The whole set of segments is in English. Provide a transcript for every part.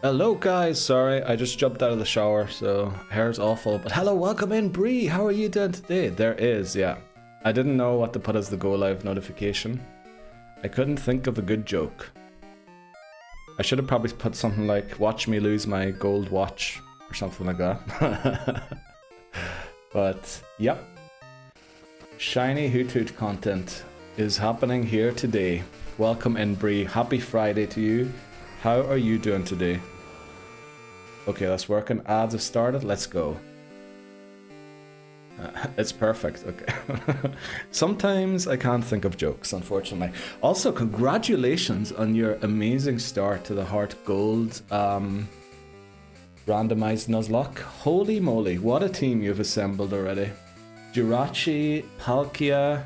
Hello guys, sorry, I just jumped out of the shower, so hair's awful. But hello, welcome in, Bree. How are you doing today? There is, yeah. I didn't know what to put as the go live notification. I couldn't think of a good joke. I should have probably put something like, watch me lose my gold watch, or something like that. But, yep. Shiny Hoot Hoot content is happening here today. Welcome in, Bree. Happy Friday to you. How are you doing today? Okay, that's working. Ads have started. Let's go. It's perfect. Okay. Sometimes I can't think of jokes, unfortunately. Also, congratulations on your amazing start to the Heart Gold randomized Nuzlocke. Holy moly, what a team you've assembled already. Jirachi, Palkia,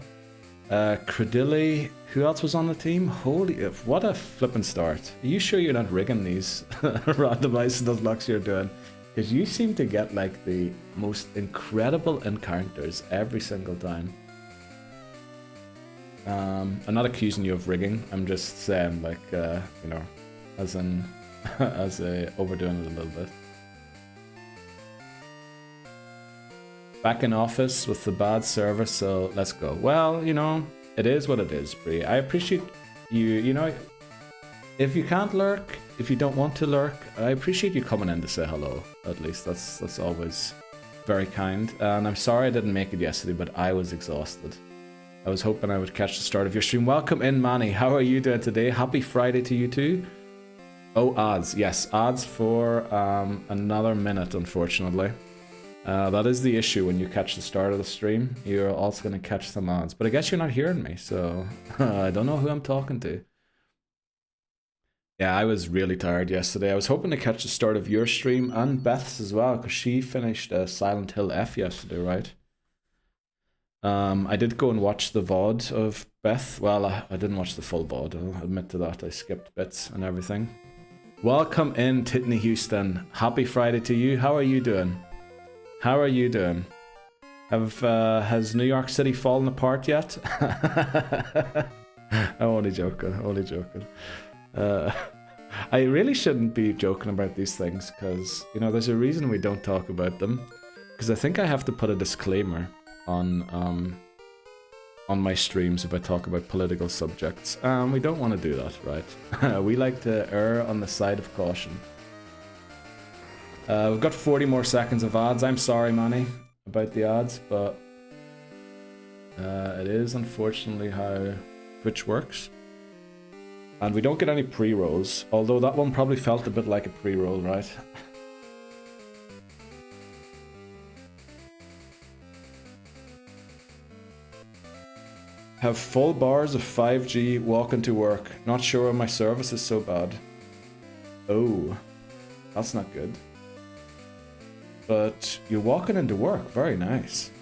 Credilli. Who else was on the team? Holy, what a flippin' start. Are you sure you're not rigging these randomized Nuzlockes you're doing? Because you seem to get like the most incredible encounters every single time. I'm not accusing you of rigging. I'm just saying, like, you know, as in, overdoing it a little bit. Back in office with the bad service, so let's go. Well, you know, it is what it is, Bree. I appreciate you, you know, if you can't lurk, if you don't want to lurk, I appreciate you coming in to say hello, at least. That's always very kind. And I'm sorry I didn't make it yesterday, but I was exhausted. I was hoping I would catch the start of your stream. Welcome in, Manny. How are you doing today? Happy Friday to you too. Oh, ads. Yes, ads for another minute, unfortunately. That is the issue when you catch the start of the stream. You're also going to catch some ads. But I guess you're not hearing me, so I don't know who I'm talking to. Yeah, I was really tired yesterday. I was hoping to catch the start of your stream and Beth's as well, because she finished Silent Hill F yesterday, right? I did go and watch the VOD of Beth. Well, I didn't watch the full VOD, I'll admit to that. I skipped bits and everything. Welcome in, Titney Houston. Happy Friday to you. How are you doing? How are you doing? Has New York City fallen apart yet? I'm only joking, only joking. I really shouldn't be joking about these things because, you know, there's a reason we don't talk about them. Because I think I have to put a disclaimer on my streams if I talk about political subjects. We don't want to do that, right? We like to err on the side of caution. We've got 40 more seconds of ads. I'm sorry, Manny, about the ads, but it is unfortunately how Twitch works. And we don't get any pre-rolls, although that one probably felt a bit like a pre-roll, right? Have full bars of 5G walking to work. Not sure why my service is so bad. Oh, that's not good. But you're walking into work, very nice.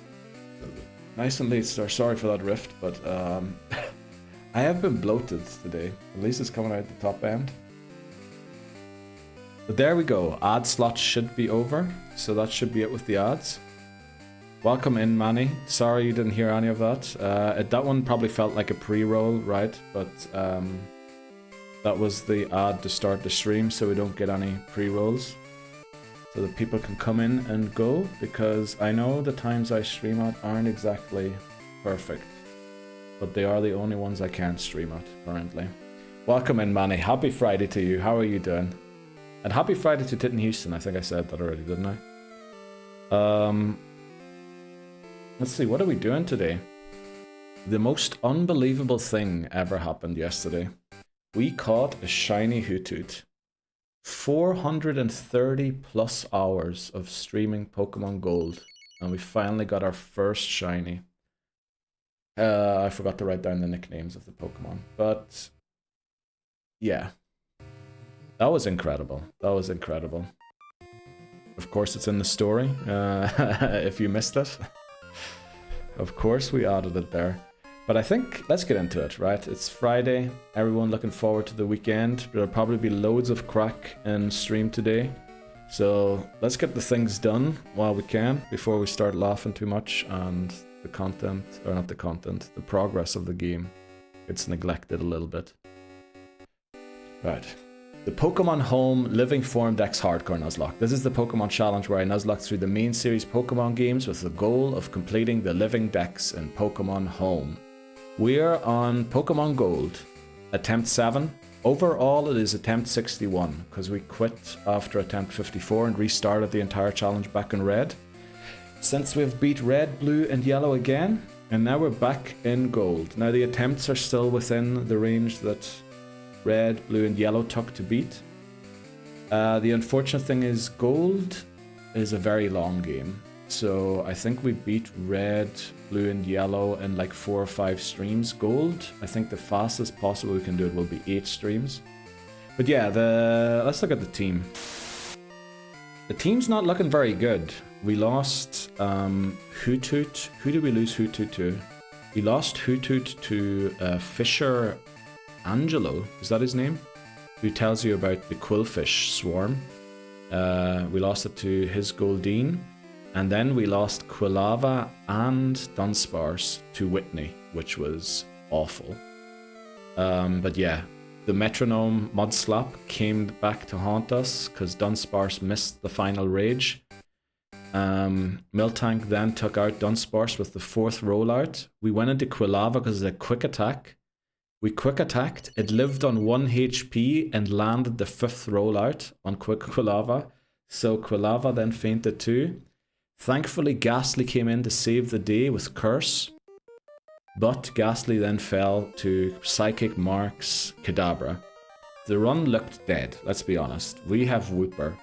Nice and late, sir. Sorry for that rift, but I have been bloated today. At least it's coming out the top end. But there we go. Ad slots should be over, so that should be it with the ads. Welcome in, Manny. Sorry you didn't hear any of that. That one probably felt like a pre-roll, right? But that was the ad to start the stream, so we don't get any pre-rolls. So that people can come in and go, because I know the times I stream at aren't exactly perfect. But they are the only ones I can stream at currently. Welcome in, Manny. Happy Friday to you. How are you doing? And happy Friday to Titten Houston. I think I said that already, didn't I? Let's see, what are we doing today? The most unbelievable thing ever happened yesterday. We caught a shiny Hoot Hoot. 430 plus hours of streaming Pokemon Gold, and we finally got our first shiny. I forgot to write down the nicknames of the Pokemon, but yeah, that was incredible. That was incredible. Of course, it's in the story. If you missed it, of course we added it there. But I think, let's get into it, right? It's Friday, everyone looking forward to the weekend. There'll probably be loads of crack in stream today. So let's get the things done while we can, before we start laughing too much and the content, or not the content, the progress of the game gets neglected a little bit. Right. The Pokémon Home Living Form Dex Hardcore Nuzlocke. This is the Pokémon challenge where I Nuzlocke through the main series Pokémon games with the goal of completing the Living Dex in Pokémon Home. We're on Pokémon Gold, attempt 7. Overall, it is attempt 61, because we quit after attempt 54 and restarted the entire challenge back in red. Since we've beat red, blue, and yellow again, and now we're back in gold. Now the attempts are still within the range that red, blue, and yellow took to beat. The unfortunate thing is gold is a very long game. So I think we beat red, blue, and yellow in like 4 or 5 streams. Gold, I think the fastest possible we can do it will be 8 streams. But yeah, let's look at the team. The team's not looking very good. We lost Hoothoot. Who did we lose Hoothoot to? We lost Hoothoot to Fisher Angelo, is that his name? Who tells you about the Quillfish swarm. We lost it to his Goldeen. And then we lost Quilava and Dunsparce to Whitney, which was awful. But yeah, the Metronome Mudslap came back to haunt us because Dunsparce missed the final rage. Miltank then took out Dunsparce with the 4th rollout. We went into Quilava because it's a quick attack. We quick attacked, it lived on 1 HP and landed the 5th rollout on quick Quilava. So Quilava then fainted too. Thankfully Ghastly came in to save the day with Curse. But Ghastly then fell to Psychic Mark's Kadabra. The run looked dead, let's be honest. We have Wooper.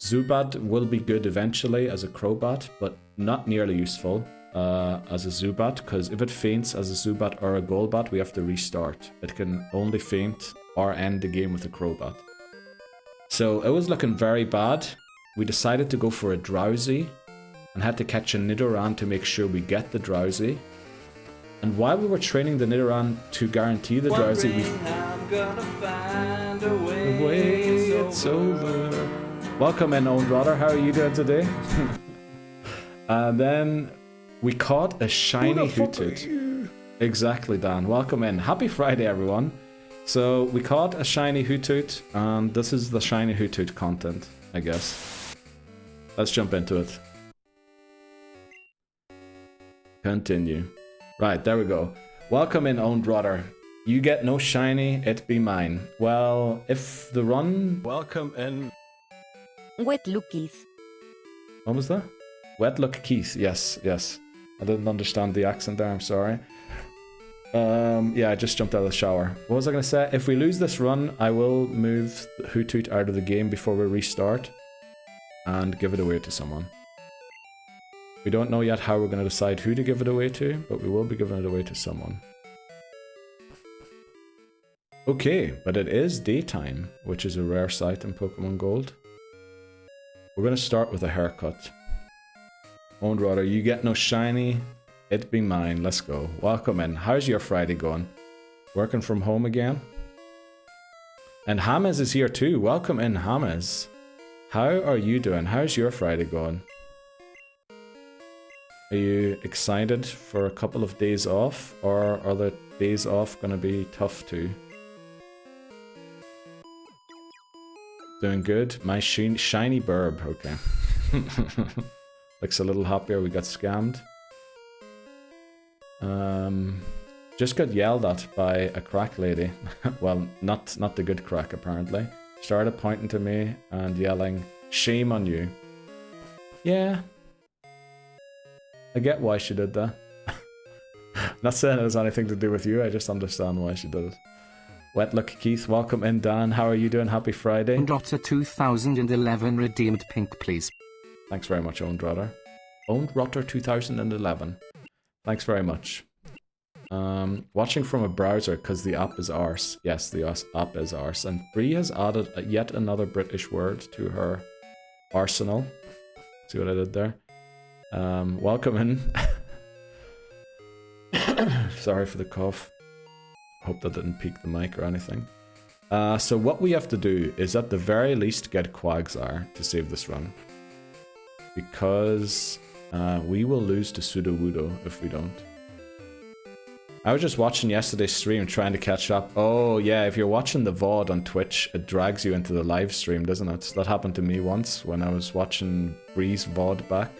Zubat will be good eventually as a Crobat, but not nearly useful. As a Zubat, because if it faints as a Zubat or a Golbat, we have to restart. It can only faint or end the game with a Crobat. So it was looking very bad. We decided to go for a Drowsy and had to catch a Nidoran to make sure we get the Drowsy. And while we were training the Nidoran to guarantee the Drowsy, we find a way it's over. Welcome in, Old Rotter. How are you doing today? And then we caught a shiny Hoothoot. Exactly, Dan. Welcome in. Happy Friday, everyone. So we caught a shiny Hoothoot, and this is the shiny Hoothoot content, I guess. Let's jump into it. Continue. Right, there we go. Welcome in, Owned Rotter. You get no shiny, it be mine. Well, if the run... Welcome in... Wet Look Keith. What was that? Wet Look Keith, yes, yes. I didn't understand the accent there, I'm sorry. Yeah, I just jumped out of the shower. What was I going to say? If we lose this run, I will move Hoothoot out of the game before we restart and give it away to someone. We don't know yet how we're going to decide who to give it away to, but we will be giving it away to someone. Okay, but it is daytime, which is a rare sight in Pokemon Gold. We're going to start with a haircut. Owned Rotter, you get no shiny, it be mine, let's go. Welcome in. How's your Friday going? Working from home again? And James is here too. Welcome in, James. How are you doing? How's your Friday going? Are you excited for a couple of days off, or are the days off going to be tough too? Doing good. My shiny burb, okay. Looks a little happier we got scammed. Just got yelled at by a crack lady. Well, not the good crack apparently. Started pointing to me and yelling, "Shame on you." Yeah. I get why she did that. Not saying it has anything to do with you, I just understand why she did it. Wet Look Keith, welcome in. Dan, how are you doing? Happy Friday. Owned Rotter 2011 redeemed pink, please. Thanks very much, Owned Rotter. Owned Rotter 2011. Thanks very much. Watching from a browser because the app is arse. Yes, the app is arse. And Bree has added yet another British word to her arsenal. See what I did there? Welcome in. Sorry for the cough. Hope that didn't peak the mic or anything. So what we have to do is at the very least get Quagsire to save this run. Because we will lose to Sudowoodo if we don't. I was just watching yesterday's stream trying to catch up. Oh yeah, if you're watching the VOD on Twitch, it drags you into the live stream, doesn't it? That happened to me once when I was watching Bree's VOD back.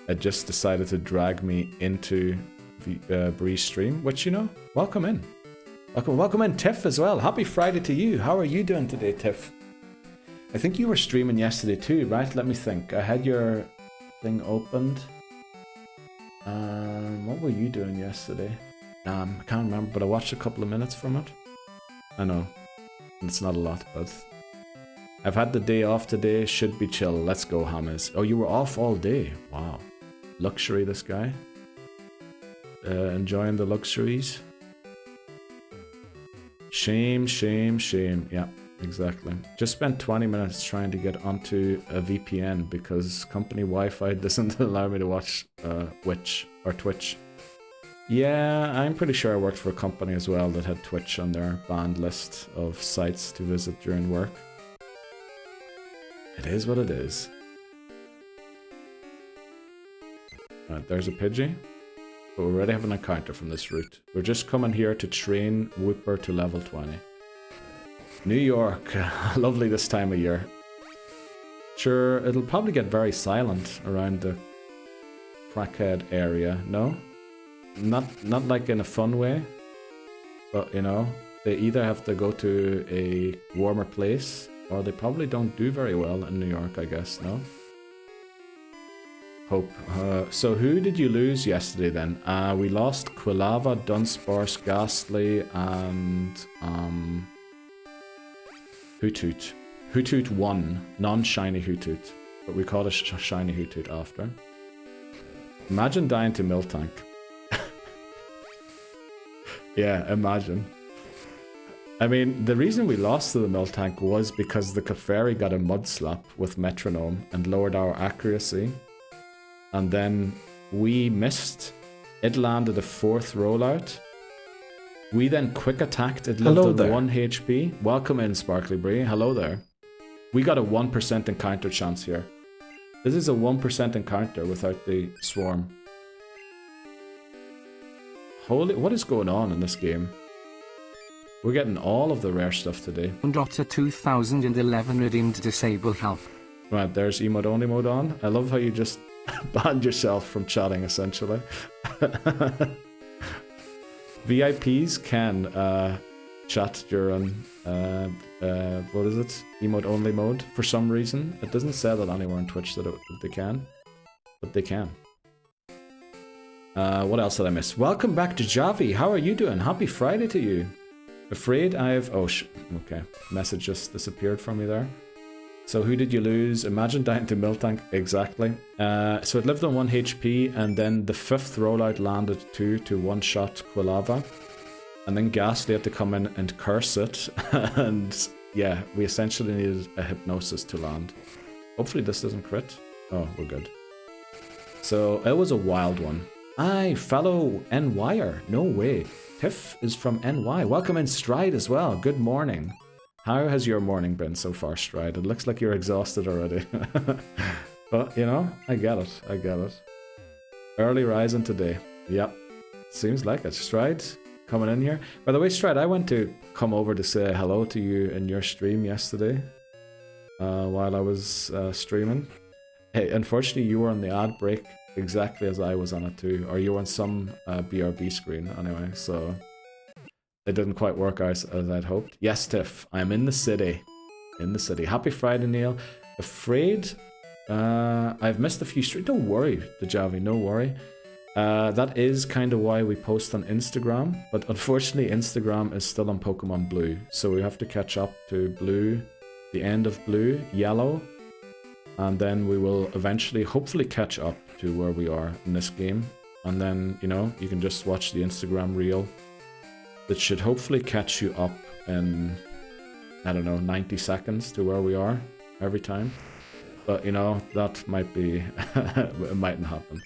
It just decided to drag me into Bree's stream, which, you know, welcome in. Welcome in, Tiff, as well. Happy Friday to you. How are you doing today, Tiff? I think you were streaming yesterday too, right? Let me think. I had your thing opened. What were you doing yesterday? I can't remember, but I watched a couple of minutes from it. I know. It's not a lot, but... I've had the day off today. Should be chill. Let's go, Hammers. Oh, you were off all day. Wow. Luxury, this guy. Enjoying the luxuries. Shame, shame, shame. Yeah, exactly. Just spent 20 minutes trying to get onto a VPN because company Wi-Fi doesn't allow me to watch Twitch. Yeah, I'm pretty sure I worked for a company as well that had Twitch on their banned list of sites to visit during work. It is what it is. Right, there's a Pidgey. But we already have an encounter from this route. We're just coming here to train Whooper to level 20. New York. Lovely this time of year. Sure, it'll probably get very silent around the Crackhead area, no? Not like in a fun way. But, you know, they either have to go to a warmer place, or they probably don't do very well in New York, I guess, no? Hope. So who did you lose yesterday then? We lost Quilava, Dunsparce, Ghastly, and Hoothoot. Hoothoot won, non-shiny Hoothoot, but we called a shiny Hoothoot after. Imagine dying to Miltank. Yeah, imagine. I mean, the reason we lost to the Miltank was because the Clefairy got a Mud Slap with Metronome and lowered our accuracy. And then we missed. It landed a 4th rollout. We then quick attacked. It lived on 1 HP. Welcome in, Sparkly Bree. Hello there. We got a 1% encounter chance here. This is a 1% encounter without the swarm. Holy, what is going on in this game? We're getting all of the rare stuff today. Dota 2011 redeemed disable help. Right, there's emote only mode on. I love how you just banned yourself from chatting, essentially. VIPs can chat during, what is it? Emote only mode, for some reason. It doesn't say that anywhere on Twitch that they can, but they can. What else did I miss? Welcome back to Javi. How are you doing? Happy Friday to you. Afraid I've... Oh, okay. Message just disappeared from me there. So who did you lose? Imagine dying to Miltank. Exactly. So it lived on 1 HP, and then the 5th rollout landed 2 to one-shot Quilava. And then Ghastly had to come in and curse it. And yeah, we essentially needed a Hypnosis to land. Hopefully this doesn't crit. Oh, we're good. So it was a wild one. Aye, fellow NYer. No way. Tiff is from NY. Welcome in, Stride, as well. Good morning. How has your morning been so far, Stride? It looks like you're exhausted already. But, you know, I get it. I get it. Early rising today. Yep. Seems like it. Stride, coming in here. By the way, Stride, I went to come over to say hello to you in your stream yesterday. While I was streaming. Hey, unfortunately, you were on the ad break exactly as I was on it too. Or you were on some BRB screen anyway, so... It didn't quite work out as I'd hoped. Yes, Tiff, I'm in the city. In the city. Happy Friday, Neil. Afraid I've missed a few streams. Don't worry, Dejavi, no worry. That is kind of why we post on Instagram, but unfortunately Instagram is still on Pokemon Blue, so we have to catch up to Blue, the end of Blue, Yellow, and then we will eventually, hopefully, catch up to where we are in this game. And then, you know, you can just watch the Instagram reel. That should hopefully catch you up in, I don't know, 90 seconds to where we are every time. But, you know, that might be, it mightn't happen.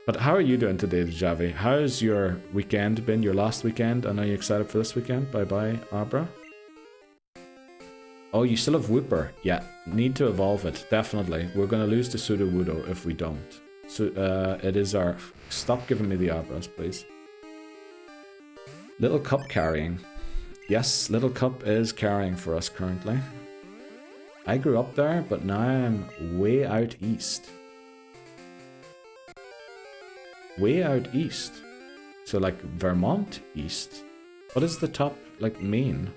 But how are you doing today, Javi? How's your weekend been, your last weekend? And are you excited for this weekend? Bye-bye, Abra. Oh, you still have Whooper. Yeah, need to evolve it, definitely. We're going to lose to Sudowoodo if we don't. So it is our... Stop giving me the eyebrows, please. Little Cup carrying. Yes, Little Cup is carrying for us currently. I grew up there, but now I'm way out east. Way out east. So like Vermont east. What is the top, like Maine?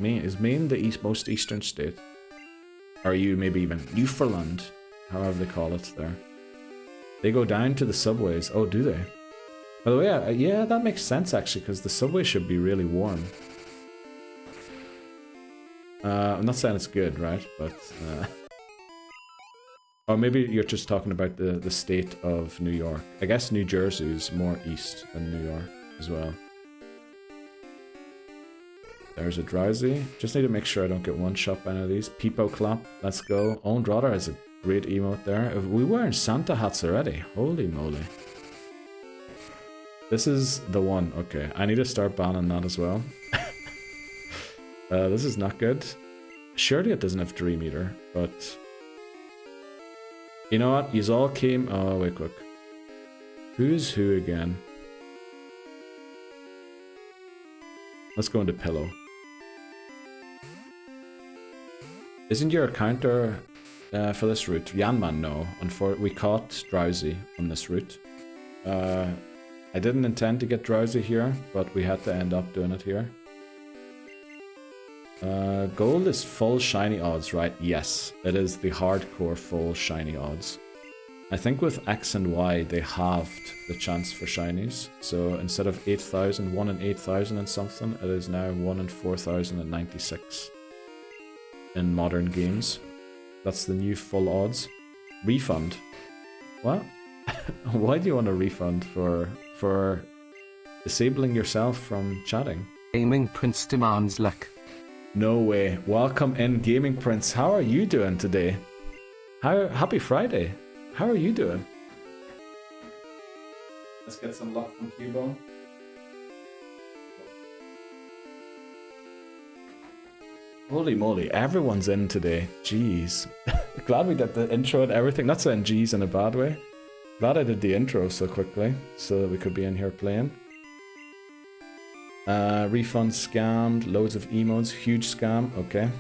Is Maine the most eastern state? Or are you maybe even Newfoundland? However they call it there. They go down to the subways. Oh, do they? By the way, yeah, that makes sense actually, because the subway should be really warm. I'm not saying it's good, right? But, or maybe you're just talking about the state of New York. I guess New Jersey is more east than New York as well. There's a Drowsy. Just need to make sure I don't get one shot by any of these. Peepo Clap, let's go. Owned Rodder has a great emote there. We were in Santa hats already. Holy moly. This is the one. Okay, I need to start banning that as well. This is not good. Surely it doesn't have Dream Eater, but... You know what? Yous all came... Oh, wait, quick. Who's who again? Let's go into Pillow. Isn't your counter for this route? Yanman, no. We caught Drowsy on this route. I didn't intend to get Drowsy here, but we had to end up doing it here. Gold is full shiny odds, right? Yes, it is the hardcore full shiny odds. I think with X and Y, they halved the chance for shinies. So instead of 8,000, 1 in 8,000 and something, it is now 1 in 4,096 in modern games. That's the new full odds. Refund. What? Why do you want a refund for disabling yourself from chatting? Gaming Prince demands luck. No way. Welcome in, Gaming Prince. How are you doing today? Happy Friday. How are you doing? Let's get some luck from Cubone. Holy moly, everyone's in today. Jeez. Glad we did the intro and everything. Not saying jeez in a bad way. Glad I did the intro so quickly so that we could be in here playing. Refund scammed, loads of emotes, huge scam, okay.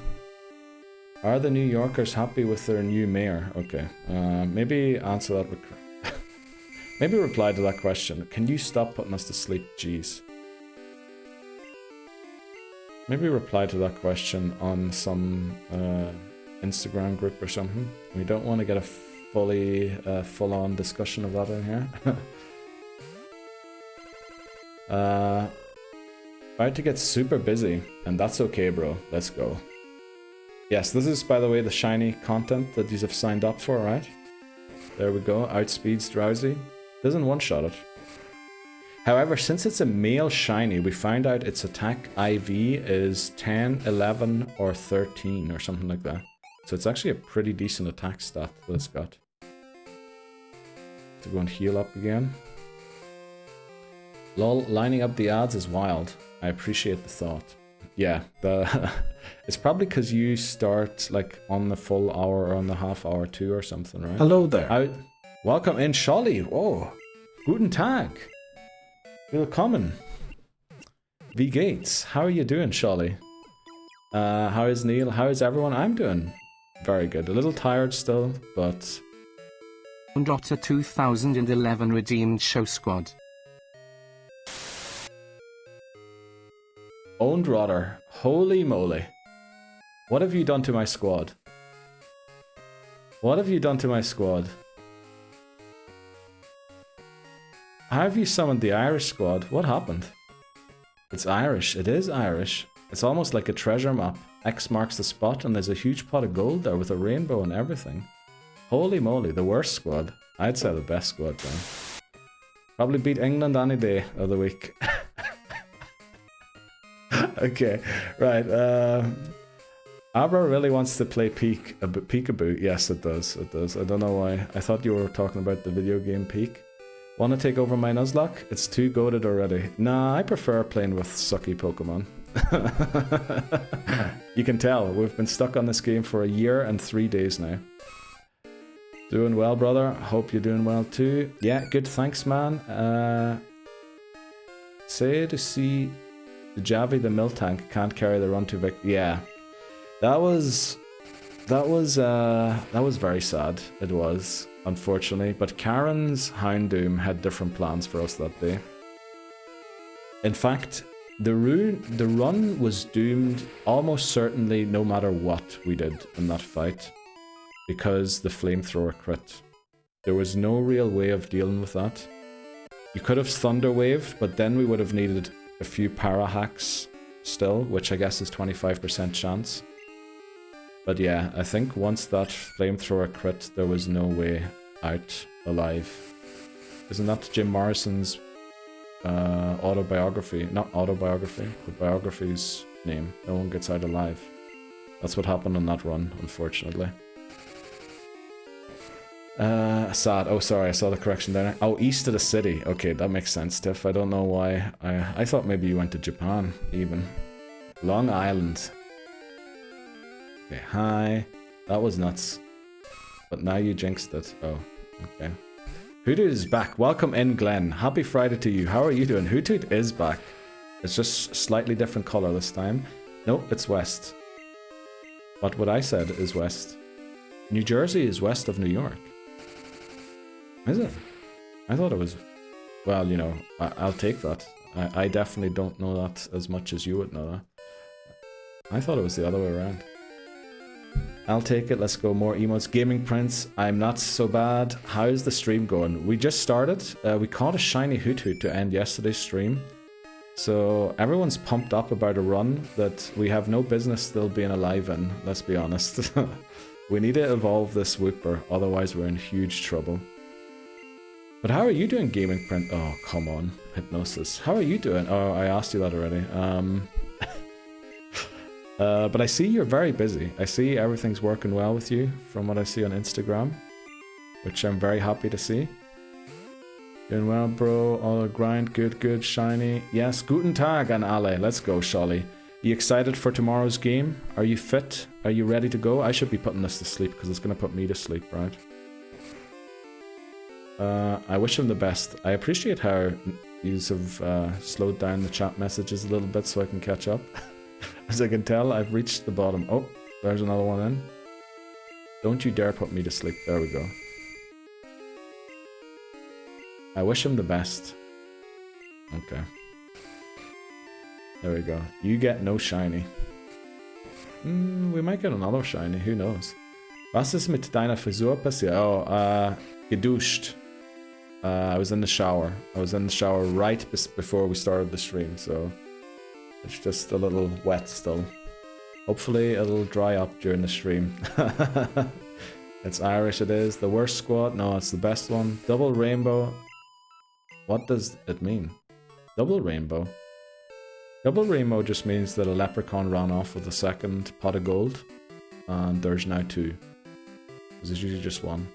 Are the New Yorkers happy with their new mayor? Okay, maybe answer that with... maybe reply to that question. Can you stop putting us to sleep? Jeez. Maybe reply to that question on some Instagram group or something. We don't want to get a full-on discussion of that in here. About to get super busy, and that's okay, bro. Let's go. Yes, this is, by the way, the shiny content that you have signed up for, right? There we go. Outspeeds Drowsy. Doesn't one-shot it. However, since it's a male shiny, we found out its attack IV is 10, 11, or 13, or something like that. So it's actually a pretty decent attack stat that it's got. To go and heal up again. Lol, lining up the ads is wild. I appreciate the thought. Yeah, it's probably because you start like on the full hour or on the half hour too or something, right? Hello there. Welcome in, Scholly. Oh, guten Tag. Willkommen. V Gates. How are you doing, Scholly? How is Neil? How is everyone? I'm doing very good. A little tired still, but... Otter 2011 redeemed show squad. Owned Rodder. Holy moly. What have you done to my squad? What have you done to my squad? How have you summoned the Irish squad? What happened? It's Irish. It is Irish. It's almost like a treasure map. X marks the spot and there's a huge pot of gold there with a rainbow and everything. Holy moly, the worst squad. I'd say the best squad, man. Probably beat England any day of the week. Okay, right. Abra really wants to play Peekaboo. Yes, it does. It does. I don't know why. I thought you were talking about the video game Peek. Want to take over my Nuzlocke? It's too goated already. Nah, I prefer playing with sucky Pokemon. You can tell, we've been stuck on this game for 1 year and 3 days now. Doing well, brother. Hope you're doing well too. Yeah, good. Thanks, man. Say to see the Javi, the mill tank can't carry the run to Vic. Yeah, that was very sad. It was, unfortunately. But Karen's Houndoom had different plans for us that day. In fact, the run was doomed almost certainly no matter what we did in that fight. Because the flamethrower crit. There was no real way of dealing with that. You could have thunder waved, but then we would have needed a few para hacks still, which I guess is 25% chance. But yeah, I think once that flamethrower crit, there was no way out alive. Isn't that Jim Morrison's autobiography? Not autobiography, but biography's name. No one gets out alive. That's what happened on that run, unfortunately. Sad. Oh, sorry, I saw the correction there. Oh, east of the city. Okay, that makes sense, Tiff. I don't know why. I thought maybe you went to Japan, even. Long Island. Okay, hi. That was nuts. But now you jinxed it. Oh, okay. Hoothoot is back. Welcome in, Glenn. Happy Friday to you. How are you doing? Hoothoot is back. It's just slightly different color this time. Nope, it's west. But what I said is west. New Jersey is west of New York. Is it? I thought it was... Well, you know, I'll take that. I definitely don't know that as much as you would know that. I thought it was the other way around. I'll take it. Let's go. More emotes. Gaming Prince. I'm not so bad. How's the stream going? We just started. We caught a shiny Hoothoot to end yesterday's stream. So everyone's pumped up about a run that we have no business still being alive in. Let's be honest. We need to evolve this Whooper. Otherwise we're in huge trouble. But how are you doing, Gaming Print? Oh, come on. Hypnosis. How are you doing? Oh, I asked you that already. But I see you're very busy. I see everything's working well with you from what I see on Instagram, which I'm very happy to see. Doing well, bro. All grind. Good, good. Shiny. Yes, guten Tag and alle. Let's go, Sholly. You excited for tomorrow's game? Are you fit? Are you ready to go? I should be putting this to sleep because it's going to put me to sleep, right? I wish him the best. I appreciate how you have slowed down the chat messages a little bit so I can catch up. As I can tell, I've reached the bottom. Oh, there's another one in. Don't you dare put me to sleep. There we go. I wish him the best. Okay. There we go. You get no shiny. We might get another shiny. Who knows? Was ist mit deiner Frisur passiert? Oh, geduscht. I was in the shower. I was in the shower right before we started the stream, so it's just a little wet still. Hopefully it'll dry up during the stream. It's Irish, it is. The worst squad? No, it's the best one. Double rainbow. What does it mean? Double rainbow? Double rainbow just means that a leprechaun ran off with a second pot of gold, and there's now two. There's usually just one.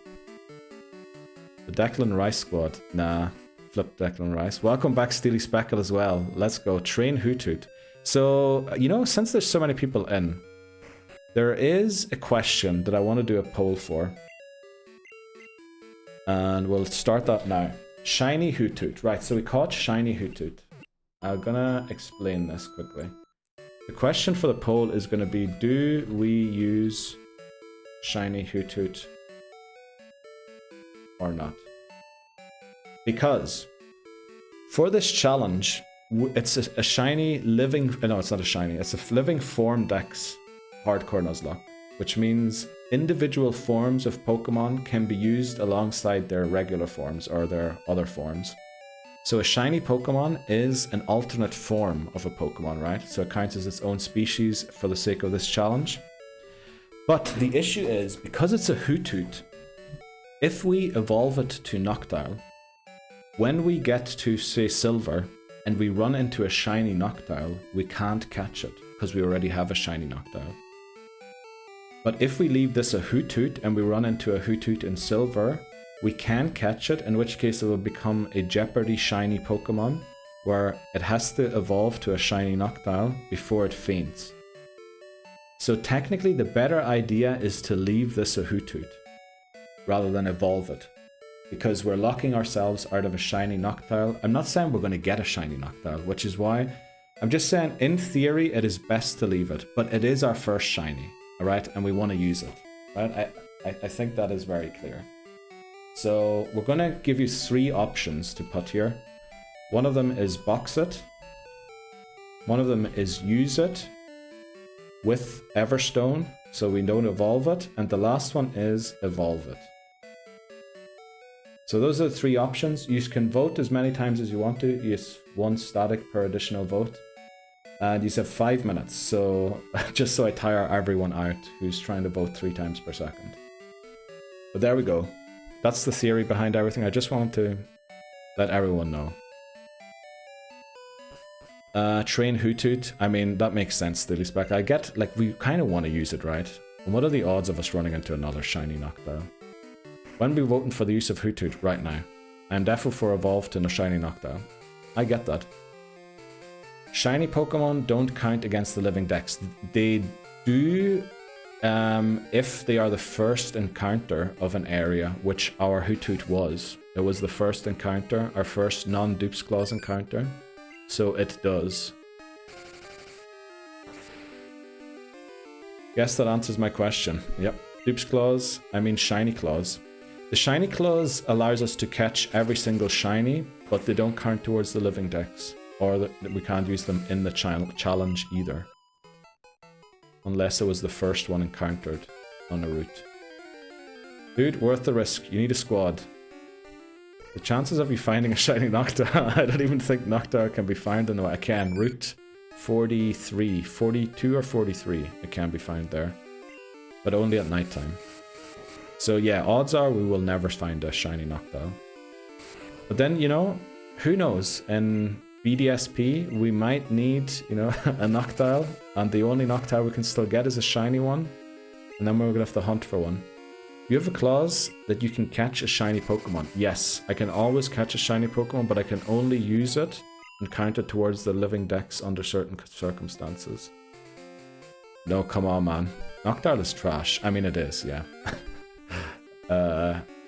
The Declan Rice squad. Nah, flip Declan Rice. Welcome back, Steely Speckle, as well. Let's go. Train Hoothoot. So, you know, since there's so many people in, there is a question that I want to do a poll for. And we'll start that now. Shiny Hoothoot. Right, so we caught Shiny Hoothoot. I'm gonna explain this quickly. The question for the poll is gonna be, do we use Shiny Hoothoot or not? Because for this challenge, it's a shiny living... No, it's not a shiny. It's a living form Dex hardcore Nuzlocke, which means individual forms of Pokemon can be used alongside their regular forms or their other forms. So a shiny Pokemon is an alternate form of a Pokemon, right? So it counts as its own species for the sake of this challenge. But the issue is, because it's a Hoothoot, if we evolve it to Noctowl, when we get to, say, Silver, and we run into a shiny Noctowl, we can't catch it, because we already have a shiny Noctowl. But if we leave this a Hoothoot, and we run into a Hoothoot in Silver, we can catch it, in which case it will become a Jeopardy shiny Pokemon, where it has to evolve to a shiny Noctowl before it faints. So technically the better idea is to leave this a Hoothoot. rather than evolve it. Because we're locking ourselves out of a shiny Noctowl. I'm not saying we're going to get a shiny Noctowl, which is why I'm just saying, in theory, it is best to leave it. But it is our first shiny, alright? And we want to use it, right? I think that is very clear. So we're going to give you 3 options to put here. One of them is box it. One of them is use it with Everstone, so we don't evolve it. And the last one is evolve it. So those are the 3 options. You can vote as many times as you want to. Use 1 static per additional vote. And you have 5 minutes. So just so I tire everyone out who's trying to vote 3 times per second. But there we go. That's the theory behind everything. I just wanted to let everyone know. Train Hoothoot. I mean, that makes sense, Steely Spec. I get, like, we kind of want to use it, right? And what are the odds of us running into another shiny Noctowl? When we voting for the use of Hoothoot right now, I'm definitely for evolve to a shiny Noctowl. I get that. Shiny Pokemon don't count against the living dex. They do if they are the first encounter of an area, which our Hoothoot was. It was the first encounter, our first non-dupes clause encounter. So it does. Guess that answers my question. Yep. Dupes clause, I mean shiny clause. The shiny clause allows us to catch every single shiny, but they don't count towards the living dex. Or that we can't use them in the challenge either. Unless it was the first one encountered on a route. Dude, worth the risk. You need a squad. The chances of you finding a shiny Noctowl, I don't even think Noctowl can be found in the way. I can. Route 43, 42 or 43, it can be found there. But only at nighttime. So yeah, odds are we will never find a shiny Noctowl. But then, you know, who knows? In BDSP, we might need, you know, a Noctowl, and the only Noctowl we can still get is a shiny one, and then we're gonna have to hunt for one. You have a clause that you can catch a shiny Pokemon. Yes, I can always catch a shiny Pokemon, but I can only use it and count it towards the living dex under certain circumstances. No, come on, man. Noctowl is trash. I mean, it is, yeah.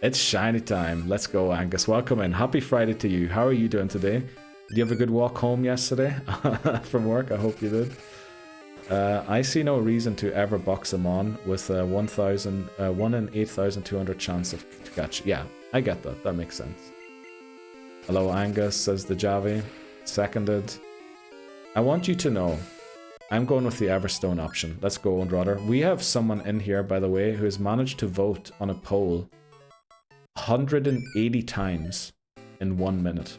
It's shiny time. Let's go, Angus. Welcome in. Happy Friday to you. How are you doing today? Did you have a good walk home yesterday from work? I hope you did. I see no reason to ever box them on with a 1 in 8,200 chance of to catch. Yeah, I get that. That makes sense. Hello, Angus, says the Javi. Seconded. I want you to know, I'm going with the Everstone option. Let's go, Goldenrod. We have someone in here, by the way, who has managed to vote on a poll 180 times in 1 minute.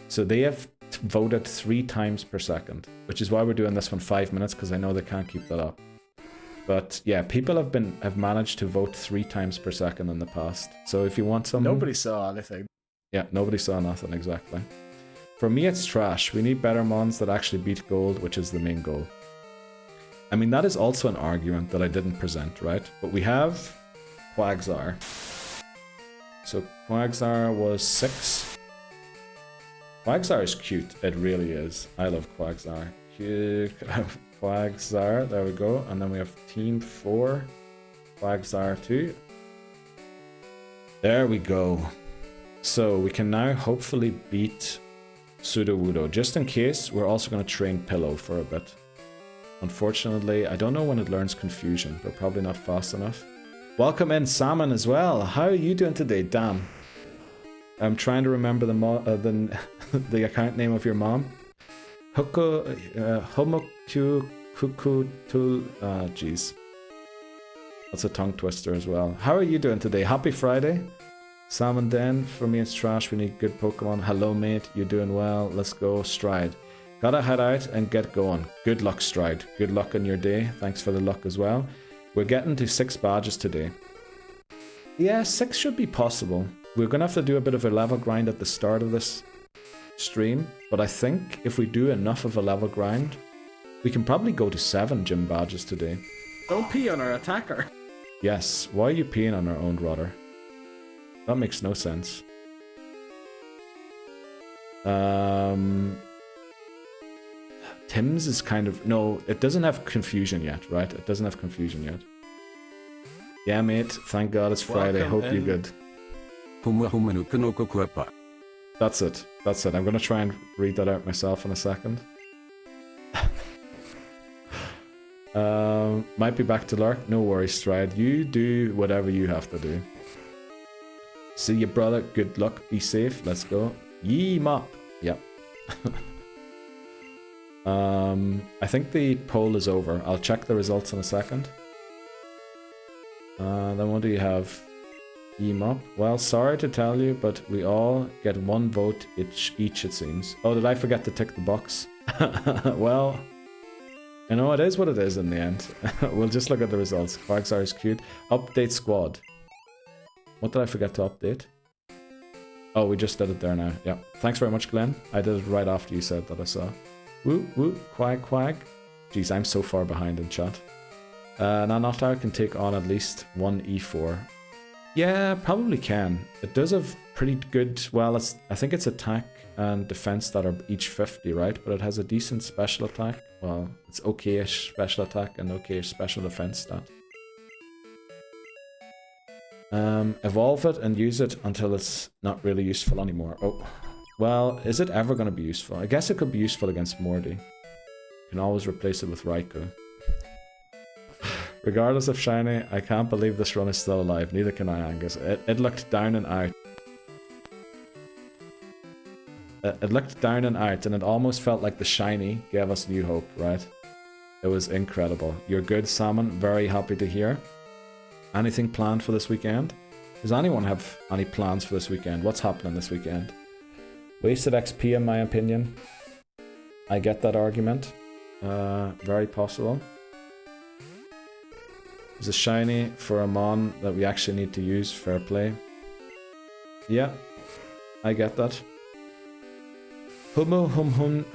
So they have voted 3 times per second, which is why we're doing this one 5 minutes, because I know they can't keep that up. But yeah, people have managed to vote 3 times per second in the past. So if you want something... Nobody saw anything. Yeah, nobody saw nothing, exactly. For me, it's trash. We need better mons that actually beat gold, which is the main goal. I mean, that is also an argument that I didn't present, right? But we have Quagsire. So Quagsire was 6. Quagsire is cute. It really is. I love Quagsire. Cute. Quagsire. There we go. And then we have Team 4. Quagsire 2. There we go. So we can now hopefully beat Sudowoodo. Just in case, we're also going to train Pillow for a bit. Unfortunately, I don't know when it learns Confusion. We're probably not fast enough. Welcome in, Salmon, as well. How are you doing today? Damn. I'm trying to remember the account name of your mom. Homokyu Kukutul. Jeez. That's a tongue twister as well. How are you doing today? Happy Friday. Salmon Den, for me it's trash. We need good Pokemon. Hello, mate. You're doing well. Let's go. Stride. Gotta head out and get going. Good luck, Stride. Good luck on your day. Thanks for the luck as well. We're getting to 6 badges today. Yeah, 6 should be possible. We're going to have to do a bit of a level grind at the start of this stream, but I think if we do enough of a level grind, we can probably go to 7 gym badges today. Don't pee on our attacker. Yes, why are you peeing on our own Rodder? That makes no sense. Tim's is kind of... No, it doesn't have Confusion yet, right? It doesn't have Confusion yet. Yeah, mate. Thank God it's Friday. Welcome Hope you're in. good. That's it. That's it. I'm gonna try and read that out myself in a second. Might be back to lurk. No worries, Stride. You do whatever you have to do. See you, brother. Good luck. Be safe. Let's go. Yee mop. Yep. I think the poll is over. I'll check the results in a second. Then what do you have? Emop. Well, sorry to tell you, but we all get 1 vote each it seems. Oh, did I forget to tick the box? Well, you know, it is what it is in the end. We'll just look at the results. Quagsire is cute. Update squad. What did I forget to update? Oh, we just did it there now. Yeah. Thanks very much, Glenn. I did it right after you said that I saw. Woo, woo, quag, quag. Jeez, I'm so far behind in chat. Nanotar can take on at least 1 E4. Yeah, probably can. It does have pretty good, well, I think it's attack and defense that are each 50, right? But it has a decent special attack. Well, it's okay-ish special attack and okay-ish special defense stat. Evolve it and use it until it's not really useful anymore. Oh, well, is it ever going to be useful? I guess it could be useful against Morty. You can always replace it with Raikou. Regardless of shiny, I can't believe this run is still alive. Neither can I, Angus. It looked down and out. It looked down and out, and it almost felt like the shiny gave us new hope, right? It was incredible. You're good, Salmon. Very happy to hear. Anything planned for this weekend? Does anyone have any plans for this weekend? What's happening this weekend? Wasted XP, in my opinion. I get that argument. Very possible. There's a shiny for a mon that we actually need to use. Fair play. Yeah, I get that. Humu hum hum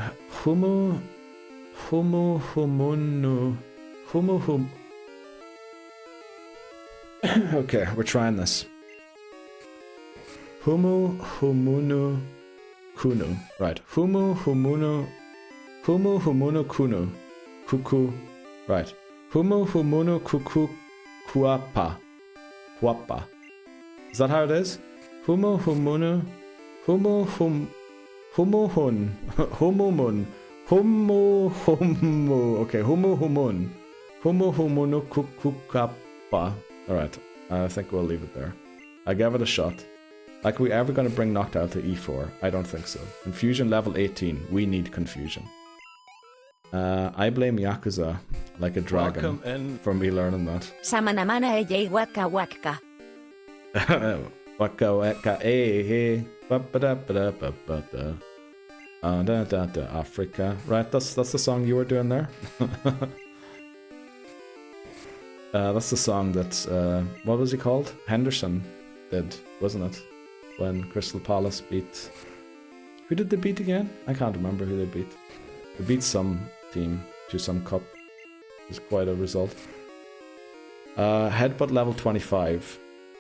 humu humu humunu humu hum. Okay, we're trying this. Humu humunu kunu. Right. Humu humunu kunu. Kuku. Right. Humu humunu kuku kuapa. Kuapa. Is that how it is? Humu humunu. Humu hum. Humu hun. Humu mun. Humu humu. Okay, humu humun. Humu humunu kukukapa. Alright, I think we'll leave it there. I gave it a shot. Like, are we ever going to bring Noctowl to E4? I don't think so. Confusion level 18. We need confusion. I blame Yakuza, like a dragon, for me learning that. Samanamana ej waka waka. Waka waka eh. Africa. Right, that's the song you were doing there. That's the song that, what was he called? Henderson did, wasn't it? When Crystal Palace beat... Who did they beat again? I can't remember who they beat. They beat some team to some cup. It's quite a result. Headbutt level 25.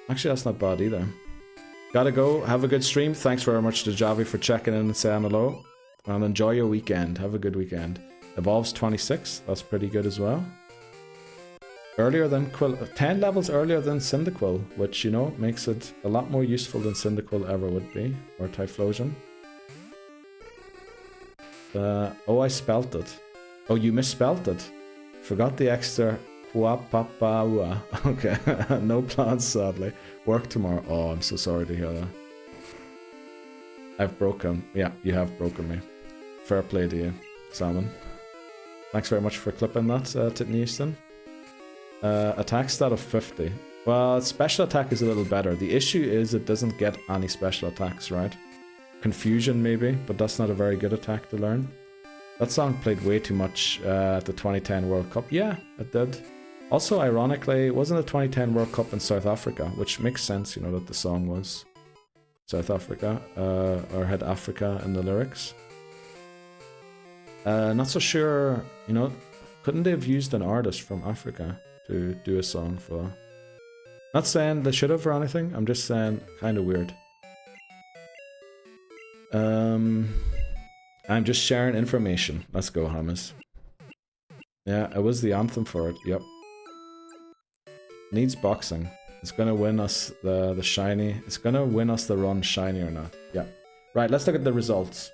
Actually, that's not bad either. Gotta go. Have a good stream. Thanks very much to Javi for checking in and saying hello. And enjoy your weekend. Have a good weekend. Evolves 26. That's pretty good as well. Earlier than Quill. 10 levels earlier than Cyndaquil, which, you know, makes it a lot more useful than Cyndaquil ever would be. Or Typhlosion. Oh, I spelt it. Oh, you misspelt it. Forgot the extra huapapaua. Okay, no plans, sadly. Work tomorrow. Oh, I'm so sorry to hear that. I've broken. Yeah, you have broken me. Fair play to you, Salmon. Thanks very much for clipping that, Titney Houston. Attack stat of 50. Well, special attack is a little better. The issue is it doesn't get any special attacks, right? Confusion maybe, but that's not a very good attack to learn. That song played way too much at the 2010 World Cup. Yeah, it did. Also, ironically, it wasn't a 2010 World Cup in South Africa, which makes sense, you know, that the song was South Africa, or had Africa in the lyrics. Not so sure, you know, couldn't they have used an artist from Africa to do a song for? Not saying they should have or anything, I'm just saying, kind of weird. I'm just sharing information. Let's go, Hamas. Yeah, it was the anthem for it, yep. Needs boxing. It's gonna win us the shiny. It's gonna win us the run, shiny or not. Yeah. Right, let's look at the results.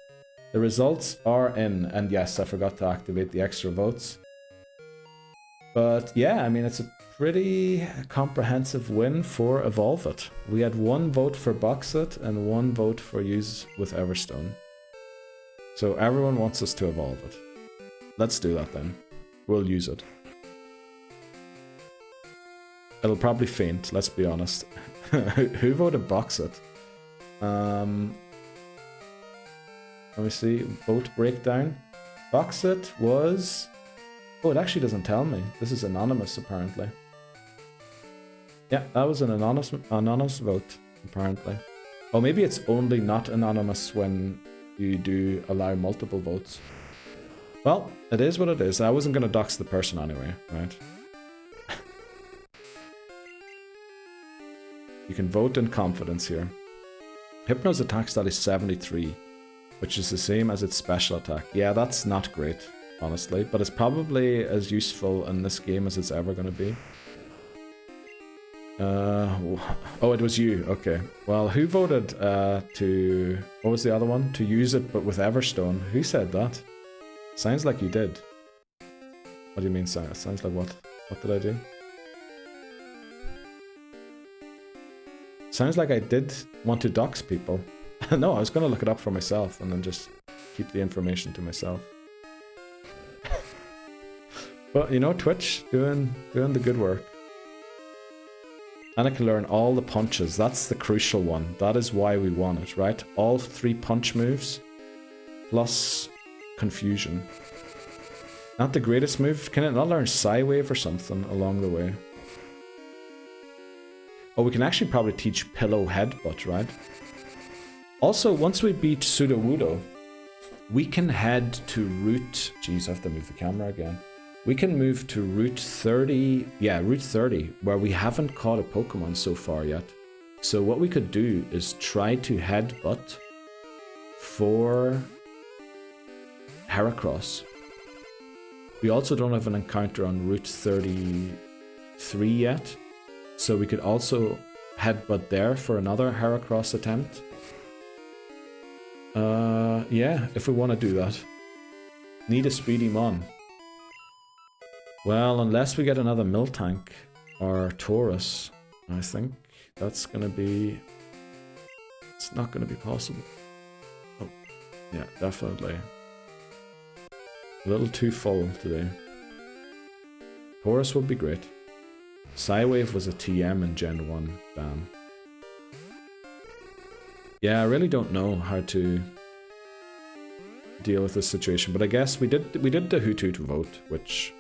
The results are in, and yes, I forgot to activate the extra votes. But yeah, I mean, it's a pretty comprehensive win for Evolve It. We had 1 vote for Box It and 1 vote for Use with Everstone. So everyone wants us to evolve it. Let's do that then. We'll use it. It'll probably faint, let's be honest. Who voted Box It? Let me see. Vote breakdown. Box It was... Oh, it actually doesn't tell me. This is anonymous, apparently. Yeah, that was an anonymous vote, apparently. Oh, maybe it's only not anonymous when you do allow multiple votes. Well, it is what it is. I wasn't going to dox the person anyway, right? You can vote in confidence here. Hypno's attack stat is 73, which is the same as its special attack. Yeah, that's not great, honestly, but it's probably as useful in this game as it's ever going to be. Oh, it was you. Okay. Well, who voted to... What was the other one? To use it, but with Everstone. Who said that? Sounds like you did. What do you mean, sounds like what? What did I do? Sounds like I did want to dox people. No, I was going to look it up for myself and then just keep the information to myself. But, you know, Twitch, doing the good work. And I can learn all the punches. That's the crucial one. That is why we want it, right? All 3 punch moves plus confusion. Not the greatest move. Can it not learn Psywave or something along the way? Oh, we can actually probably teach Pillow Headbutt, right? Also, once we beat Sudowoodo, we can head to Route... Jeez, I have to move the camera again. We can move to Route 30, yeah, Route 30, where we haven't caught a Pokemon so far yet. So what we could do is try to headbutt for Heracross. We also don't have an encounter on Route 33 yet, so we could also headbutt there for another Heracross attempt. Yeah, if we want to do that. Need a speedy mon. Well, unless we get another Miltank or Taurus, I think that's gonna be... It's not gonna be possible. Oh, yeah, definitely. A little too full today. Taurus would be great. Psywave was a TM in Gen 1, damn. Yeah, I really don't know how to deal with this situation, but I guess we did the Hoothoot vote, which...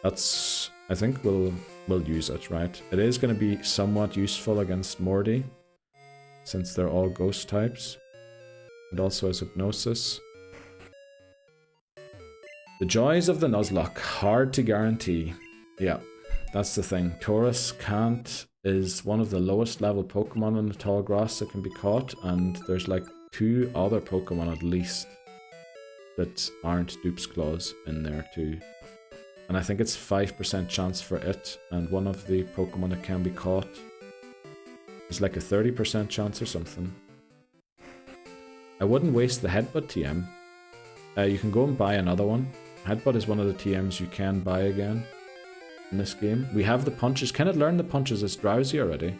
That's, I think we'll use it, right? It is going to be somewhat useful against Morty, since they're all ghost types, and also as Hypnosis. The joys of the Nuzlocke, hard to guarantee. Yeah, that's the thing. Taurus is one of the lowest level Pokemon in the tall grass that can be caught, and there's like 2 other Pokemon at least that aren't Dupes Claws in there too. And I think it's 5% chance for it, and one of the Pokemon that can be caught is like a 30% chance or something. I wouldn't waste the Headbutt TM. You can go and buy another one. Headbutt is one of the TMs you can buy again in this game. We have the punches. Can it learn the punches as Drowsy already?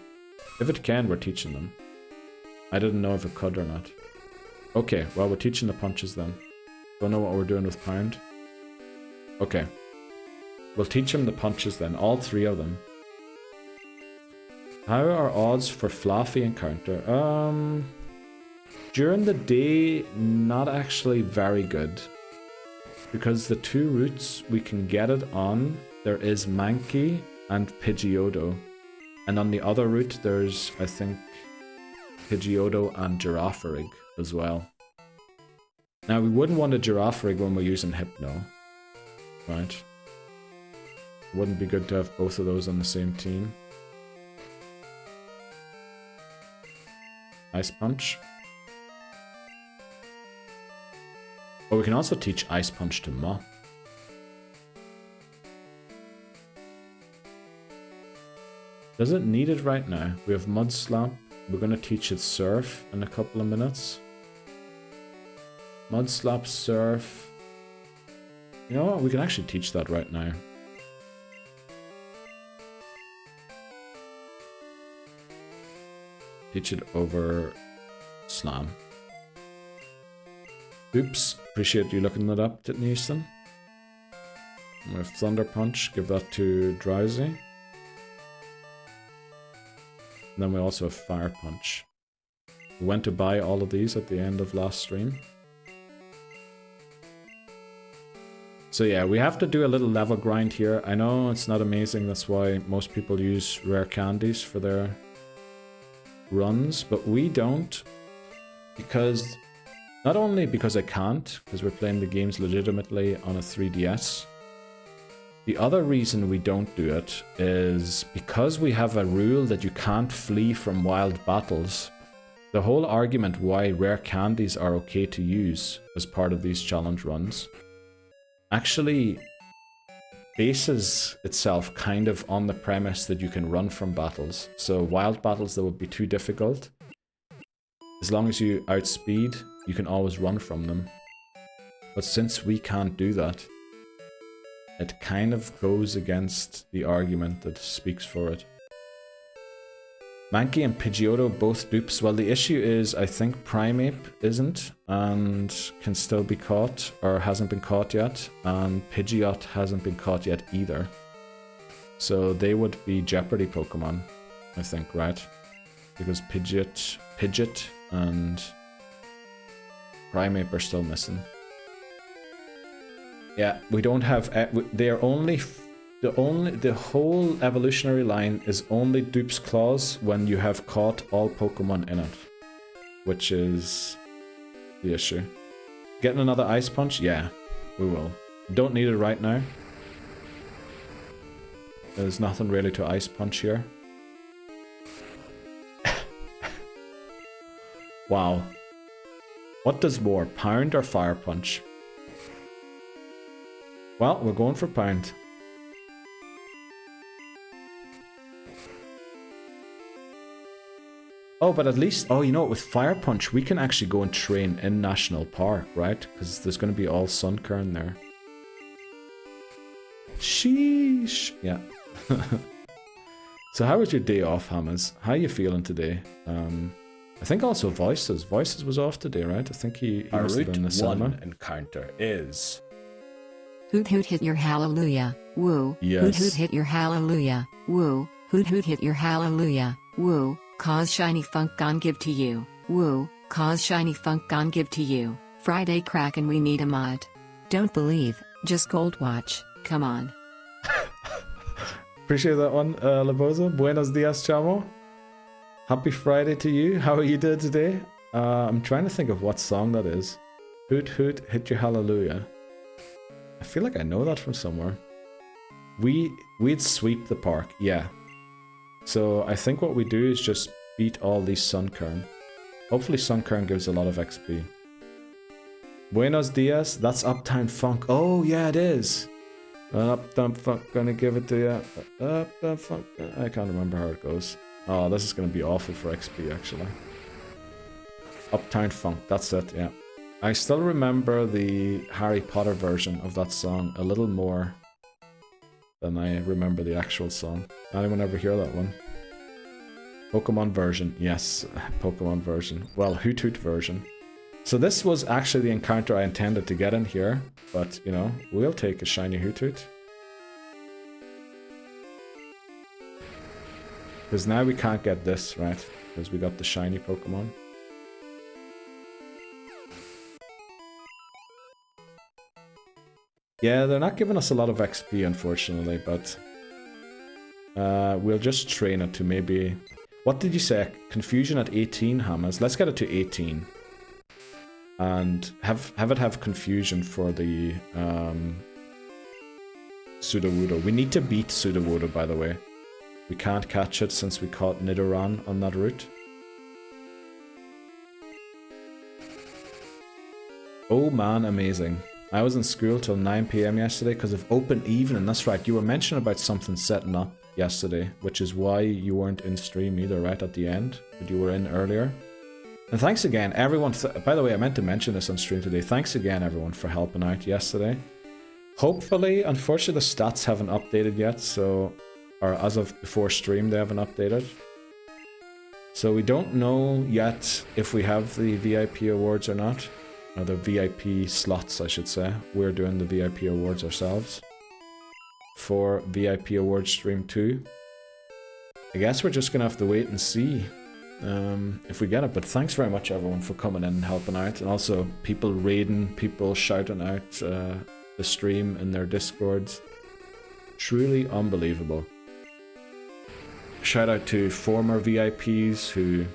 If it can, we're teaching them. I didn't know if it could or not. Okay, well, we're teaching the punches then. Don't know what we're doing with Pound. Okay. We'll teach him the punches then, all 3 of them. How are odds for Fluffy encounter? During the day, not actually very good. Because the 2 routes we can get it on, there is Mankey and Pidgeotto. And on the other route, there's, I think, Pidgeotto and Girafarig as well. Now, we wouldn't want a Girafarig when we're using Hypno, right? Wouldn't be good to have both of those on the same team. Ice Punch. Oh, we can also teach Ice Punch to Mop. Does it need it right now? We have Mud Slap. We're going to teach it Surf in a couple of minutes. Mud Slap, Surf. You know what? We can actually teach that right now. Teach it over Slam. Oops. Appreciate you looking that up, Titney Easton. We have Thunder Punch. Give that to Drowsy. And then we also have Fire Punch. We went to buy all of these at the end of last stream. So yeah, we have to do a little level grind here. I know it's not amazing, that's why most people use rare candies for their runs, but we don't. Because, not only because I can't, because we're playing the games legitimately on a 3DS. The other reason we don't do it is because we have a rule that you can't flee from wild battles. The whole argument why rare candies are okay to use as part of these challenge runs actually bases itself kind of on the premise that you can run from battles. So wild battles that would be too difficult, as long as you outspeed, you can always run from them. But since we can't do that, it kind of goes against the argument that speaks for it. Mankey and Pidgeotto both dupes. Well, the issue is I think Primeape isn't and can still be caught, or hasn't been caught yet, and Pidgeot hasn't been caught yet either. So they would be Jeopardy Pokémon, I think, right? Because Pidgeot and Primeape are still missing. Yeah, we don't have. They're only. The whole evolutionary line is only Dupe's Claws when you have caught all Pokemon in it, which is the issue. Getting another Ice Punch? Yeah, we will. Don't need it right now. There's nothing really to Ice Punch here. Wow. What does more, Pound or Fire Punch? Well, we're going for Pound. Oh, but at least, oh, you know what, with Fire Punch, we can actually go and train in National Park, right? Because there's going to be all Sunkern there. Sheesh. Yeah. So how was your day off, Hammers? How are you feeling today? I think also Voices. Voices was off today, right? I think he must have been in the cinema. Route 1 encounter is... Hoot hoot hit your hallelujah, woo. Yes. Hoot hoot hit your hallelujah, woo. Hoot hoot hit your hallelujah, woo. Cause shiny funk gon give to you, woo. Cause shiny funk gon give to you. Friday crack and we need a mod. Don't believe, just gold watch, come on. Appreciate that one, Laboza. Buenos dias, chamo. Happy Friday to you. How are you doing today? I'm trying to think of what song that is. Hoot hoot hit your hallelujah. I feel like I know that from somewhere. We'd sweep the park, yeah. So I think what we do is just beat all these Sunkern. Hopefully Sunkern gives a lot of XP. Buenos dias, that's Uptown Funk. Oh yeah, it is. Uptown Funk, gonna give it to you. Uptown Funk, I can't remember how it goes. Oh, this is gonna be awful for XP actually. Uptown Funk, that's it, yeah. I still remember the Harry Potter version of that song a little more than I remember the actual song. Anyone ever hear that one? Pokemon version, yes, Pokemon version. Well, Hoot Hoot version. So this was actually the encounter I intended to get in here, but you know, we'll take a shiny Hoot Hoot. Because now we can't get this, right? Because we got the shiny Pokemon. Yeah, they're not giving us a lot of XP, unfortunately, but we'll just train it to maybe... What did you say? Confusion at 18, Hammers? Let's get it to 18. And have it have confusion for the Sudowoodo. We need to beat Sudowoodo, by the way. We can't catch it since we caught Nidoran on that route. Oh man, amazing. I was in school till 9 PM yesterday because of open evening. That's right, you were mentioning about something setting up. yesterday, which is why you weren't in stream either right at the end, but you were in earlier. And thanks again, everyone. By the way, I meant to mention this on stream today. Thanks again, everyone, for helping out yesterday. Hopefully, unfortunately, the stats haven't updated yet, so, or as of before stream, they haven't updated. So we don't know yet if we have the VIP awards or not. Or the VIP slots, I should say. We're doing the VIP awards ourselves. For VIP Awards Stream 2. I guess we're just gonna have to wait and see if we get it. But thanks very much, everyone, for coming in and helping out. And also people raiding, people shouting out the stream in their Discords. Truly unbelievable. Shout out to former VIPs who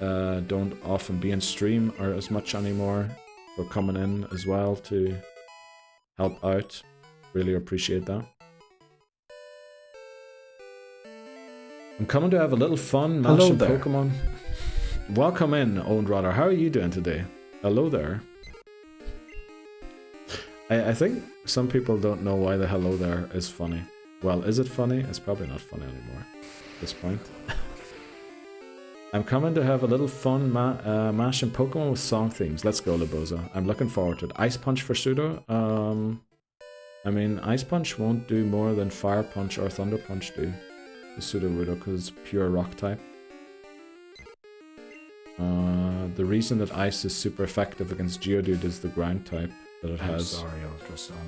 don't often be in stream or as much anymore, for coming in as well to help out. Really appreciate that. I'm coming to have a little fun mashing Pokemon. Welcome in, Owned Rotter. How are you doing today? Hello there. I think some people don't know why the hello there is funny. Well, is it funny? It's probably not funny anymore at this point. I'm coming to have a little fun mashing Pokemon with song themes. Let's go, Laboza. I'm looking forward to it. Ice Punch for Pseudo. I mean, Ice Punch won't do more than Fire Punch or Thunder Punch do. The Sudowoodo, because it's pure rock type. The reason that Ice is super effective against Geodude is the ground type that it has. Sorry, Ultrasonic.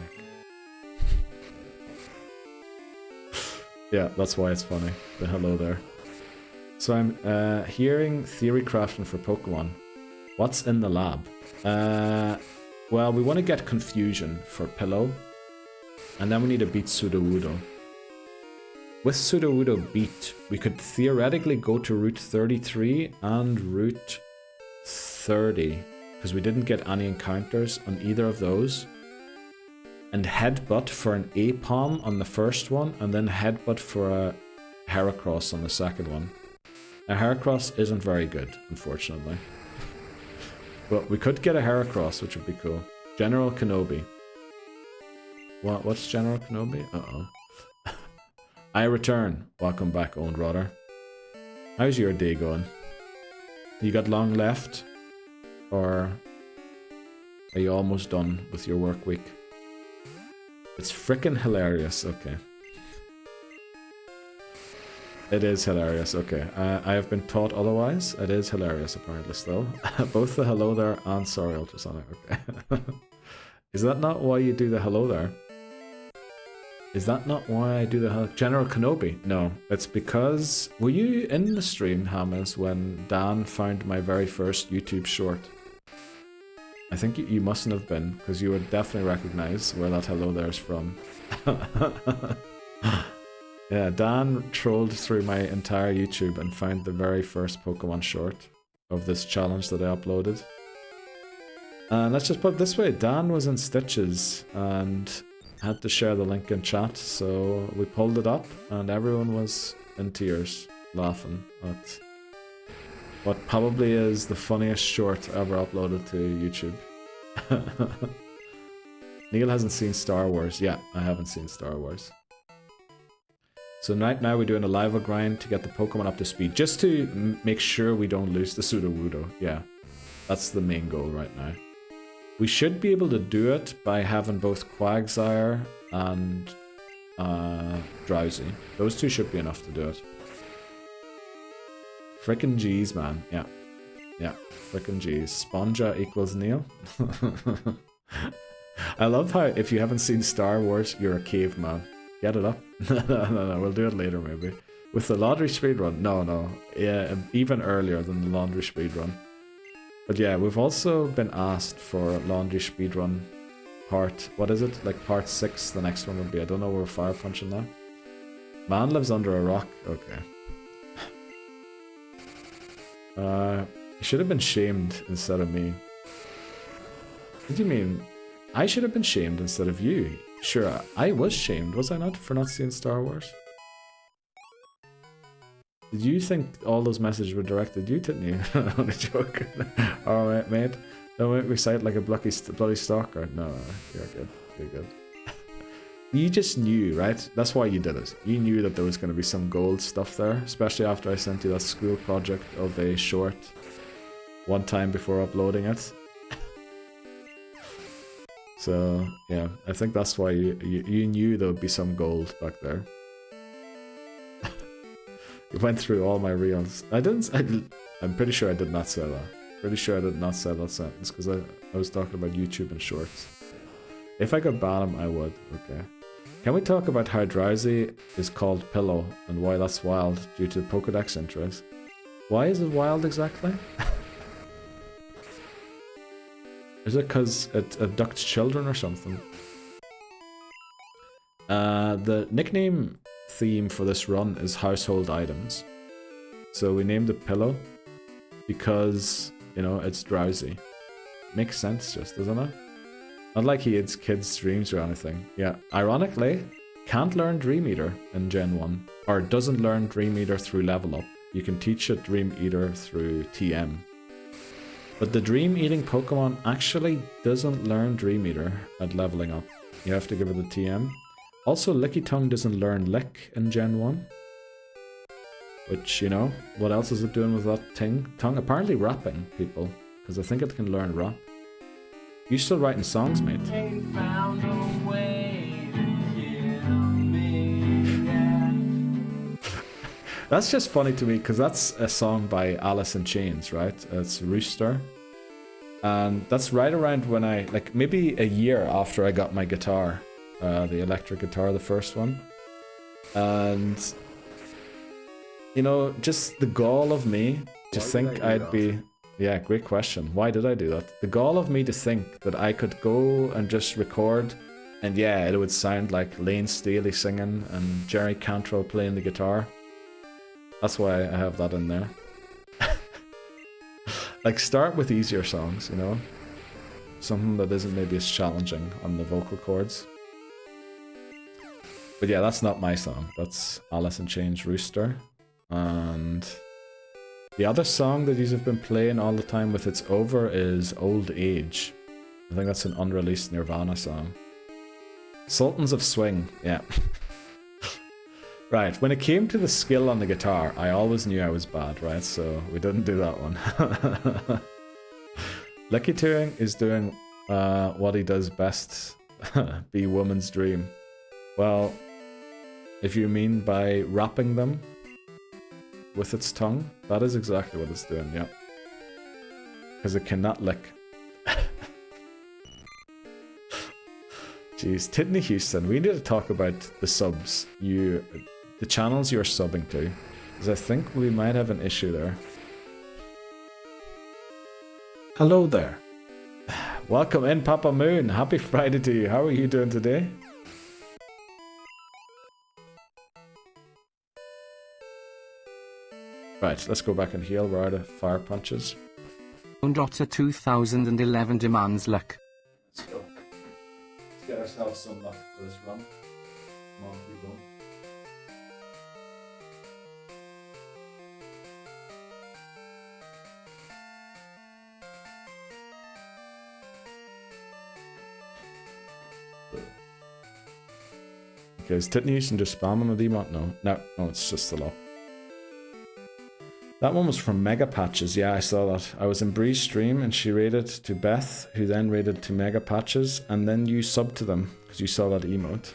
Yeah, that's why it's funny. The hello there. So I'm hearing theory crafting for Pokemon. What's in the lab? Well, we want to get Confusion for Pillow. And then we need to beat Sudowoodo. With Sudowoodo beat, we could theoretically go to Route 33 and Route 30. Because we didn't get any encounters on either of those. And Headbutt for an Apom on the first one. And then Headbutt for a Heracross on the second one. A Heracross isn't very good, unfortunately. But we could get a Heracross, which would be cool. General Kenobi. What's General Kenobi? Uh-oh. I return. Welcome back, Owned Rotter. How's your day going? You got long left? Or are you almost done with your work week? It's frickin' hilarious. Okay. It is hilarious. Okay. I have been taught otherwise. It is hilarious, apparently, still. Both the hello there and sorry, Ultrasonic. Okay. Is that not why you do the hello there? Is that not why I do the General Kenobi? No, it's because... Were you in the stream, Hamas, when Dan found my very first YouTube short? I think you mustn't have been, because you would definitely recognize where that hello there is from. Yeah, Dan trolled through my entire YouTube and found the very first Pokemon short of this challenge that I uploaded. And let's just put it this way, Dan was in stitches and had to share the link in chat, so we pulled it up and everyone was in tears, laughing at what probably is the funniest short ever uploaded to YouTube. Neil hasn't seen Star Wars. Yeah, I haven't seen Star Wars. So right now we're doing a lava grind to get the Pokemon up to speed, just to make sure we don't lose the Sudowoodo. Yeah, that's the main goal right now. We should be able to do it by having both Quagsire and Drowsy. Those two should be enough to do it. Frickin' G's, man. Yeah. Yeah, frickin' G's. Sponja equals Neil. I love how if you haven't seen Star Wars, you're a caveman. Get it up. No, we'll do it later maybe. With the laundry speedrun? No. Yeah, even earlier than the laundry speedrun. But yeah, we've also been asked for laundry speedrun part, what is it? Like part 6, the next one will be. I don't know where we're fire punching now. Man lives under a rock. Okay. You should have been shamed instead of me. What do you mean? I should have been shamed instead of you. Sure, I was shamed, was I not, for not seeing Star Wars? Did you think all those messages were directed at you, didn't you? Only joking. Alright, mate. Don't make me sound like a bloody stalker. No, you're good. You're good. You just knew, right? That's why you did it. You knew that there was going to be some gold stuff there, especially after I sent you that school project of a short one time before uploading it. So, yeah, I think that's why you knew there would be some gold back there. You went through all my reels. I'm pretty sure I did not say that. Pretty sure I did not say that sentence because I was talking about YouTube and shorts. If I could ban him, I would. Okay. Can we talk about how Drowsy is called Pillow and why that's wild due to Pokédex entries? Why is it wild exactly? Is it because it abducts children or something? The nickname theme for this run is household items. So we named it Pillow because, you know, it's drowsy. Makes sense just, doesn't it? Not like he hits kids' dreams or anything. Yeah, ironically, can't learn Dream Eater in Gen 1. Or doesn't learn Dream Eater through level up. You can teach it Dream Eater through TM. But the Dream Eating Pokemon actually doesn't learn Dream Eater at leveling up. You have to give it the TM. Also, Licky Tongue doesn't learn Lick in Gen 1. Which, you know, what else is it doing with that tongue? Apparently rapping people. Because I think it can learn rap. You still writing songs, mate? That's just funny to me because that's a song by Alice in Chains, right? It's Rooster. And that's right around when I, like maybe a year after I got my guitar, the electric guitar, the first one. And, you know, just the gall of me to think I'd be... Yeah, great question. Why did I do that? The gall of me to think that I could go and just record and yeah, it would sound like Lane Staley singing and Jerry Cantrell playing the guitar. That's why I have that in there. Like, start with easier songs, you know? Something that isn't maybe as challenging on the vocal cords. But yeah, that's not my song. That's Alice in Chains' Rooster. And... the other song that you've been playing all the time with It's Over is Old Age. I think that's an unreleased Nirvana song. Sultans of Swing, yeah. Right, when it came to the skill on the guitar, I always knew I was bad, right? So we didn't do that one. Licky Tongue is doing what he does best, be woman's dream. Well, if you mean by rapping them with its tongue, that is exactly what it's doing, yeah. Because it cannot lick. Jeez, Tidney Houston, we need to talk about the subs, the channels you're subbing to. Because I think we might have an issue there. Hello there. Welcome in, Papa Moon. Happy Friday to you. How are you doing today? Right, let's go back and heal. We're out of fire punches. Dota 2011 demands luck. Let's go. Let's get ourselves some luck for this run. Come on, people. Okay, is Titney Houston just spamming the emote? No, it's just the lock. That one was from Mega Patches, yeah, I saw that. I was in Bree's stream and she raided to Beth, who then raided to Mega Patches, and then you subbed to them, because you saw that emote.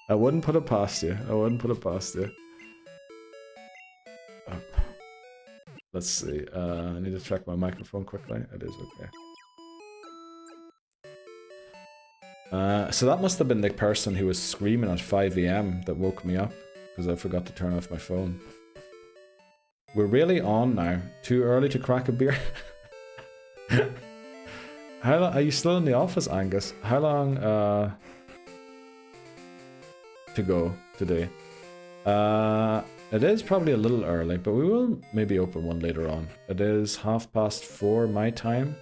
I wouldn't put it past you, I wouldn't put it past you. Oh. Let's see, I need to check my microphone quickly, it is okay. So that must have been the person who was screaming at 5 AM that woke me up, because I forgot to turn off my phone. We're really on now. Too early to crack a beer? How long, are you still in the office, Angus? How long to go today? It is probably a little early, but we will maybe open one later on. It is 4:30 my time,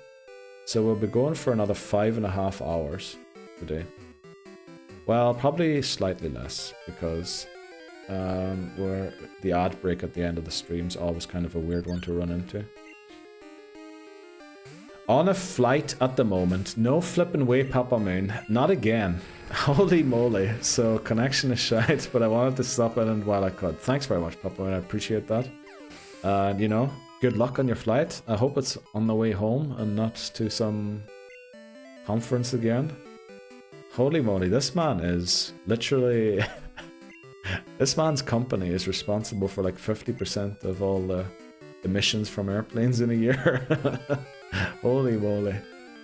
so we'll be going for another 5.5 hours today. Well, probably slightly less, because where the ad break at the end of the stream is always kind of a weird one to run into. On a flight at the moment. No flipping way, Papa Moon. Not again. Holy moly. So connection is shite, but I wanted to stop in while I could. Thanks very much, Papa Moon. I appreciate that. And you know, good luck on your flight. I hope it's on the way home and not to some conference again. Holy moly, this man is literally... This man's company is responsible for like 50% of all the emissions from airplanes in a year. Holy moly.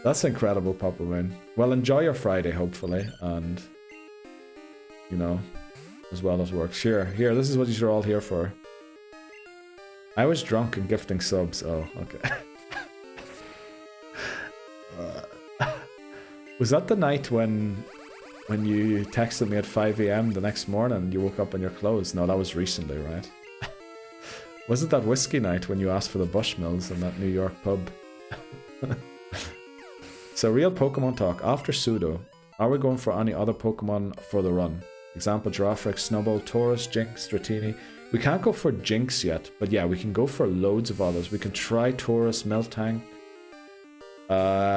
That's incredible, Papa Moon. Well, enjoy your Friday, hopefully, and, you know, as well as work. Sure, here, this is what you're all here for. I was drunk and gifting subs. Oh, okay. Was that the night when you texted me at 5 AM the next morning and you woke up in your clothes? No, that was recently, right? Was it that whiskey night when you asked for the Bushmills in that New York pub? So real Pokemon talk. After Pseudo, are we going for any other Pokemon for the run? Example, Girafarig, Snubbull, Taurus, Jinx, Dratini. We can't go for Jinx yet, but yeah, we can go for loads of others. We can try Taurus, Miltank.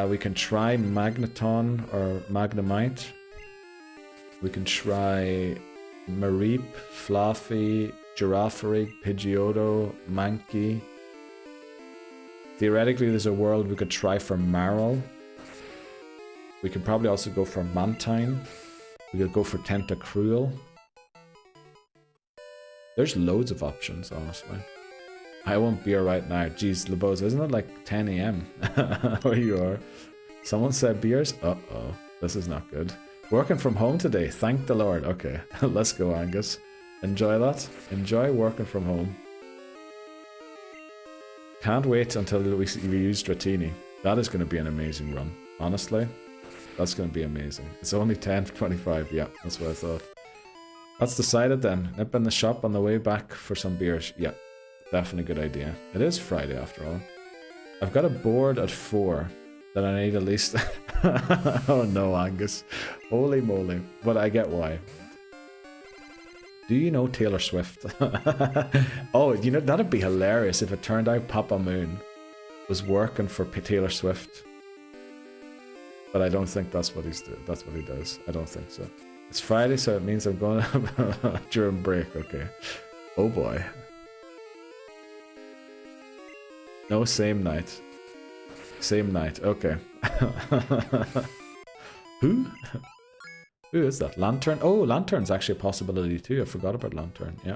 We can try Magneton or Magnemite. We can try Mareep, Fluffy, Girafarig, Pidgeotto, Mankey. Theoretically, there's a world we could try for Marill. We could probably also go for Mantine. We could go for Tentacruel. There's loads of options, honestly. I want beer right now. Jeez, Lebosa, isn't it like 10 AM where you are? Someone said beers? Uh-oh, this is not good. Working from home today, thank the Lord. Okay, let's go, Angus. Enjoy that. Enjoy working from home. Can't wait until we use Dratini. That is going to be an amazing run. Honestly, that's going to be amazing. It's only 10:25. Yeah, that's what I thought. That's decided then. Nip in the shop on the way back for some beers. Yeah, definitely good idea. It is Friday after all. I've got a board at 4 that I need at least... Oh no, Angus. Holy moly. But I get why. Do you know Taylor Swift? Oh, you know, that'd be hilarious if it turned out Papa Moon was working for Taylor Swift. But I don't think that's what that's what he does. I don't think so. It's Friday, so it means I'm going during break. Okay. Oh boy. No, same night. Same night. Okay. Who? Who is that? Lantern? Oh, Lantern's actually a possibility too. I forgot about Lantern. Yeah.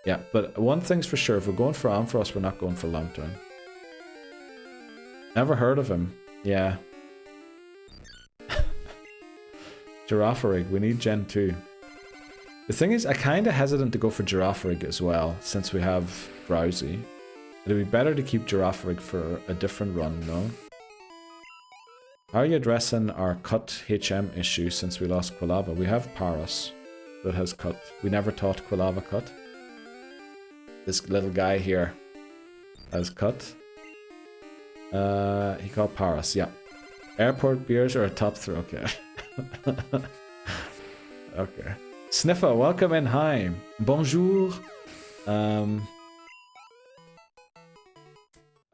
Yeah, but one thing's for sure. If we're going for Ampharos, we're not going for Lantern. Never heard of him. Yeah. Girafarig. We need Gen 2. The thing is, I kind of hesitant to go for Girafarig as well, since we have Drowsy. It'd be better to keep Girafarig for a different run, no? How are you addressing our cut HM issue since we lost Quilava? We have Paras that has cut. We never taught Quilava cut. This little guy here has cut. He called Paras, yeah. Airport beers are a top 3, okay. Okay. Sniffer, welcome in, hi. Bonjour.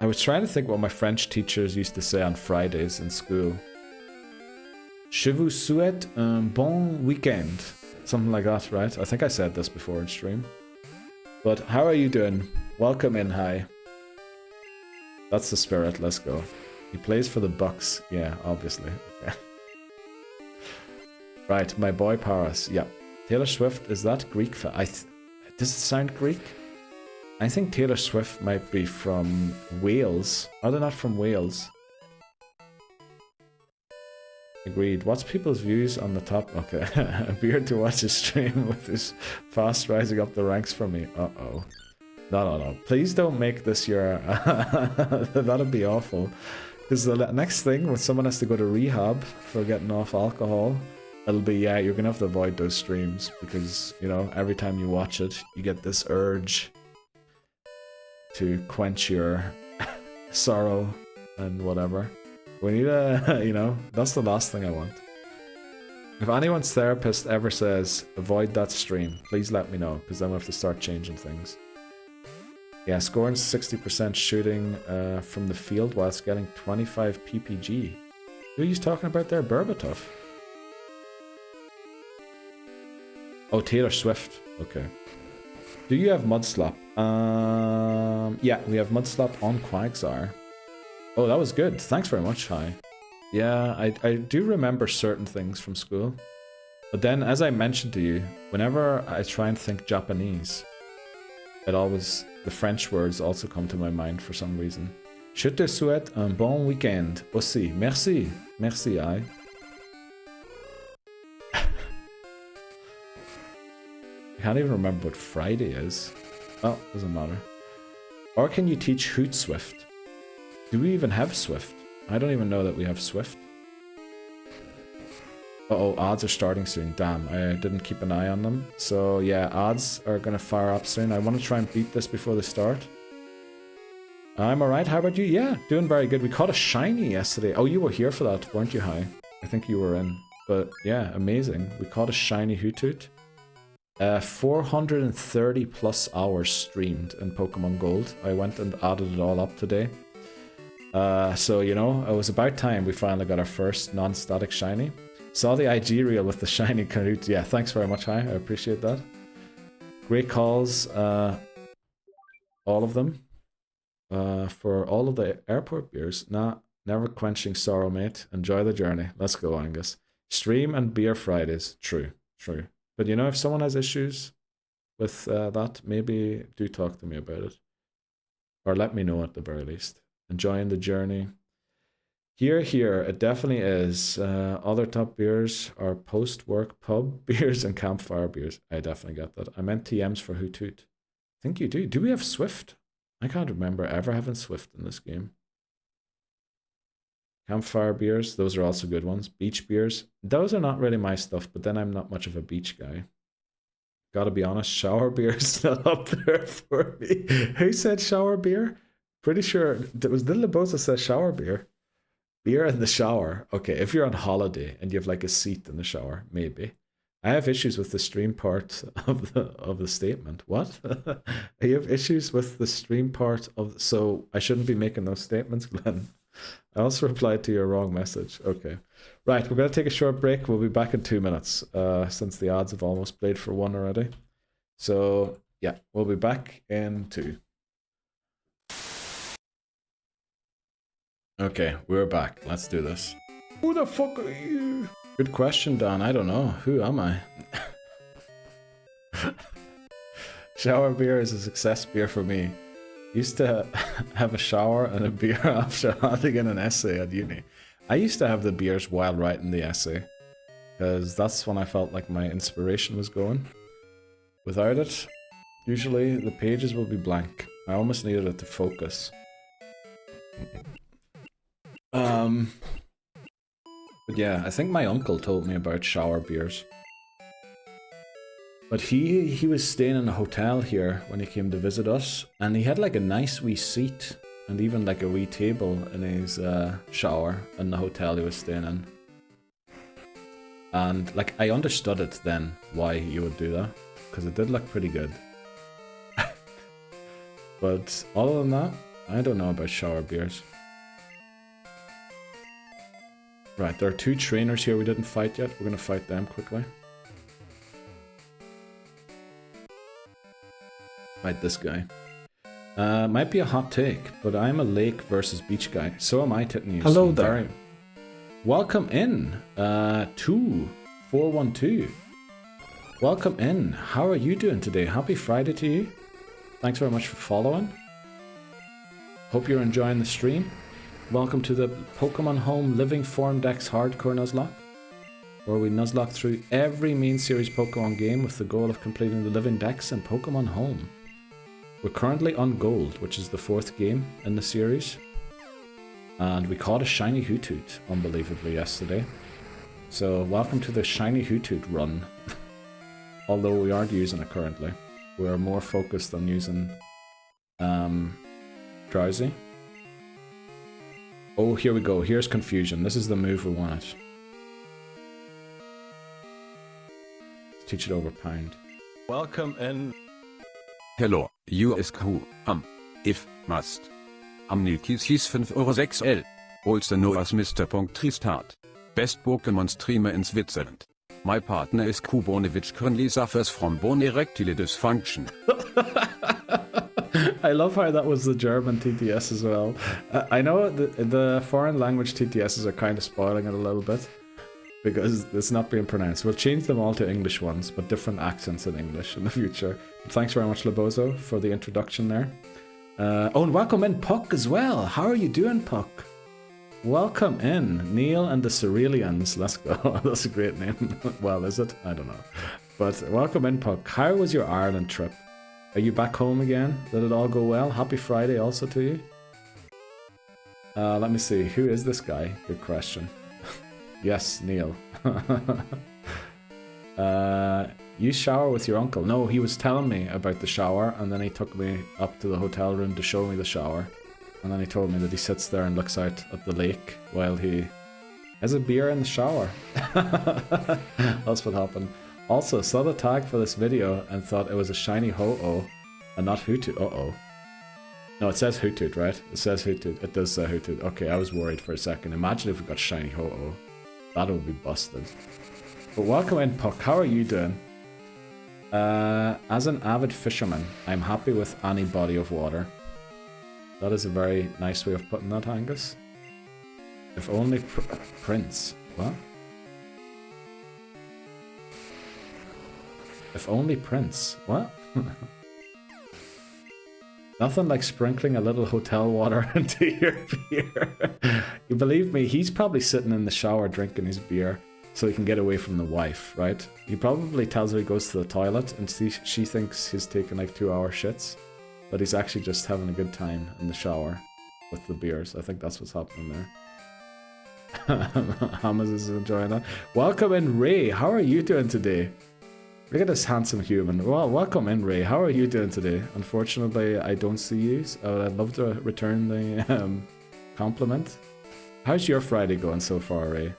I was trying to think what my French teachers used to say on Fridays in school. Je vous souhaite un bon weekend. Something like that, right? I think I said this before in stream. But how are you doing? Welcome in, hi. That's the spirit, let's go. He plays for the Bucks. Yeah, obviously. Okay. Right, my boy Paras. Yeah. Taylor Swift, is that Greek? Does it sound Greek? I think Taylor Swift might be from Wales. Are they not from Wales? Agreed. What's people's views on the top? Okay. Beard to watch his stream with his fast rising up the ranks for me. Uh-oh. No. Please don't make this your... That'd be awful. Because the next thing, when someone has to go to rehab for getting off alcohol, it'll be, yeah, you're going to have to avoid those streams. Because, you know, every time you watch it, you get this urge to quench your sorrow and whatever. We need a, you know, that's the last thing I want. If anyone's therapist ever says, avoid that stream, please let me know, because then we'll have to start changing things. Yeah, scoring 60% shooting from the field whilst getting 25 PPG. Who are you talking about there? Berbatov? Oh, Taylor Swift. Okay. Do you have Mudslap? Yeah, we have Mudslap on Quagsire. Oh, that was good. Thanks very much, Hi. Yeah, I do remember certain things from school. But then, as I mentioned to you, whenever I try and think Japanese, the French words also come to my mind for some reason. Je te souhaite un bon week-end aussi. Merci. Merci, I. I can't even remember what Friday is. Oh, doesn't matter. Or can you teach Hootsuite? Do we even have Swift? I don't even know that we have Swift. Uh-oh, odds are starting soon. Damn, I didn't keep an eye on them. So yeah, odds are gonna fire up soon. I want to try and beat this before they start. I'm alright, how about you? Yeah, doing very good. We caught a shiny yesterday. Oh, you were here for that, weren't you, Hi? I think you were in. But yeah, amazing. We caught a shiny Hoothoot. 430 plus hours streamed in Pokemon Gold. I went and added it all up today. So, you know, it was about time we finally got our first non-static shiny. Saw the IG reel with the shiny Kahoot. Yeah, thanks very much, Hi. I appreciate that. Great calls, all of them. For all of the airport beers. Nah, never quenching sorrow, mate. Enjoy the journey. Let's go, Angus. Stream and beer Fridays. True, true. But you know, if someone has issues with that, maybe do talk to me about it. Or let me know at the very least. Enjoying the journey. Here, it definitely is. Other top beers are post-work pub beers and campfire beers. I definitely get that. I meant TMs for Hoothoot. I think you do. Do we have Swift? I can't remember ever having Swift in this game. Campfire beers, those are also good ones. Beach beers, those are not really my stuff, but then I'm not much of a beach guy. Gotta be honest, shower beer is not up there for me. Who said shower beer? Pretty sure it was Little Bosa said shower beer. Beer in the shower. Okay, if you're on holiday and you have like a seat in the shower, maybe. I have issues with the stream part of the statement. What? You have issues with the stream part of... So I shouldn't be making those statements, Glenn. I also replied to your wrong message. Okay. Right, we're going to take a short break. We'll be back in 2 minutes since the odds have almost played for 1 already. So, yeah, we'll be back in 2. Okay, we're back. Let's do this. Who the fuck are you? Good question, Don. I don't know. Who am I? Shower beer is a success beer for me. Used to have a shower and a beer after handing in an essay at uni. I used to have the beers while writing the essay, because that's when I felt like my inspiration was going. Without it, usually the pages will be blank. I almost needed it to focus. But yeah, I think my uncle told me about shower beers. But he was staying in a hotel here when he came to visit us, and he had like a nice wee seat and even like a wee table in his shower in the hotel he was staying in. And like I understood it then why he would do that, because it did look pretty good. But other than that, I don't know about shower beers. Right, there are 2 trainers here we didn't fight yet. We're gonna fight them quickly. Fight this guy. Might be a hot take, but I'm a lake versus beach guy. So am I, Titnews. Hello there. Welcome in, 2412. Welcome in. How are you doing today? Happy Friday to you. Thanks very much for following. Hope you're enjoying the stream. Welcome to the Pokemon Home Living Form Dex Hardcore Nuzlocke, where we Nuzlocke through every main series Pokemon game with the goal of completing the Living Dex in Pokemon Home. We're currently on Gold, which is the 4th game in the series. And we caught a shiny Hoothoot, unbelievably, yesterday. So welcome to the shiny Hoothoot run. Although we aren't using it currently. We're more focused on using Drowsy. Oh, here we go. Here's Confusion. This is the move we wanted. Teach it over Pound. Welcome in. Hello, you is who? If, must. Amnikis hieß 5,6 €6L. Also know as Mr. Tristat. Best Pokémon streamer in Switzerland. My partner is Kubone which currently suffers from bone erectile dysfunction. I love how that was the German TTS as well. I know the foreign language TTSs are kind of spoiling it a little bit because it's not being pronounced. We'll change them all to English ones, but different accents in English in the future. But thanks very much, Labozo, for the introduction there. Oh, and welcome in, Puck, as well. How are you doing, Puck? Welcome in, Neil and the Cerealians. Let's go. That's a great name. Well, is it? I don't know. But welcome in, Puck. How was your Ireland trip? Are you back home again? Did it all go well? Happy Friday also to you. Let me see. Who is this guy? Good question. Yes, Neil. You shower with your uncle. No, he was telling me about the shower, and then he took me up to the hotel room to show me the shower. And then he told me that he sits there and looks out at the lake while he has a beer in the shower. That's what happened. Also, saw the tag for this video and thought it was a shiny Ho-Oh and not Hoothoot. Uh-oh. No, it says Hoothoot, right? It says Hoothoot. It does say Hoothoot. Okay, I was worried for a second. Imagine if we got shiny Ho-Oh. That would be busted. But welcome in, Puck. How are you doing? As an avid fisherman, I'm happy with any body of water. That is a very nice way of putting that, Angus. If only Prince. What? If only Prince. What? Nothing like sprinkling a little hotel water into your beer. You believe me, he's probably sitting in the shower drinking his beer so he can get away from the wife, right? He probably tells her he goes to the toilet and she thinks he's taking like 2-hour shits, but he's actually just having a good time in the shower with the beers. I think that's what's happening there. Hamas is enjoying that. Welcome in, Ray. How are you doing today? Look at this handsome human. Well, welcome in, Ray. How are you doing today? Unfortunately, I don't see you. So I'd love to return the compliment. How's your Friday going so far, Ray?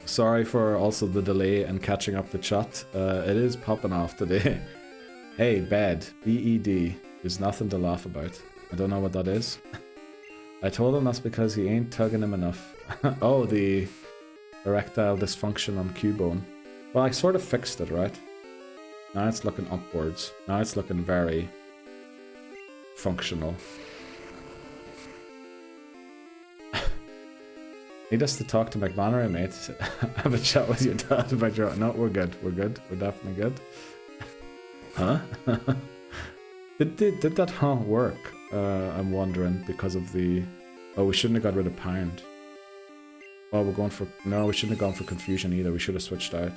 Sorry for also the delay and catching up the chat. It is popping off today. Hey, bed. B-E-D. There's nothing to laugh about. I don't know what that is. I told him that's because he ain't tugging him enough. Oh, the erectile dysfunction on Cubone. Well, I sort of fixed it, right? Now it's looking upwards. Now it's looking very functional. Need us to talk to McMannery, mate. Have a chat with your dad about your... No, we're good. We're good. We're definitely good. Huh? Did that huh work? I'm wondering because of the... Oh, we shouldn't have got rid of Pound. Oh, we're going for... No, we shouldn't have gone for Confusion either. We should have switched out.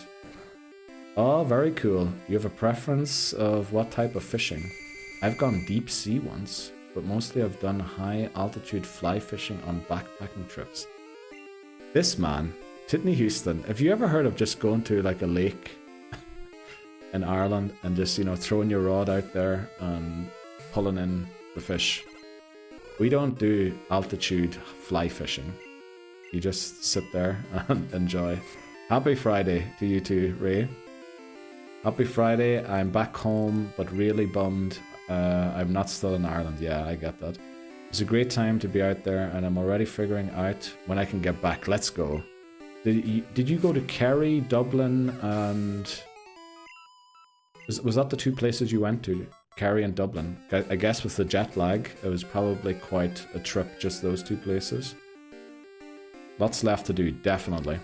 Oh, very cool. You have a preference of what type of fishing? I've gone deep sea once, but mostly I've done high altitude fly fishing on backpacking trips. This man, Titney Houston, have you ever heard of just going to like a lake in Ireland and just, you know, throwing your rod out there and pulling in the fish? We don't do altitude fly fishing. You just sit there and enjoy. Happy Friday to you too, Ray. Happy Friday. I'm back home, but really bummed. I'm not still in Ireland. Yeah, I get that. It's a great time to be out there, and I'm already figuring out when I can get back. Let's go. Did you go to Kerry, Dublin, and... Was that the two places you went to? Kerry and Dublin? I guess with the jet lag, it was probably quite a trip, just those two places. Lots left to do, definitely.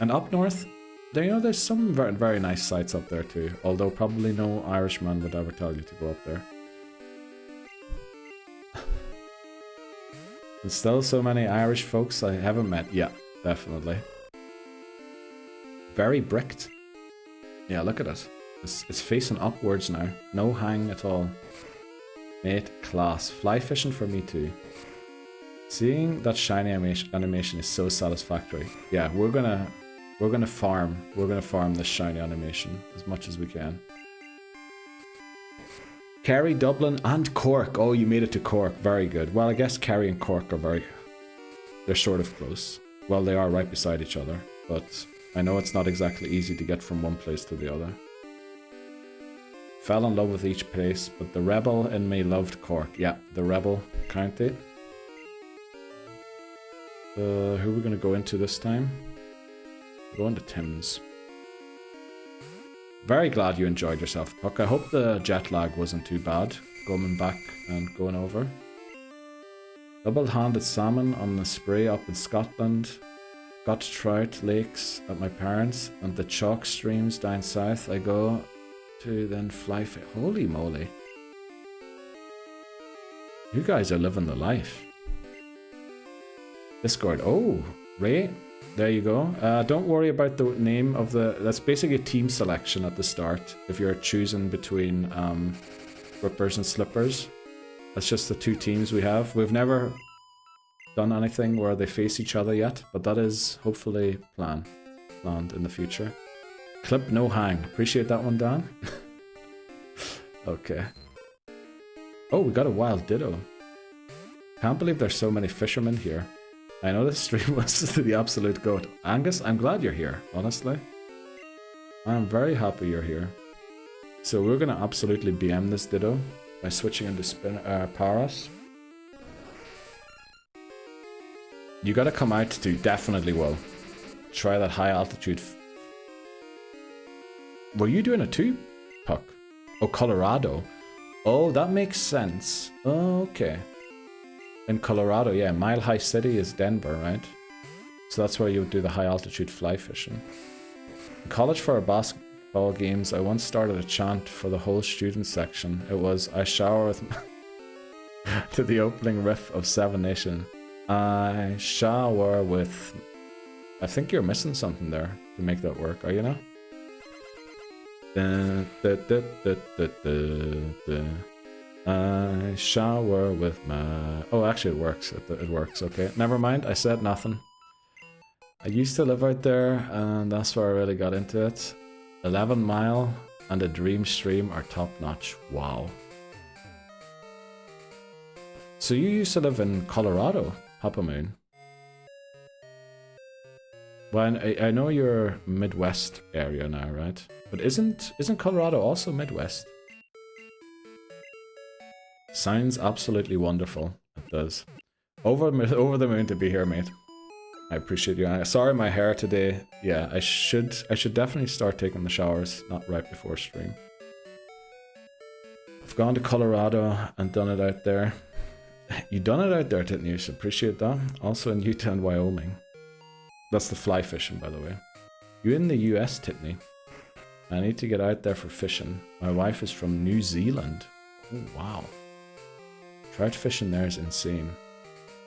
And up north, there, you know, there's some very, very nice sites up there too. Although probably no Irishman would ever tell you to go up there. There's still so many Irish folks I haven't met. Yeah, definitely. Very bricked. Yeah, look at it. It's facing upwards now. No hang at all. Mate, class. Fly fishing for me too. Seeing that shiny animation is so satisfactory. Yeah, we're gonna farm. We're gonna farm this shiny animation as much as we can. Kerry, Dublin, and Cork. Oh, you made it to Cork. Very good. Well, I guess Kerry and Cork are they're sort of close. Well, they are right beside each other, but I know it's not exactly easy to get from one place to the other. Fell in love with each place, but the rebel in me loved Cork. Yeah, the rebel county. Who are we going to go into this time? Go into Tim's. Very glad you enjoyed yourself, Puck. I hope the jet lag wasn't too bad, going back and going over. Double-handed salmon on the spree up in Scotland. Got trout lakes at my parents', and the chalk streams down south I go to then fly. Holy moly. You guys are living the life. Discord. Oh, Ray. There you go. Don't worry about the name of the... That's basically a team selection at the start. If you're choosing between Rippers and Slippers. That's just the two teams we have. We've never done anything where they face each other yet. But that is hopefully planned in the future. Clip no hang. Appreciate that one, Dan. Okay. Oh, we got a wild ditto. Can't believe there's so many fishermen here. I know this stream was the absolute goat. Angus, I'm glad you're here, honestly. I'm very happy you're here. So we're gonna absolutely BM this ditto by switching into Paras. You gotta come out to definitely will. Try that high altitude. Were you doing a 2, Puck? Oh, Colorado. Oh, that makes sense. Okay. In Colorado, yeah, Mile High City is Denver, right? So that's where you would do the high altitude fly fishing. In college for our basketball games, I once started a chant for the whole student section. It was, I shower with... to the opening riff of Seven Nation. I shower with... I think you're missing something there to make that work, are you not? I shower with my... Oh, actually it works. It works, okay. Never mind, I said nothing. I used to live out there, and that's where I really got into it. 11 Mile and a Dream Stream are top notch. Wow. So you used to live in Colorado, Papa Moon? Well, I know you're Midwest area now, right? But isn't Colorado also Midwest? Sounds absolutely wonderful. It does. Over the moon to be here, mate. I appreciate you. Sorry, my hair today. Yeah, I should definitely start taking the showers, not right before stream. I've gone to Colorado and done it out there. You done it out there, didn't you? So appreciate that. Also in Utah and Wyoming. That's the fly fishing, by the way. You in the US, Titney? I need to get out there for fishing. My wife is from New Zealand. Oh, wow. Trout fishing there is insane.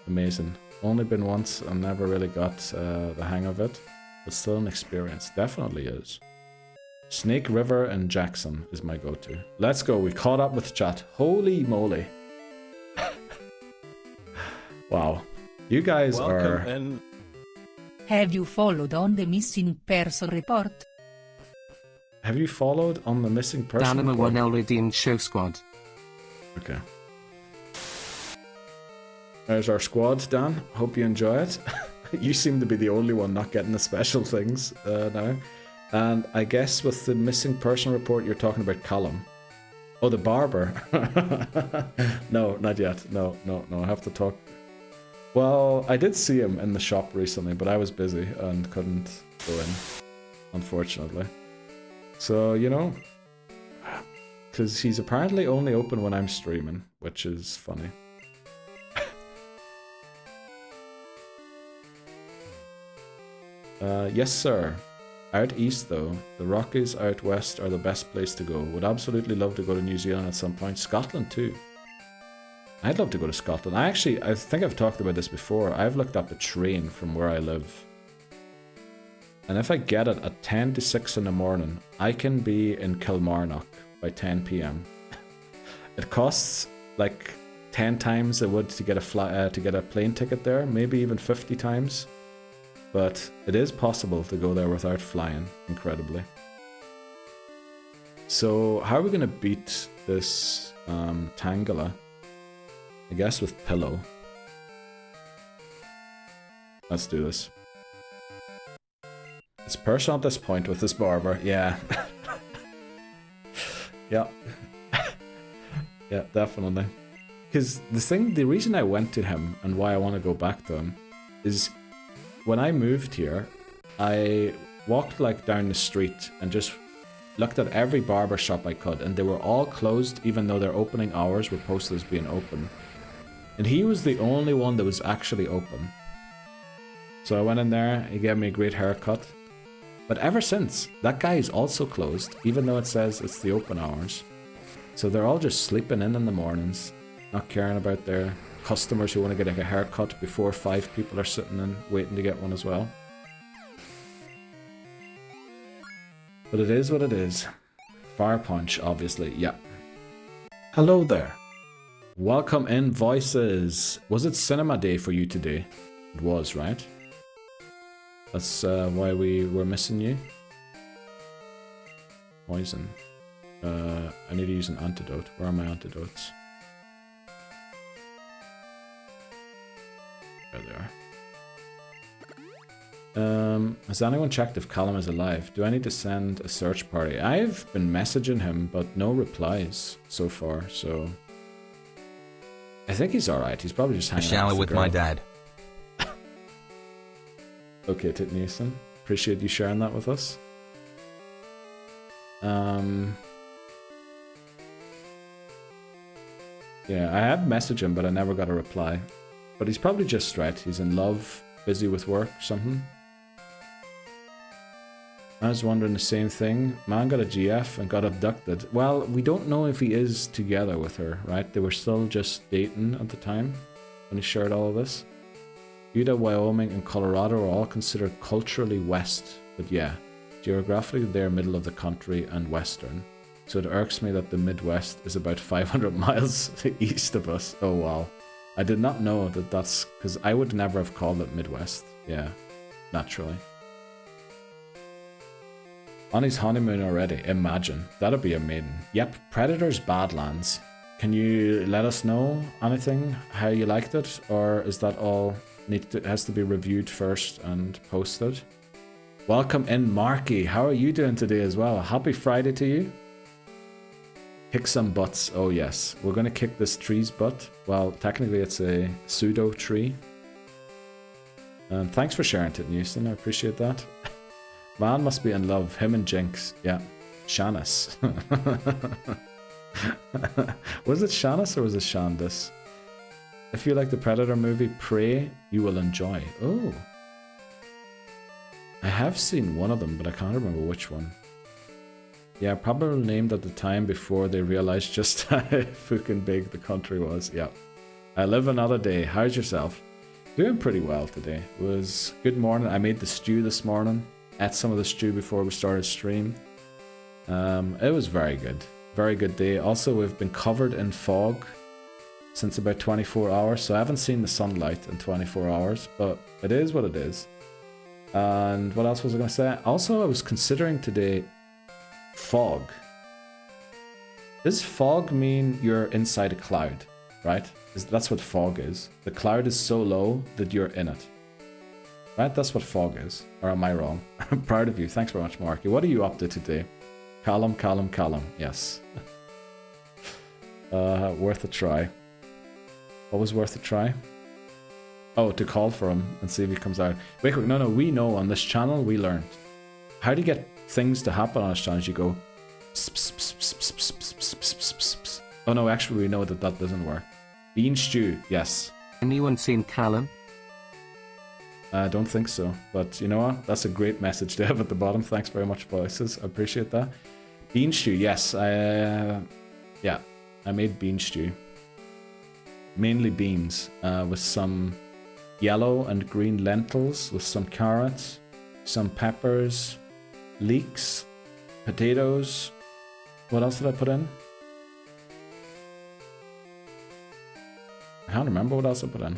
Amazing. Only been once and never really got the hang of it. But still an experience. Definitely is. Snake River and Jackson is my go-to. Let's go. We caught up with chat. Holy moly. Wow. You guys are... And Have you followed on the missing person report? Have you followed on the missing person Danima report? 1L redeemed show squad. Okay. There's our squad, Dan. Hope you enjoy it. You seem to be the only one not getting the special things now. And I guess with the missing person report, you're talking about Callum. Oh, the barber. No, not yet. No. I have to talk. Well, I did see him in the shop recently, but I was busy and couldn't go in, unfortunately. So, you know, because he's apparently only open when I'm streaming, which is funny. Yes, sir. Out east, though, the Rockies out west are the best place to go. Would absolutely love to go to New Zealand at some point. Scotland, too. I'd love to go to Scotland. I think I've talked about this before. I've looked up a train from where I live. And if I get it at 10 to 6 in the morning, I can be in Kilmarnock by 10 PM. It costs like 10 times it would to get a plane ticket there, maybe even 50 times. But it is possible to go there without flying, incredibly. So how are we going to beat this Tangela? I guess with Pillow. Let's do this. It's personal at this point with this barber, yeah. Yeah. Yeah, definitely. Because the reason I went to him and why I want to go back to him is when I moved here, I walked like down the street and just looked at every barber shop I could, and they were all closed even though their opening hours were posted as being open. And he was the only one that was actually open. So I went in there, he gave me a great haircut. But ever since, that guy is also closed, even though it says it's the open hours. So they're all just sleeping in the mornings, not caring about their customers who want to get a haircut before 5 people are sitting in waiting to get one as well. But it is what it is. Fire punch, obviously, yeah. Hello there. Welcome in, voices. Was it cinema day for you today? It was, right? That's why we were missing you. Poison. I need to use an antidote. Where are my antidotes? There they are. Has anyone checked if Callum is alive? Do I need to send a search party? I've been messaging him, but no replies so far, so... I think he's alright. He's probably just hanging out with my dad. Okay, Titnison. Appreciate you sharing that with us. Yeah, I had messaged him, but I never got a reply. But he's probably just right. He's in love, busy with work, something. I was wondering the same thing. Man got a GF and got abducted. Well, we don't know if he is together with her, right? They were still just dating at the time when he shared all of this. Utah, Wyoming, and Colorado are all considered culturally west, but yeah, geographically they're middle of the country and western. So it irks me that the Midwest is about 500 miles east of us. Oh wow. I did not know that that's... because I would never have called it Midwest. Yeah, naturally. On his honeymoon already, imagine. That'd be amazing. Yep, Predator's Badlands. Can you let us know anything, how you liked it? Or is that all... has to be reviewed first and posted? Welcome in, Marky. How are you doing today as well? Happy Friday to you. Kick some butts. Oh yes, we're gonna kick this tree's butt. Well, technically it's a pseudo tree. Thanks for sharing it, Newson. I appreciate that. Man must be in love. Him and Jinx. Yeah, Shannis. Was it Shannis or was it Shandis? If you like the Predator movie, Prey, you will enjoy. Oh. I have seen one of them, but I can't remember which one. Yeah, probably named at the time before they realized just how fucking big the country was. Yeah. I live another day. How's yourself? Doing pretty well today. It was good morning. I made the stew this morning. Ate some of the stew before we started stream. It was very good. Very good day. Also, we've been covered in fog since about 24 hours, so I haven't seen the sunlight in 24 hours, but it is what it is. And what else was I going to say? Also, I was considering today fog. Does fog mean you're inside a cloud, right? That's what fog is. The cloud is so low that you're in it. Right? That's what fog is. Or am I wrong? I'm proud of you. Thanks very much, Marky. What are you up to today? Callum. Yes. Worth a try. What was worth a try? Oh, to call for him and see if he comes out. Wait, quick. No, we know on this channel, we learned. How to get things to happen on this channel is you go... Oh no, actually we know that doesn't work. Bean stew, yes. Anyone seen Callum? I don't think so, but you know what? That's a great message to have at the bottom. Thanks very much, voices. I appreciate that. Bean stew, yes. I made bean stew. Mainly beans, with some yellow and green lentils, with some carrots, some peppers, leeks, potatoes. What else did I put in? I can't remember what else I put in.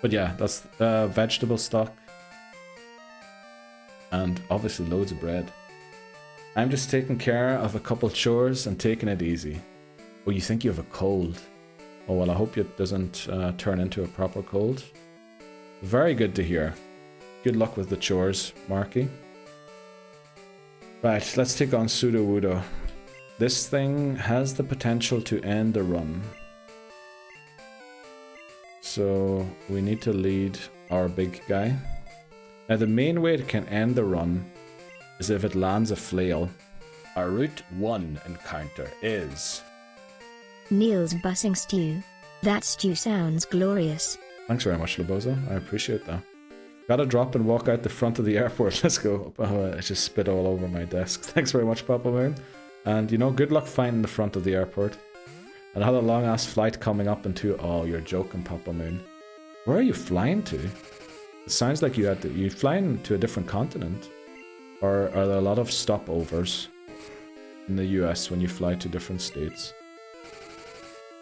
But yeah, that's vegetable stock. And obviously loads of bread. I'm just taking care of a couple chores and taking it easy. Oh, you think you have a cold? Oh, well, I hope it doesn't turn into a proper cold. Very good to hear. Good luck with the chores, Marky. Right, let's take on Sudowoodo. This thing has the potential to end the run. So we need to lead our big guy. Now the main way it can end the run is if it lands a flail. Our Route 1 encounter is... Neil's bussing stew. That stew sounds glorious. Thanks very much, Loboza. I appreciate that. Gotta drop and walk out the front of the airport. Let's go. Oh, I just spit all over my desk. Thanks very much, Papa Moon. And, you know, good luck finding the front of the airport. And I had a long-ass flight coming up into... Oh, you're joking, Papa Moon. Where are you flying to? It sounds like you're flying to a different continent. Or are there a lot of stopovers in the US when you fly to different states?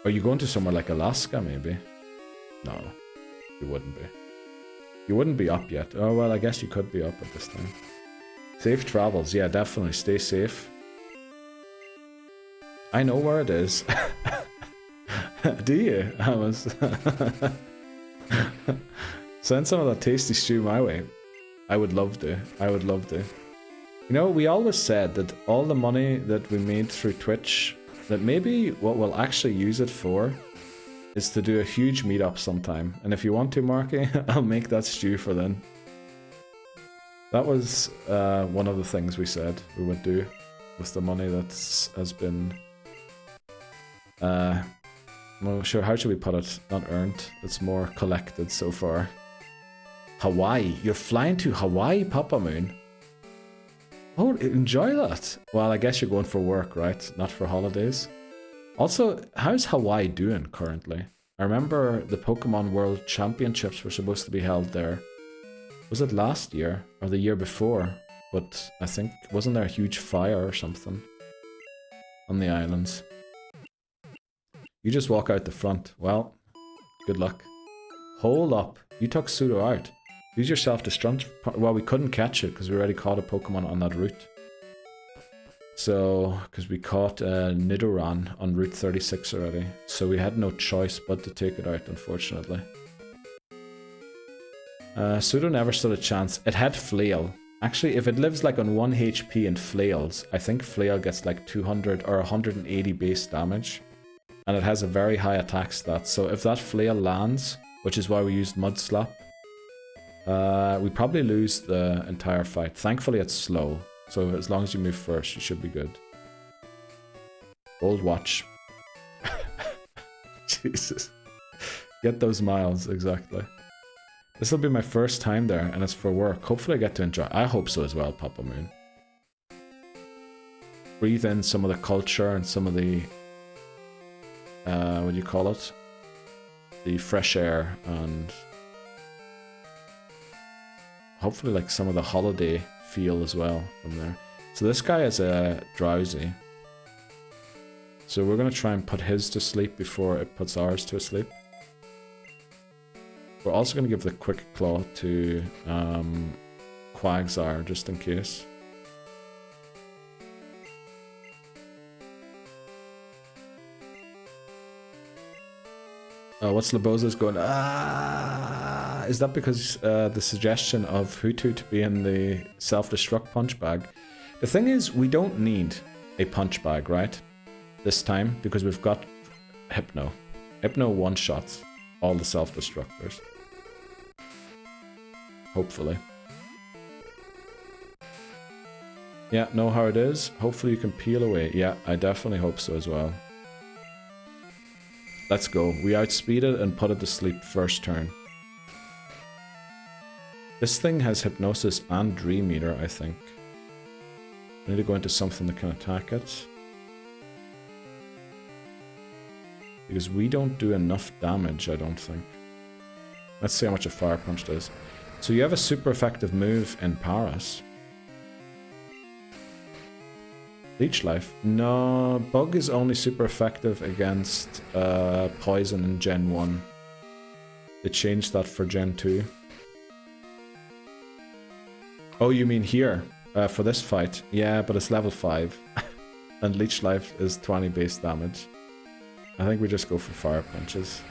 Are you going to somewhere like Alaska, maybe? No, you wouldn't be. You wouldn't be up yet. Oh, well, I guess you could be up at this time. Safe travels. Yeah, definitely. Stay safe. I know where it is. Do you? I was... Send some of that tasty stew my way. I would love to. I would love to. You know, we always said that all the money that we made through Twitch, that maybe what we'll actually use it for is to do a huge meetup sometime. And if you want to, Marky, I'll make that stew for then. That was one of the things we said we would do with the money that has been... well, sure, how should we put it? Not earned. It's more collected so far. Hawaii. You're flying to Hawaii, Papa Moon? Oh, enjoy that. Well, I guess you're going for work, right? Not for holidays. Also, how's Hawaii doing currently? I remember the Pokemon World Championships were supposed to be held there. Was it last year or the year before? But I think, wasn't there a huge fire or something on the islands? You just walk out the front. Well, good luck. Hold up. You took Pseudo out. Use your self-destruct. Well, we couldn't catch it because we already caught a Pokemon on that route. So, because we caught Nidoran on Route 36 already. So we had no choice but to take it out, unfortunately. Pseudo never stood a chance. It had Flail. Actually, if it lives like on 1 HP and flails, I think Flail gets like 200 or 180 base damage. And it has a very high attack stat. So if that Flail lands, which is why we used Mud Slap, we probably lose the entire fight. Thankfully it's slow, so as long as you move first, you should be good. Gold watch. Jesus. Get those miles, exactly. This will be my first time there, and it's for work. Hopefully I get to enjoy. I hope so as well, Papa Moon. Breathe in some of the culture and some of the... what do you call it? The fresh air and... hopefully like some of the holiday feel as well from there. So this guy is drowsy. So we're going to try and put his to sleep before it puts ours to sleep. We're also going to give the Quick Claw to Quagsire just in case. What's Laboza's going? Ah, is that because the suggestion of Hutu to be in the self-destruct punch bag? The thing is, we don't need a punch bag, right? This time, because we've got Hypno. Hypno one-shots all the self-destructors. Hopefully. Yeah, know how it is. Hopefully you can peel away. Yeah, I definitely hope so as well. Let's go. We outspeed it and put it to sleep first turn. This thing has Hypnosis and Dream Eater, I think. I need to go into something that can attack it. Because we don't do enough damage, I don't think. Let's see how much a Fire Punch does. So you have a super effective move in Paris. Leech Life. No, Bug is only super effective against Poison in Gen 1. They changed that for Gen 2. Oh, you mean here? For this fight? Yeah, but it's level 5. And Leech Life is 20 base damage. I think we just go for Fire Punches.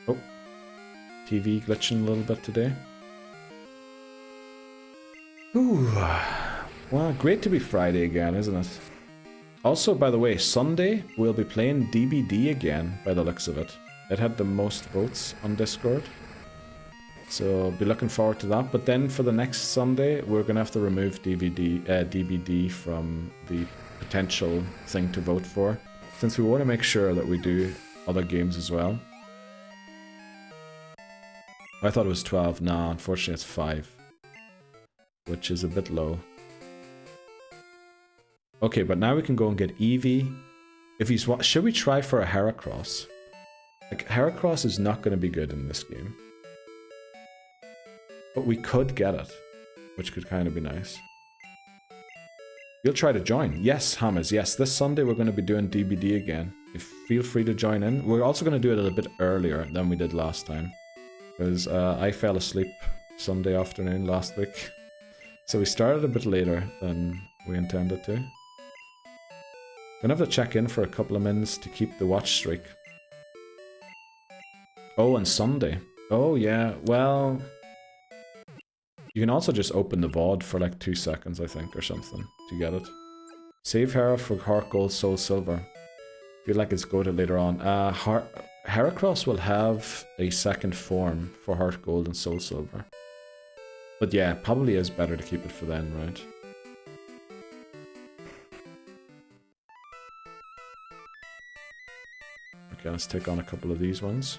Oh. TV glitching a little bit today. Ooh. Well, great to be Friday again, isn't it? Also, by the way, Sunday we'll be playing DBD again, by the looks of it. It had the most votes on Discord. So, be looking forward to that. But then for the next Sunday, we're going to have to remove DBD from the potential thing to vote for, since we want to make sure that we do other games as well. I thought it was 12. Nah, unfortunately it's 5. Which is a bit low. Okay, but now we can go and get Eevee. If he's should we try for a Heracross? Like, Heracross is not going to be good in this game. But we could get it, which could kind of be nice. You'll try to join. Yes, Hammers, yes. This Sunday we're going to be doing DBD again. Feel free to join in. We're also going to do it a little bit earlier than we did last time. Because I fell asleep Sunday afternoon last week. So we started a bit later than we intended to. Gonna have to check in for a couple of minutes to keep the watch streak. Oh, and Sunday. Oh yeah, well... You can also just open the VOD for like 2 seconds, I think, or something, to get it. Save Hera for Heart Gold, Soul Silver. Feel like it's goated later on. Heracross will have a second form for Heart Gold and Soul Silver. But yeah, probably is better to keep it for then, right? Okay, let's take on a couple of these ones.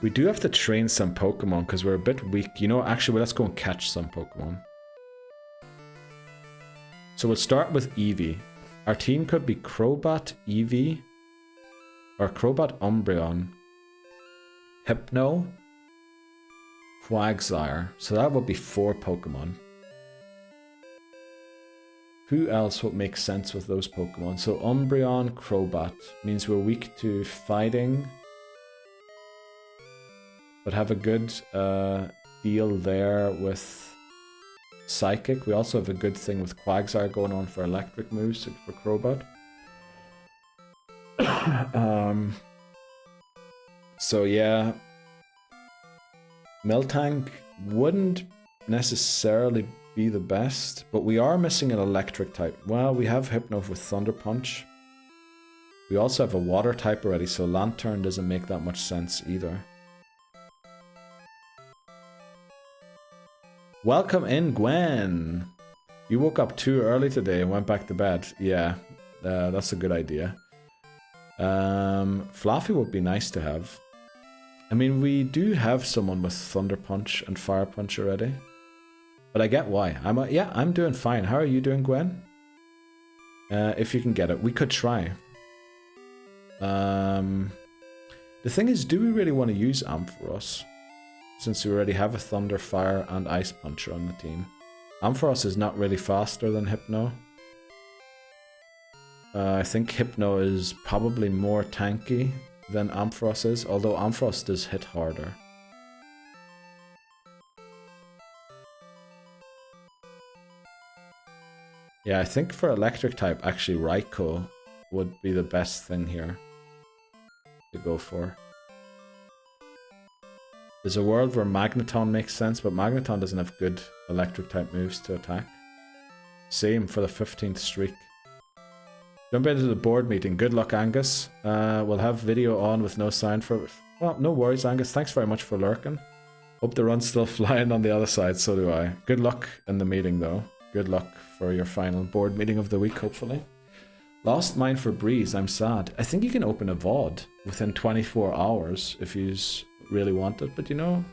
We do have to train some Pokemon because we're a bit weak. You know, actually, let's go and catch some Pokemon. So we'll start with Eevee. Our team could be Crobat, Eevee, or Crobat, Umbreon, Hypno, Quagsire. So that would be 4 Pokemon. Who else would make sense with those Pokemon? So Umbreon, Crobat means we're weak to fighting, but have a good deal there with Psychic. We also have a good thing with Quagsire going on for electric moves for Crobat. So yeah, Miltank wouldn't necessarily be the best, but we are missing an electric type. Well, we have Hypno with Thunder Punch. We also have a water type already, so Lantern doesn't make that much sense either. Welcome in, Gwen! You woke up too early today and went back to bed. Yeah, that's a good idea. Fluffy would be nice to have. I mean, we do have someone with Thunder Punch and Fire Punch already. But I get why. I'm doing fine. How are you doing, Gwen? If you can get it. We could try. The thing is, do we really want to use Ampharos? Since we already have a Thunder, Fire, and Ice Puncher on the team. Ampharos is not really faster than Hypno. I think Hypno is probably more tanky than Ampharos is, although Ampharos does hit harder. Yeah, I think for electric type, actually Raikou would be the best thing here to go for. There's a world where Magneton makes sense, but Magneton doesn't have good electric type moves to attack. Same for the 15th streak. Jump into the board meeting. Good luck, Angus. We'll have video on with no sound for... Well, no worries, Angus. Thanks very much for lurking. Hope the run's still flying on the other side, so do I. Good luck in the meeting, though. Good luck for your final board meeting of the week, hopefully. Lost mine for Breeze. I'm sad. I think you can open a VOD within 24 hours if you really want it, but you know...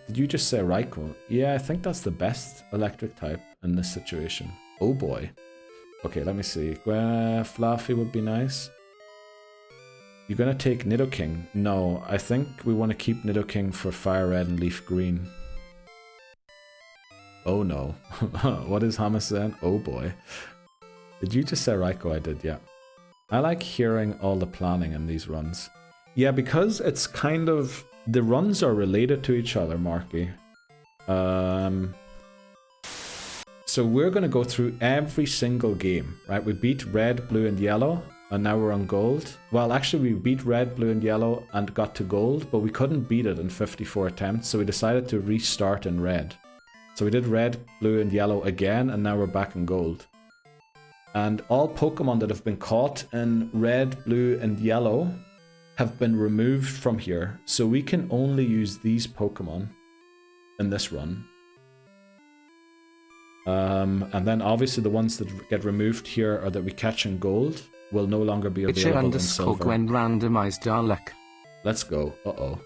Did you just say Raikou? Yeah, I think that's the best electric type in this situation. Oh boy. Okay, let me see. Fluffy would be nice. You're gonna take Nidoking? No, I think we want to keep Nidoking for Fire Red and Leaf Green. Oh no. What is Hamas saying? Oh boy. Did you just say Raikou? I did, yeah. I like hearing all the planning in these runs. Yeah, because it's kind of... The runs are related to each other, Marky. So we're going to go through every single game, right? We beat Red, Blue, and Yellow. And now we're on gold. Well, actually we beat red, blue and yellow and got to gold, but we couldn't beat it in 54 attempts, so we decided to restart in red. So we did red, blue and yellow again, and now we're back in gold. And all Pokemon that have been caught in red, blue and yellow have been removed from here. So we can only use these Pokemon in this run. And then obviously the ones that get removed here or that we catch in gold will no longer be available in silver. When randomized our luck. Let's go. Uh-oh.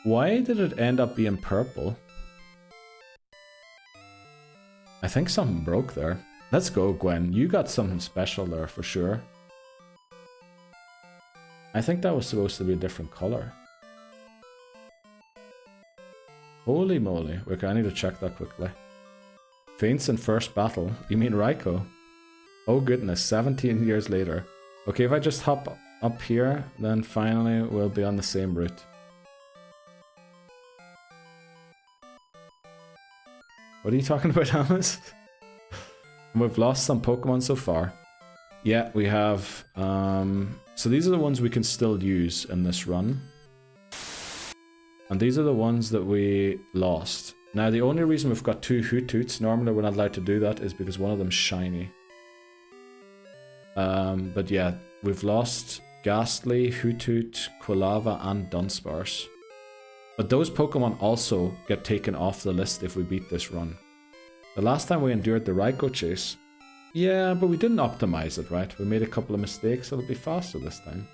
Why did it end up being purple? I think something broke there. Let's go, Gwen. You got something special there for sure. I think that was supposed to be a different color. Holy moly. Okay, I need to check that quickly. Faints in first battle. You mean Raikou? Oh goodness, 17 years later. Okay, if I just hop up here, then finally we'll be on the same route. What are you talking about, Hamas? We've lost some Pokemon so far. Yeah, we have... so these are the ones we can still use in this run. And these are the ones that we lost. Now, the only reason we've got 2 Hootoots, normally we're not allowed to do that, is because one of them's shiny. But yeah, we've lost Ghastly, Hootoot, Quilava, and Dunsparce. But those Pokemon also get taken off the list if we beat this run. The last time we endured the Raikou chase, yeah, but we didn't optimize it, right? We made a couple of mistakes, it'll be faster this time.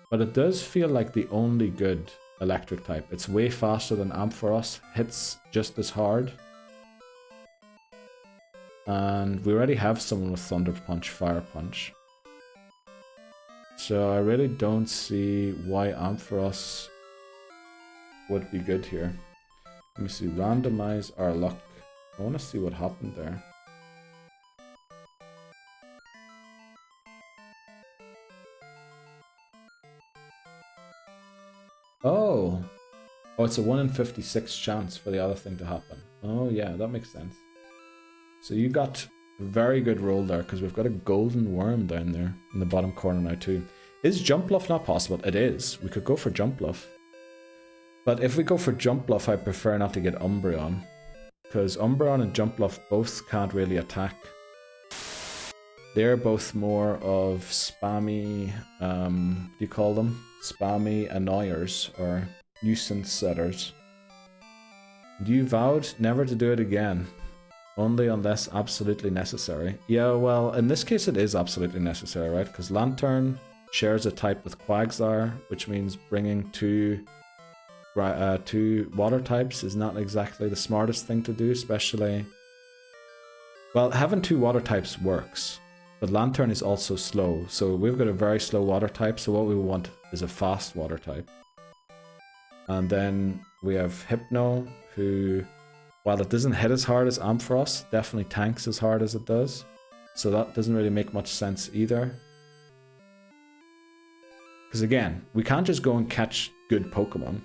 But it does feel like the only good electric type. It's way faster than Ampharos, hits just as hard. And we already have someone with Thunder Punch, Fire Punch. So I really don't see why Ampharos would be good here. Let me see, randomize our luck. I want to see what happened there. Oh, it's a 1 in 56 chance for the other thing to happen. Oh yeah, that makes sense. So you got a very good roll there, because we've got a golden worm down there in the bottom corner now too. Is Jump Bluff not possible? It is. We could go for Jump Bluff. But if we go for Jump Bluff, I prefer not to get Umbreon. Because Umbreon and Jump Bluff both can't really attack. They're both more of spammy, what do you call them? Spammy annoyers or nuisance setters. You vowed never to do it again. Only unless absolutely necessary. Yeah, well, in this case it is absolutely necessary, right? Because Lantern shares a type with Quagsire, which means bringing two water types is not exactly the smartest thing to do, especially... Well, having 2 water types works, but Lantern is also slow, so we've got a very slow water type, so what we want is a fast water type. And then we have Hypno, who, while it doesn't hit as hard as Ampharos, definitely tanks as hard as it does. So that doesn't really make much sense either. Because again, we can't just go and catch good Pokemon,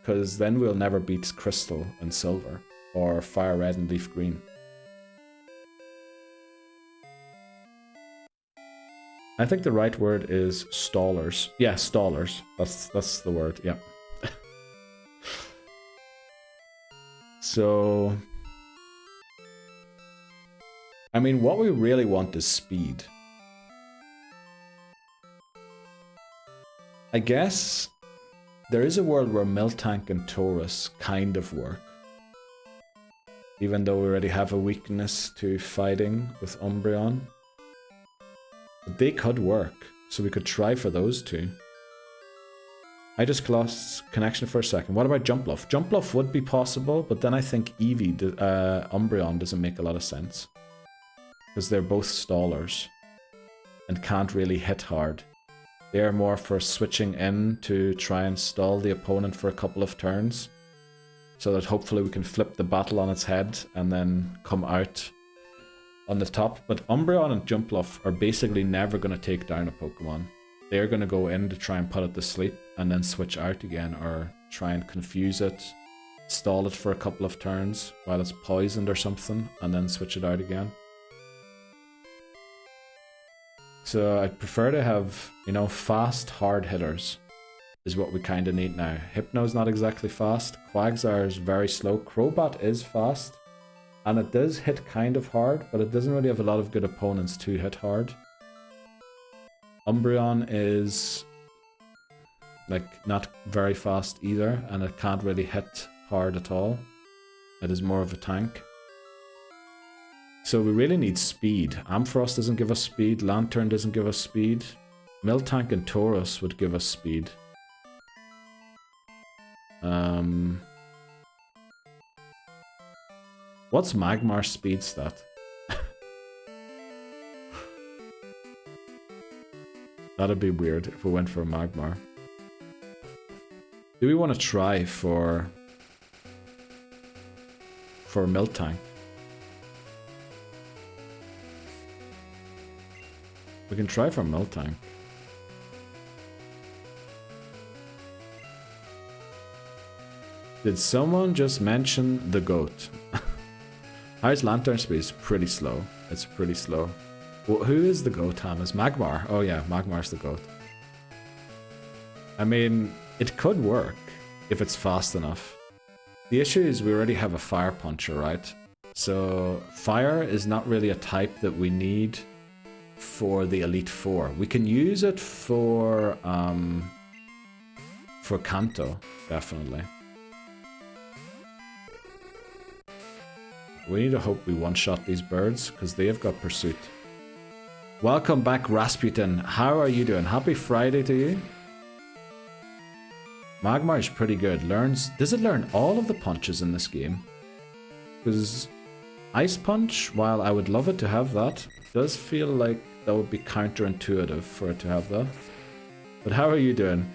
because then we'll never beat Crystal and Silver, or Fire Red and Leaf Green. I think the right word is stallers. Yeah, stallers. That's the word, yeah. So... I mean, what we really want is speed. I guess there is a world where Miltank and Tauros kind of work. Even though we already have a weakness to fighting with Umbreon. But they could work, so we could try for those two. I just lost connection for a second. What about Jump Bluff? Jump Bluff would be possible, but then I think Eevee, Umbreon doesn't make a lot of sense. Because they're both stallers. And can't really hit hard. They're more for switching in to try and stall the opponent for a couple of turns. So that hopefully we can flip the battle on its head and then come out on the top. But Umbreon and Jump Bluff are basically never going to take down a Pokemon. They're going to go in to try and put it to sleep and then switch out again or try and confuse it stall it for a couple of turns while it's poisoned or something, and then switch it out again. So I'd prefer to have, you know, fast, hard hitters is what we kind of need now. Hypno's not exactly fast. Quagsire is very slow. Crobat is fast. And it does hit kind of hard, but it doesn't really have a lot of good opponents to hit hard. Umbreon is like not very fast either, and it can't really hit hard at all. It is more of a tank. So we really need speed. Ampharos doesn't give us speed. Lantern doesn't give us speed. Miltank and Tauros would give us speed. What's Magmar's speed stat? That'd be weird if we went for a Magmar. Do we want to try for Miltank? We can try for Miltank. Did someone just mention the goat? How's Lantern speed? It's pretty slow. It's pretty slow. Well, who is the goat, Ham? Is Magmar? Oh yeah, Magmar's the goat. I mean, it could work if it's fast enough. The issue is we already have a Fire Puncher, right? So Fire is not really a type that we need for the Elite Four. We can use it for Kanto, definitely. We need to hope we one-shot these birds, because they have got Pursuit. Welcome back, Rasputin. How are you doing? Happy Friday to you. Magmar is pretty good. Does it learn all of the punches in this game? Because Ice Punch, while I would love it to have that, does feel like that would be counterintuitive for it to have that. But how are you doing?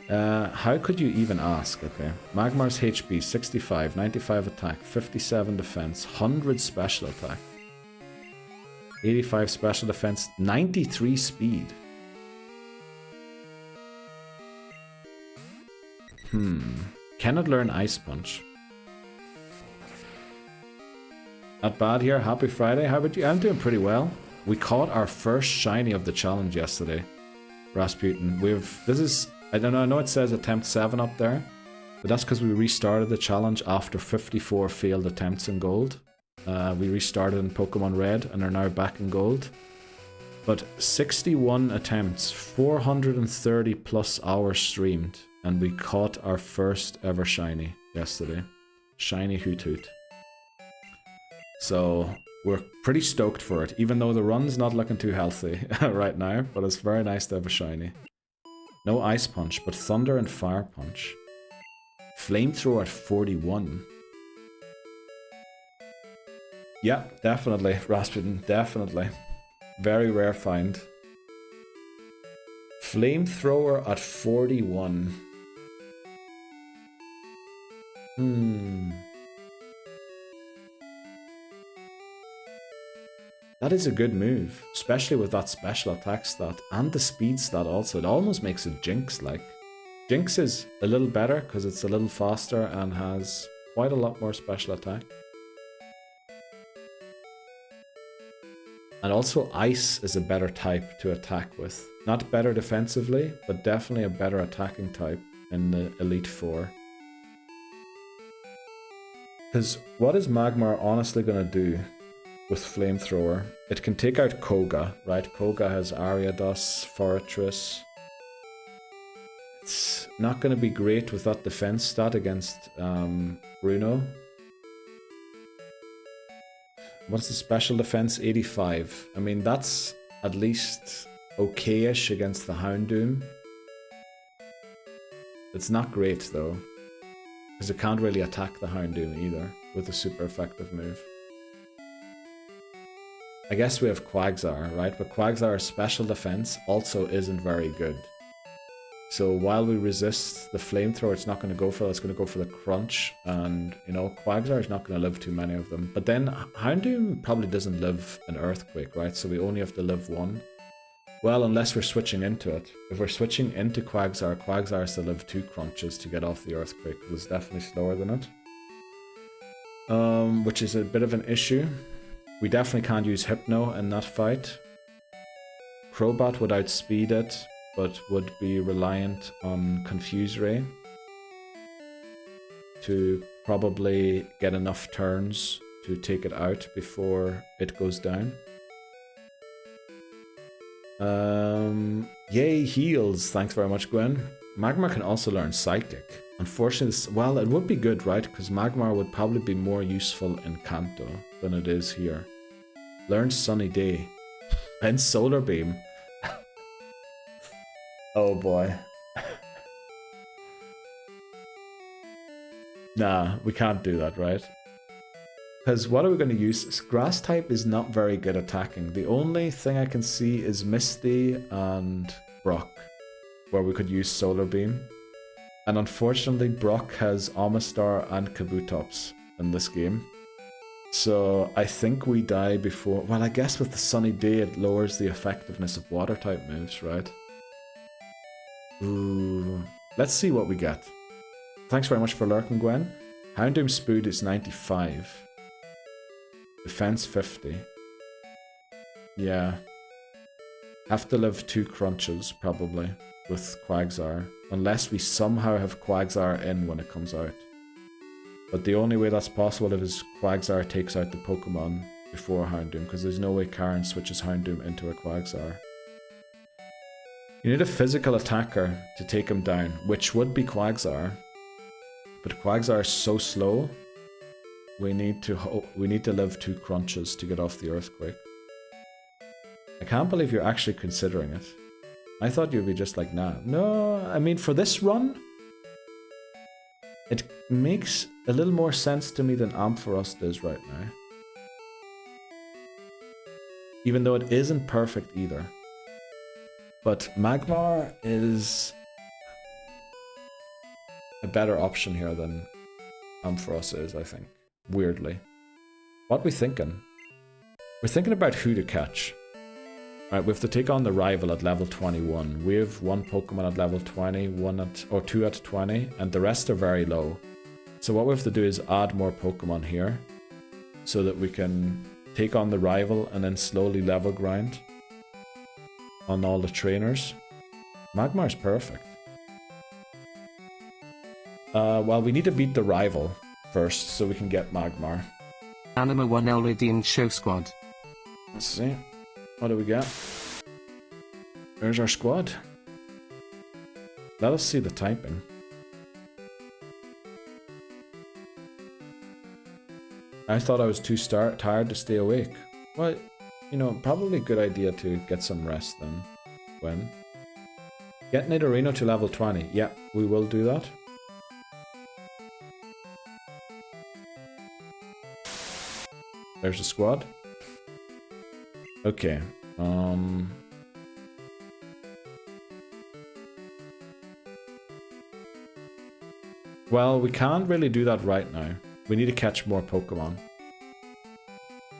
How could you even ask? Okay. Magmar's HP 65, 95 attack, 57 defense, 100 special attack, 85 special defense, 93 speed. Can it learn Ice Punch? Not bad here. Happy Friday. How about you? I'm doing pretty well. We caught our first shiny of the challenge yesterday. Rasputin. I don't know, I know it says attempt 7 up there, but that's because we restarted the challenge after 54 failed attempts in gold. We restarted in Pokemon Red and are now back in gold. But 61 attempts, 430 plus hours streamed, and we caught our first ever shiny yesterday. Shiny Hoot Hoot. So we're pretty stoked for it, even though the run's not looking too healthy right now, but it's very nice to have a shiny. No Ice Punch, but Thunder and Fire Punch. Flamethrower at 41. Yeah, definitely, Rasputin, definitely. Very rare find. Flamethrower at 41. That is a good move, especially with that special attack stat and the speed stat also. It almost makes it Jinx-like. Jinx is a little better because it's a little faster and has quite a lot more special attack. And also Ice is a better type to attack with. Not better defensively, but definitely a better attacking type in the Elite Four. Because what is Magmar honestly going to do with Flamethrower? It can take out Koga, right? Koga has Ariados, Forretress. It's not going to be great with that defense stat against Bruno. What's the special defense? 85. I mean, that's at least okay-ish against the Houndoom. It's not great though, because it can't really attack the Houndoom either with a super effective move. I guess we have Quagsire, right? But Quagsire's special defense also isn't very good. So while we resist the Flamethrower, it's not going to go for that. It's going to go for the Crunch. And, you know, Quagsire is not going to live too many of them. But then Houndoom probably doesn't live an Earthquake, right? So we only have to live one. Well, unless we're switching into it. If we're switching into Quagsire, Quagsire has to live 2 crunches to get off the Earthquake, because it's definitely slower than it. Which is a bit of an issue. We definitely can't use Hypno in that fight. Crobat would outspeed it, but would be reliant on Confuse Ray to probably get enough turns to take it out before it goes down. Yay, heals. Thanks very much, Gwen. Magmar can also learn Psychic. Unfortunately, well, it would be good, right? Because Magmar would probably be more useful in Kanto than it is here. Learn Sunny Day. And Solar Beam. Oh boy. Nah, we can't do that, right? Because what are we going to use? Grass type is not very good attacking. The only thing I can see is Misty and Brock, where we could use Solar Beam. And unfortunately, Brock has Amistar and Kabutops in this game. So I think we die before... Well, I guess with the Sunny Day, it lowers the effectiveness of water type moves, right? Ooh. Let's see what we get. Thanks very much for lurking, Gwen. Houndoom Spood is 95. Defense 50. Yeah. Have to live 2 crunches, probably, with Quagsire. Unless we somehow have Quagsire in when it comes out. But the only way that's possible is Quagsire takes out the Pokemon before Houndoom, because there's no way Karen switches Houndoom into a Quagsire. You need a physical attacker to take him down, which would be Quagsire. But Quagsire is so slow, we need to live 2 crunches to get off the Earthquake. I can't believe you're actually considering it. I thought you'd be just like, nah. No, I mean, for this run, it makes a little more sense to me than Ampharos does right now. Even though it isn't perfect either. But Magmar is a better option here than Ampharos is, I think. Weirdly. What are we thinking? We're thinking about who to catch. Right, we have to take on the rival at level 21. We have 1 Pokemon at level 20, 2 at 20, and the rest are very low. So what we have to do is add more Pokemon here, so that we can take on the rival and then slowly level grind on all the trainers. Magmar's perfect. Well, we need to beat the rival first, so we can get Magmar. Anima 1 already in show squad. Let's see. What do we got? There's our squad. Let us see the typing. I thought I was too tired to stay awake. Well, you know, probably a good idea to get some rest then. When? Get Nidorino to level 20. Yeah, we will do that. There's the squad. Okay. Well, we can't really do that right now. We need to catch more Pokemon.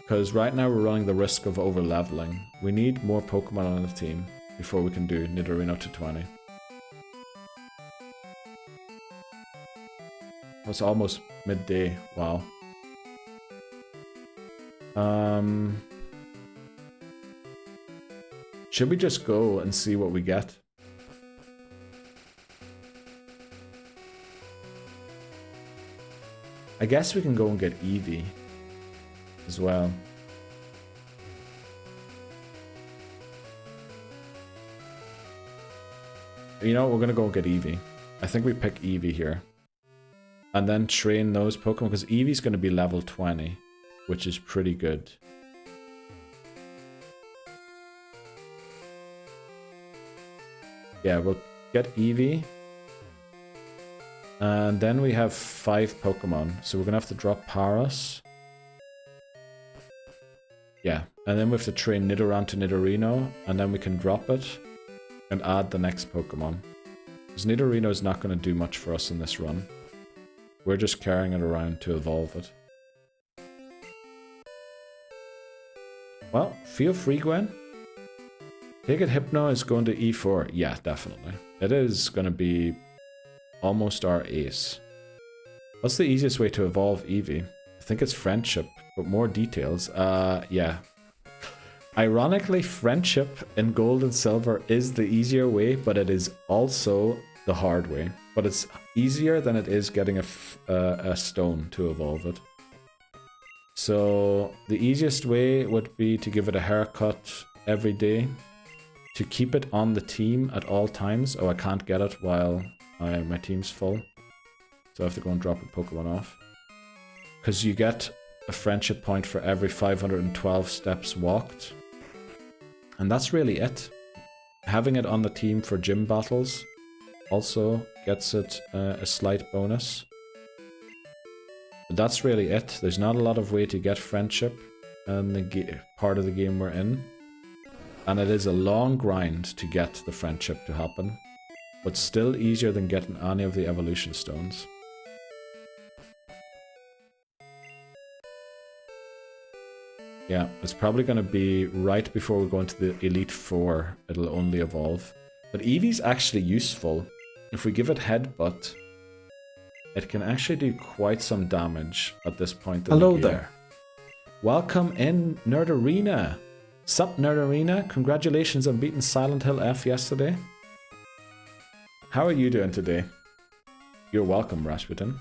Because right now we're running the risk of over-leveling. We need more Pokemon on the team before we can do Nidorino to 20. It's almost midday. Wow. Should we just go and see what we get? I guess we can go and get Eevee as well. You know, we're gonna go and get Eevee. I think we pick Eevee here. And then train those Pokemon, because Eevee's gonna be level 20, which is pretty good. Yeah, we'll get Eevee. And then we have 5 Pokemon. So we're going to have to drop Paras. Yeah, and then we have to train Nidoran to Nidorino. And then we can drop it and add the next Pokemon. Because Nidorino is not going to do much for us in this run. We're just carrying it around to evolve it. Well, feel free, Gwen. Take it Hypno is going to E4. Yeah, definitely. It is going to be almost our ace. What's the easiest way to evolve Eevee? I think it's Friendship, but more details. Yeah. Ironically, Friendship in Gold and Silver is the easier way, but it is also the hard way. But it's easier than it is getting a stone to evolve it. So the easiest way would be to give it a haircut every day, to keep it on the team at all times. Oh, I can't get it while my team's full, so I have to go and drop a Pokemon off. Because you get a friendship point for every 512 steps walked. And that's really it. Having it on the team for gym battles also gets it a slight bonus. But that's really it. There's not a lot of way to get friendship in the part of the game we're in. And it is a long grind to get the friendship to happen. But still easier than getting any of the evolution stones. Yeah, it's probably going to be right before we go into the Elite Four, it'll only evolve. But Eevee's actually useful. If we give it Headbutt, it can actually do quite some damage at this point in the game. There. Welcome in, Nerd Arena. Sup, Nerd Arena? Congratulations on beating Silent Hill F yesterday. How are you doing today? You're welcome, Rasputin.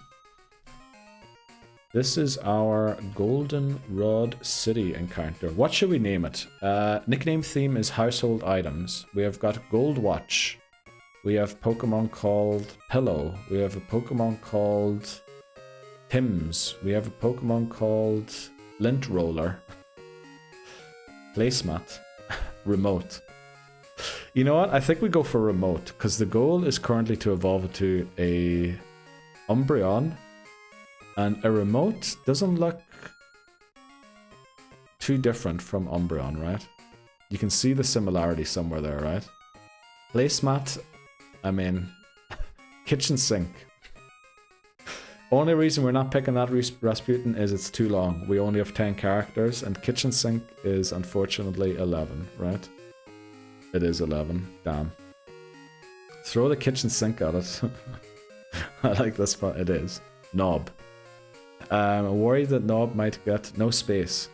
This is our Goldenrod City encounter. What should we name it? Nickname theme is household items. We have got Gold Watch. We have Pokemon called Pillow. We have a Pokemon called Tim's. We have a Pokemon called Lint Roller. Placemat. Remote. You know what? I think we go for Remote, because the goal is currently to evolve it to a Umbreon. And a Remote doesn't look too different from Umbreon, right? You can see the similarity somewhere there, right? Placemat, I mean, kitchen sink. Only reason we're not picking that Rasputin is it's too long. We only have 10 characters, and kitchen sink is unfortunately 11, right? It is 11, damn. Throw the kitchen sink at it. I like this part, it is. Knob. I'm worried that Knob might get no space.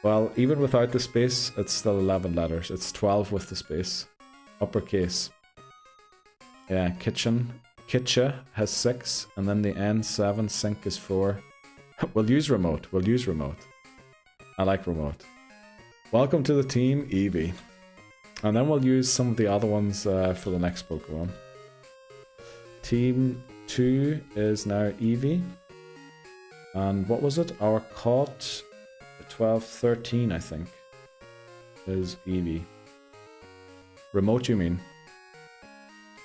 Well, even without the space, it's still 11 letters. It's 12 with the space. Uppercase. Yeah, kitchen. Kitcha has 6, and then the N7, sink is 4. We'll use Remote. We'll use Remote. I like Remote. Welcome to the team, Eevee. And then we'll use some of the other ones for the next Pokemon. Team 2 is now Eevee. And what was it? Our caught 12, 13, I think, is Eevee. Remote, you mean?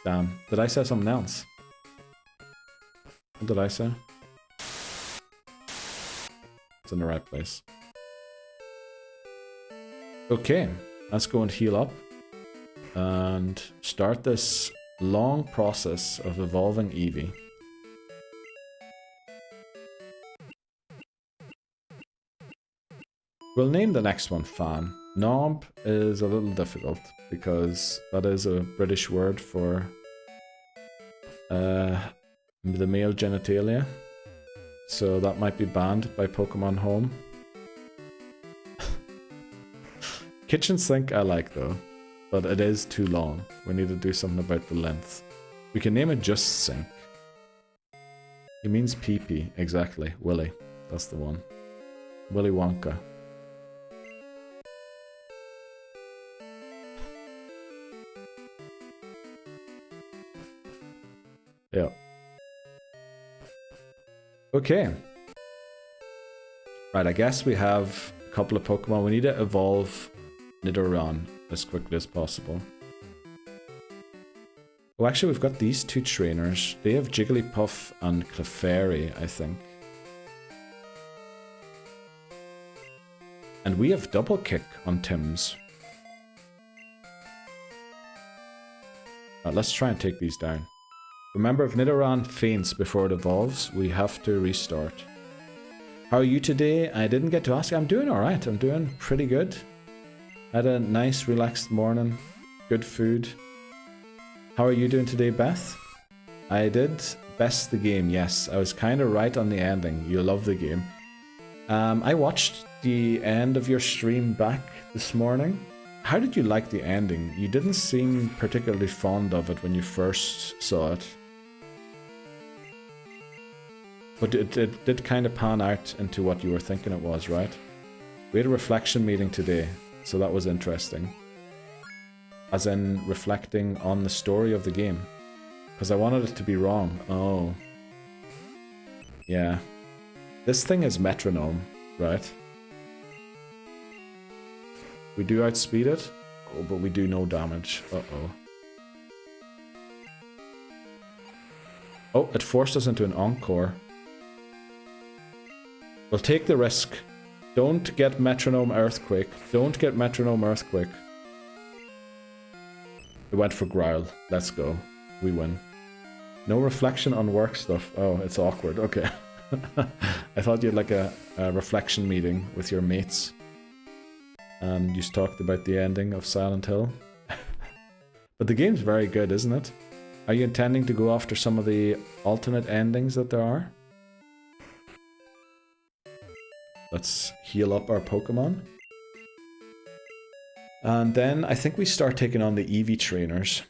Damn. Did I say something else? What did I say? It's in the right place. Okay, let's go and heal up and start this long process of evolving Eevee. We'll name the next one Fan. Knob is a little difficult because that is a British word for the male genitalia. So that might be banned by Pokémon Home. Kitchen sink I like though, but it is too long. We need to do something about the length. We can name it just sink. It means pee-pee, exactly. Willy, that's the one. Willy Wonka. Yeah. Okay. Right, I guess we have a couple of Pokemon. We need to evolve Nidoran as quickly as possible. Oh, actually, we've got these two trainers. They have Jigglypuff and Clefairy, I think. And we have Double Kick on Tim's. Right, let's try and take these down. Remember, if Nidoran faints before it evolves, we have to restart. How are you today? I didn't get to ask. I'm doing alright. I'm doing pretty good. Had a nice, relaxed morning. good food. How are you doing today, Beth? I did best the game, yes. I was kind of right on the ending. You love the game. I watched the end of your stream back this morning. How did you like the ending? You didn't seem particularly fond of it when you first saw it. But it did kind of pan out into what you were thinking it was, right? We had a reflection meeting today, so that was interesting. As in reflecting on the story of the game. Because I wanted it to be wrong. Oh. Yeah. This thing is metronome, right? We do outspeed it. Oh, but we do no damage. Uh-oh. Oh, it forced us into an encore. We'll take the risk. Don't get metronome earthquake. Don't get metronome earthquake. We went for growl. Let's go. We win. No reflection on work stuff. Oh, it's awkward. Okay. I thought you had like a reflection meeting with your mates. And you talked about the ending of Silent Hill. But the game's very good, isn't it? Are you intending to go after some of the alternate endings that there are? Let's heal up our Pokemon. And then I think we start taking on the Eevee trainers.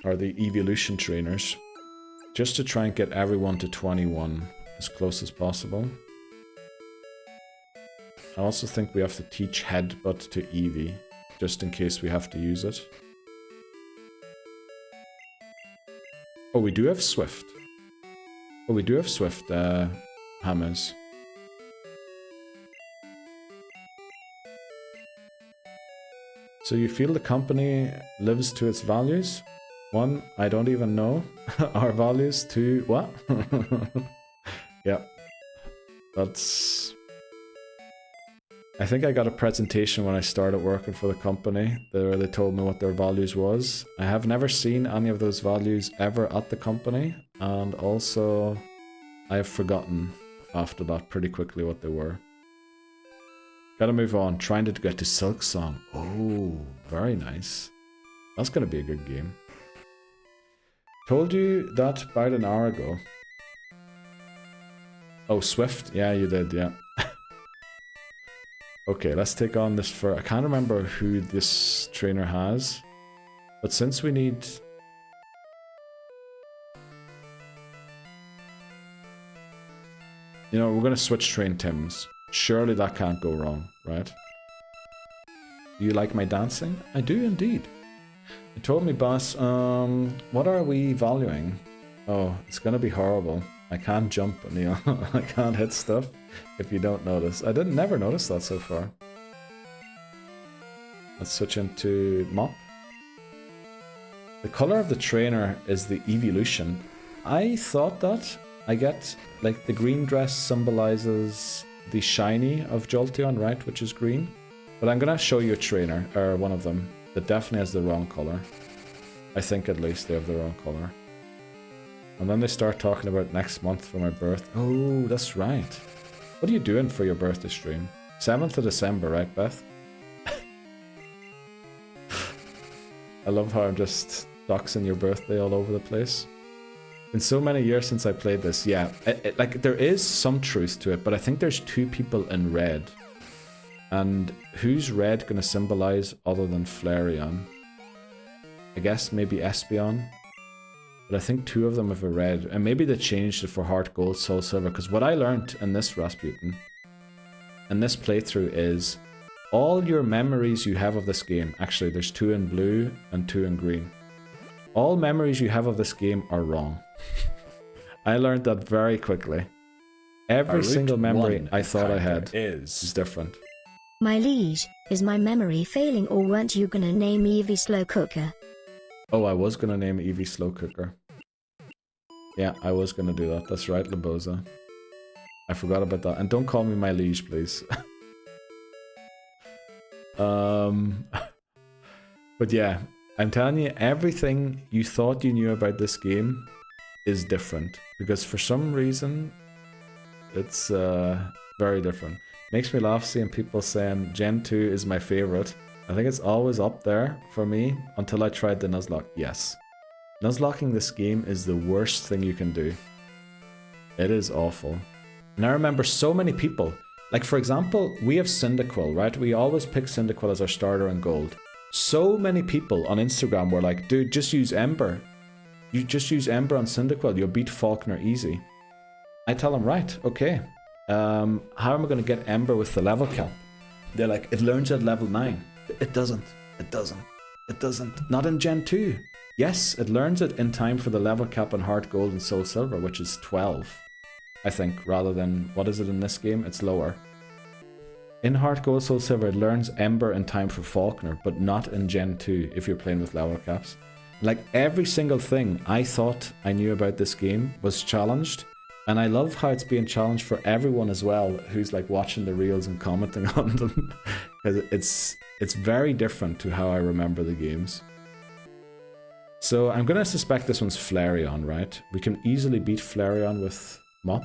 Or the Evolution trainers. Just to try and get everyone to 21 as close as possible. I also think we have to teach Headbutt to Eevee, just in case we have to use it. Oh, we do have Swift. Oh, we do have Swift hammers. So you feel the company lives to its values? 1, I don't even know our values. 2, what? Yeah. That's... I think I got a presentation when I started working for the company where they told me what their values was. I have never seen any of those values ever at the company, and also I have forgotten after that pretty quickly what they were. Gotta move on. Trying to get to Silk Song. Oh, very nice. That's gonna be a good game. Told you that about an hour ago. Oh, Swift? Yeah, you did, yeah. Okay, let's take on this for... I can't remember who this trainer has. But since we need... You know, we're going to switch train Tims. Surely that can't go wrong, right? Do you like my dancing? I do indeed. You told me, boss, what are we valuing? Oh, it's going to be horrible. I can't jump, Neil. I can't hit stuff if you don't notice. I never noticed that so far. Let's switch into Mop. The color of the trainer is the evolution. I thought that. I get, like, the green dress symbolizes the shiny of Jolteon, right? Which is green. But I'm gonna show you a trainer, or one of them, that definitely has the wrong color. I think at least they have the wrong color. And then they start talking about next month for my birth. Oh, that's right. What are you doing for your birthday stream? 7th of December, right, Beth? I love how I'm just doxing your birthday all over the place. Been so many years since I played this. Yeah, like there is some truth to it, but I think there's 2 people in red. And who's red gonna symbolize other than Flareon? I guess maybe Espeon. But I think 2 of them have a red, and maybe they changed it for Heart Gold, Soul Silver, because what I learned in this Rasputin, in this playthrough, is all your memories you have of this game, actually there's 2 in blue and 2 in green, all memories you have of this game are wrong. I learned that very quickly. Every single memory I thought I had is different. My liege, is my memory failing, or weren't you gonna name Eevee Slow Cooker? Oh, I was gonna name Eevee Slow Cooker. Yeah, I was gonna do that. That's right, Laboza. I forgot about that. And don't call me my liege, please. But yeah, I'm telling you, everything you thought you knew about this game is different. Because for some reason, it's very different. Makes me laugh seeing people saying Gen 2 is my favorite. I think it's always up there for me until I tried the Nuzlocke. Yes. Nuzlocking this game is the worst thing you can do. It is awful. And I remember so many people, like for example, we have Cyndaquil, right? We always pick Cyndaquil as our starter in gold. So many people on Instagram were like, dude, just use Ember. You just use Ember on Cyndaquil, you'll beat Falkner easy. I tell them, right, okay. How am I going to get Ember with the level cap? They're like, it learns at level 9. It doesn't. It doesn't. It doesn't. Not in Gen 2. Yes, it learns it in time for the level cap on Heart Gold and Soul Silver, which is 12, I think, rather than, what is it in this game? It's lower. In Heart Gold, Soul Silver, it learns Ember in time for Falkner, but not in Gen 2 if you're playing with level caps. Like, every single thing I thought I knew about this game was challenged, and I love how it's being challenged for everyone as well who's like watching the reels and commenting on them, because it's very different to how I remember the games. So I'm gonna suspect this one's Flareon, right? We can easily beat Flareon with Mop,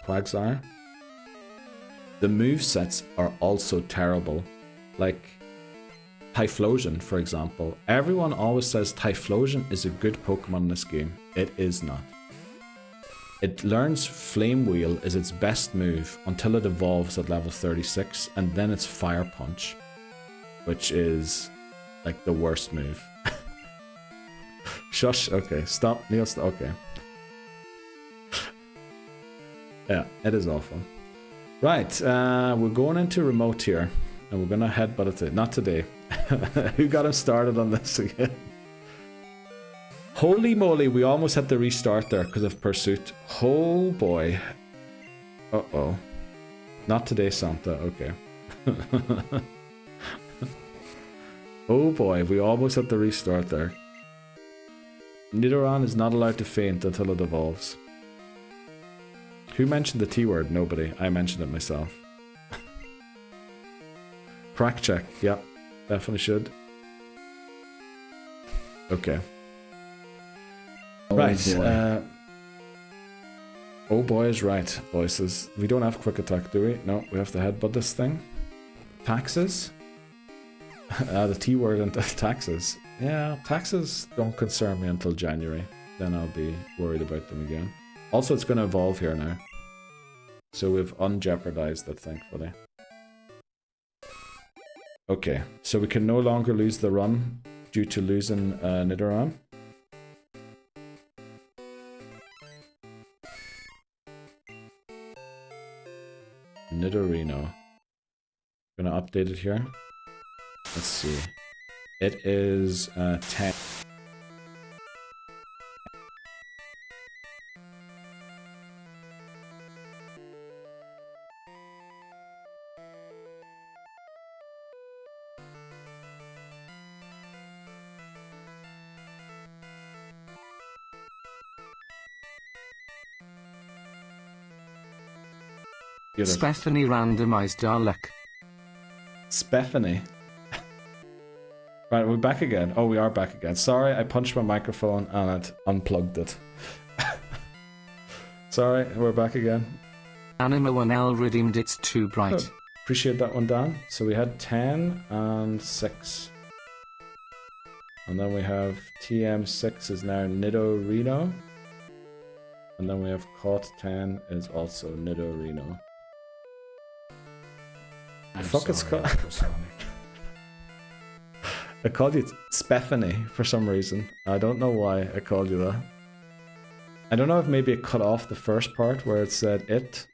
Quagsire. The movesets are also terrible. Like Typhlosion, for example. Everyone always says Typhlosion is a good Pokemon in this game. It is not. It learns Flame Wheel is its best move until it evolves at level 36, and then it's Fire Punch, which is like the worst move. Shush, okay, stop, Neil, okay. Yeah, it is awful. Right, we're going into remote here, and we're gonna headbutt it. Not today. Who got him started on this again? Holy moly, we almost had to restart there because of Pursuit. Oh boy. Uh-oh. Not today, Santa, okay. Oh boy, we almost had to restart there. Nidoran is not allowed to faint until it evolves. Who mentioned the T word? Nobody. I mentioned it myself. Crack check. Yep. Definitely should. Okay. Oh right. Boy. Oh boy is right, voices. We don't have quick attack, do we? No, we have to headbutt this thing. Taxes? The T word and taxes. Yeah, taxes don't concern me until January. Then I'll be worried about them again. Also, it's going to evolve here now. So we've unjeopardized it, thankfully. Okay, so we can no longer lose the run due to losing Nidoran. Nidorino. Gonna update it here. Let's see. It is 10. Stephanie randomized our luck. Stephanie. Right, we're back again. Oh, we are back again. Sorry, I punched my microphone and it unplugged it. Sorry, we're back again. Anima 1L redeemed its Too Bright. Oh, appreciate that one, Dan. So we had 10 and 6. And then we have TM6 is now Nidorino. And then we have Caught 10 is also Nidorino. Fuck, it's called. I called you Stephanie for some reason. I don't know why I called you that. I don't know if maybe it cut off the first part where it said it.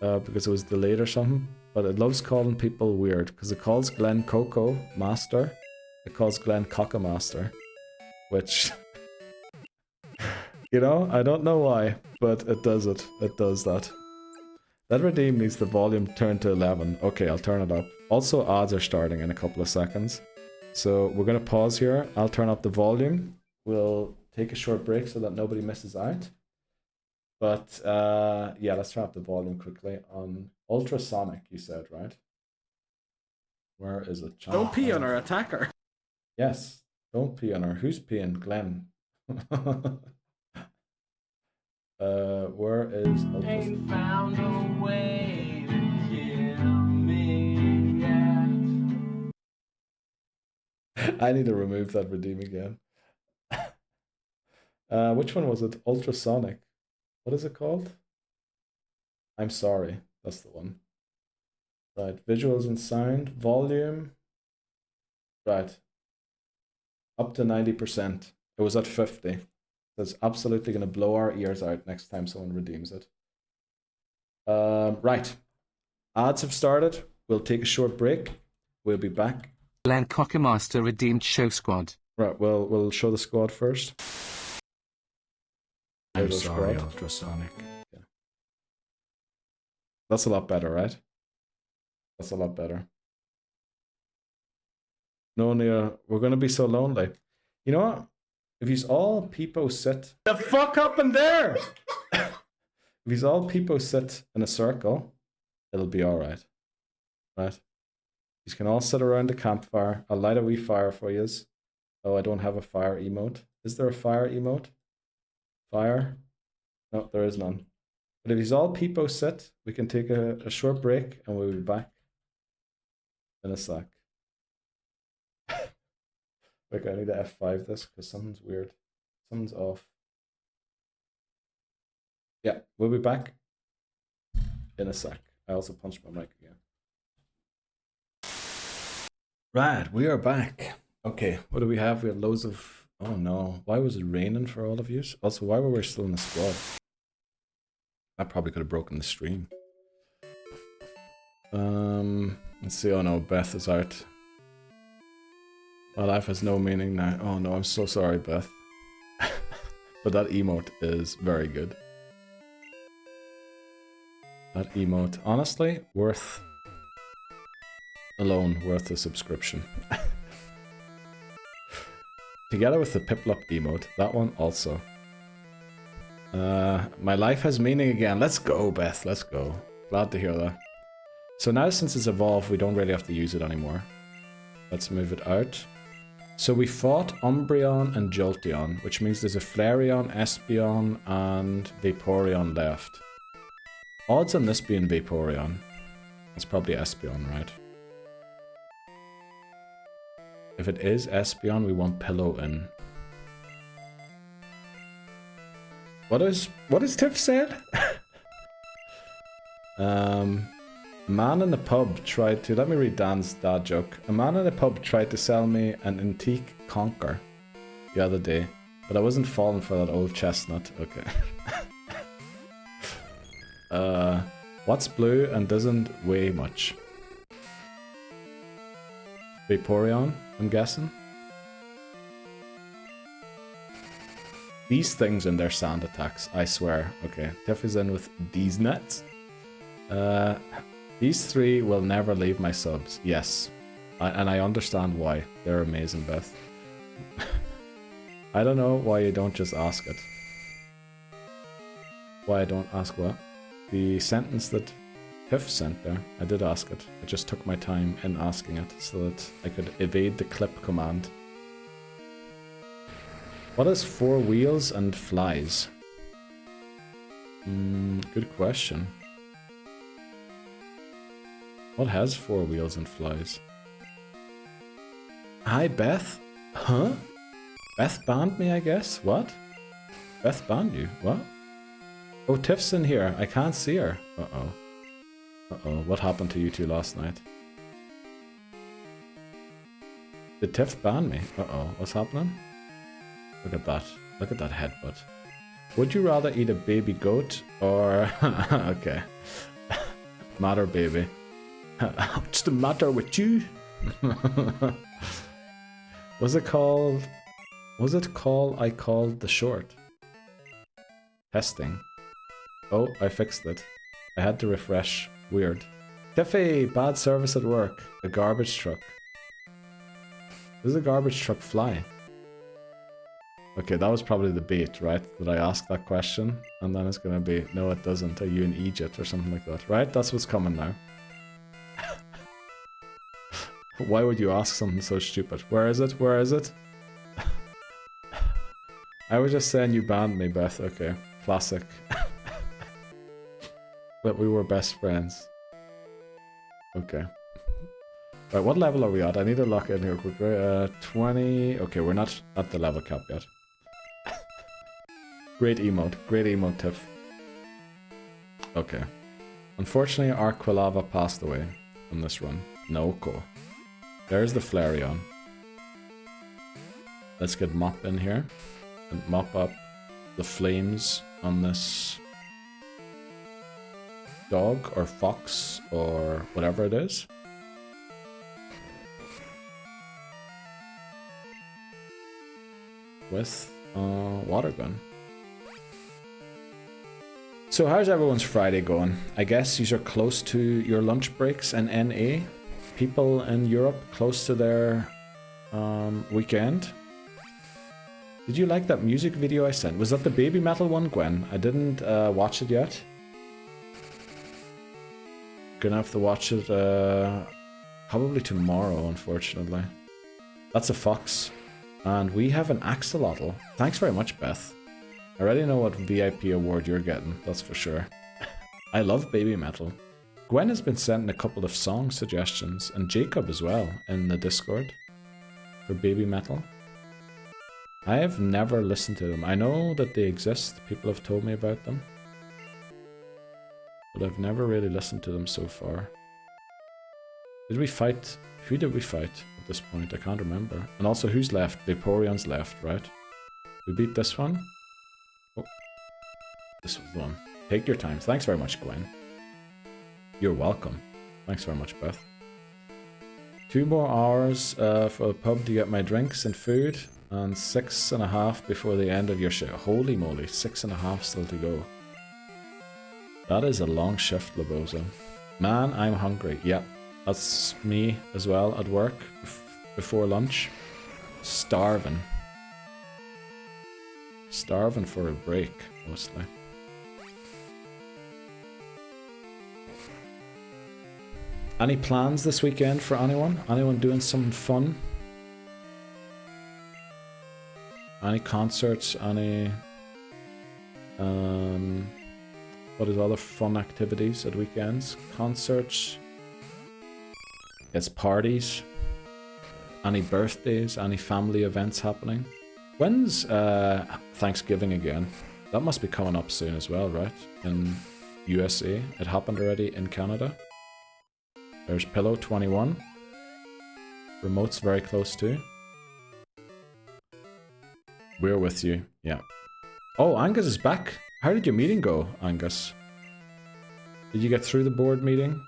Because it was delayed or something. But it loves calling people weird. Because it calls Glenn Coco Master. It calls Glenn Coca Master. Which... you know, I don't know why. But it does it. It does that. That redeem needs the volume turned to 11. Okay, I'll turn it up. Also, odds are starting in a couple of seconds. So we're going to pause here. I'll turn up the volume. We'll take a short break so that nobody misses out. But yeah, let's turn up the volume quickly. On ultrasonic, you said, right? Where is it? Don't pee on our attacker. Yes, don't pee on her. Who's peeing? Glenn. Where is ultrasonic? Found a way to kill me. I need to remove that redeem again. Which one was it? Ultrasonic. What is it called? I'm sorry. That's the one. Right. Visuals and sound. Volume. Right. Up to 90%. It was at 50. That's absolutely going to blow our ears out next time someone redeems it. Right. Ads have started. We'll take a short break. We'll be back. Len Cockamaster redeemed show squad. Right. Well, we'll show the squad first. I'm There's our sorry, squad. Ultrasonic. Yeah. That's a lot better, right? That's a lot better. No, Nia, we're going to be so lonely. You know what? If he's all people sit... The fuck up in there! If he's all people sit in a circle, it'll be alright. Right? You can all sit around the campfire. I'll light a wee fire for you. Oh, I don't have a fire emote. Is there a fire emote? Fire? No, there is none. But if he's all people sit, we can take a short break and we'll be back in a sec. Like, I need to F5 this because something's weird. Something's off. Yeah, we'll be back in a sec. I also punched my mic again. Right, we are back. Okay, what do we have? We had loads of... Oh no, why was it raining for all of you? Also, why were we still in the squad? I probably could have broken the stream. Let's see. Oh no, Beth is out. My life has no meaning now. Oh no, I'm so sorry, Beth. But that emote is very good. That emote, honestly, worth a subscription. Together with the Piplup emote, that one also. My life has meaning again. Let's go, Beth, let's go. Glad to hear that. So now since it's evolved, we don't really have to use it anymore. Let's move it out. So we fought Umbreon and Jolteon, which means there's a Flareon, Espeon, and Vaporeon left. Odds on this being Vaporeon. It's probably Espeon, right? If it is Espeon, we want Pillow in. What is Tiff said? Man in the pub tried to... Let me read Dan's dad joke. A man in the pub tried to sell me an antique conker the other day, but I wasn't falling for that old chestnut. Okay. What's blue and doesn't weigh much? Vaporeon, I'm guessing. These things and their sand attacks, I swear. Okay, Tiff is in with these nuts. These three will never leave my subs. Yes. And I understand why. They're amazing, Beth. I don't know why you don't just ask it. Why I don't ask what? The sentence that Tiff sent there, I did ask it. I just took my time in asking it so that I could evade the clip command. What is 4 wheels and flies? Good question. What has 4 wheels and flies? Hi, Beth. Huh? Beth banned me, I guess. What? Beth banned you. What? Oh, Tiff's in here. I can't see her. Uh-oh. Uh-oh. What happened to you two last night? Did Tiff ban me? Uh-oh. What's happening? Look at that. Look at that headbutt. Would you rather eat a baby goat or... Okay. Matter, baby. What's the matter with you? Was it called I called the short? Testing. Oh, I fixed it. I had to refresh. Weird. Tiffy, bad service at work. A garbage truck. Does a garbage truck fly? Okay, that was probably the bait, right? That I asked that question, and then it's gonna be, no it doesn't, are you in Egypt or something like that, right? That's what's coming now. Why would you ask something so stupid? Where is it? Where is it? I was just saying you banned me, Beth. Okay, classic. That we were best friends. Okay. Right, what level are we at? I need to lock in here quickly. 20. Okay, we're not at the level cap yet. Great emote, Tiff. Okay. Unfortunately, our Quilava passed away on this run. No go. There's the Flareon. Let's get Mop in here and mop up the flames on this dog or fox or whatever it is. With water gun. So how's everyone's Friday going? I guess you are close to your lunch breaks and NA. People in Europe close to their weekend. Did you like that music video I sent? Was that the Baby Metal one, Gwen? I didn't watch it yet. Gonna have to watch it probably tomorrow, unfortunately. That's a fox. And we have an axolotl. Thanks very much, Beth. I already know what VIP award you're getting, that's for sure. I love Baby Metal. Gwen has been sending a couple of song suggestions, and Jacob as well, in the Discord for Baby Metal. I have never listened to them. I know that they exist, people have told me about them. But I've never really listened to them so far. Did we fight? Who did we fight at this point? I can't remember. And also, who's left? Vaporeon's left, right? We beat this one? Oh. This was the one. Take your time. Thanks very much, Gwen. You're welcome. Thanks very much, Beth. 2 more hours for the pub to get my drinks and food. And 6.5 before the end of your shift. Holy moly, 6.5 still to go. That is a long shift, Lobozo. Man, I'm hungry. Yep, that's me as well at work before lunch. Starving. Starving for a break, mostly. Any plans this weekend for anyone? Anyone doing something fun? Any concerts? Any... what is other fun activities at weekends? Concerts. It's parties. Any birthdays? Any family events happening? When's Thanksgiving again? That must be coming up soon as well, right? In USA. It happened already in Canada. There's Pillow 21. Remote's very close too. We're with you, yeah. Oh, Angus is back. How did your meeting go, Angus? Did you get through the board meeting?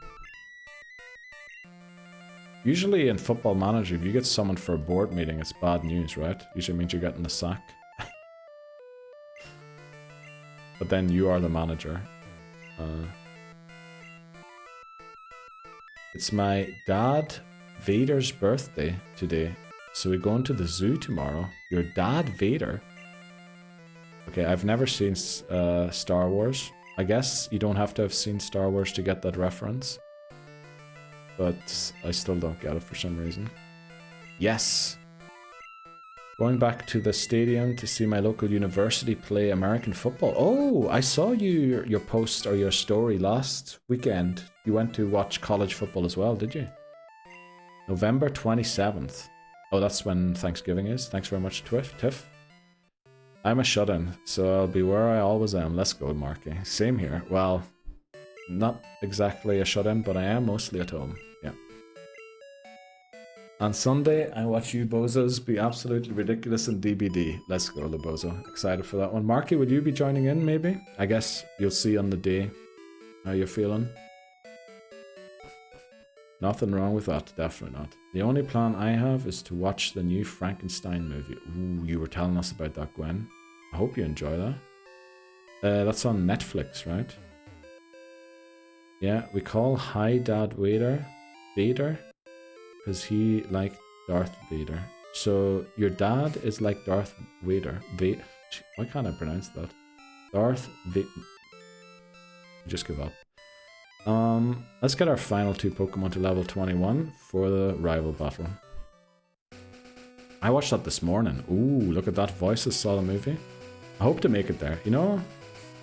Usually in Football Manager, if you get summoned for a board meeting, it's bad news, right? Usually means you're getting a sack. But then you are the manager. It's my dad, Vader's birthday today. So we're going to the zoo tomorrow. Your dad, Vader? Okay, I've never seen Star Wars. I guess you don't have to have seen Star Wars to get that reference. But I still don't get it for some reason. Yes! Going back to the stadium to see my local university play American football. Oh, I saw your post or your story last weekend. You went to watch college football as well, did you? November 27th. Oh, that's when Thanksgiving is. Thanks very much, Tiff. I'm a shut-in, so I'll be where I always am. Let's go, Marky. Same here. Well, not exactly a shut-in, but I am mostly at home. Yeah. On Sunday, I watch you bozos be absolutely ridiculous in DBD. Let's go, Lobozo. Excited for that one. Marky, would you be joining in, maybe? I guess you'll see on the day how you're feeling. Nothing wrong with that, definitely not. The only plan I have is to watch the new Frankenstein movie. Ooh, you were telling us about that, Gwen. I hope you enjoy that. That's on Netflix, right? Yeah, we call Hi Dad Vader, because he liked Darth Vader. So your dad is like Darth Vader. Why can't I pronounce that? Darth Vader. Just give up. Let's get our final 2 Pokemon to level 21 for the rival battle. I watched that this morning. Ooh, look at that. Voices saw the movie. I hope to make it there. You know,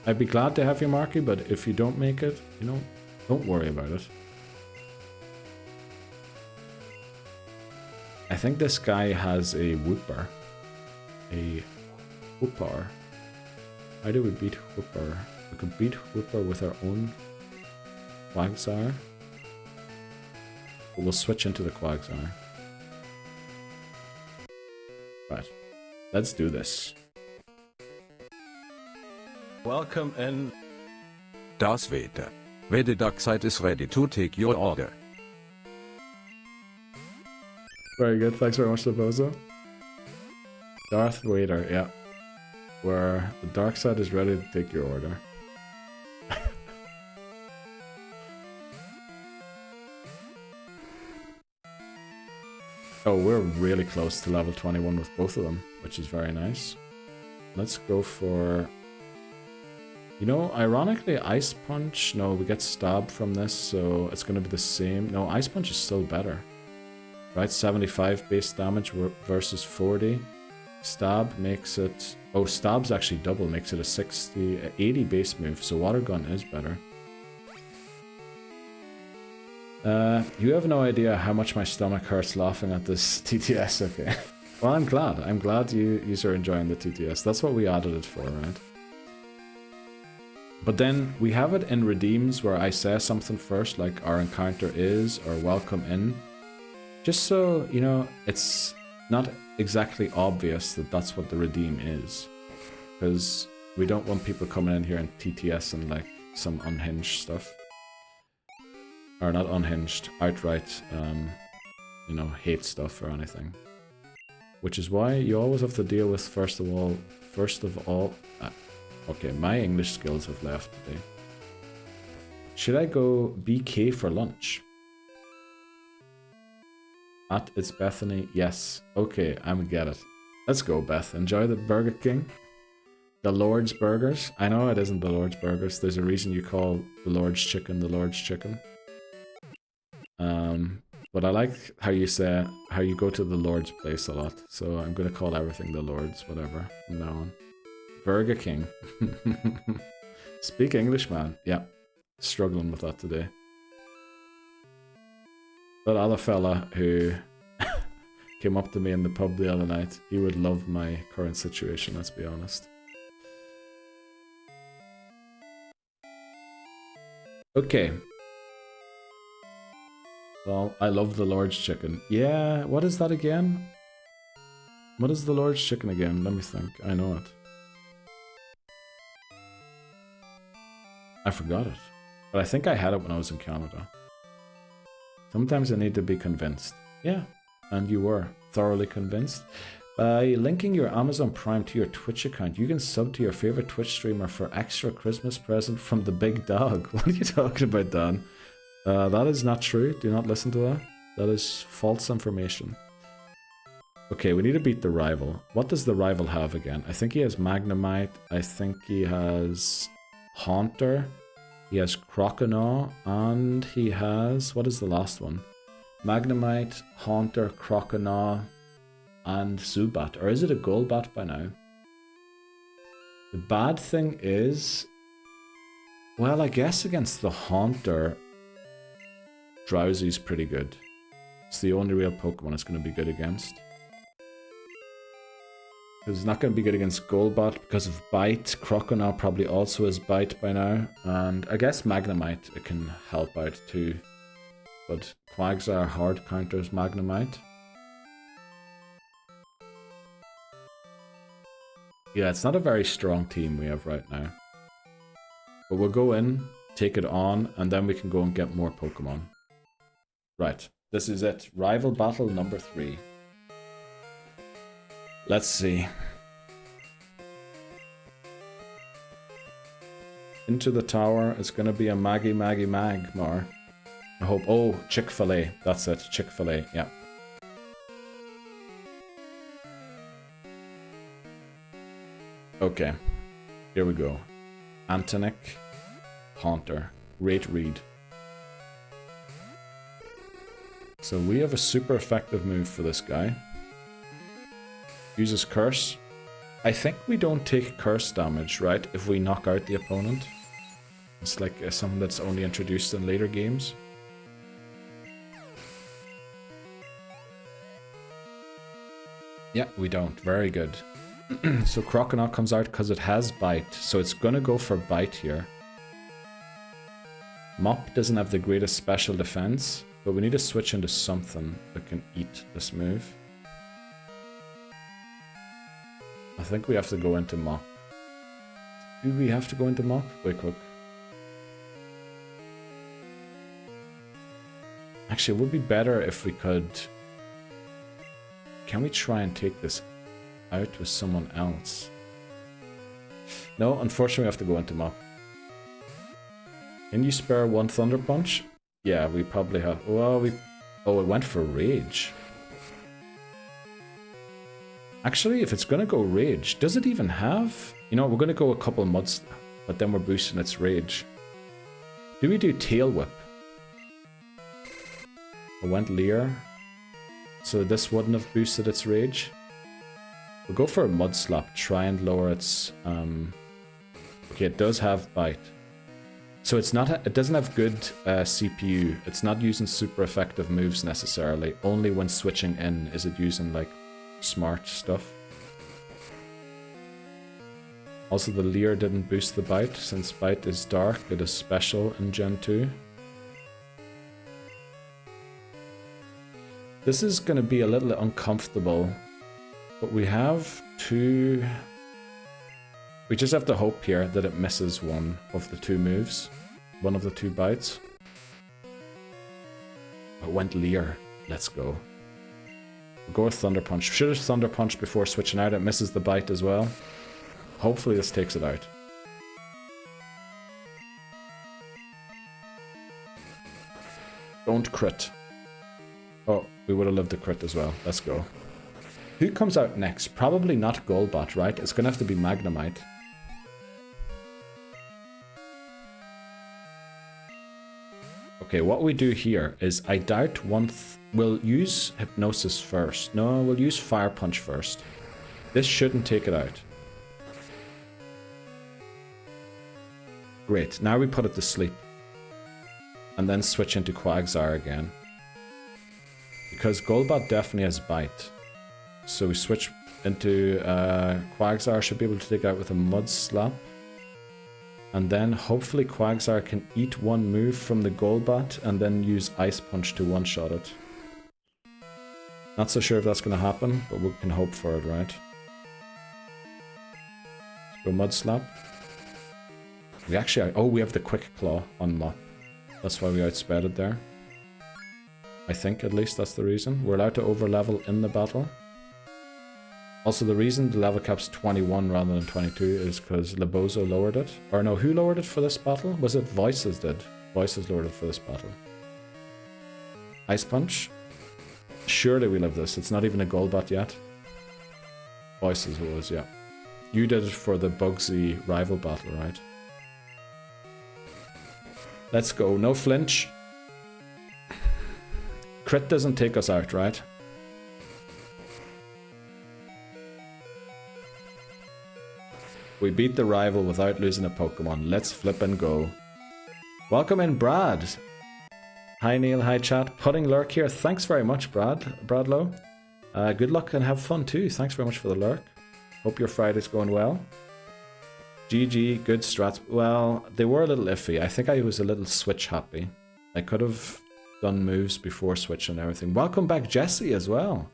I'd be glad to have you, Marky, but if you don't make it, you know, don't worry about it. I think this guy has a Whooper. A Whooper. How do we beat Whooper? We could beat Whooper with our own Quagsire. But we'll switch into the Quagsire. Right. Let's do this. Welcome in. Das Wetter. The dark side is ready to take your order. Very good. Thanks very much, Labozo. Darth Vader, yeah. Where the dark side is ready to take your order. Oh, we're really close to level 21 with both of them, which is very nice. Let's go for... You know, ironically, Ice Punch... No, we get Stab from this, so it's going to be the same. No, Ice Punch is still better. Right, 75 base damage versus 40. Stab makes it... Oh, Stab's actually double, makes it a 80 base move, so Water Gun is better. You have no idea how much my stomach hurts laughing at this TTS, okay. Well, I'm glad. I'm glad you are enjoying the TTS. That's what we added it for, right? But then we have it in redeems where I say something first, like our encounter is, or welcome in. Just so, you know, it's not exactly obvious that that's what the redeem is. Because we don't want people coming in here and TTS and like some unhinged stuff. Or not unhinged, outright, you know, hate stuff or anything. Which is why you always have to deal with, first of all... okay, my English skills have left today. Should I go BK for lunch? At It's Bethany, yes. Okay, I'm gonna get it. Let's go, Beth. Enjoy the Burger King. The Lord's Burgers. I know it isn't the Lord's Burgers. There's a reason you call the Lord's Chicken the Lord's Chicken. But I like how you say, how you go to the Lord's place a lot. So I'm gonna call everything the Lord's, whatever, from now on. Burger King. Speak English, man. Yeah. Struggling with that today. That other fella who came up to me in the pub the other night, he would love my current situation, let's be honest. Okay. Well, I love the Lord's Chicken. Yeah, what is that again? What is the Lord's Chicken again? Let me think. I know it. I forgot it. But I think I had it when I was in Canada. Sometimes I need to be convinced. Yeah, and you were thoroughly convinced. By linking your Amazon Prime to your Twitch account, you can sub to your favorite Twitch streamer for extra Christmas present from the big dog. What are you talking about, Dan? That is not true. Do not listen to that. That is false information. Okay, we need to beat the rival. What does the rival have again? I think he has Magnemite. I think he has Haunter. He has Croconaw. And he has... What is the last one? Magnemite, Haunter, Croconaw, and Zubat. Or is it a Golbat by now? The bad thing is... Well, I guess against the Haunter... Drowsy's pretty good. It's the only real Pokemon it's going to be good against. It's not going to be good against Golbat because of Bite. Croconaw probably also has Bite by now. And I guess Magnemite it can help out too. But Quagsire hard counters Magnemite. Yeah, it's not a very strong team we have right now. But we'll go in, take it on, and then we can go and get more Pokemon. Right, this is it. Rival battle number 3. Let's see. Into the tower. It's going to be a Maggie Mag, Mar. I hope. Oh, Chick-fil-A. That's it. Chick-fil-A. Yeah. Okay. Here we go. Antonic. Haunter. Great read. So we have a super effective move for this guy. Uses Curse. I think we don't take Curse damage, right? If we knock out the opponent. It's like something that's only introduced in later games. Yeah, we don't. Very good. So Croconaut comes out because it has Bite. So it's gonna go for Bite here. Mop doesn't have the greatest special defense, but we need to switch into something that can eat this move. I think we have to go into Mop. Do we have to go into Mop? Wait, quick. Actually, it would be better if we could... Can we try and take this out with someone else? No, unfortunately we have to go into Mop. Can you spare one Thunder Punch? Yeah, we probably have... Well, we... Oh, it went for Rage. Actually, if it's gonna go Rage, does it even have... You know, we're gonna go a couple Muds, but then we're boosting its Rage. Do we do Tail Whip? It went Leer. So this wouldn't have boosted its Rage. We'll go for a Mud Slap, try and lower its... Okay, it does have Bite. So it's not. It doesn't have good CPU. It's not using super effective moves necessarily. Only when switching in is it using like smart stuff. Also, the Leer didn't boost the Bite. Since Bite is dark, it is special in Gen 2. This is going to be a little uncomfortable, but we have two... We just have to hope here that it misses one of the two moves. One of the two bites. It went Leer. Let's go. We'll go with Thunder Punch. Should have Thunder Punch before switching out. It misses the bite as well. Hopefully this takes it out. Don't crit. Oh, we would have lived a crit as well. Let's go. Who comes out next? Probably not Golbat, right? It's gonna have to be Magnemite. Okay, what we do here is I doubt we'll use Hypnosis first. No, we'll use Fire Punch first. This shouldn't take it out. Great, now we put it to sleep. And then switch into Quagsire again. Because Golbat definitely has Bite. So we switch into Quagsire, should be able to take it out with a Mud Slap. And then hopefully Quagsire can eat one move from the Golbat and then use Ice Punch to one-shot it. Not so sure if that's going to happen, but we can hope for it, right? Let's go Mud Slap. We actually... Oh, we have the Quick Claw on Mop. That's why we outsped it there. I think, at least, that's the reason. We're allowed to over-level in the battle. Also, the reason the level cap's 21 rather than 22 is because Lebozo lowered it. Or no, who lowered it for this battle? Was it Voices did? Voices lowered it for this battle. Ice Punch. Surely we live this. It's not even a Golbat yet. Voices was, yeah. You did it for the Bugsy rival battle, right? Let's go. No flinch. Crit doesn't take us out, right? We beat the rival without losing a Pokemon. Let's flip and go. Welcome in, Brad. Hi, Neil. Hi, chat. Pudding Lurk here. Thanks very much, Bradlow. Good luck and have fun too. Thanks very much for the lurk. Hope your Friday's going well. GG, good strats. Well, they were a little iffy. I think I was a little switch happy. I could have done moves before switch and everything. Welcome back, Jesse, as well.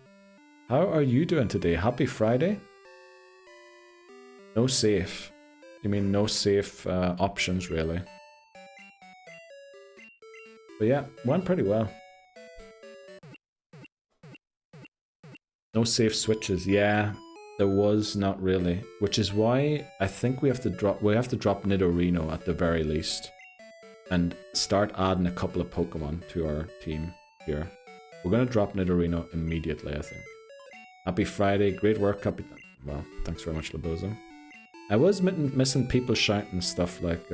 How are you doing today? Happy Friday? No safe. You mean no safe options, really? But yeah, went pretty well. No safe switches. Yeah, there was not really. Which is why I think we have to drop Nidorino at the very least. And start adding a couple of Pokemon to our team here. We're going to drop Nidorino immediately, I think. Happy Friday. Great work, Capitan. Well, thanks very much, Lebozo. I was missing people shouting stuff like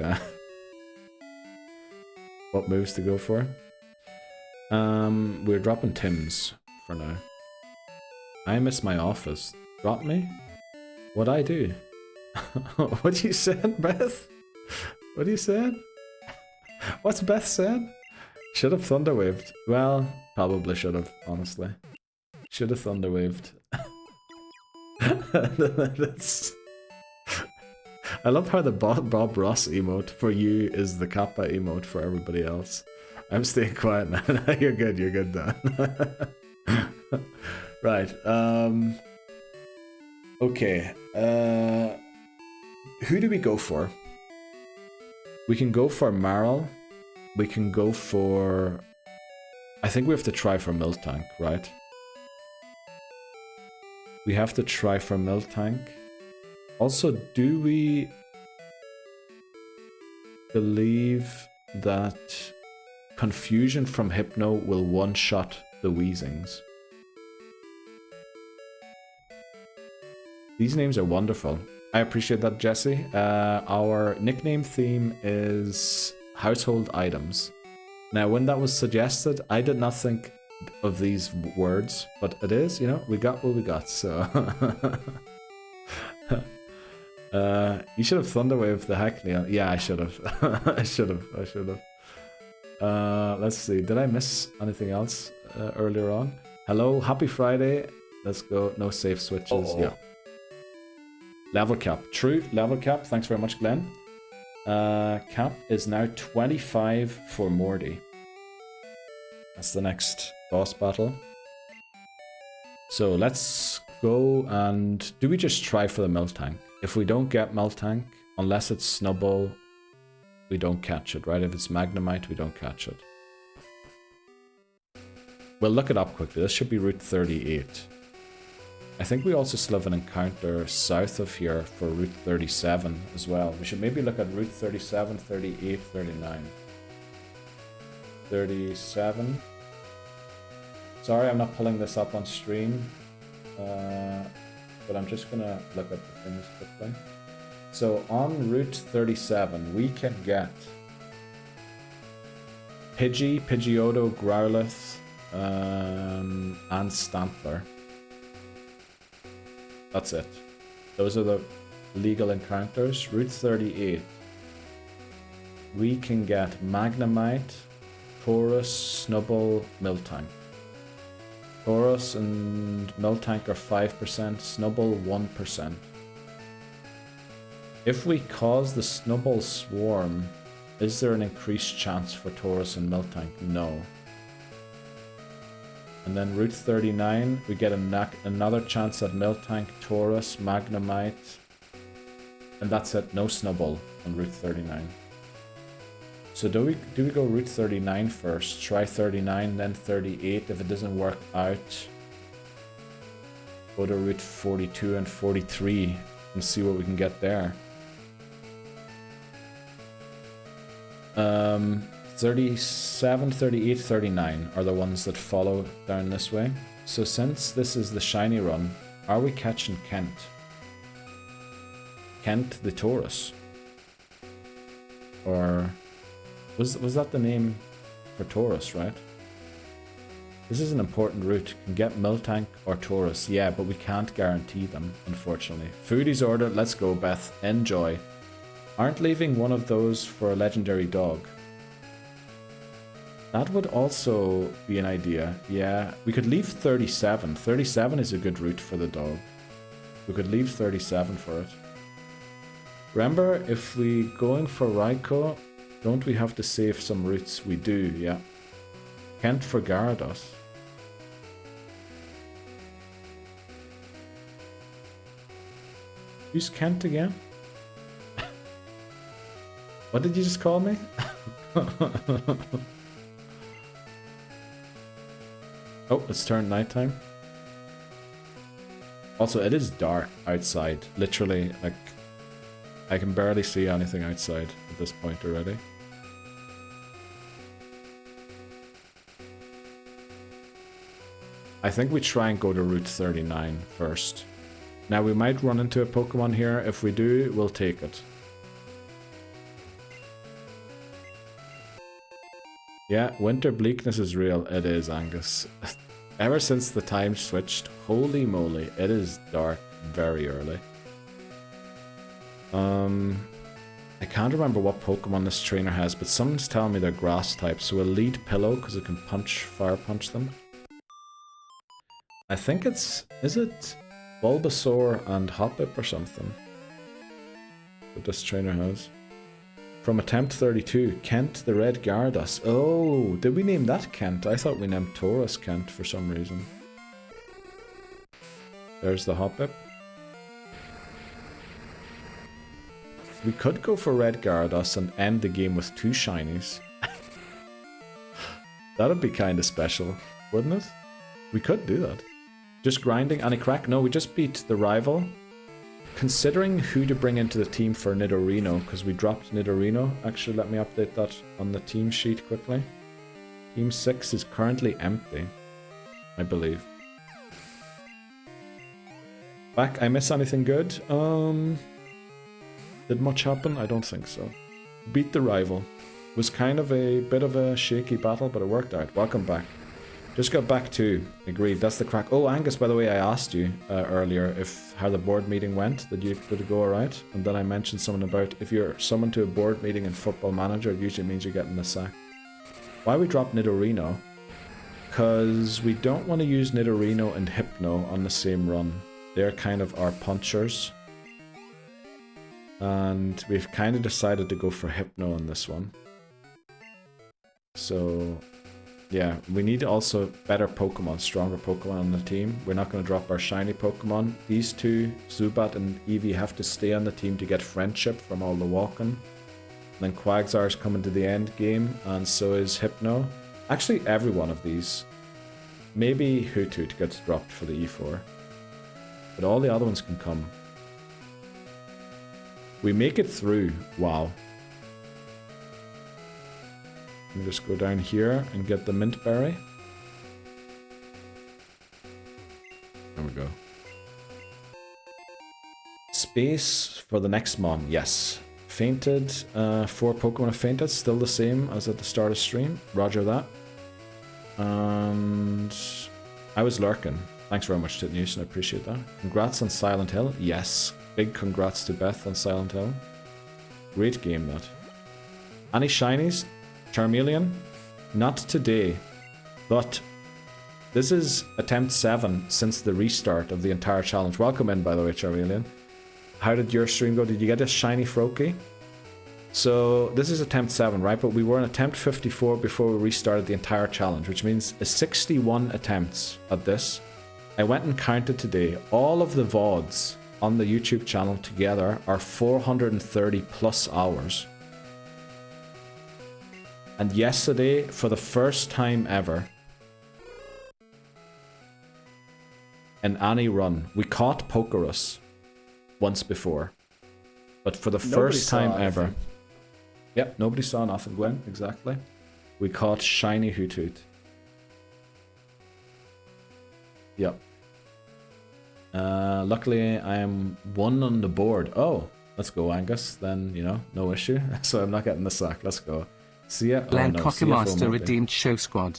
what moves to go for. We're dropping Tim's for now. I miss my office. Drop me? What'd I do? What you said, Beth? What you said? What's Beth said? Should have Thunderwaved. Well, probably should have, honestly. Should have Thunderwaved. That's... I love how the Bob Ross emote for you is the Kappa emote for everybody else. I'm staying quiet now. You're good, Dan. Right. Okay. Who do we go for? We can go for Marl. We can go for... I think we have to try for Miltank, right? We have to try for Miltank. Also, do we believe that Confusion from Hypno will one-shot the Weezings? These names are wonderful. I appreciate that, Jesse. Our nickname theme is household items. Now, when that was suggested, I did not think of these words, but it is, you know, we got what we got, so... You should have Thunderwave the Hackney. Yeah, I should have. I should have. Let's see. Did I miss anything else earlier on? Hello, happy Friday. Let's go. No safe switches. Yeah. Level cap. True. Level cap. Thanks very much, Glenn. Cap is now 25 for Morty. That's the next boss battle. So let's go and... Do we just try for the Miltank? If we don't get Miltank, unless it's Snubbull, we don't catch it, right? If it's Magnemite, we don't catch it. We'll look it up quickly. This should be Route 38. I think we also still have an encounter south of here for Route 37 as well. We should maybe look at Route 37, 38, 39. 37. Sorry, I'm not pulling this up on stream. But I'm just gonna look at the things quickly. So on Route 37, we can get Pidgey, Pidgeotto, Growlithe, and Stantler. That's it. Those are the legal encounters. Route 38. We can get Magnemite, Taurus, Snubbull, Miltank. Taurus and Miltank are 5%, Snubbull 1%. If we cause the Snubbull swarm, is there an increased chance for Taurus and Miltank? No. And then Route 39, we get another chance at Miltank, Taurus, Magnemite, and that's it, no Snubbull on Route 39. So do we go Route 39 first, try 39, then 38. If it doesn't work out, go to Route 42 and 43 and see what we can get there. 37, 38, 39 are the ones that follow down this way. So since this is the shiny run, are we catching Kent? Kent the Taurus? Or... Was that the name for Taurus, right? This is an important route. Can get Miltank or Taurus. Yeah, but we can't guarantee them, unfortunately. Foodie's order. Let's go, Beth. Enjoy. Aren't leaving one of those for a legendary dog. That would also be an idea. Yeah, we could leave 37. 37 is a good route for the dog. We could leave 37 for it. Remember, if we going for Raikou, don't we have to save some routes? We do, yeah. Kent for Gyarados. Who's Kent again? What did you just call me? Oh, it's turned nighttime. Also, it is dark outside. Literally, like, I can barely see anything outside at this point already. I think we try and go to Route 39 first. Now, we might run into a Pokemon here. If we do, we'll take it. Yeah, winter bleakness is real. It is, Angus. Ever since the time switched, holy moly, it is dark very early. I can't remember what Pokemon this trainer has, but someone's telling me they're grass type, so we'll lead Pillow because it can fire punch them. I think it's... Is it Bulbasaur and Hoppip or something that this trainer has. From attempt 32, Kent the Red Gyarados. Oh, did we name that Kent? I thought we named Taurus Kent for some reason. There's the Hoppip. We could go for Red Gyarados and end the game with 2 shinies. That'd be kind of special, wouldn't it? We could do that. Just grinding any crack? No, we just beat the rival. Considering who to bring into the team for Nidorino, because we dropped Nidorino. Actually, let me update that on the team sheet quickly. Team 6 is currently empty, I believe. Back, I miss anything good? Did much happen? I don't think so. Beat the rival. Was kind of a bit of a shaky battle, but it worked out. Welcome back. Just got back to. Agreed, that's the crack. Oh, Angus, by the way, I asked you earlier if how the board meeting went. Did it go alright? And then I mentioned something about if you're summoned to a board meeting in Football Manager, it usually means you're getting the sack. Why we dropped Nidorino? Because we don't want to use Nidorino and Hypno on the same run. They're kind of our punchers. And we've kind of decided to go for Hypno on this one. So, yeah, we need also better Pokemon, stronger Pokemon on the team. We're not going to drop our shiny Pokemon. These two, Zubat and Eevee, have to stay on the team to get friendship from all the walking. And then Quagsar's coming to the end game, and so is Hypno. Actually, every one of these. Maybe Hoothoot gets dropped for the E4. But all the other ones can come. We make it through. Wow. Let me just go down here and get the mint berry. There we go. Space for the next mon. Yes. Fainted. 4 Pokemon have fainted. Still the same as at the start of stream. Roger that. And I was lurking. Thanks very much, Titnews, I appreciate that. Congrats on Silent Hill. Yes. Big congrats to Beth on Silent Hill. Great game, that. Any shinies? Charmeleon? Not today. But this is attempt 7 since the restart of the entire challenge. Welcome in, by the way, Charmeleon. How did your stream go? Did you get a shiny Froakie? So this is attempt 7, right? But we were in attempt 54 before we restarted the entire challenge, which means 61 attempts at this. I went and counted today. All of the VODs on the YouTube channel together are 430 plus hours. And yesterday, for the first time ever, in any run, we caught Pokerus once before. But for the first time ever... Yep, nobody saw nothing, Gwen, exactly. We caught Shiny Hoothoot. Yep. Luckily, I am 1 on the board. Oh, let's go, Angus. Then, you know, no issue. So I'm not getting the sack. Let's go. See ya. Glenn oh, no. Cockemaster redeemed show squad.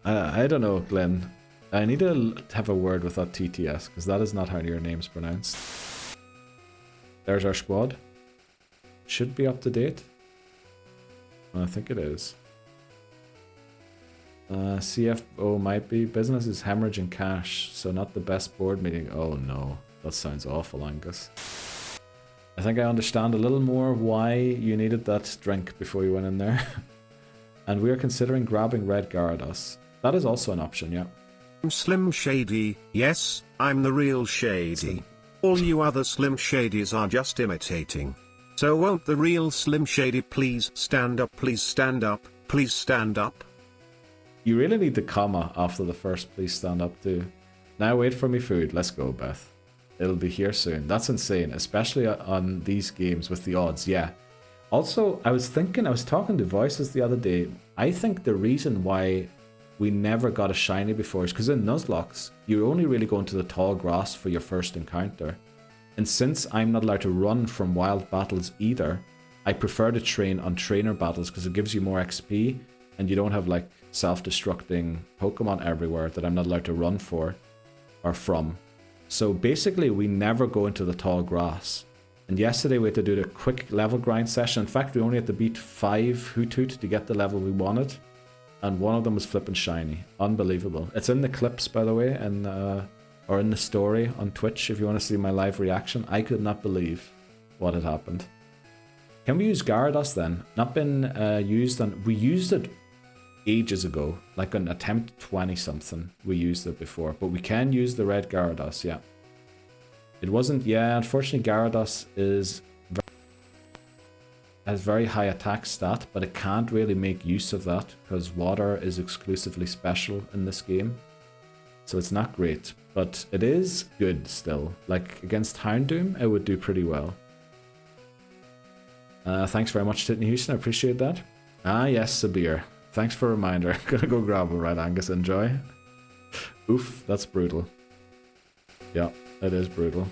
I don't know, Glenn. I need to have a word with that TTS, because that is not how your name's pronounced. There's our squad. Should be up to date. I think it is. CFO might be. Business is hemorrhaging cash, so not the best board meeting. Oh no, that sounds awful, Angus. I think I understand a little more why you needed that drink before you went in there. And we are considering grabbing Red Gyarados. That is also an option, yeah. I'm Slim Shady, yes, I'm the real Shady. All you other Slim Shadys are just imitating. So won't the real Slim Shady please stand up, please stand up, please stand up? You really need the comma after the first please stand up too. Now wait for me food, let's go Beth. It'll be here soon. That's insane, especially on these games with the odds, yeah. Also, I was talking to Voices the other day. I think the reason why we never got a shiny before is because in Nuzlocke, you only really go into the tall grass for your first encounter. And since I'm not allowed to run from wild battles either, I prefer to train on trainer battles because it gives you more XP and you don't have like self-destructing Pokemon everywhere that I'm not allowed to run for or from. So basically we never go into the tall grass. And yesterday we had to do the quick level grind session. In fact, we only had to beat 5 Hoothoot to get the level we wanted. And one of them was flipping shiny. Unbelievable. It's in the clips, by the way, in or in the story on Twitch if you want to see my live reaction. I could not believe what had happened. Can we use Gyarados then? Not been used on... We used it ages ago, like on attempt 20 something. We used it before, but we can use the red Gyarados, yeah. It wasn't... Yeah, unfortunately Gyarados has very high attack stat, but it can't really make use of that because water is exclusively special in this game. So it's not great, but it is good still. Like against Houndoom, it would do pretty well. Thanks very much, Titney Houston, I appreciate that. Ah yes, Sabir. Thanks for a reminder. Gonna go grab a right, Angus, enjoy. Oof, that's brutal. Yeah, it is brutal.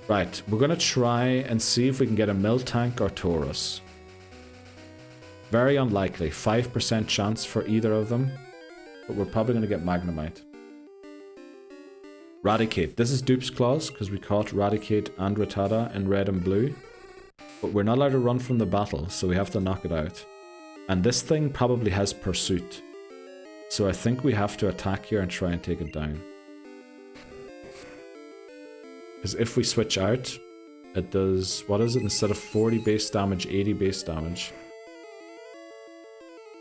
Right, we're gonna try and see if we can get a Miltank or Taurus. Very unlikely, 5% chance for either of them, but we're probably gonna get Magnemite. Raticate, this is Dupe's Clause, because we caught Raticate and Rattata in red and blue. But we're not allowed to run from the battle, so we have to knock it out. And this thing probably has Pursuit. So I think we have to attack here and try and take it down. Because if we switch out, it does, what is it, instead of 40 base damage, 80 base damage.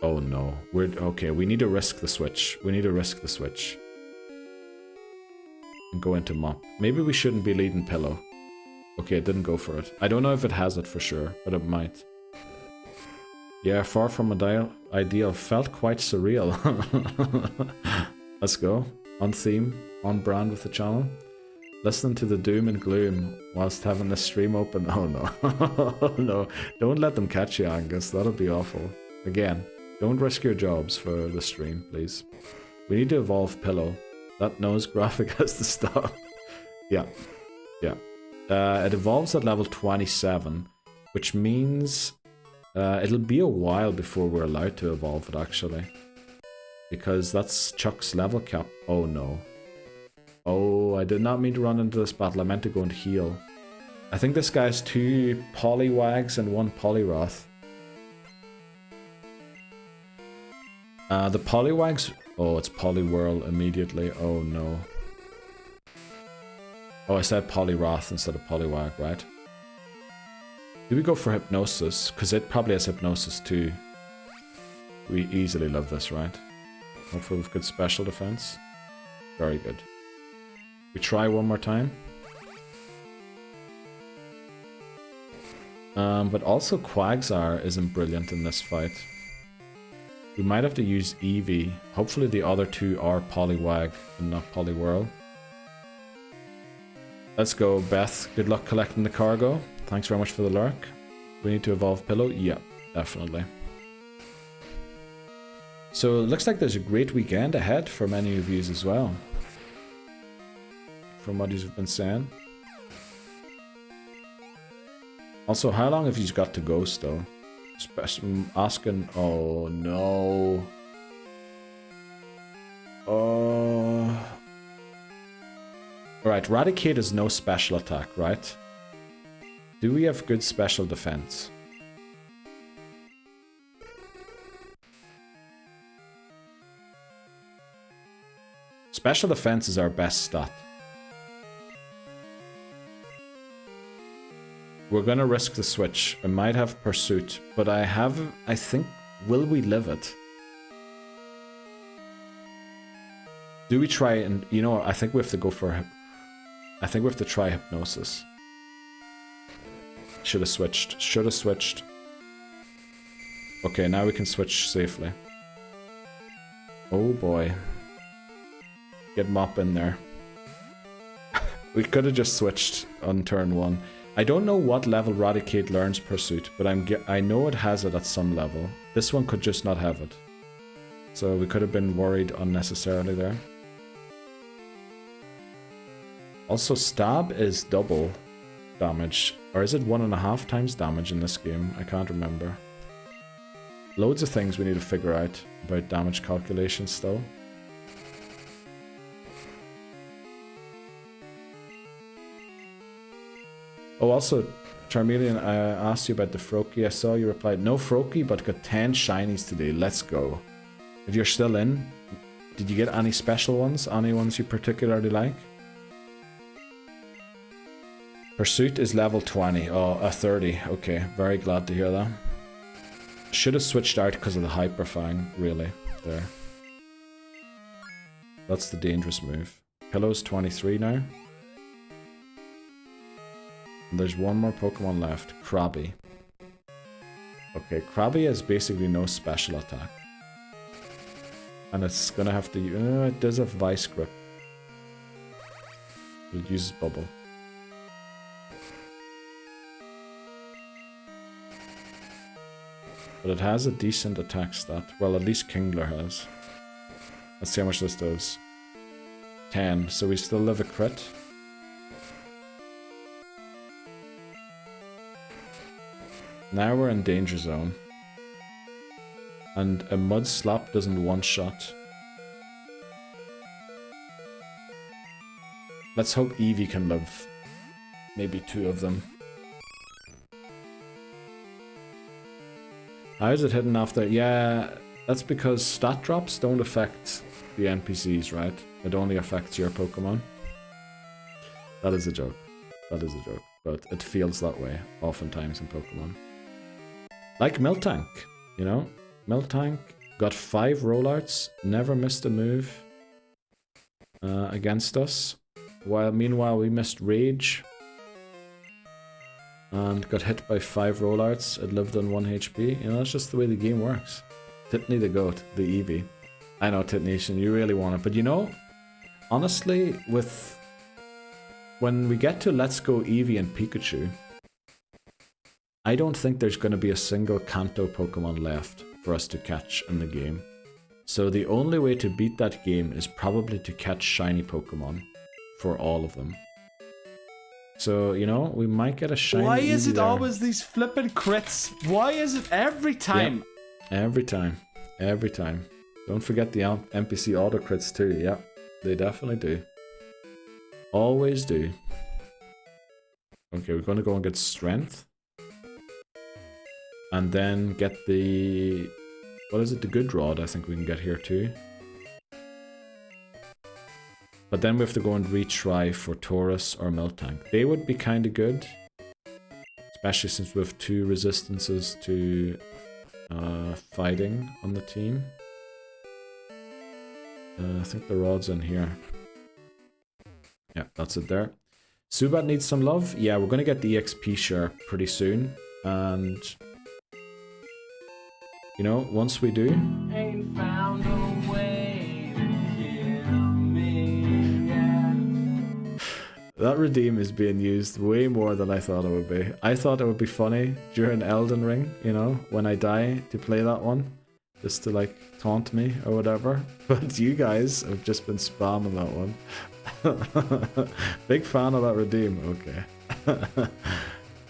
Oh no, okay, we need to risk the switch. We need to risk the switch. And go into Mop. Maybe we shouldn't be leading Pillow. Okay, it didn't go for it. I don't know if it has it for sure, but it might. Yeah, far from ideal. Felt quite surreal. Let's go. On theme, on brand with the channel. Listening to the doom and gloom whilst having the stream open. Oh no. No. Don't let them catch you, Angus. That'll be awful. Again, don't risk your jobs for the stream, please. We need to evolve Pillow. That nose graphic has to stop. Yeah. Yeah. It evolves at level 27, which means it'll be a while before we're allowed to evolve it, actually. Because that's Chuck's level cap. Oh no. Oh, I did not mean to run into this battle. I meant to go and heal. I think this guy has 2 Poliwags and 1 Poliwrath. The Poliwags... Oh, it's Poliwhirl immediately. Oh no. Oh, I said Poliwrath instead of Poliwag, right? Do we go for Hypnosis? Because it probably has Hypnosis too. We easily love this, right? Hopefully with good special defense. Very good. We try one more time. But also Quagsire isn't brilliant in this fight. We might have to use Eevee. Hopefully the other 2 are Poliwag and not Poliwhirl. Let's go, Beth. Good luck collecting the cargo. Thanks very much for the lurk. We need to evolve Pillow? Yeah, definitely. So it looks like there's a great weekend ahead for many of you as well. From what you've been saying. Also, how long have you got to go still? Asking... Oh, no. Oh... Alright, Raticate is no special attack, right? Do we have good special defense? Special defense is our best stat. We're gonna risk the switch. I might have Pursuit, but I think, will we live it? Do we try and, you know, I think we have to go for, I think we have to try Hypnosis. Should have switched, should have switched. Okay, now we can switch safely. Oh boy. Get Mop in there. We could have just switched on turn 1. I don't know what level Raticate learns Pursuit, but I know it has it at some level. This one could just not have it. So we could have been worried unnecessarily there. Also, Stab is double damage. Or is it 1.5 times damage in this game? I can't remember. Loads of things we need to figure out about damage calculations still. Oh, also, Charmeleon, I asked you about the Froakie. I saw you replied, no Froakie, but got 10 shinies today. Let's go. If you're still in, Did you get any special ones? Any ones you particularly like? Pursuit is level 20. Oh, a 30. Okay, very glad to hear that. Should have switched out because of the Hyper Fang, really. There. That's the dangerous move. Pillow's 23 now. And there's one more Pokemon left. Krabby. Okay, Krabby has basically no special attack. And it's gonna have to... it does have Vice Grip. It uses Bubble. But it has a decent attack stat. Well, at least Kingler has. Let's see how much this does. 10. So we still live a crit. Now we're in danger zone. And a Mud Slap doesn't one-shot. Let's hope Eevee can live. Maybe 2 of them. How is it hidden after? Yeah, that's because stat drops don't affect the NPCs, right? It only affects your Pokemon. That is a joke. That is a joke. But it feels that way oftentimes in Pokemon. Like Miltank, you know? Miltank got 5 rollouts, never missed a move against us. While meanwhile we missed Rage. And got hit by 5 rollouts. It lived on 1 HP. You know, that's just the way the game works. Titney the goat, the Eevee. I know, Titnation, you really want it. But you know, honestly, when we get to Let's Go Eevee and Pikachu, I don't think there's going to be a single Kanto Pokemon left for us to catch in the game. So the only way to beat that game is probably to catch shiny Pokemon for all of them. So, you know, we might get a shiny. Why is Eevee it there. always these flippin' crits? Why is it every time? Yep. Every time. Every time. Don't forget the NPC auto crits too. Yep. They definitely do. Always do. Okay, we're going to go and get strength. And then get the... What is it? The good rod I think we can get here too. But then we have to go and retry for Taurus or Miltank. They would be kind of good. Especially since we have 2 resistances to fighting on the team. I think the rod's in here. Yeah, that's it there. Zubat needs some love. Yeah, we're going to get the EXP share pretty soon. And... you know, once we do... Ain't found a way to kill me yet. That redeem is being used way more than I thought it would be. I thought it would be funny during Elden Ring, you know, when I die to play that one. Just to like taunt me or whatever. But you guys have just been spamming that one. Big fan of that redeem, okay.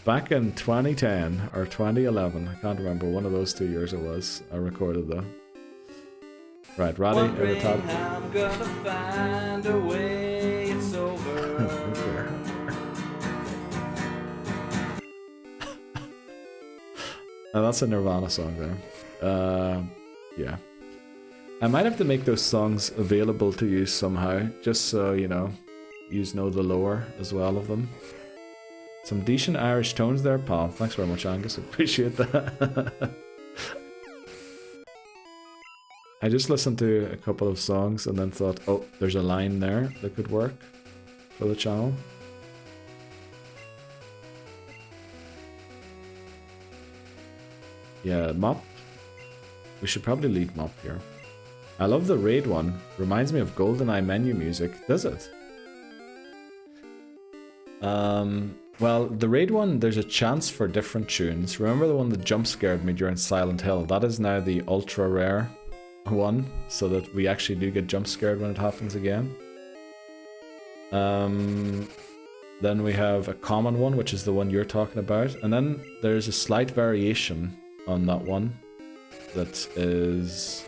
Back in 2010 or 2011, I can't remember, one of those 2 years it was, I recorded that. Right, Ratty, over the top. I'm gonna find a way, it's over. And that's a Nirvana song there. Yeah. I might have to make those songs available to you somehow, just so, you know, yous know the lore as well of them. Some decent Irish tones there, pal. Thanks very much, Angus. Appreciate that. I just listened to a couple of songs and then thought, oh, there's a line there that could work for the channel. Yeah, Mop. We should probably lead Mop here. I love the raid one. Reminds me of GoldenEye menu music. Does it? Well, the raid one, there's a chance for different tunes. Remember the one that jump scared me during Silent Hill? That is now the ultra rare one, so that we actually do get jump scared when it happens again. Then we have a common one, which is the one you're talking about. And then there's a slight variation on that one. That is...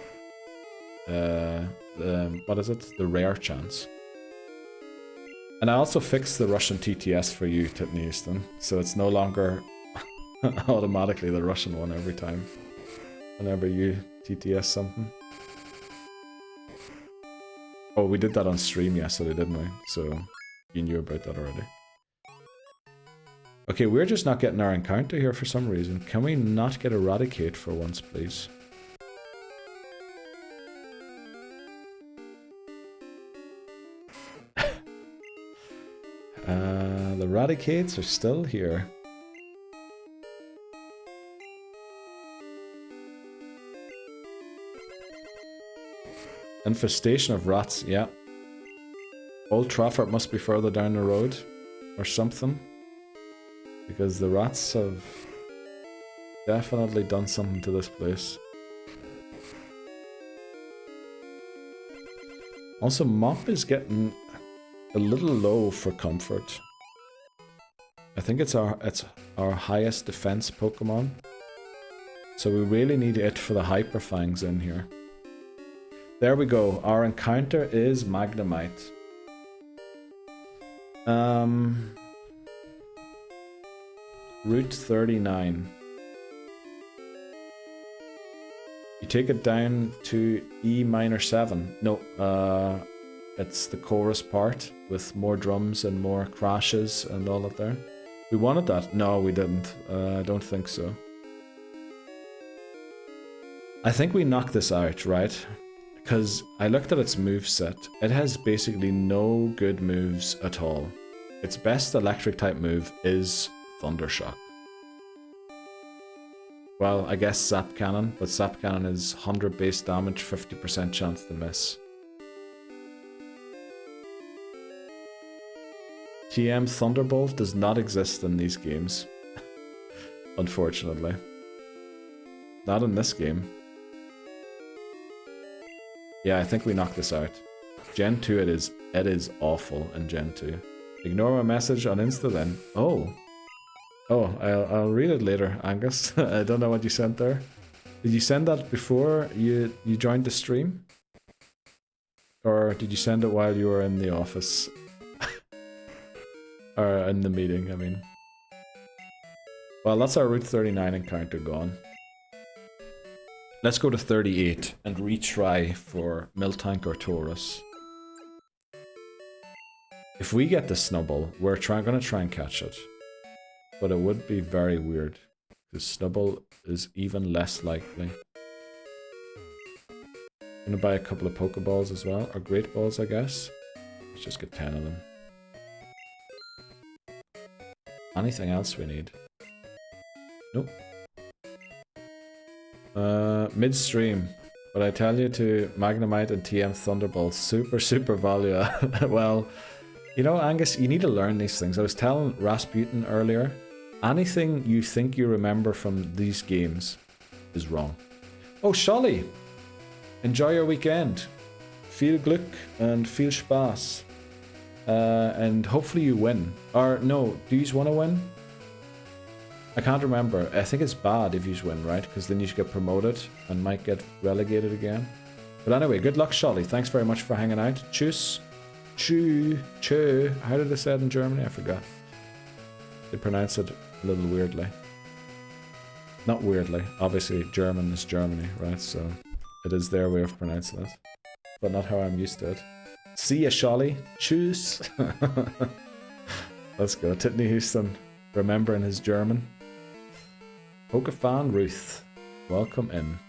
what is it? The rare chance. And I also fixed the Russian TTS for you, Tipney Easton, so it's no longer automatically the Russian one every time. Whenever you TTS something. Oh, we did that on stream yesterday, didn't we? So you knew about that already. Okay, we're just not getting our encounter here for some reason. Can we not get Eradicate for once, please? The Eradicates are still here. Infestation of rats, yeah. Old Trafford must be further down the road or something. Because the rats have definitely done something to this place. Also, Mop is getting a little low for comfort. I think it's our highest defense Pokemon. So we really need it for the Hyper Fangs in here. There we go. Our encounter is Magnemite. Route 39. You take it down to E minor 7. No, it's the chorus part with more drums and more crashes and all of that. We wanted that? No, we didn't. I don't think so. I think we knocked this out, right? Because I looked at its moveset. It has basically no good moves at all. Its best electric type move is Thundershock. Well, I guess Zap Cannon, but Zap Cannon is 100 base damage, 50% chance to miss. TM Thunderbolt does not exist in these games. Unfortunately. Not in this game. Yeah, I think we knocked this out. Gen 2 it is awful in Gen 2. Ignore my message on Insta then. Oh, I'll read it later, Angus. I don't know what you sent there. Did you send that before you joined the stream? Or did you send it while you were in the office? Or in the meeting, I mean. Well, that's our Route 39 encounter gone. Let's go to 38 and retry for Miltank or Taurus. If we get the Snubbull, we're gonna try and catch it. But it would be very weird, because Snubbull is even less likely. Gonna buy a couple of Pokeballs as well, or Great Balls, I guess. Let's just get 10 of them. Anything else we need? Nope. Midstream. But I tell you to Magnemite and TM Thunderbolt, super value. Well, you know, Angus, you need to learn these things. I was telling Rasputin earlier, anything you think you remember from these games is wrong. Oh, Sholly! Enjoy your weekend. Viel Glück and viel Spaß. And hopefully you win. Or, no, do you want to win? I can't remember. I think it's bad if you win, right? Because then you should get promoted and might get relegated again. But anyway, good luck, Sholly. Thanks very much for hanging out. Tschüss. Tschö. How did they say it in Germany? I forgot. They pronounce it a little weirdly. Not weirdly. Obviously, German is Germany, right? So it is their way of pronouncing it. But not how I'm used to it. See ya, Sholly. Tschüss. Let's go. Titney Houston, remembering his German. Pokefan Ruth, welcome in.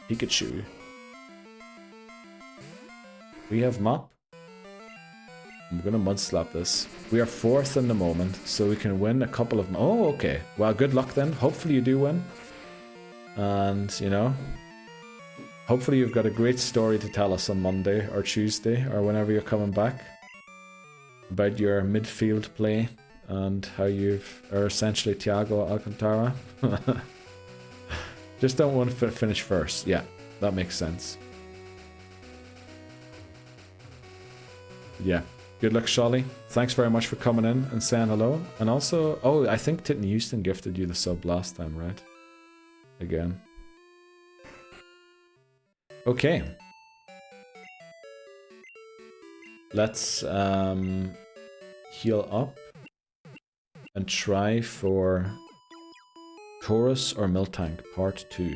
Pikachu. We have Mop. I'm gonna mud slap this. We are 4th in the moment, so we can win a couple of... Oh, okay. Well, good luck then. Hopefully you do win. And, you know, hopefully you've got a great story to tell us on Monday or Tuesday or whenever you're coming back about your midfield play and how you are essentially Thiago Alcantara. Just don't want to finish first. Yeah, that makes sense. Yeah. Good luck, Sholly. Thanks very much for coming in and saying hello. And also, oh, I think Titton Houston gifted you the sub last time, right? Again. Okay. Let's heal up and try for Taurus or Miltank Part 2.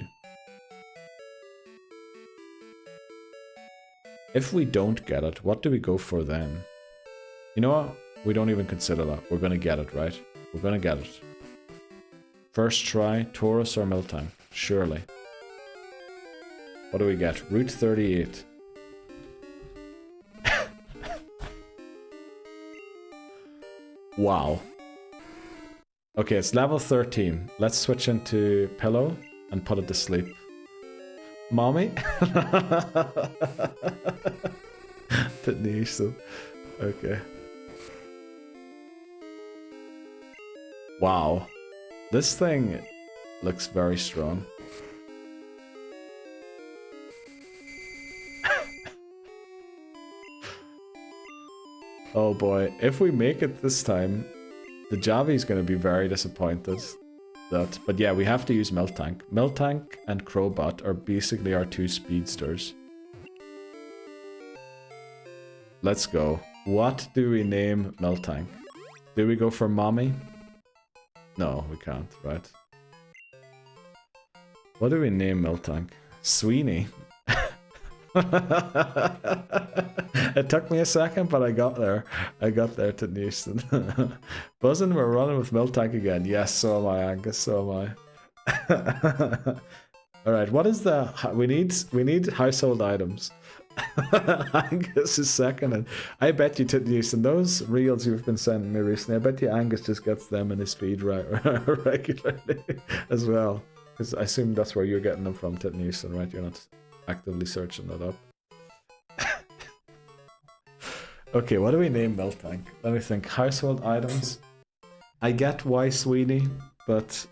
If we don't get it, what do we go for then? You know what? We don't even consider that. We're gonna get it, right? We're gonna get it. First try, Taurus or Miltank? Surely. What do we get? Route 38. Wow. Okay, it's level 13. Let's switch into Pillow and put it to sleep. Mommy? Denise. Okay. Wow. This thing looks very strong. Oh boy, if we make it this time, the Javi's gonna be very disappointed. But yeah, we have to use Miltank. Miltank and Crowbot are basically our two speedsters. Let's go. What do we name Miltank? Do we go for Mommy? No, we can't, right? What do we name Miltank? Sweeney. It took me a second, but I got there. I got there to Houston. Buzzing, we're running with Miltank again. Yes, so am I, Angus. So am I. All right, what is the? We need household items. Angus is second, and I bet you, Houston, those reels you've been sending me recently, I bet you Angus just gets them in his feed regularly as well. Because I assume that's where you're getting them from, Houston, right? You're not actively searching that up. Okay, what do we name Miltank? Let me think. Household items. I get why Sweeney, but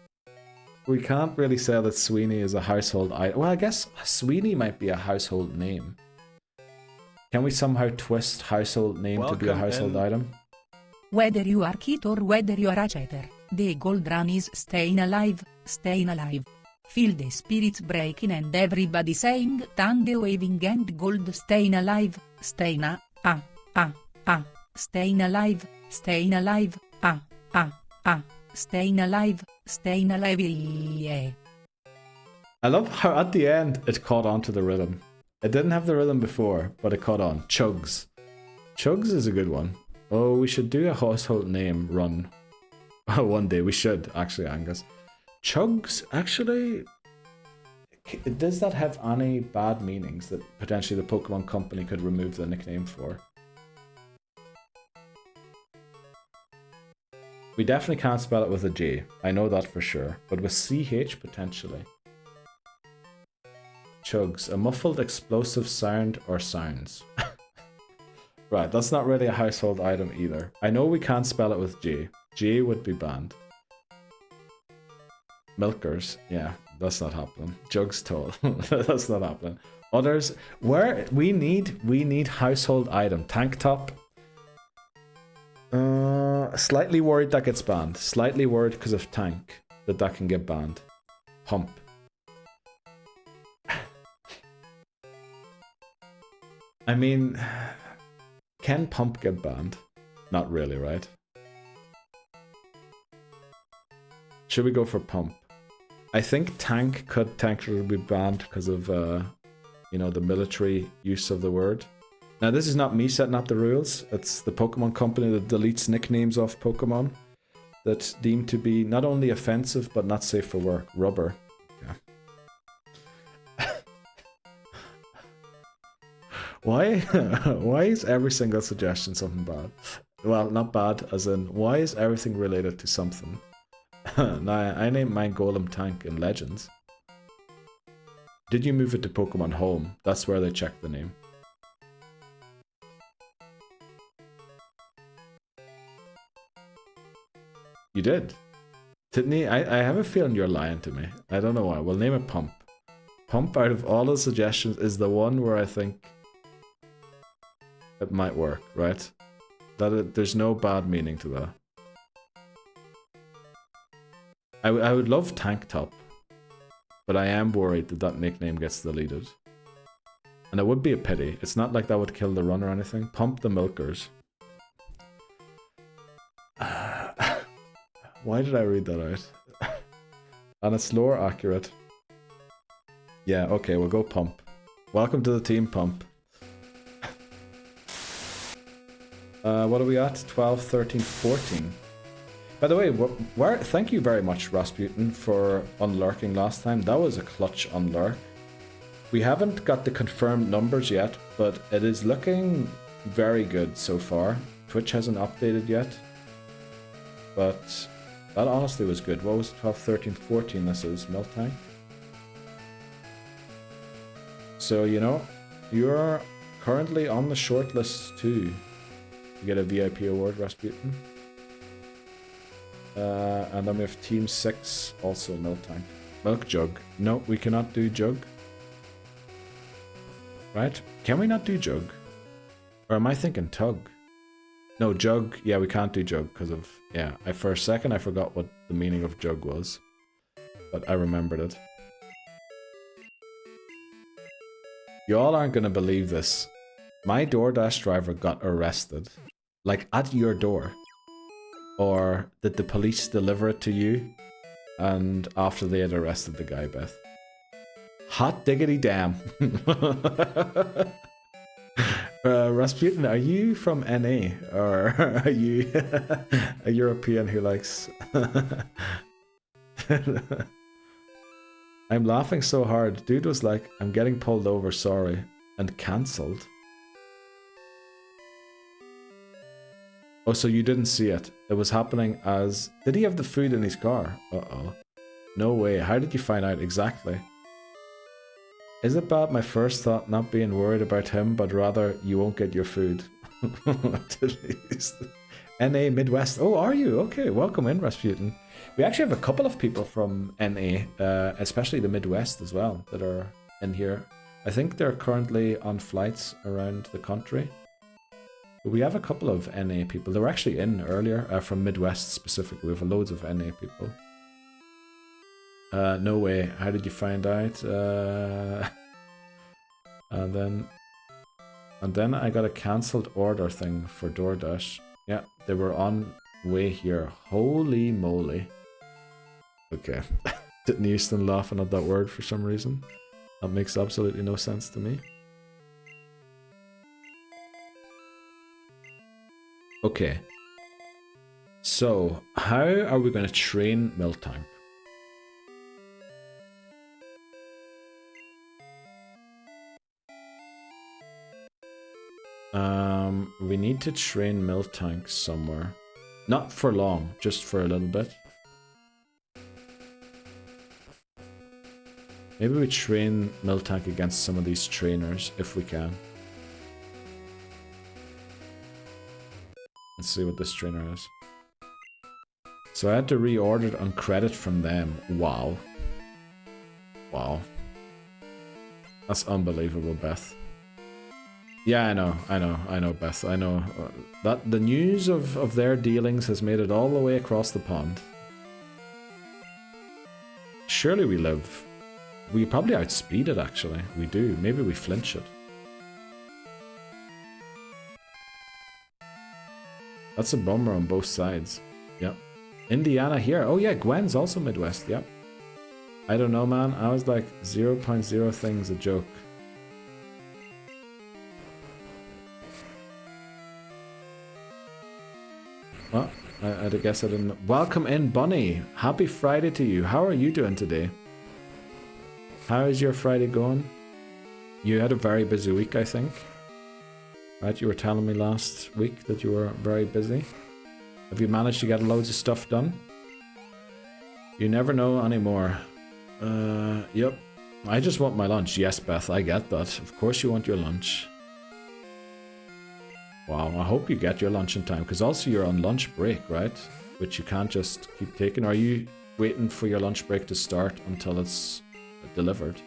we can't really say that Sweeney is a household item. Well, I guess Sweeney might be a household name. Can we somehow twist household name to be a household item? Whether you are Kit or whether you are a chatter, the gold run is staying alive, staying alive. Feel the spirits breaking and everybody saying tongue waving and gold staying alive, staying staying alive, staying alive, staying alive, staying alive, yeah. I love how at the end it caught on to the rhythm. It didn't have the rhythm before, but it caught on. Chugs. Chugs is a good one. Oh, we should do a household name run. One day, we should, actually, Angus. Chugs, actually, does that have any bad meanings that potentially the Pokemon Company could remove the nickname for? We definitely can't spell it with a J. I know that for sure. But with CH, potentially. Chugs. A muffled explosive sound or sounds. Right, that's not really a household item either. I know we can't spell it with J. J would be banned. Milkers. Yeah, that's not happening. Jugs tall. That's not happening. Others. Where we need household item. Tank top. Slightly worried that gets banned. Slightly worried because of tank that can get banned. Pump. I mean, can pump get banned? Not really, right? Should we go for pump? I think tank could technically be banned because of, you know, the military use of the word. Now, this is not me setting up the rules. It's the Pokemon Company that deletes nicknames off Pokemon that's deemed to be not only offensive, but not safe for work. Rubber. Yeah. Why is every single suggestion something bad? Well, not bad, as in, why is everything related to something? Now, I named mine Golem Tank in Legends. Did you move it to Pokemon Home? That's where they check the name. You did? Didn't he? I have a feeling you're lying to me. I don't know why. We'll name it Pump. Pump, out of all the suggestions, is the one where I think it might work, right? There's no bad meaning to that. I would love Tank Top, but I am worried that nickname gets deleted. And it would be a pity. It's not like that would kill the run or anything. Pump the Milkers. Why did I read that out? And it's lore accurate. Yeah, okay, we'll go Pump. Welcome to the team, Pump. What are we at? 12, 13, 14. By the way, thank you very much, Rasputin, for unlurking last time. That was a clutch unlurk. We haven't got the confirmed numbers yet, but it is looking very good so far. Twitch hasn't updated yet, but that honestly was good. What was it? 12, 13, 14? This is Miltank. So, you know, you're currently on the shortlist too. You get a VIP award, Rasputin. And then we have Team 6, also Miltank. Milk Jug. No, we cannot do Jug. Right? Can we not do Jug? Or am I thinking Tug? No, Jug. Yeah, we can't do Jug because of... Yeah, for a second I forgot what the meaning of Jug was. But I remembered it. You all aren't going to believe this. My DoorDash driver got arrested. Like, at your door. Or did the police deliver it to you? And after they had arrested the guy, Beth. Hot diggity damn. Rasputin, are you from NA? Or are you a European who likes... I'm laughing so hard. Dude was like, I'm getting pulled over, sorry. And cancelled. Oh, so you didn't see it. It was happening as... Did he have the food in his car? Uh-oh. No way. How did you find out exactly? Is it bad my first thought not being worried about him, but rather you won't get your food? At least. NA Midwest. Oh, are you? Okay, welcome in, Rasputin. We actually have a couple of people from NA, especially the Midwest as well, that are in here. I think they're currently on flights around the country. But we have a couple of NA people. They were actually in earlier, from Midwest specifically. We have loads of NA people. No way. How did you find out? And then I got a cancelled order thing for DoorDash. Yeah, they were on way here. Holy moly. Okay. Didn't Houston laughing at that word for some reason? That makes absolutely no sense to me. Okay. So, how are we going to train Miltank? We need to train Miltank somewhere. Not for long, just for a little bit. Maybe we train Miltank against some of these trainers, if we can. Let's see what this trainer is. So I had to reorder it on credit from them. Wow. Wow. That's unbelievable, Beth. Yeah, I know, Beth. I know that the news of their dealings has made it all the way across the pond. Surely we live. We probably outspeed it, actually. We do. Maybe we flinch it. That's a bummer on both sides. Yep. Indiana here. Oh yeah, Gwen's also Midwest. Yep. I don't know, man. I was like 0.0 things a joke. Well, I guess I didn't... Welcome in, Bunny. Happy Friday to you. How are you doing today? How is your Friday going? You had a very busy week, I think. Right, you were telling me last week that you were very busy. Have you managed to get loads of stuff done? You never know anymore. Yep. I just want my lunch. Yes, Beth, I get that. Of course you want your lunch. Wow, I hope you get your lunch in time, because also you're on lunch break, right? Which you can't just keep taking. Are you waiting for your lunch break to start until it's delivered?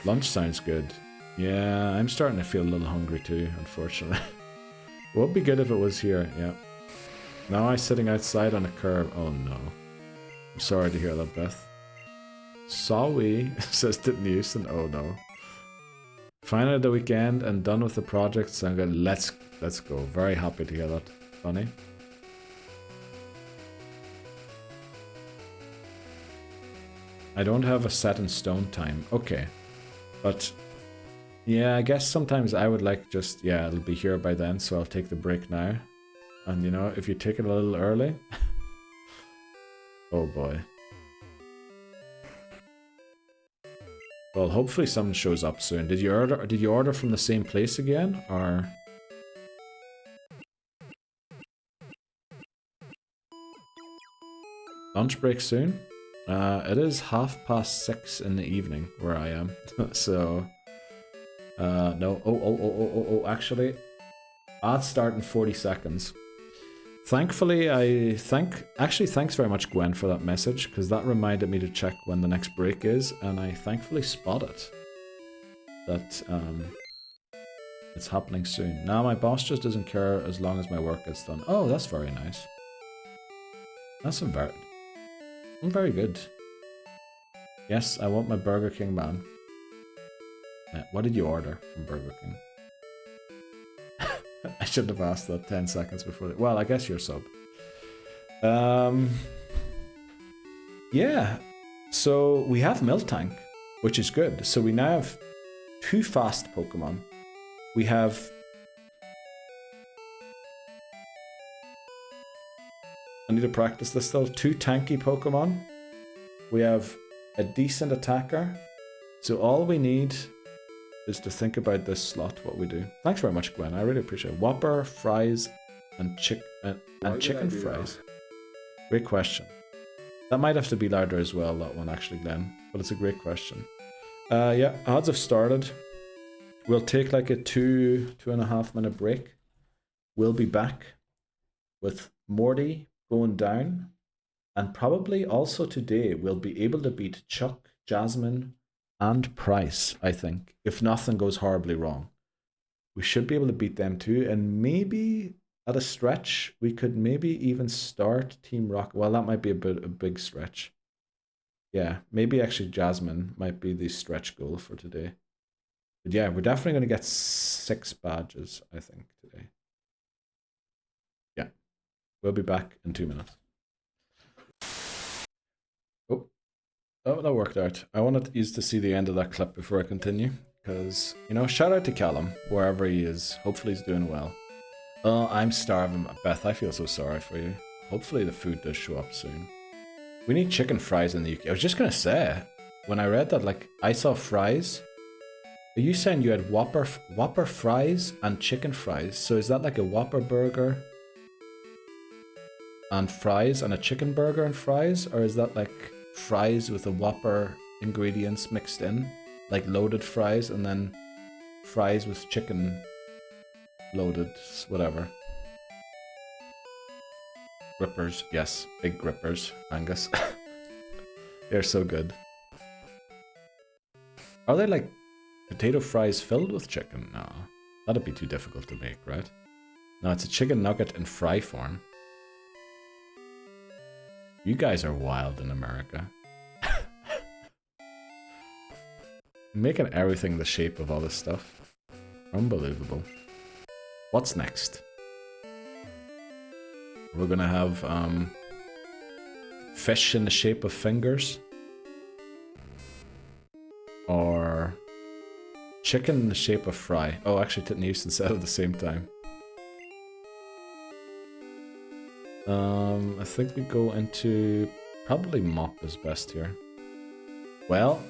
Lunch sounds good. Yeah, I'm starting to feel a little hungry too, unfortunately. It would be good if it was here, yeah. Now I'm sitting outside on a curb. Oh no. I'm sorry to hear that, Beth. Sorry, says Titten Houston. Oh no. Finally the weekend and done with the project, so I'm good. Let's go. Very happy to hear that, Bunny. I don't have a set in stone time. Okay. But Yeah, I guess sometimes I would like just, yeah, it'll be here by then, so I'll take the break now. And you know, if you take it a little early... oh boy. Well, hopefully someone shows up soon. Did you order from the same place again, or... Lunch break soon? It is 6:30 in the evening where I am, so... no, actually, odds start in 40 seconds. Thankfully, actually, thanks very much, Gwen, for that message, because that reminded me to check when the next break is, and I thankfully spotted that, it's happening soon. Now, my boss just doesn't care as long as my work gets done. Oh, that's very nice. That's very good. Yes, I want my Burger King man. What did you order from Burger King? I should have asked that 10 seconds before. Well, I guess you're sub. Yeah. So we have Miltank, which is good. So we now have 2 fast Pokemon. We have... I need to practice this though. 2 tanky Pokemon. We have a decent attacker. So all we need is to think about this slot, what we do. Thanks very much, Gwen. I really appreciate it. Whopper, fries, and chicken fries. Great question. That might have to be louder as well, that one actually, Glenn. But it's a great question. Yeah, odds have started. We'll take like a 2.5 minute break. We'll be back with Morty going down. And probably also today we'll be able to beat Chuck, Jasmine, and Price, I think, if nothing goes horribly wrong. We should be able to beat them too, and maybe at a stretch we could maybe even start Team Rocket. Well, that might be a big stretch. Yeah, maybe actually Jasmine might be the stretch goal for today. But yeah, we're definitely going to get 6 badges, I think, today. Yeah, we'll be back in 2 minutes. Oh, that worked out. I wanted you to see the end of that clip before I continue. Because, you know, shout out to Callum, wherever he is. Hopefully he's doing well. Oh, I'm starving. Beth, I feel so sorry for you. Hopefully the food does show up soon. We need chicken fries in the UK. I was just going to say, when I read that, like, I saw fries. Are you saying you had Whopper fries and chicken fries? So is that like a Whopper burger and fries and a chicken burger and fries? Or is that like... fries with the Whopper ingredients mixed in, like loaded fries, and then fries with chicken loaded, whatever. Grippers, yes, big grippers, Angus. They're so good. Are they like potato fries filled with chicken? No, that'd be too difficult to make, right? No, it's a chicken nugget in fry form. You guys are wild in America. Making everything the shape of all this stuff. Unbelievable. What's next? We're gonna have fish in the shape of fingers. Or chicken in the shape of fry. Oh, actually Titten Houston said at the same time. I think we go into probably mop is best here. Well,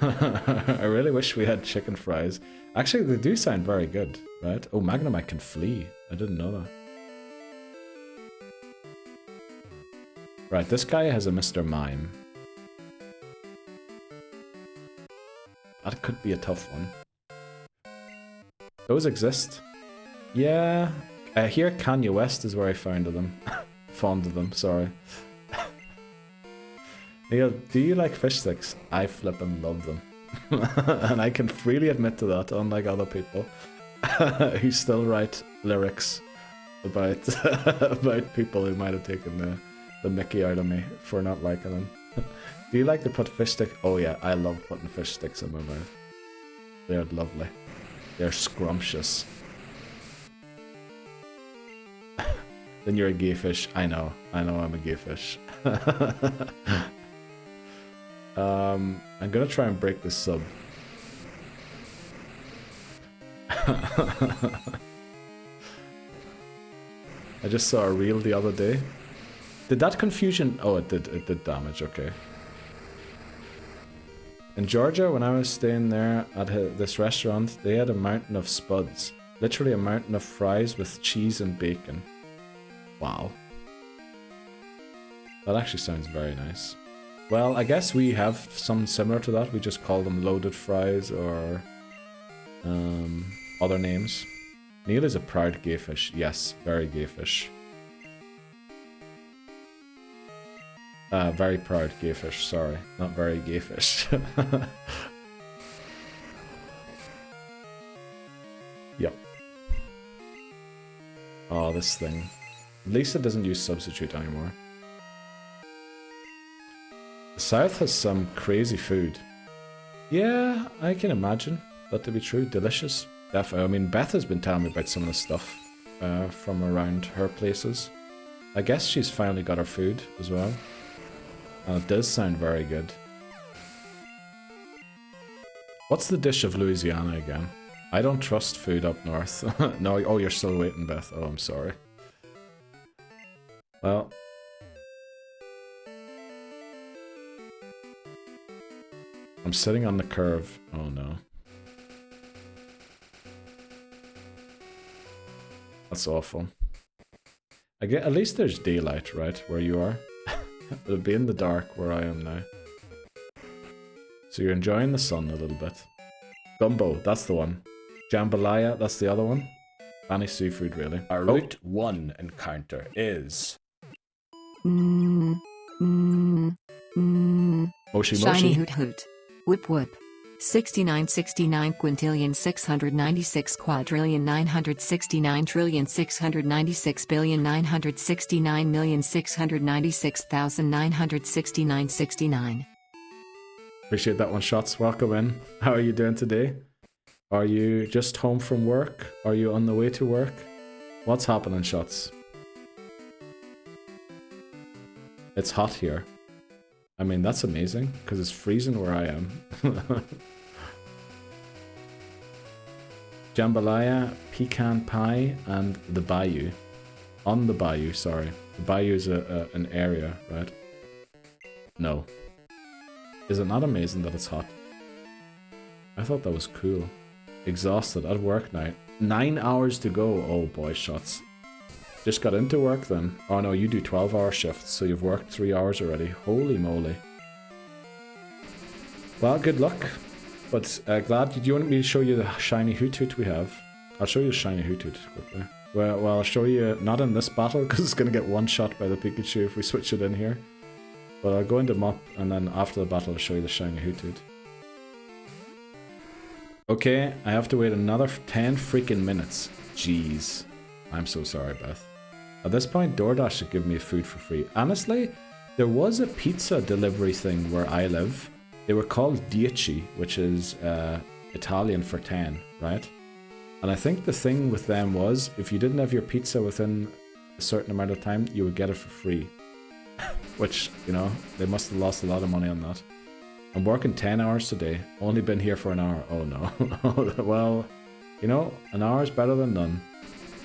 I really wish we had chicken fries. Actually, they do sound very good, right? Oh, Magnemite can flee. I didn't know that. Right, this guy has a Mr. Mime. That could be a tough one. Those exist. Yeah. Here, Kanye West is where I found them. Fond of them, sorry. Neil, do you like fish sticks? I flippin' love them. And I can freely admit to that, unlike other people who still write lyrics about about people who might have taken the mickey out of me for not liking them. Do you like to put fish stick? Oh yeah, I love putting fish sticks in my mouth. They're lovely. They're scrumptious. Then you're a gay fish. I know I'm a gay fish. I'm gonna try and break this sub. I just saw a reel the other day. Did that confusion... Oh, it did damage, okay. In Georgia, when I was staying there at this restaurant, they had a mountain of spuds. Literally a mountain of fries with cheese and bacon. Wow. That actually sounds very nice. Well, I guess we have some similar to that. We just call them loaded fries or other names. Neil is a proud gay fish. Yes, very gay fish. Very proud gay fish, sorry. Not very gay fish. Yep. Oh, this thing. At least it doesn't use substitute anymore. The South has some crazy food. Yeah, I can imagine that to be true. Delicious. Definitely. I mean, Beth has been telling me about some of the stuff from around her places. I guess she's finally got her food as well. And it does sound very good. What's the dish of Louisiana again? I don't trust food up north. No, oh, you're still waiting, Beth. Oh, I'm sorry. Well. I'm sitting on the curve. Oh no. That's awful. I get, at least there's daylight, right, where you are. It'll be in the dark where I am now. So you're enjoying the sun a little bit. Gumbo, that's the one. Jambalaya, that's the other one. Any seafood, really. Our Route 1 encounter is... Moshi Moshi Shiny Moshi. Hoot Hoot. Whip Whip. 6969 quintillion 696 quadrillion 969 trillion 696 billion 969 million 696,969.69. Appreciate that one, Shots. Welcome in. How are you doing today? Are you just home from work? Are you on the way to work? What's happening, Shots? It's hot here. I mean, that's amazing, because it's freezing where I am. Jambalaya, pecan pie, and the bayou. On the bayou, sorry. The bayou is an area, right? No. Is it not amazing that it's hot? I thought that was cool. Exhausted at work now. 9 hours to go. Oh boy, Shots. Just got into work then. Oh no, you do 12-hour shifts, so you've worked 3 hours already. Holy moly. Well, good luck. But glad. Do you want me to show you the shiny Hoot Hoot we have? I'll show you the shiny Hoot Hoot quickly. Well, I'll show you, not in this battle, because it's going to get one shot by the Pikachu if we switch it in here. But I'll go into Mop, and then after the battle I'll show you the shiny Hoot Hoot. Okay, I have to wait another 10 freaking minutes. Jeez. I'm so sorry, Beth. At this point, DoorDash should give me food for free. Honestly, there was a pizza delivery thing where I live. They were called 10, which is Italian for 10, right? And I think the thing with them was, if you didn't have your pizza within a certain amount of time, you would get it for free. Which, you know, they must have lost a lot of money on that. I'm working 10 hours today. Only been here for an hour. Oh no. Well, you know, an hour is better than none.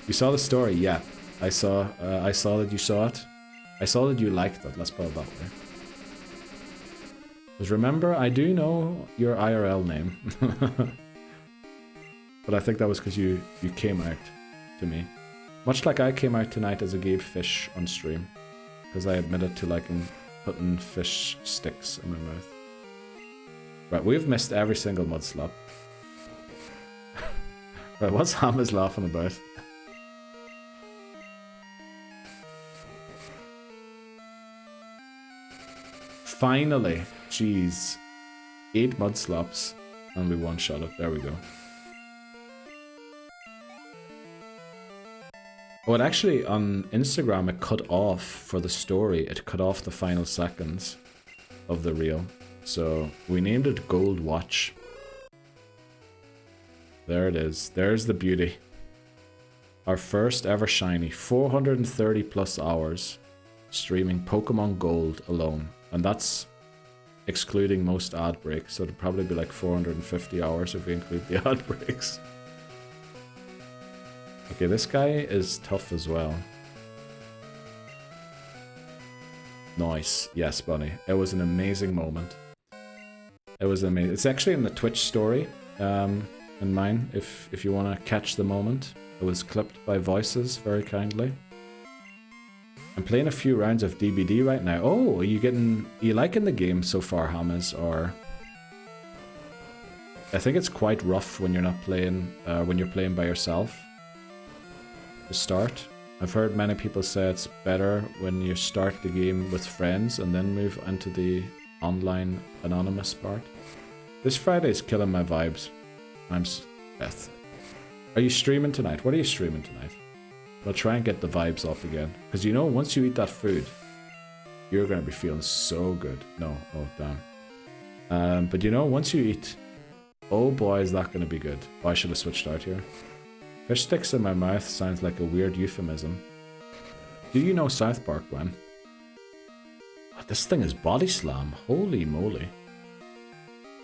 You saw the story? Yeah. I saw that you saw it. I saw that you liked it, let's put it that way. Because remember, I do know your IRL name. But I think that was because you came out to me. Much like I came out tonight as a gay fish on stream. Because I admitted to liking putting fish sticks in my mouth. Right, we've missed every single mud slap. Right, what's Hammers laughing about? Finally, jeez. 8 mud slaps and we one-shot it. There we go. Oh, it actually, on Instagram, it cut off for the story. It cut off the final seconds of the reel. So, we named it Gold Watch. There it is. There's the beauty. Our first ever shiny. 430 plus hours streaming Pokemon Gold alone. And that's excluding most ad breaks. So it'd probably be like 450 hours if we include the ad breaks. Okay, this guy is tough as well. Nice. Yes, Bunny. It was an amazing moment. It was amazing. It's actually in the Twitch story, in mine, if you want to catch the moment. It was clipped by Voices very kindly. I'm playing a few rounds of DBD right now. Oh, are you liking the game so far, Hamas, or... I think it's quite rough when you're not playing, when you're playing by yourself. To start. I've heard many people say it's better when you start the game with friends and then move into the online anonymous part. This Friday is killing my vibes. I'm Beth. Are you streaming tonight? What are you streaming tonight? I'll try and get the vibes up again. Because you know, once you eat that food, you're going to be feeling so good. No, oh damn. But you know, once you eat, oh boy, is that going to be good. Oh, I should have switched out here. Fish sticks in my mouth sounds like a weird euphemism. Do you know South Park, Gwen? Oh, this thing is body slam. Holy moly.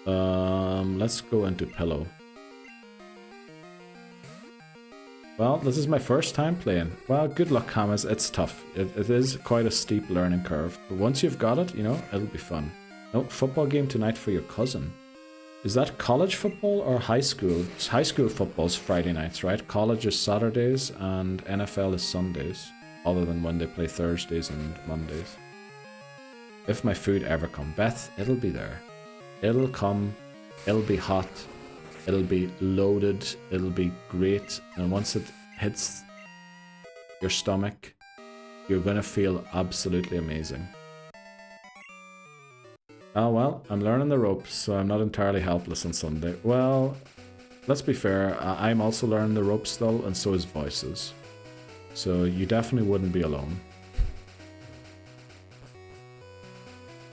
Let's go into pillow. Well, this is my first time playing. Well, good luck, Hamas. It's tough. It is quite a steep learning curve. But once you've got it, you know, it'll be fun. No, football game tonight for your cousin. Is that college football or high school? High school football's Friday nights, right? College is Saturdays and NFL is Sundays. Other than when they play Thursdays and Mondays. If my food ever come, Beth, it'll be there. It'll come. It'll be hot. It'll be loaded. It'll be great. And once it hits your stomach, you're gonna feel absolutely amazing. Oh well, I'm learning the ropes, so I'm not entirely helpless on Sunday. Well, let's be fair, I'm also learning the ropes though, and so is Voices. So you definitely wouldn't be alone.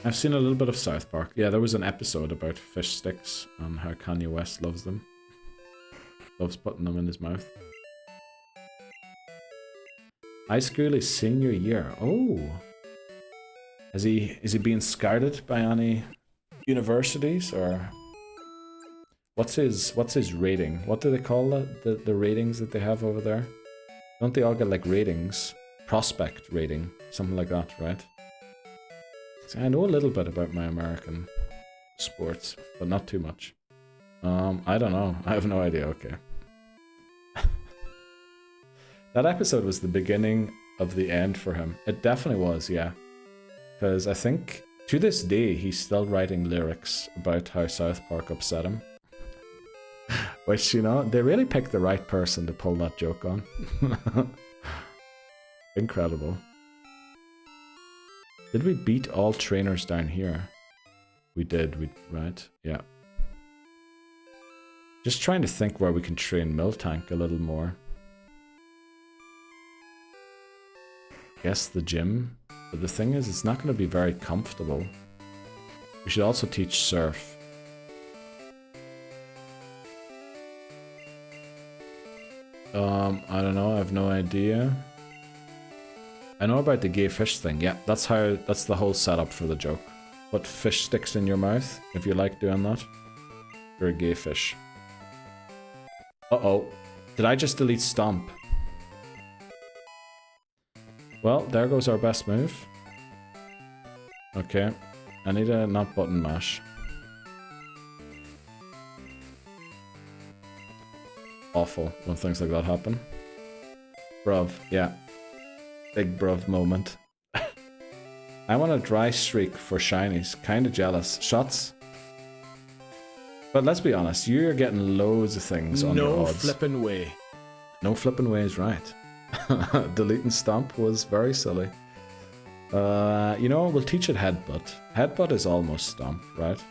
I've seen a little bit of South Park. Yeah, there was an episode about fish sticks and how Kanye West loves them. Loves putting them in his mouth. High school is senior year. Oh! Is he being scouted by any universities, or what's his rating? What do they call that? The ratings that they have over there? Don't they all get like ratings? Prospect rating, something like that, right? So I know a little bit about my American sports, but not too much. I don't know. I have no idea. Okay. That episode was the beginning of the end for him. It definitely was, yeah. Because I think, to this day, he's still writing lyrics about how South Park upset him. Which, you know, they really picked the right person to pull that joke on. Incredible. Did we beat all trainers down here? We did, right? Yeah. Just trying to think where we can train Miltank a little more. Guess the gym. But the thing is, it's not going to be very comfortable. We should also teach Surf. I don't know, I have no idea. I know about the gay fish thing. Yeah, that's the whole setup for the joke. Put fish sticks in your mouth, if you like doing that. You're a gay fish. Uh-oh. Did I just delete Stomp? Well, there goes our best move. Okay. I need a not button mash. Awful when things like that happen. Bruv, yeah. Big bruv moment. I'm on a dry streak for shinies. Kinda jealous. Shots? But let's be honest, you're getting loads of things on your odds. No flippin' way. No flippin' way is right. Deleting Stomp was very silly. You know, we'll teach it Headbutt. Headbutt is almost Stomp, right?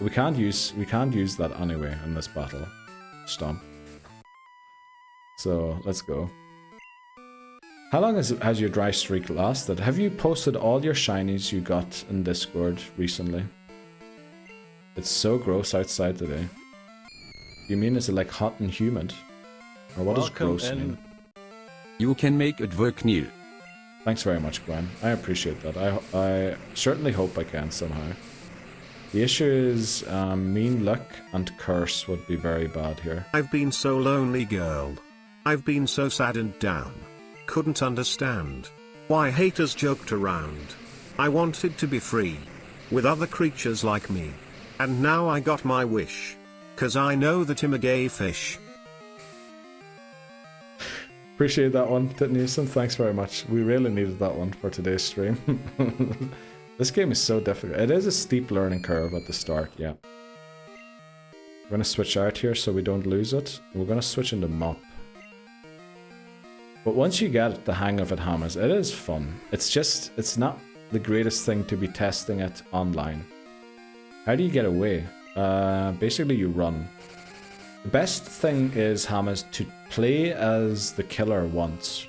We can't use that anyway in this battle. Stomp. So let's go. How long has your dry streak lasted? Have you posted all your shinies you got in Discord recently? It's so gross outside today. You mean is it like hot and humid? Or what does gross mean? You can make it work, Neil. Thanks very much, Gwen. I appreciate that. I certainly hope I can somehow. The issue is mean luck and curse would be very bad here. I've been so lonely, girl. I've been so sad and down. Couldn't understand why haters joked around. I wanted to be free with other creatures like me. And now I got my wish. 'Cause I know that I'm a gay fish. Appreciate that one, Titnewson. Thanks very much. We really needed that one for today's stream. This game is so difficult. It is a steep learning curve at the start, yeah. We're going to switch out here so we don't lose it. We're going to switch into mop. But once you get the hang of it, Hammers, it is fun. It's not the greatest thing to be testing it online. How do you get away? Basically you run. The best thing is, Hammers, to play as the killer once.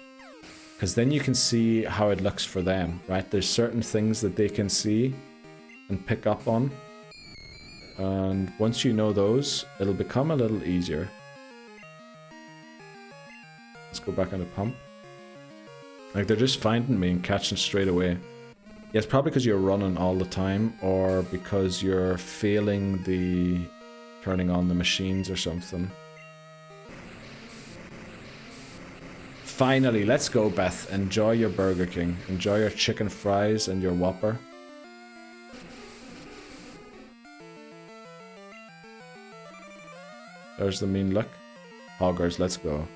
Because then you can see how it looks for them, right? There's certain things that they can see and pick up on. And once you know those, it'll become a little easier. Let's go back on the pump. Like, they're just finding me and catching straight away. Yeah, it's probably because you're running all the time, or because you're failing the turning on the machines or something. Finally, let's go, Beth. Enjoy your Burger King. Enjoy your chicken fries and your Whopper. There's the mean look. Hoggers, let's go.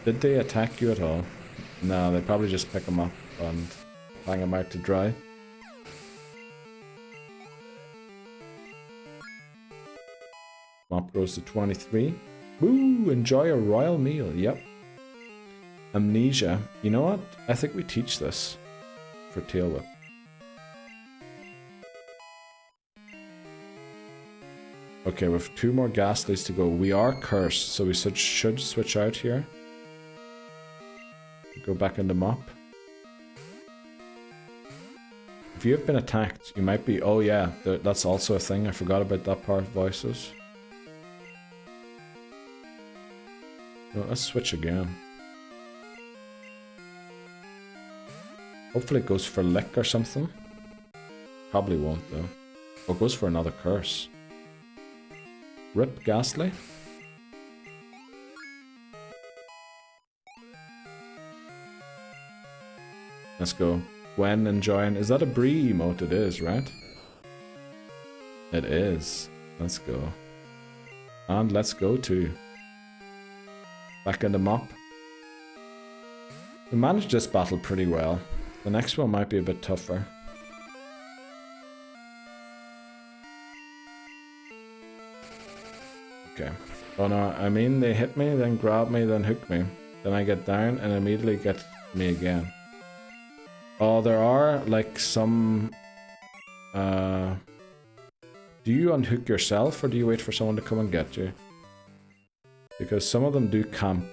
Did they attack you at all? No, they probably just pick them up and hang them out to dry. Mop goes to 23. Woo! Enjoy a royal meal. Yep. Amnesia. You know what? I think we teach this for Tail Whip. Okay, we have 2 more Ghastlies to go. We are cursed, so we should switch out here. Go back into mop. If you have been attacked, you might be... Oh yeah, that's also a thing. I forgot about that part, voices. No, let's switch again. Hopefully it goes for lick or something. Probably won't though. Or goes for another curse. Rip Ghastly. Let's go. Gwen enjoying... Is that a Bree emote? It is, right? It is. Let's go. And let's go too. Back in the mop. We managed this battle pretty well. The next one might be a bit tougher. Okay. Oh no, I mean they hit me, then grab me, then hook me. Then I get down and immediately get me again. Oh, there are like some... do you unhook yourself or do you wait for someone to come and get you? Because some of them do camp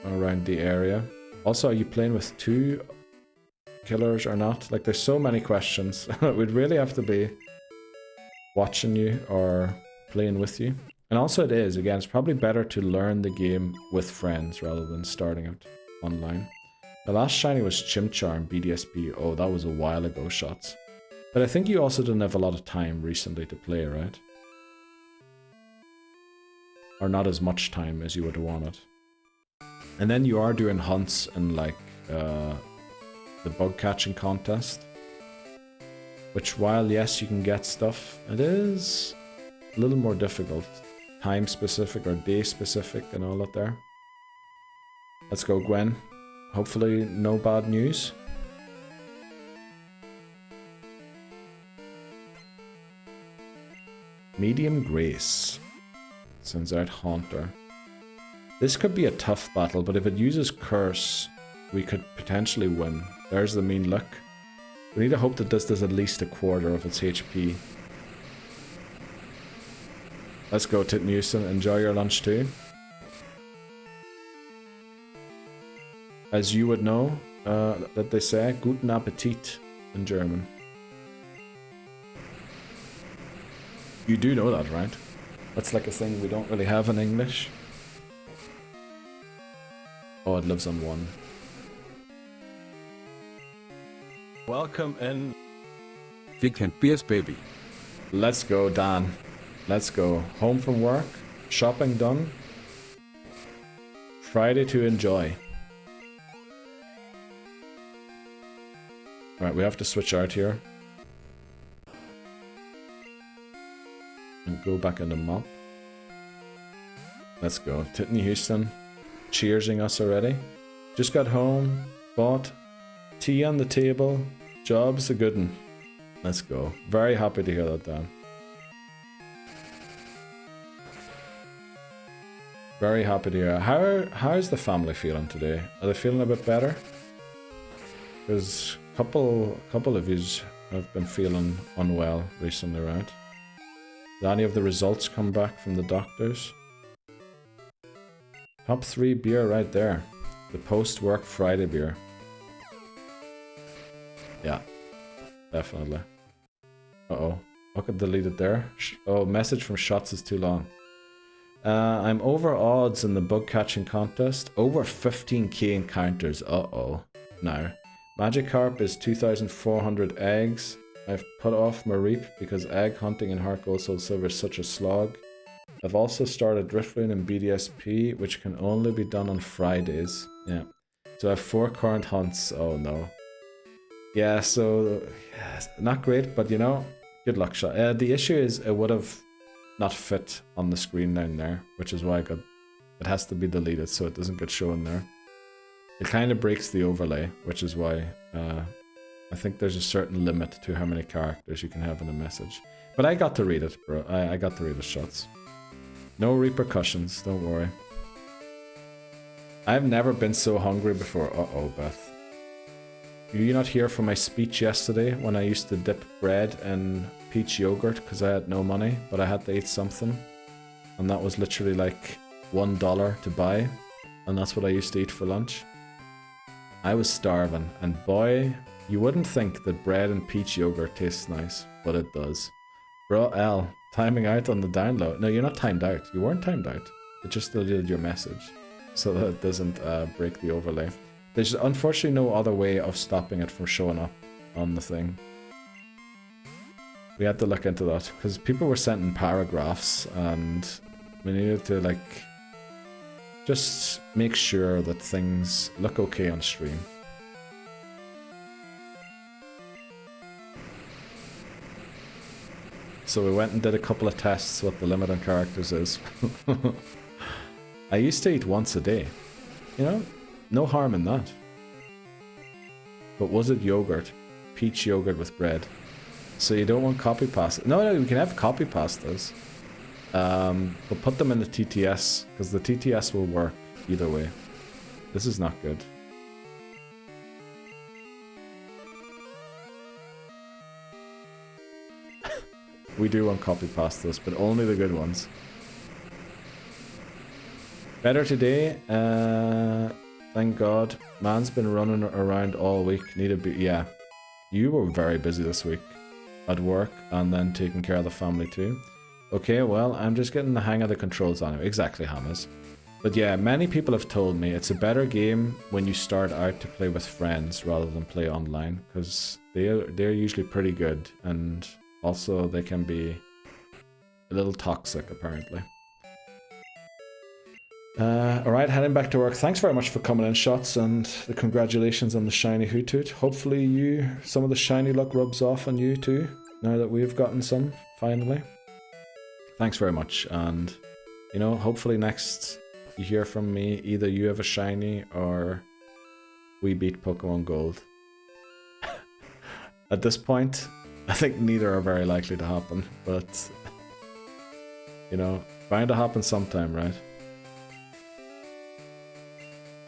around the area. Also, are you playing with 2 killers or not? Like, there's so many questions. We'd really have to be watching you or playing with you. And also it is, again, it's probably better to learn the game with friends rather than starting it online. The last shiny was Chimchar BDSP. Oh, that was a while ago, shots. But I think you also didn't have a lot of time recently to play, right? Or not as much time as you would have wanted. And then you are doing hunts and like the bug catching contest. Which, while yes, you can get stuff, it is a little more difficult. Time specific or day specific and all that there. Let's go, Gwen. Hopefully no bad news. Medium Grace. Sends out Haunter. This could be a tough battle, but if it uses Curse, we could potentially win. There's the mean luck. We need to hope that this does at least a quarter of its HP. Let's go, Titmusen. Enjoy your lunch too. As you would know, that they say, Guten Appetit in German. You do know that, right? That's like a thing we don't really have in English. Oh, it lives on 1. Welcome in. Weekend beers, baby. Let's go, Dan. Let's go. Home from work. Shopping done. Friday to enjoy. Alright, we have to switch out here. And go back into mop. Let's go. Titney Houston. Cheersing us already. Just got home. Bought tea on the table. Job's a good one. Let's go. Very happy to hear that, Dan. Very happy to hear. How's the family feeling today? Are they feeling a bit better? Because a couple of yous have been feeling unwell recently, right? Did any of the results come back from the doctors? Top 3 beer right there. The post-work Friday beer. Yeah, definitely. Uh-oh. I could delete it there. Oh, message from Shots is too long. I'm over odds in the bug catching contest. Over 15k encounters. Uh-oh. Now, Magikarp is 2,400 eggs. I've put off my reap because egg hunting in Heart Gold Soul Silver is such a slog. I've also started Drifloon and BDSP, which can only be done on Fridays. Yeah. So I have 4 current hunts. Oh no. Yeah, so not great, but you know, good luck, Shot. The issue is it would have not fit on the screen down there, which is why it has to be deleted so it doesn't get shown there. It kind of breaks the overlay, which is why I think there's a certain limit to how many characters you can have in a message. But I got to read it, bro. I got to read the Shots. No repercussions, don't worry. I've never been so hungry before. Uh-oh, Beth. Were you not here for my speech yesterday when I used to dip bread in peach yogurt because I had no money, but I had to eat something? And that was literally like $1 to buy, and that's what I used to eat for lunch. I was starving, and boy, you wouldn't think that bread and peach yogurt tastes nice, but it does. Bro, L, timing out on the download. No, you're not timed out. You weren't timed out. It just deleted your message so that it doesn't break the overlay. There's unfortunately no other way of stopping it from showing up on the thing. We had to look into that because people were sending paragraphs and we needed to like just make sure that things look okay on stream. So we went and did a couple of tests what the limit on characters is. I used to eat once a day. You know, no harm in that. But was it yogurt? Peach yogurt with bread. So you don't want copy pasta. No, we can have copy pastas. But put them in the TTS, because the TTS will work either way. This is not good. We do want copy pastas, but only the good ones. Better today, thank God. Man's been running around all week. Yeah. You were very busy this week at work and then taking care of the family too. Okay, well, I'm just getting the hang of the controls on it. Exactly, Hammers. But yeah, many people have told me it's a better game when you start out to play with friends rather than play online, because they're usually pretty good, and also they can be a little toxic apparently. Alright, heading back to work. Thanks very much for coming in, Shots, and the congratulations on the shiny Hoothoot. Hopefully some of the shiny luck rubs off on you too, now that we've gotten some, finally. Thanks very much, and you know, hopefully next you hear from me, either you have a shiny or we beat Pokemon Gold. At this point, I think neither are very likely to happen, but you know, bound to happen sometime, right?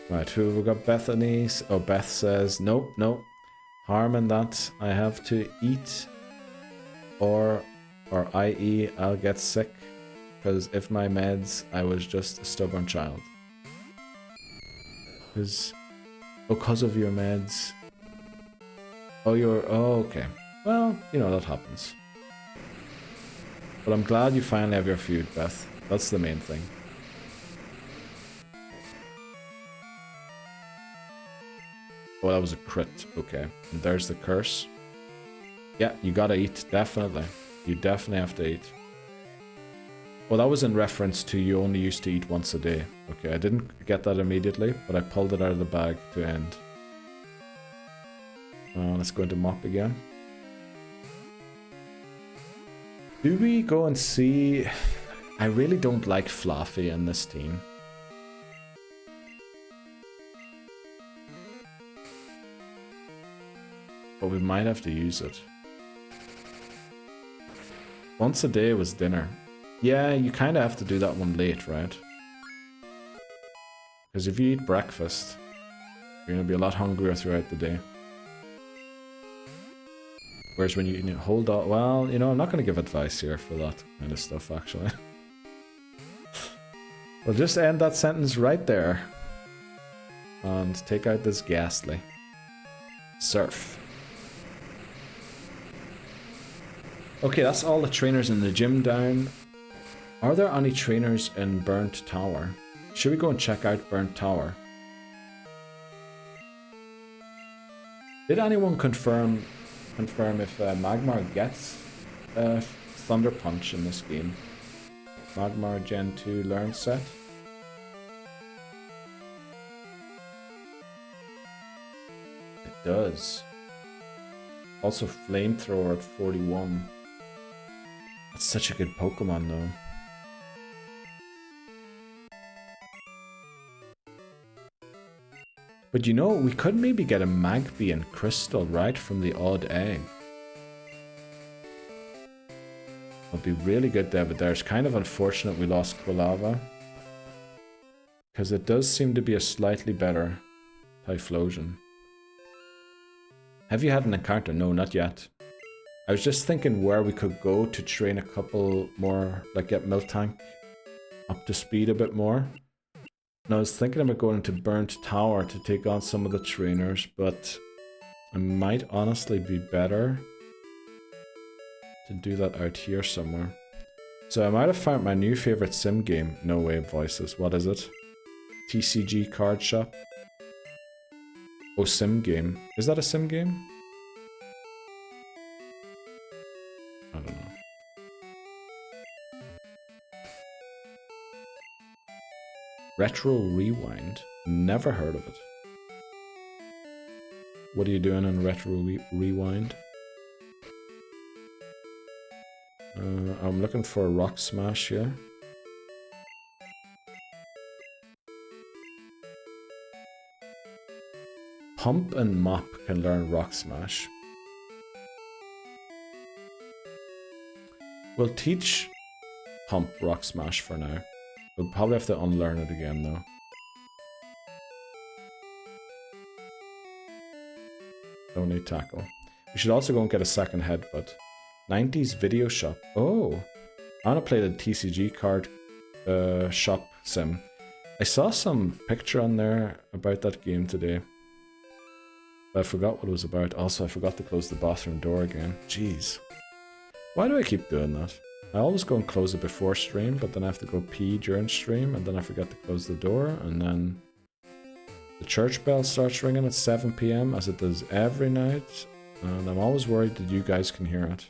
Right, who have we got? Bethany's. Oh, Beth says, nope, no. Harm in that. I have to eat, or i.e. I'll get sick, because if my meds, I was just a stubborn child. Because of your meds. Oh, okay. Well, you know, that happens. But I'm glad you finally have your food, Beth. That's the main thing. Oh, that was a crit. Okay. And there's the curse. Yeah, you gotta eat. Definitely. You definitely have to eat. Well, that was in reference to you only used to eat once a day. Okay, I didn't get that immediately, but I pulled it out of the bag to end. Let's go into mop again. Do we go and see... I really don't like Fluffy in this team. But we might have to use it. Once a day was dinner. Yeah, you kind of have to do that one late, right? Because if you eat breakfast, you're going to be a lot hungrier throughout the day. Whereas when you hold on... Well, you know, I'm not going to give advice here for that kind of stuff, actually. We'll just end that sentence right there. And take out this ghastly. Surf. Okay, that's all the trainers in the gym down. Are there any trainers in Burnt Tower? Should we go and check out Burnt Tower? Did anyone confirm if Magmar gets Thunder Punch in this game? Magmar Gen 2 learn set? It does. Also Flamethrower at 41. That's such a good Pokemon though. But you know, we could maybe get a Magby and Crystal, right, from the odd egg. It'll be really good there, but there's kind of unfortunate we lost Quilava. Because it does seem to be a slightly better Typhlosion. Have you had an encounter? No, not yet. I was just thinking where we could go to train a couple more, like get Miltank up to speed a bit more. And I was thinking about going to Burnt Tower to take on some of the trainers, but it might honestly be better to do that out here somewhere. So I might have found my new favorite sim game. No way, voices. What is it? TCG card shop. Oh, sim game. Is that a sim game? I don't know. Retro Rewind? Never heard of it. What are you doing in Retro Rewind? I'm looking for a Rock Smash here. Pump and Mop can learn Rock Smash. We'll teach Pump Rock Smash for now. We'll probably have to unlearn it again though. Don't need tackle. We should also go and get a second headbutt. 90s video shop. Oh, I want to play the TCG card shop sim. I saw some picture on there about that game today. But I forgot what it was about. Also, I forgot to close the bathroom door again. Jeez. Why do I keep doing that? I always go and close it before stream, but then I have to go pee during stream, and then I forget to close the door, and then the church bell starts ringing at 7 PM, as it does every night, and I'm always worried that you guys can hear it.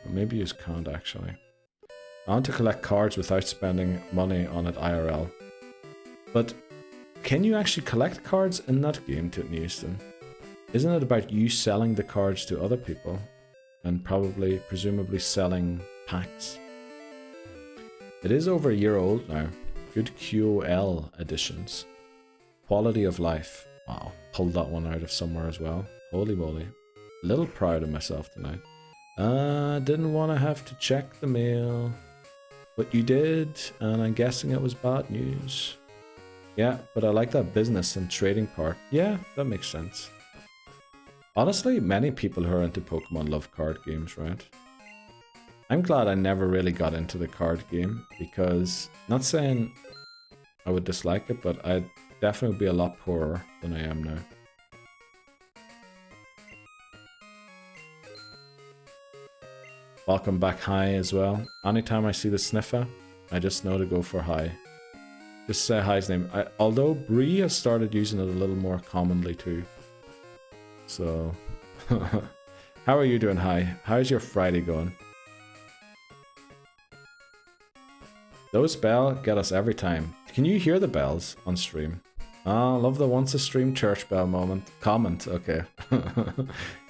Or maybe you can't, actually. I want to collect cards without spending money on it IRL. But can you actually collect cards in that game, Titten Houston? Isn't it about you selling the cards to other people? And presumably selling packs. It is over a year old now. Good QOL editions. Quality of life. Wow, pulled that one out of somewhere as well. Holy moly. A little proud of myself tonight. Didn't want to have to check the mail. But you did, and I'm guessing it was bad news. Yeah, but I like that business and trading part. Yeah, that makes sense. Honestly, many people who are into Pokemon love card games, right? I'm glad I never really got into the card game, because, not saying I would dislike it, but I'd definitely be a lot poorer than I am now. Welcome back, High, as well. Anytime I see the Sniffer, I just know to go for High. Just say hi's name. Although Bree has started using it a little more commonly too. So, how are you doing, Hi? How's your Friday going? Those bells get us every time. Can you hear the bells on stream? Ah, love the once a stream church bell moment. Comment, okay.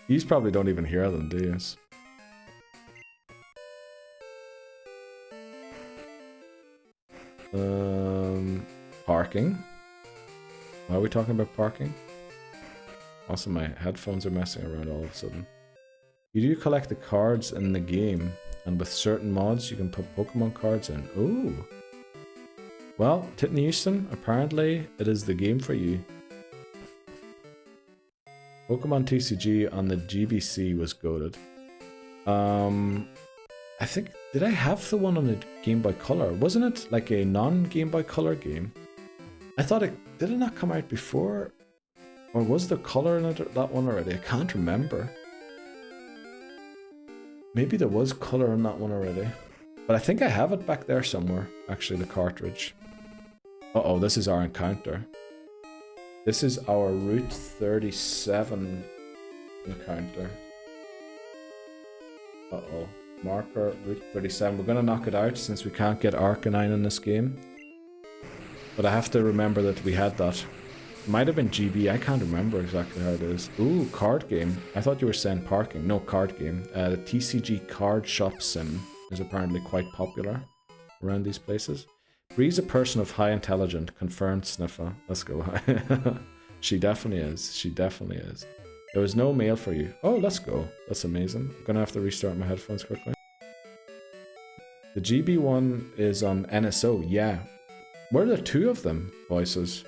You probably don't even hear them, do you? Parking. Why are we talking about parking? Also, my headphones are messing around all of a sudden. You do collect the cards in the game, and with certain mods, you can put Pokemon cards in. Ooh. Well, Titney Houston, apparently it is the game for you. Pokemon TCG on the GBC was goated. I think, did I have the one on the Game Boy Color? Wasn't it like a non-Game Boy Color game? I thought did it not come out before? Or was there color in it, that one already? I can't remember. Maybe there was color in that one already. But I think I have it back there somewhere, actually, the cartridge. Uh-oh, this is our encounter. This is our Route 37 encounter. Uh-oh. Marker, Route 37. We're gonna knock it out since we can't get Arcanine in this game. But I have to remember that we had that. Might have been GB, I can't remember exactly how it is. Ooh, card game. I thought you were saying parking. No, card game. The TCG card shop sim is apparently quite popular around these places. Bree's a person of high intelligence. Confirmed Sniffer. Let's go. She definitely is. She definitely is. There was no mail for you. Oh, let's go. That's amazing. I'm gonna have to restart my headphones quickly. The GB one is on NSO. Yeah. Were there two of them, voices?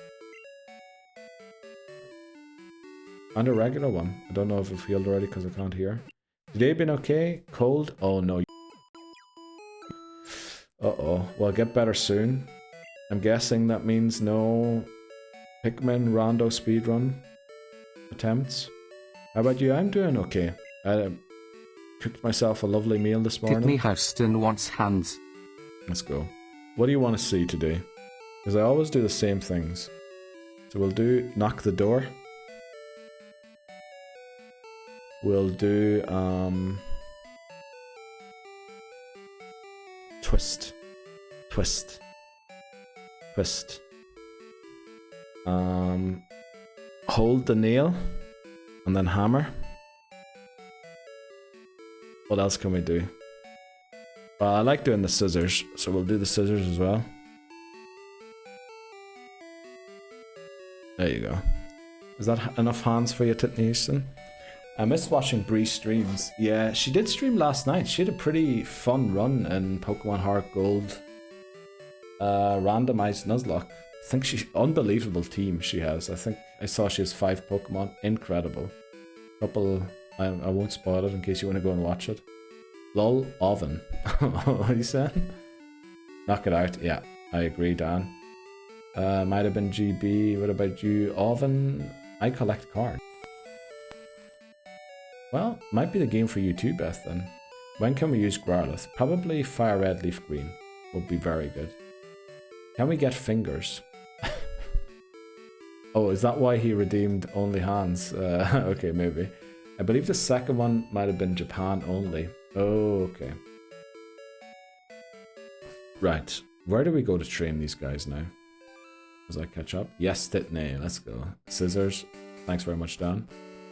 And a regular one. I don't know if it's healed already because I can't hear. Today been okay? Cold? Oh no. Uh-oh. Well, get better soon. I'm guessing that means no Pikmin Rondo speedrun attempts. How about you? I'm doing okay. I cooked myself a lovely meal this morning. Titney Houston wants hands. Let's go. What do you want to see today? Because I always do the same things. So we'll do knock the door. We'll do twist. Twist. Twist. Hold the nail and then hammer. What else can we do? Well, I like doing the scissors, so we'll do the scissors as well. There you go. Is that enough hands for you, Titney Houston? I miss watching Bree streams. Yeah, she did stream last night. She had a pretty fun run in Pokemon Heart Gold. Randomized Nuzlocke. I think unbelievable team she has. I think I saw she has 5 Pokemon. Incredible. Couple, I won't spoil it in case you want to go and watch it. Lol, Oven. What are you saying? Knock it out. Yeah, I agree, Dan. Might have been GB. What about you? Oven? I collect cards. Well, might be the game for you too, Beth, then. When can we use Growlithe? Probably Fire Red, Leaf Green. Would be very good. Can we get fingers? Oh, is that why he redeemed only hands? Okay, maybe. I believe the second one might have been Japan only. Oh, okay. Right. Where do we go to train these guys now? As I catch up? Yes, Titney. Let's go. Scissors. Thanks very much, Dan.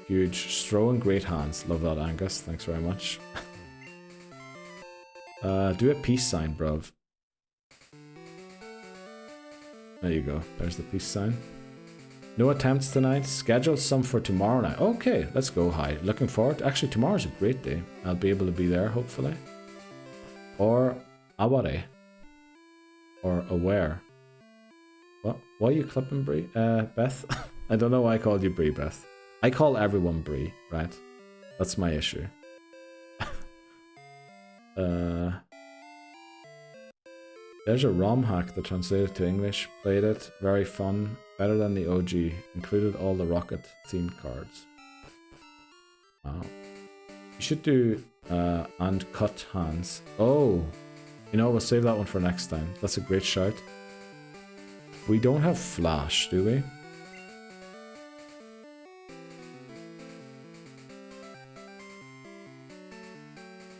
Huge. Throwing great hands. Love that, Angus. Thanks very much. Do a peace sign, bruv. There you go. There's the peace sign. No attempts tonight. Schedule some for tomorrow night. Okay, let's go high. Looking forward. Actually, tomorrow's a great day. I'll be able to be there, hopefully. Or Aware. Or Aware. What? Why are you clipping Bree? Beth? I don't know why I called you Bree, Beth. I call everyone Bree, right? That's my issue. There's a ROM hack that translated to English. Played it. Very fun. Better than the OG. Included all the Rocket themed cards. Wow. You should do and cut hands. Oh. You know, we'll save that one for next time. That's a great shout. We don't have Flash, do we?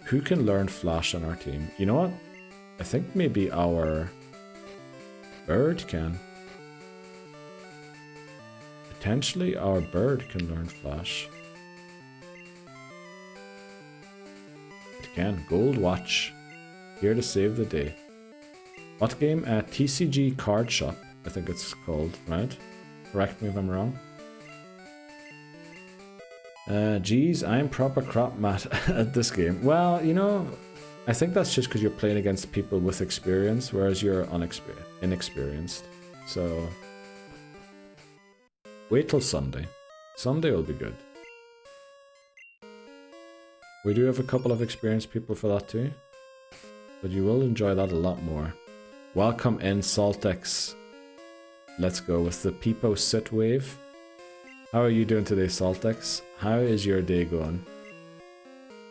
Who can learn Flash on our team? You know what? I think maybe our bird can. Potentially our bird can learn Flash. It can. Gold Watch. Here to save the day. What game? TCG Card Shop, I think it's called, right? Correct me if I'm wrong. Geez, I'm proper crap, Matt, at this game. Well, you know, I think that's just because you're playing against people with experience, whereas you're inexperienced. So, wait till Sunday. Sunday will be good. We do have a couple of experienced people for that too, but you will enjoy that a lot more. Welcome in, Saltex. Let's go with the Peepo Sit Wave. How are you doing today, Saltex? How is your day going?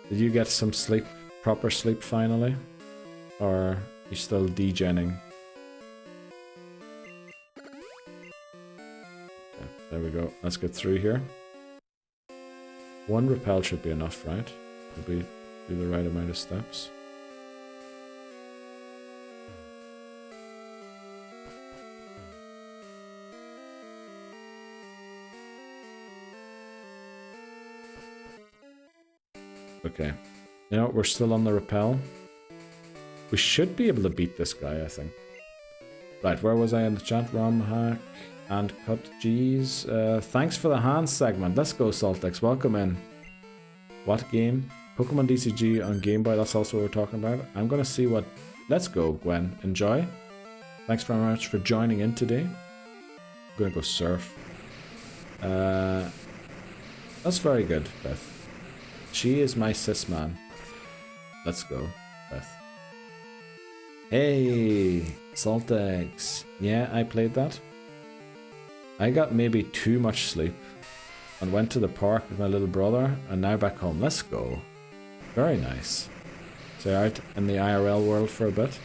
Did you get some sleep, proper sleep finally? Or are you still degenning? Okay, there we go. Let's get through here. One repel should be enough, right? We'll do the right amount of steps. Okay. You know, we're still on the repel. We should be able to beat this guy, I think. Right, where was I in the chat? ROM hack and cut G's. Thanks for the hand segment. Let's go, Saltex. Welcome in. What game? Pokemon DCG on Game Boy. That's also what we're talking about. I'm going to see what... Let's go, Gwen. Enjoy. Thanks very much for joining in today. I'm going to go surf. That's very good, Beth. She is my sis man. Let's go, Beth. Hey, Saltex. Yeah, I played that. I got maybe too much sleep and went to the park with my little brother and now back home. Let's go. Very nice. So out in the IRL world for a bit.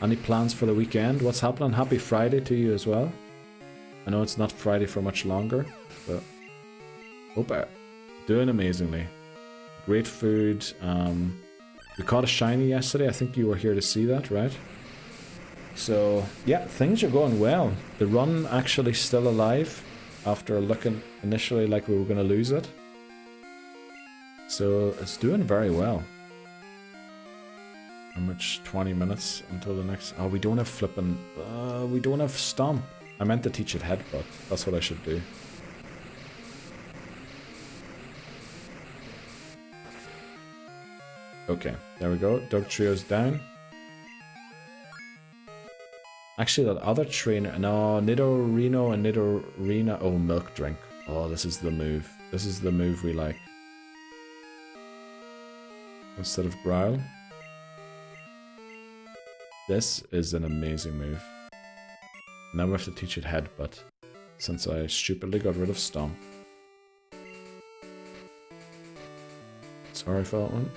Any plans for the weekend? What's happening? Happy Friday to you as well. I know it's not Friday for much longer, but hope I'm doing amazingly. Great food. We caught a shiny yesterday. I think you were here to see that, right? So, yeah, things are going well. The run actually still alive after looking initially like we were going to lose it. So, it's doing very well. How much? 20 minutes until the next... Oh, we don't have flipping... we don't have Stomp. I meant to teach it Headbutt. That's what I should do. Okay, there we go. Dog Trio's down. Actually, that other trainer... No, Nidorino and Nidorina... Oh, Milk Drink. Oh, this is the move. This is the move we like. Instead of Growl. This is an amazing move. Now we have to teach it Headbutt, since I stupidly got rid of Stomp. Sorry for that one.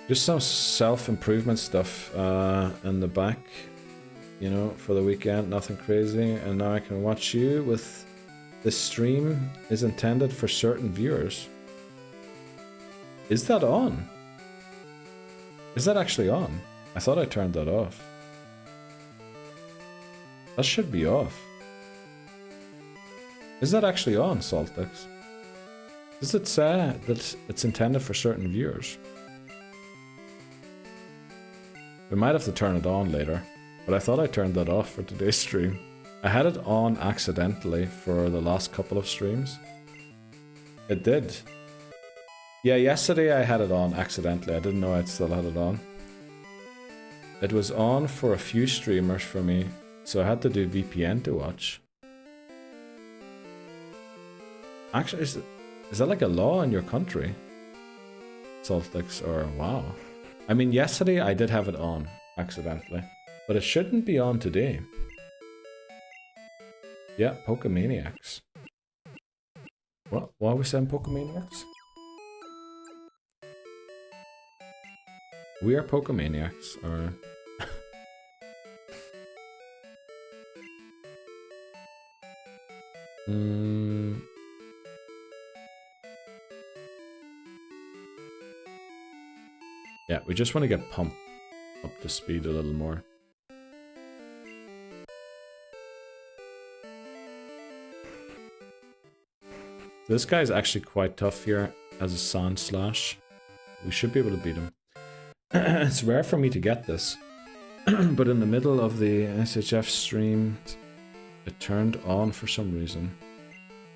Just some self-improvement stuff in the back, you know, for the weekend, nothing crazy. And now I can watch you with... This stream is intended for certain viewers. Is that on? Is that actually on? I thought I turned that off. That should be off. Is that actually on, Saltex? Does it say that it's intended for certain viewers? We might have to turn it on later, but I thought I turned that off for today's stream. I had it on accidentally for the last couple of streams. It did. Yeah, yesterday I had it on accidentally. I didn't know I'd still had it on. It was on for a few streamers for me, so I had to do VPN to watch. Actually, is that like a law in your country? Saltex, or wow. I mean, yesterday I did have it on, accidentally. But it shouldn't be on today. Yeah, Pokemaniacs. What? Why are we saying Pokemaniacs? We are Pokemaniacs, or... Yeah, we just want to get pumped up to speed a little more. This guy's actually quite tough here as a Sand Slash. We should be able to beat him. It's rare for me to get this, but in the middle of the SHF stream, it turned on for some reason.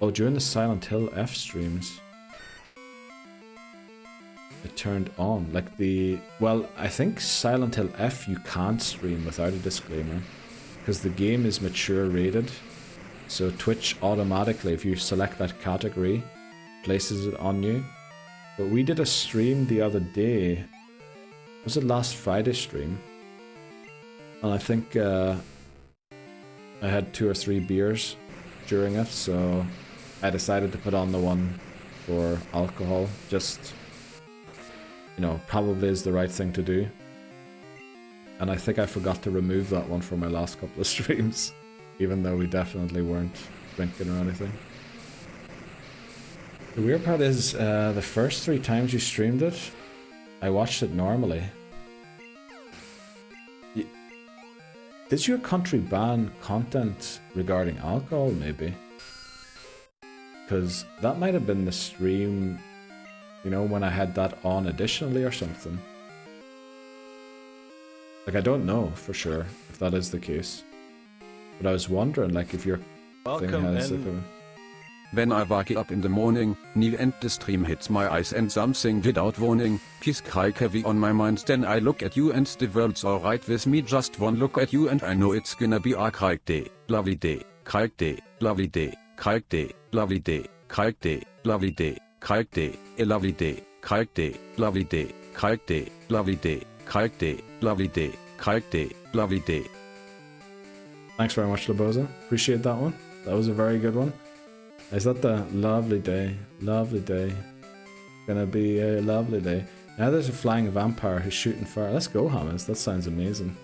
Oh, during the Silent Hill F streams, it turned on. Like the... Well, I think Silent Hill F you can't stream without a disclaimer, because the game is mature rated. So Twitch automatically, if you select that category, places it on you. But we did a stream the other day. Was it last Friday stream? And I think I had 2 or 3 beers during it, so I decided to put on the one for alcohol. Just, you know, probably is the right thing to do. And I think I forgot to remove that one from my last couple of streams, even though we definitely weren't drinking or anything. The weird part is, the first 3 times you streamed it, I watched it normally. Did your country ban content regarding alcohol, maybe? Because that might have been the stream, you know, when I had that on additionally or something. Like, I don't know for sure if that is the case. But I was wondering, like, if your thing has... When I wake up in the morning, near end the stream hits my eyes and something without warning, keeps quite heavy on my mind. Then I look at you and the world's alright with me. Just one look at you and I know it's gonna be a great day, lovely day, great day, lovely day, great day, lovely day, great day, lovely day, great day, a lovely day, great day, lovely day, great day, lovely day, great day, lovely day, great day, lovely day. Thanks very much, Laboza. Appreciate that one. That was a very good one. Is that the lovely day? Lovely day. Gonna be a lovely day. Now there's a flying vampire who's shooting fire. Let's go, Hamas. That sounds amazing.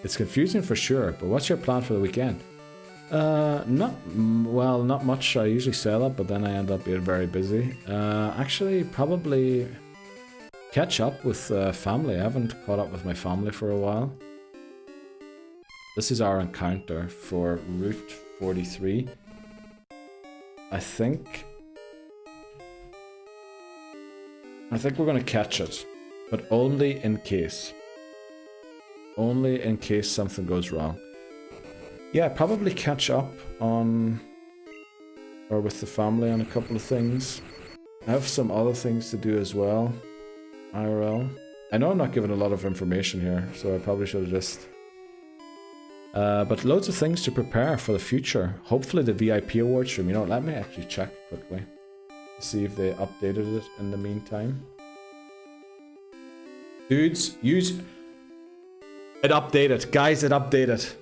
It's confusing for sure, but what's your plan for the weekend? Not much. I usually say that, but then I end up being very busy. Actually, probably catch up with family. I haven't caught up with my family for a while. This is our encounter for Route 43. I think we're gonna catch it, but only in case. Only in case something goes wrong. Yeah, probably catch up on, or with the family on a couple of things. I have some other things to do as well. IRL. I know I'm not giving a lot of information here, so I probably should have just... but loads of things to prepare for the future. Hopefully the VIP award stream. You know, let me actually check quickly. See if they updated it in the meantime. Dudes, use... It updated. Guys, it updated.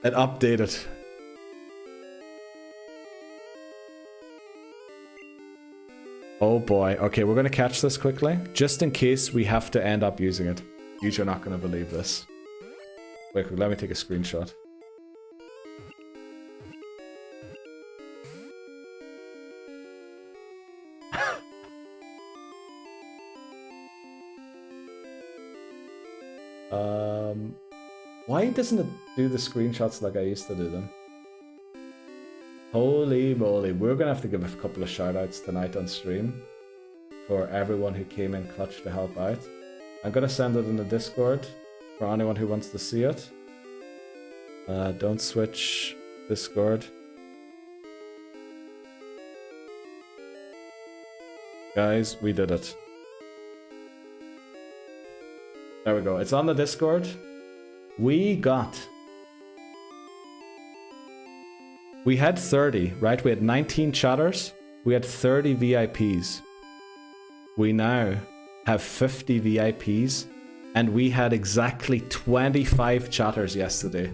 It updated. Oh boy. Okay, we're going to catch this quickly. Just in case we have to end up using it. You're not going to believe this. Wait, let me take a screenshot. Why doesn't it do the screenshots like I used to do them? Holy moly, we're gonna have to give a couple of shoutouts tonight on stream for everyone who came in clutch to help out. I'm gonna send it in the Discord for anyone who wants to see it. Don't switch Discord. Guys, we did it. There we go. It's on the Discord. We had 30, right? We had 19 chatters. We had 30 VIPs. We now have 50 VIPs. And we had exactly 25 chatters yesterday.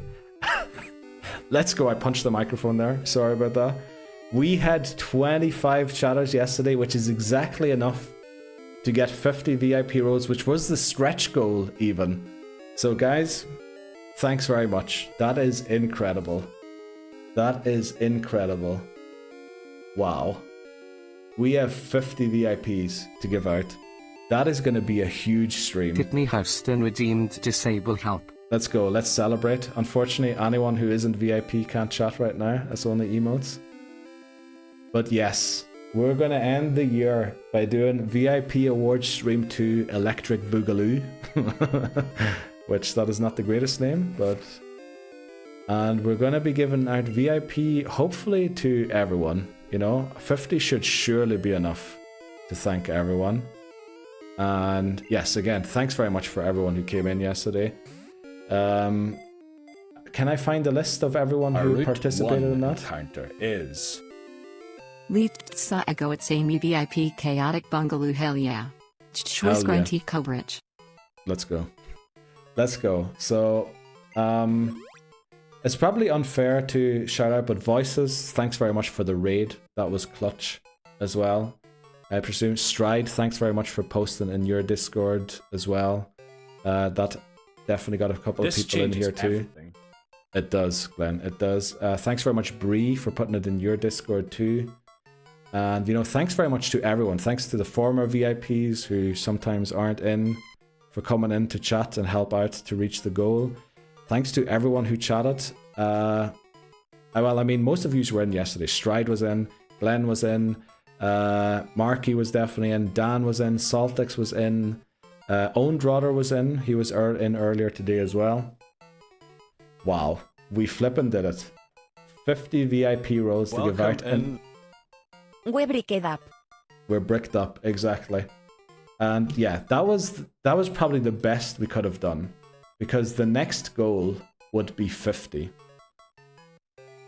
Let's go. I punched the microphone there. Sorry about that. We had 25 chatters yesterday, which is exactly enough to get 50 VIP roles, which was the stretch goal even. So guys, thanks very much. That is incredible. That is incredible. Wow. We have 50 VIPs to give out. That is going to be a huge stream. Whitney Houston redeemed Disable Help. Let's go. Let's celebrate. Unfortunately, anyone who isn't VIP can't chat right now. That's only emotes. But yes, we're going to end the year by doing VIP Awards Stream 2 Electric Boogaloo. Which that is not the greatest name, but... And we're going to be giving out VIP, hopefully, to everyone. You know, 50 should surely be enough to thank everyone. And yes, again, thanks very much for everyone who came in yesterday. Can I find a list of everyone who participated in that? Counter is Leetsa Ego at Sami VIP Chaotic Bungaloo Hell yeah. Grunty coverage. Let's go. Let's go. So, it's probably unfair to shout out, but Voices, thanks very much for the raid. That was clutch as well. I presume Stride, thanks very much for posting in your Discord as well. That definitely got a couple of people in here too. Everything. It does, Glenn. It does. Thanks very much, Bree, for putting it in your Discord too. And, you know, thanks very much to everyone. Thanks to the former VIPs who sometimes aren't in for coming in to chat and help out to reach the goal. Thanks to everyone who chatted. Well, I mean, most of you were in yesterday. Stride was in, Glenn was in, Marky was definitely in, Dan was in, Saltix was in, Owned Rodder was in. He was in earlier today as well. Wow, we flippin' did it. 50 VIP roles to give out. And We're bricked up. we're bricked up, exactly. And yeah, that was probably the best we could have done. Because the next goal would be 50.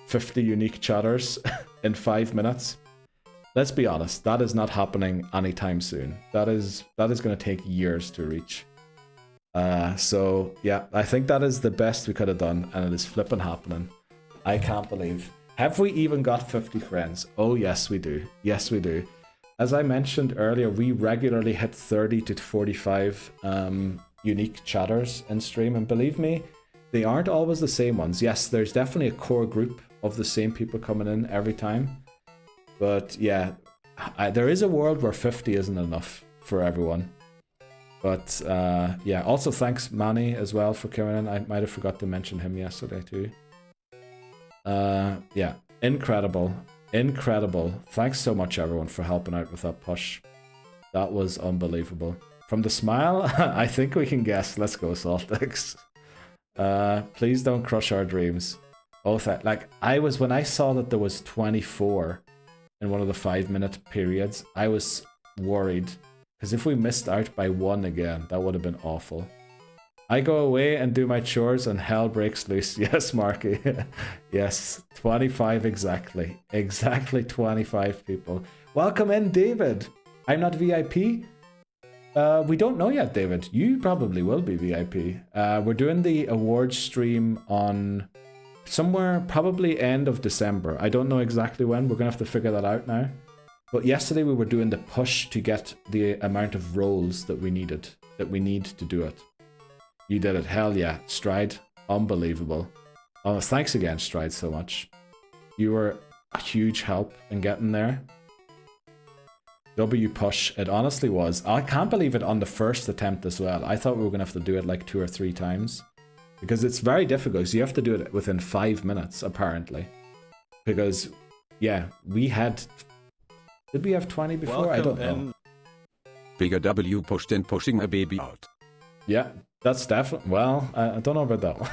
50 unique chatters in 5 minutes. Let's be honest, that is not happening anytime soon. That is going to take years to reach. So yeah, I think that is the best we could have done, and it is flipping happening. I can't believe. Have we even got 50 friends? Oh yes, we do. Yes, we do. As I mentioned earlier, we regularly hit 30 to 45 unique chatters in stream, and believe me, they aren't always the same ones. Yes, there's definitely a core group of the same people coming in every time, but yeah, there is a world where 50 isn't enough for everyone. But yeah, also thanks Manny as well for coming in. I might have forgot to mention him yesterday too. Yeah, incredible. Thanks so much everyone for helping out with that push. That was unbelievable. From the smile, I think we can guess. Let's go, Saltix. Please don't crush our dreams. Oh, when I saw that there was 24 in one of the 5-minute periods, I was worried. Because if we missed out by 1 again, that would have been awful. I go away and do my chores and hell breaks loose. Yes, Marky. Yes, 25 exactly. Exactly 25 people. Welcome in, David. I'm not VIP. We don't know yet, David. You probably will be VIP. We're doing the awards stream on somewhere probably end of December. I don't know exactly when. We're going to have to figure that out now. But yesterday we were doing the push to get the amount of roles that we need to do it. You did it. Hell yeah. Stride. Unbelievable. Oh, thanks again, Stride, so much. You were a huge help in getting there. W push. It honestly was. I can't believe it on the first attempt as well. I thought we were going to have to do it like 2 or 3 times. Because it's very difficult. So you have to do it within 5 minutes, apparently. Because, yeah, we had... Did we have 20 before? Welcome I don't know. Bigger W pushed and pushing a baby out. Yeah, that's definitely... Well, I don't know about that one.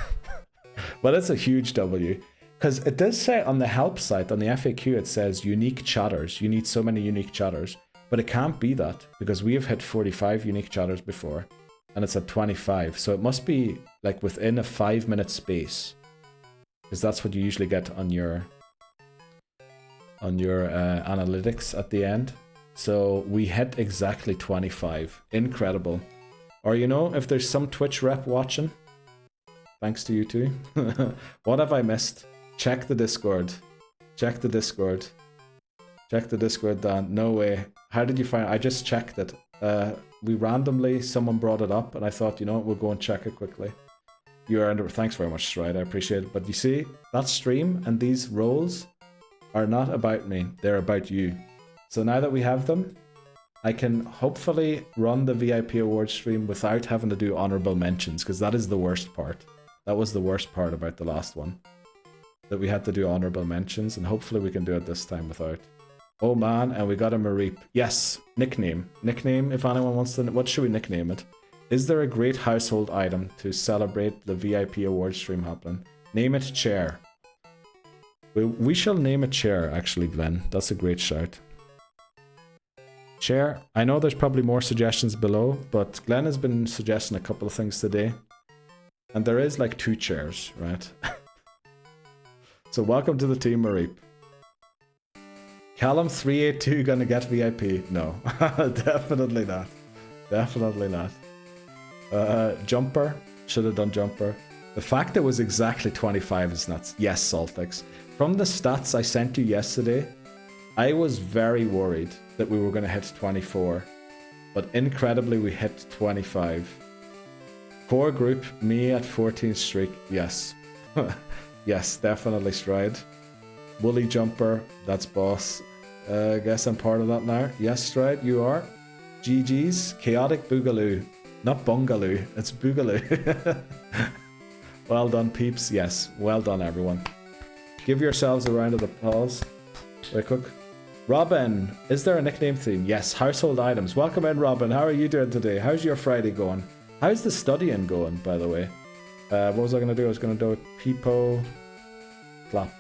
But it's a huge W. Because it does say on the help site, on the FAQ, it says unique chatters. You need so many unique chatters. But it can't be that. Because we have hit 45 unique chatters before. And it's at 25. So it must be like within a 5-minute space. Because that's what you usually get on your analytics at the end. So we hit exactly 25. Incredible. Or you know, if there's some Twitch rep watching, thanks to you too. What have I missed? Check the Discord. Check the Discord. Check the Discord, Dan. No way. How did you find it? I just checked it. We randomly, someone brought it up and I thought, you know what, we'll go and check it quickly. You are under. Thanks very much, Stride. I appreciate it. But you see, that stream and these roles are not about me. They're about you. So now that we have them, I can hopefully run the VIP award stream without having to do honorable mentions, because that is the worst part. That was the worst part about the last one. That we had to do honorable mentions, and hopefully we can do it this time without. Oh man, and we got a Mareep. Yes, nickname. Nickname, if anyone wants to... What should we nickname it? Is there a great household item to celebrate the VIP award stream happening? Name it chair. We shall name it chair, actually, Glenn. That's a great shout. Chair. I know there's probably more suggestions below, but Glenn has been suggesting a couple of things today. And there is like 2 chairs, right? So welcome to the team, Mareep. Callum382 gonna get VIP? No, definitely not. Definitely not. Jumper. Should have done jumper. The fact it was exactly 25 is nuts. Yes, Saltix. From the stats I sent you yesterday, I was very worried that we were going to hit 24. But incredibly, we hit 25. Core group, me at 14 streak. Yes. Yes, definitely Stride. Woolly jumper, that's boss. I guess I'm part of that now. Yes, Stride, you are. GG's. Chaotic Boogaloo. Not Bungaloo, it's Boogaloo. Well done, peeps. Yes, well done, everyone. Give yourselves a round of applause. Very quick. Robin, is there a nickname theme? Yes, household items. Welcome in, Robin. How are you doing today? How's your Friday going? How's the studying going, by the way? What was I going to do? I was going to do Peepo clap.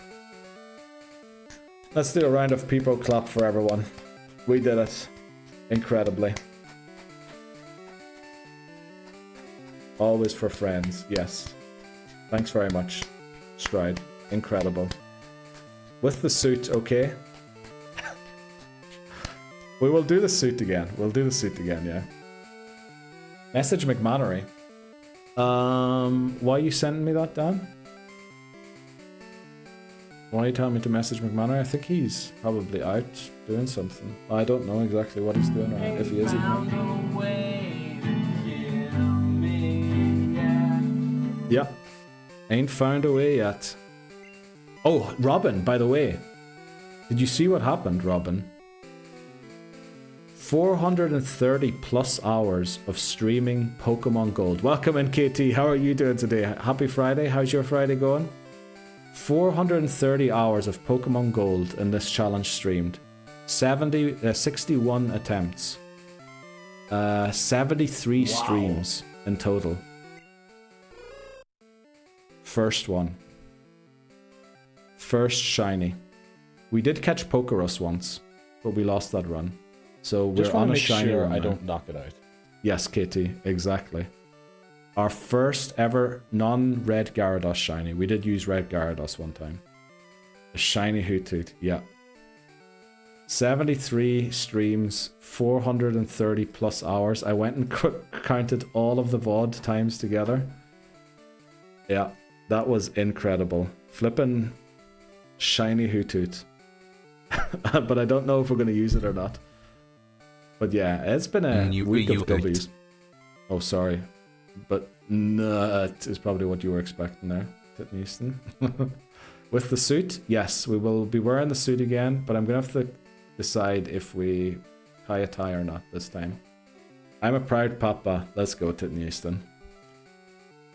Let's do a round of Peepo clap for everyone. We did it. Incredibly. Always for friends, yes. Thanks very much, Stride. Incredible. With the suit, okay? We will do the suit again. We'll do the suit again, yeah. Message McMannery. Why are you sending me that, Dan? Why are you telling me to message McMannery? I think he's probably out doing something. I don't know exactly what he's doing, or if he is even. Yeah. Ain't found a way yet. Oh, Robin, by the way. Did you see what happened, Robin? 430 plus hours of streaming Pokemon Gold. Welcome in, KT. How are you doing today? Happy Friday. How's your Friday going? 430 hours of Pokemon Gold in this challenge streamed. 61 attempts. 73 streams in total. First one. First shiny. We did catch Pokerus once, but we lost that run. So we're on a shiny run. I don't knock it out. Yes, Katie, exactly. Our first ever non-red Gyarados shiny. We did use red Gyarados one time. A shiny Hoothoot, yeah. 73 streams, 430 plus hours. I went and counted all of the VOD times together. Yeah, that was incredible. Flippin' shiny Hoothoot. But I don't know if we're going to use it or not. But yeah, it's been a week of W's. Oh, sorry. But nut is probably what you were expecting there, Titten Easton. With the suit, yes, we will be wearing the suit again, but I'm going to have to decide if we tie a tie or not this time. I'm a proud papa. Let's go, Titten Easton.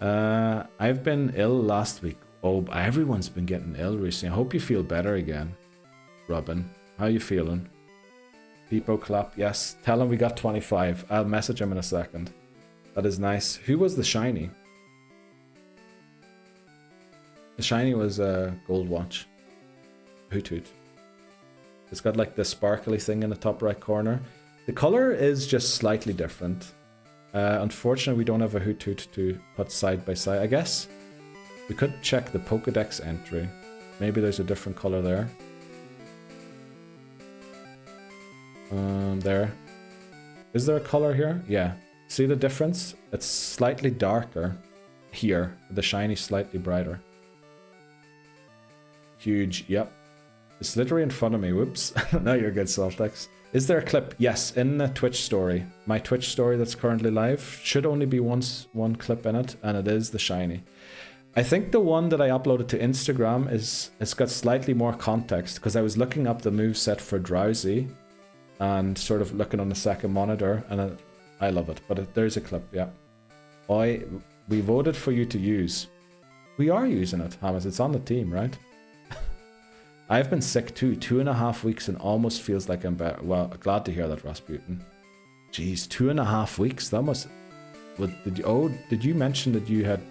I've been ill last week. Oh, everyone's been getting ill recently. I hope you feel better again, Robin. How you feeling? Peepo clap, yes. Tell him we got 25. I'll message him in a second. That is nice. Who was the shiny? The shiny was a gold watch. Hoothoot. It's got like the sparkly thing in the top right corner. The color is just slightly different. Unfortunately, we don't have a Hoothoot to put side by side. I guess we could check the Pokédex entry. Maybe there's a different color there. There. Is there a color here? Yeah. See the difference? It's slightly darker here. The shiny slightly brighter. Huge. Yep. It's literally in front of me. Whoops. Now you're good, Saltex. Is there a clip? Yes, in the Twitch story. My Twitch story that's currently live should only be one clip in it, and it is the shiny. I think the one that I uploaded to Instagram it's got slightly more context because I was looking up the moveset for Drowsy and sort of looking on the second monitor, and I love it. But there's a clip, yeah. We voted for you to use. We are using it, Hamas. It's on the team, right? I've been sick too, 2.5 weeks, and almost feels like I'm better. Well, glad to hear that, Rasputin. Jeez, 2.5 weeks. That must. Did you mention that you had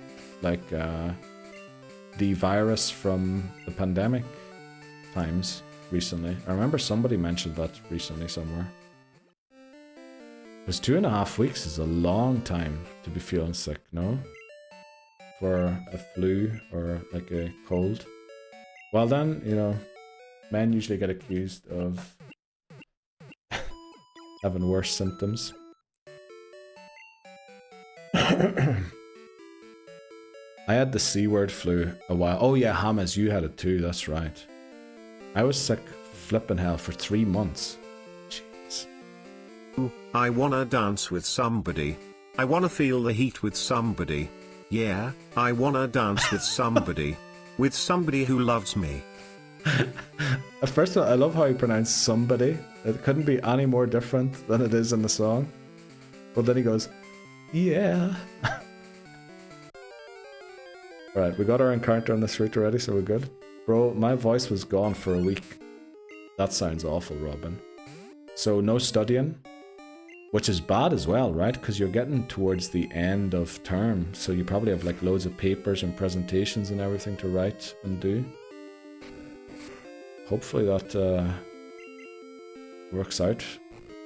like the virus from the pandemic times recently? I remember somebody mentioned that recently somewhere. Because 2.5 weeks is a long time to be feeling sick, no? For a flu or like a cold. Well then, you know, men usually get accused of having worse symptoms. I had the C-word flu a while. Oh yeah, Hamas, you had it too, that's right. I was sick flipping hell for 3 months. Jeez. I wanna dance with somebody. I wanna feel the heat with somebody. Yeah, I wanna dance with somebody. With somebody who loves me. First of all, I love how you pronounce somebody. It couldn't be any more different than it is in the song. But then he goes, yeah. Alright, we got our encounter on this route already, so we're good. Bro, my voice was gone for a week. That sounds awful, Robin. So no studying. Which is bad as well, right? Because you're getting towards the end of term. So you probably have like loads of papers and presentations and everything to write and do. Hopefully that works out.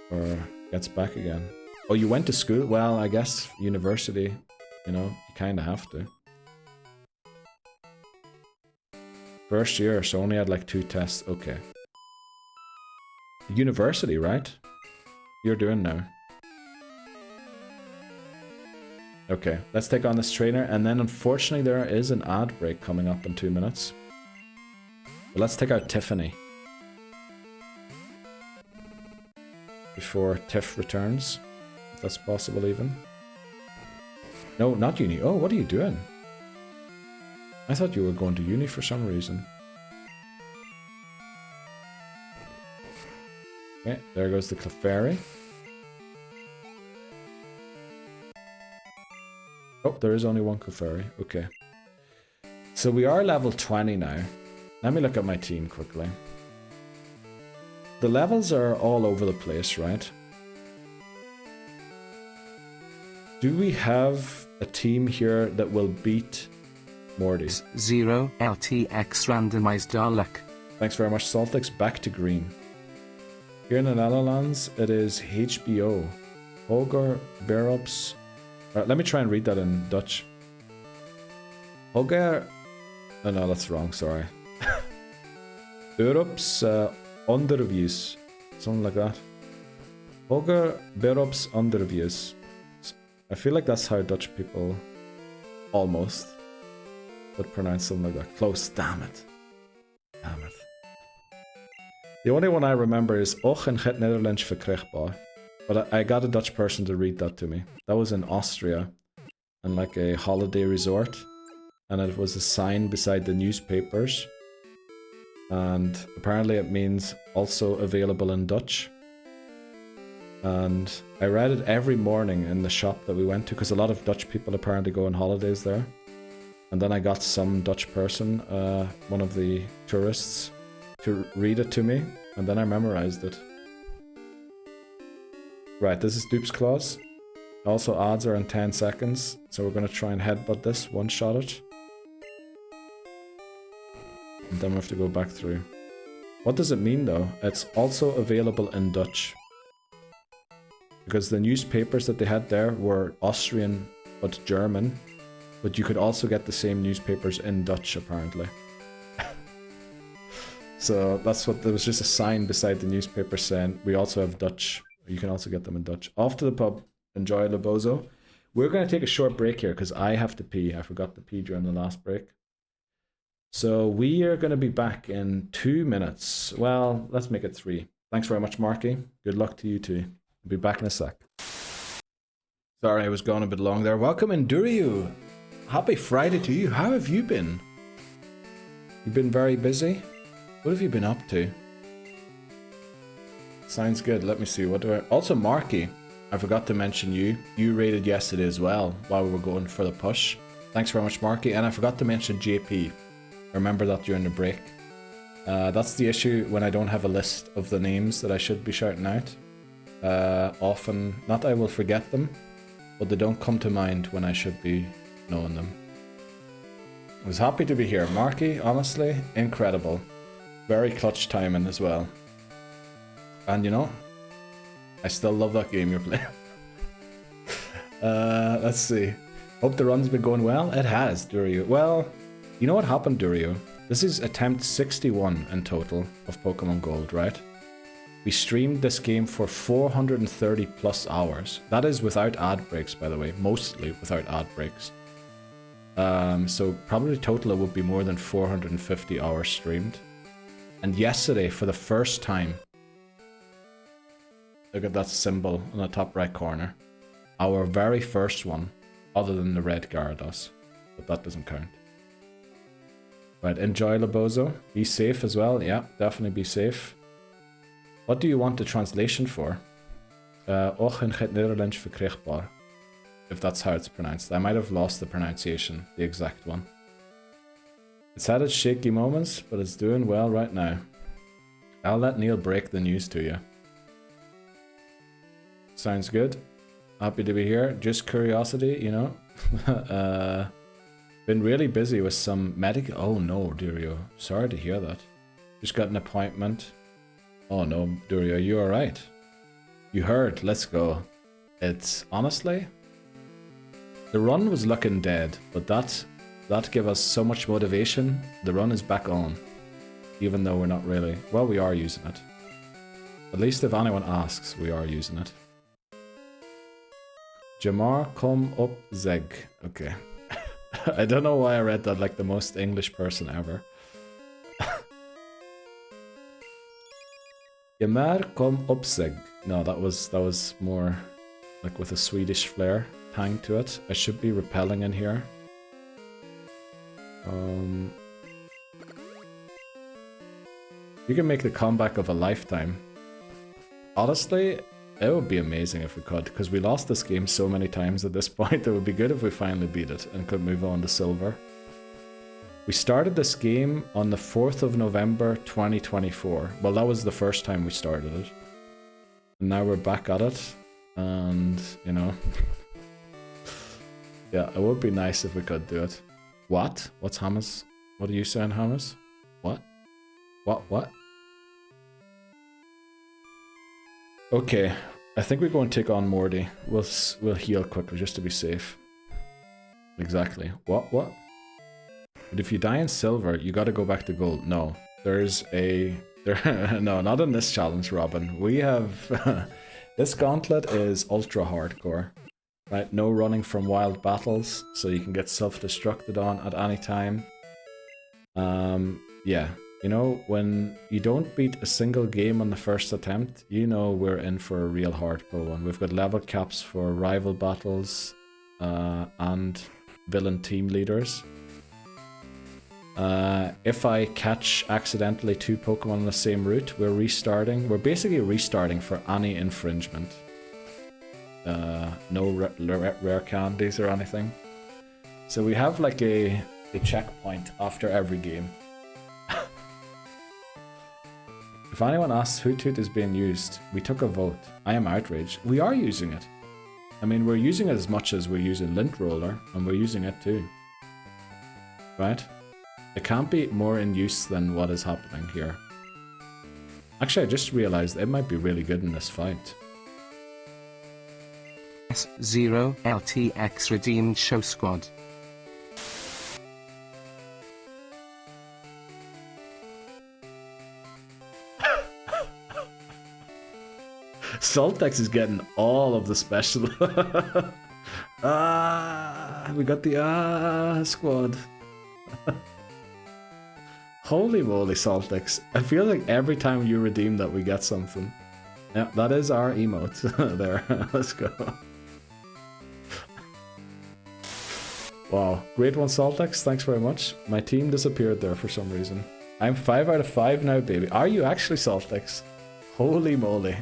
Or gets back again. Oh, you went to school? Well, I guess university, you know, you kind of have to. First year, so only had like 2 tests. Okay. University, right? You're doing now. Okay, let's take on this trainer, and then unfortunately there is an ad break coming up in 2 minutes. But let's take out Tiffany. Before Tiff returns. If that's possible even. No, not uni. Oh, what are you doing? I thought you were going to uni for some reason. Okay, there goes the Clefairy. Oh, there is only one Clefairy. Okay. So we are level 20 now. Let me look at my team quickly. The levels are all over the place, right? Do we have a team here that will beat Morty? 0 LTX randomized luck. Thanks very much, Saltix. Back to green. Here in the Netherlands, it is HBO. Holger Berops. Let me try and read that in Dutch. Holger. Oh no, that's wrong, sorry. Berops onderwijs. Something like that. Holger Berops onderwijs. I feel like that's how Dutch people almost would pronounce something like that. Close, damn it. Damn it. The only one I remember is Och en het Nederlands verkrijgbaar. But I got a Dutch person to read that to me. That was in Austria. And like a holiday resort. And it was a sign beside the newspapers. And apparently it means also available in Dutch. And I read it every morning in the shop that we went to, because a lot of Dutch people apparently go on holidays there. And then I got some Dutch person, one of the tourists, to read it to me, and then I memorized it. Right, this is Dupes Clause. Also, odds are in 10 seconds, so we're going to try and headbutt this, one-shot it. And then we have to go back through. What does it mean, though? It's also available in Dutch. Because the newspapers that they had there were Austrian, but German. But you could also get the same newspapers in Dutch, apparently. So that's what, there was just a sign beside the newspaper saying, we also have Dutch. You can also get them in Dutch. Off to the pub. Enjoy, Lobozo. We're going to take a short break here because I have to pee. I forgot to pee during the last break. So we are going to be back in 2 minutes. Well, let's make it 3. Thanks very much, Marky. Good luck to you too. I'll be back in a sec. Sorry, I was going a bit long there. Welcome, Enduriu. Happy Friday to you. How have you been? You've been very busy? What have you been up to? Sounds good. Let me see. What do I... Also, Marky, I forgot to mention you. You rated yesterday as well while we were going for the push. Thanks very much, Marky. And I forgot to mention JP. Remember that during the break. That's the issue when I don't have a list of the names that I should be shouting out. Often, not that I will forget them, but they don't come to mind when I should be knowing them. I was happy to be here. Marky, honestly, incredible. Very clutch timing as well. And you know, I still love that game you're playing. Let's see. Hope the run's been going well. It has, Durio. Well, you know what happened, Durio? This is attempt 61 in total of Pokemon Gold, right? We streamed this game for 430 plus hours. That is without ad breaks, by the way. Mostly without ad breaks. So probably total it would be more than 450 hours streamed. And yesterday, for the first time, look at that symbol in the top right corner. Our very first one, other than the red Gyarados. But that doesn't count. Right, enjoy Labozo. Be safe as well. Yeah, definitely be safe. What do you want the translation for? Och in het Nederlands verkrijgbaar. If that's how it's pronounced. I might have lost the pronunciation, the exact one. It's had its shaky moments, but it's doing well right now. I'll let Neil break the news to you. Sounds good. Happy to be here. Just curiosity, you know. Been really busy with some medical... Oh no, Durio. Sorry to hear that. Just got an appointment. Oh no, Durio, you alright? You heard. Let's go. It's... Honestly... The run was looking dead, but that gave us so much motivation. The run is back on. Even though we're not really... Well, we are using it. At least if anyone asks, we are using it. Jamar kom op zeg. Okay. I don't know why I read that like the most English person ever. Jamar kom op zeg. No, that was more like with a Swedish flair tang to it. I should be repelling in here. You can make the comeback of a lifetime. Honestly, it would be amazing if we could, because we lost this game so many times at this point. It would be good if we finally beat it and could move on to silver. We started this game on the 4th of November 2024. Well, that was the first time we started it. And now we're back at it. And, you know... yeah, it would be nice if we could do it. What? What's Hamas? What are you saying, Hamas? What? What? Okay, I think we go and take on Morty. We'll heal quickly just to be safe. Exactly. What? But if you die in silver, you gotta go back to gold. No, no, not in this challenge, Robin. We have... this gauntlet is ultra hardcore. Right, no running from wild battles, so you can get self-destructed on at any time. Yeah. You know, when you don't beat a single game on the first attempt, you know we're in for a real hardcore one. We've got level caps for rival battles and villain team leaders. If I catch accidentally 2 Pokemon on the same route, we're restarting. We're basically restarting for any infringement. No rare candies or anything. So we have like a checkpoint after every game. If anyone asks who Toot is being used, we took a vote. I am outraged. We are using it. I mean, we're using it as much as we're using Lint Roller, and we're using it too. Right? It can't be more in use than what is happening here. Actually, I just realized it might be really good in this fight. S0 LTX redeemed show squad. Saltex is getting all of the special. We got the squad. Holy moly, Saltex. I feel like every time you redeem that we get something. Yeah, that is our emote there. Let's go. Wow, great one, Saltex. Thanks very much. My team disappeared there for some reason. I'm 5 out of 5 now, baby. Are you actually, Saltex? Holy moly.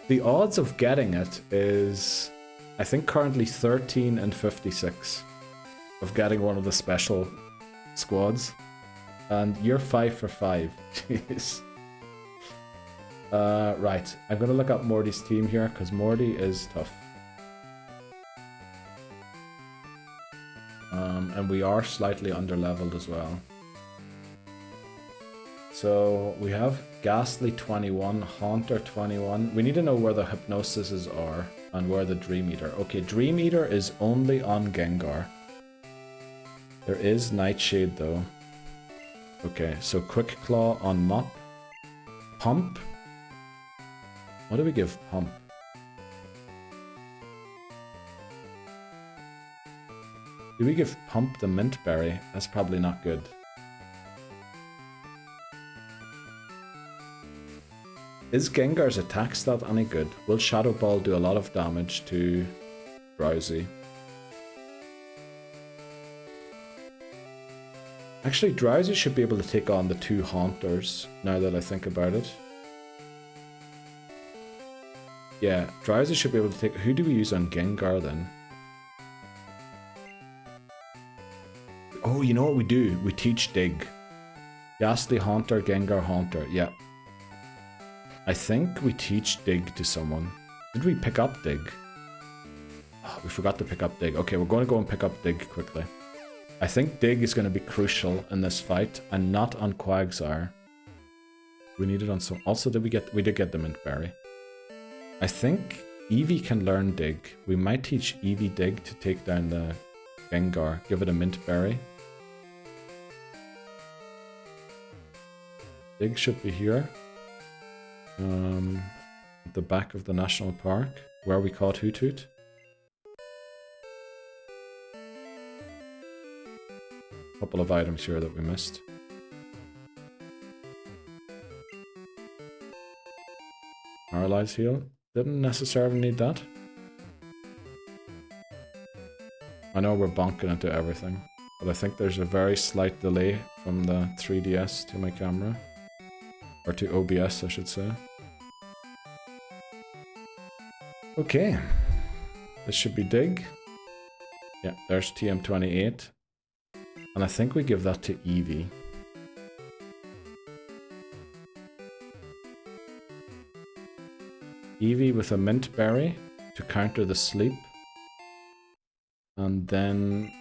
The odds of getting it is, I think, currently 13 and 56 of getting one of the special squads. And you're 5 for 5. Jeez. Right. I'm going to look up Morty's team here, because Morty is tough. And we are slightly under-leveled as well. So we have Ghastly 21, Haunter 21. We need to know where the Hypnosises are and where the Dream Eater. Okay, Dream Eater is only on Gengar. There is Nightshade though. Okay, so Quick Claw on Mop. Pump? What do we give Pump? Do we give Pump the Mint Berry? That's probably not good. Is Gengar's attack stat any good? Will Shadow Ball do a lot of damage to Drowsy? Actually, Drowsy should be able to take on the 2 Haunters, now that I think about it. Yeah, Drowsy should be able to take... Who do we use on Gengar then? Oh, you know what we do? We teach Dig. Ghastly Haunter, Gengar Haunter, yeah. I think we teach Dig to someone. Did we pick up Dig? Oh, we forgot to pick up Dig. Okay, we're going to go and pick up Dig quickly. I think Dig is going to be crucial in this fight, and not on Quagsire. We need it on some... Also, we did get the Mint Berry. I think Eevee can learn Dig. We might teach Eevee Dig to take down the Gengar. Give it a Mint Berry. Dig should be here. At the back of the national park, where we caught Hoothoot. Couple of items here that we missed. Paralyze heal. Didn't necessarily need that. I know we're bonking into everything, but I think there's a very slight delay from the 3DS to my camera. Or to OBS, I should say. Okay. This should be Dig. Yeah, there's TM28. And I think we give that to Eevee. Eevee with a Mint Berry to counter the sleep. And then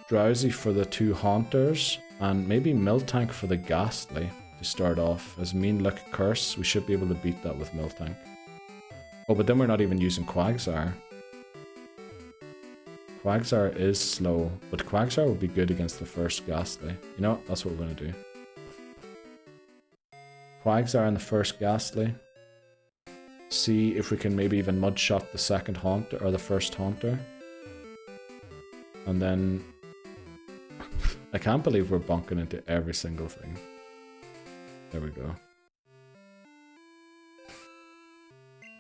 Drowsy for the 2 Haunters. And maybe Miltank for the Ghastly to start off. As Mean Luck Curse, we should be able to beat that with Miltank. Oh, but then we're not even using Quagsire. Quagsire is slow, but Quagsire would be good against the first Ghastly. You know, that's what we're going to do. Quagsire in the first Ghastly. See if we can maybe even Mudshot the second Haunter, or the first Haunter. And then... I can't believe we're bonking into every single thing. There we go.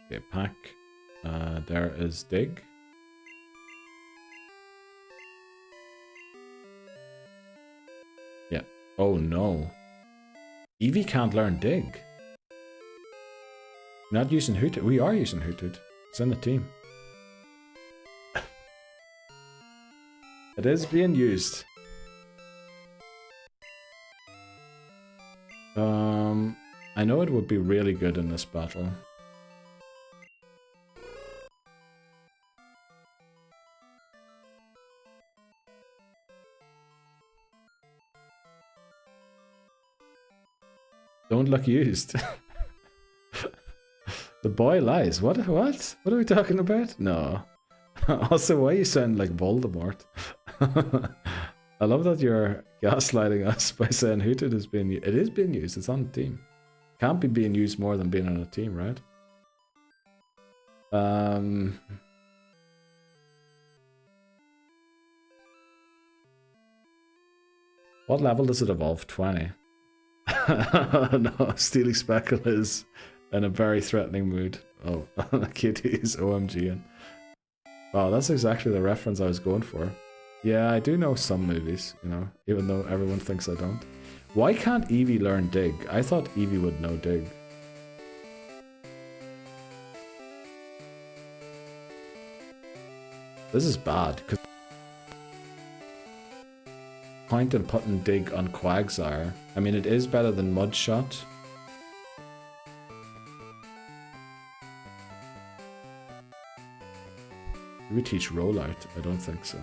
Okay, pack. There is Dig. Yeah. Oh no. Eevee can't learn Dig. We're not using Hoothoot. We are using Hoothoot. It's in the team. It is being used. I know it would be really good in this battle. Don't look used. The boy lies. What? What are we talking about? No. Also, why you sound like Voldemort? I love that you're gaslighting us by saying Hoothoot is being used. It is being used. It's on the team. Can't be being used more than being on a team, right? What level does it evolve? 20. No, Steely Speckle is in a very threatening mood. Oh, Kitty is OMGing. Oh, that's exactly the reference I was going for. Yeah, I do know some movies, you know, even though everyone thinks I don't. Why can't Eevee learn Dig? I thought Eevee would know Dig. This is bad, because point in putting Dig on Quagsire. I mean, it is better than Mudshot. Do we teach Rollout? I don't think so.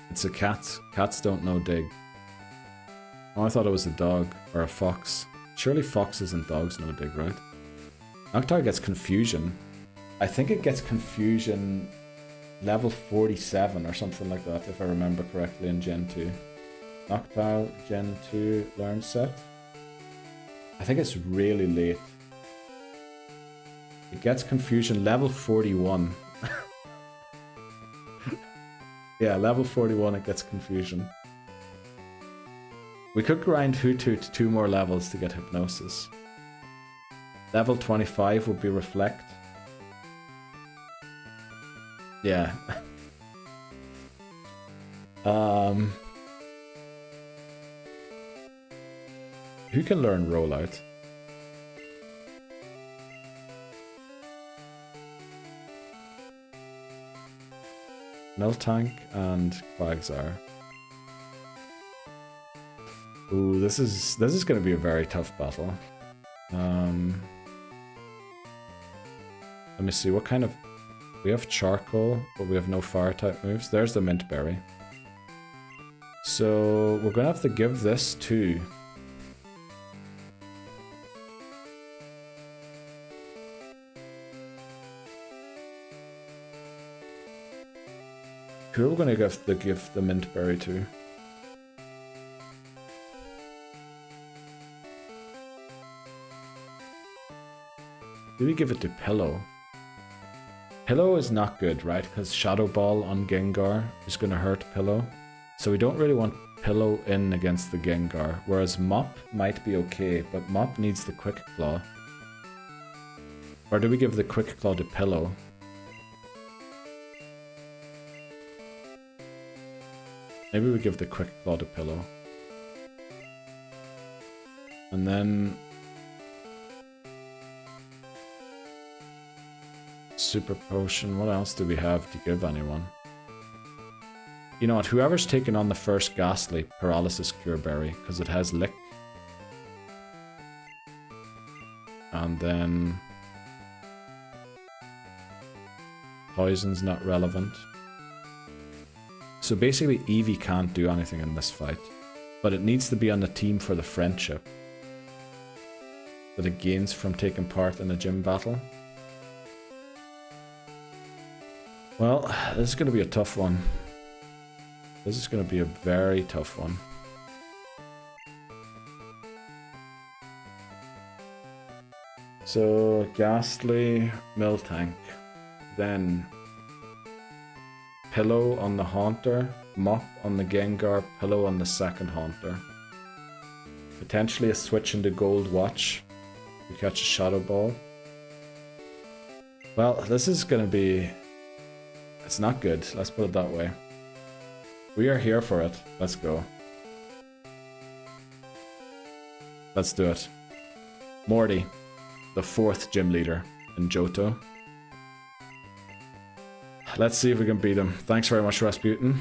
It's a cat. Cats don't know Dig. Oh, I thought it was a dog or a fox. Surely foxes and dogs know Dig, right? Noctowl gets Confusion. I think it gets Confusion level 47 or something like that, if I remember correctly, in Gen 2. Noctowl Gen 2 learn set. I think it's really late. It gets Confusion level 41. Yeah, level 41 it gets Confusion. We could grind Hoothoot to 2 more levels to get Hypnosis. Level 25 would be Reflect. Yeah. Who can learn Rollout? Miltank and Quagsire. Ooh, this is going to be a very tough battle. Let me see, what kind of... We have Charcoal, but we have no fire type moves. There's the Mint Berry. So we're going to have to give this to... Who are we going to give the Mint Berry to? Do we give it to Pillow? Pillow is not good, right? Because Shadow Ball on Gengar is going to hurt Pillow. So we don't really want Pillow in against the Gengar. Whereas Mop might be okay, but Mop needs the Quick Claw. Or do we give the Quick Claw to Pillow? Maybe we give the Quick Claw to Pillow. And then... Super Potion, what else do we have to give anyone? You know what, whoever's taking on the first Ghastly, Paralysis Cure Berry, because it has Lick. And then... Poison's not relevant. So basically Eevee can't do anything in this fight, but it needs to be on the team for the friendship that it gains from taking part in a gym battle. Well, this is going to be a tough one. This is going to be a very tough one. So, Ghastly, Miltank, then Pillow on the Haunter, Mop on the Gengar, Pillow on the second Haunter. Potentially a switch into Gold Watch to catch a Shadow Ball. Well, this is going to be... It's not good, let's put it that way. We are here for it. Let's go. Let's do it. Morty, the 4th gym leader in Johto. Let's see if we can beat him. Thanks very much, Rasputin.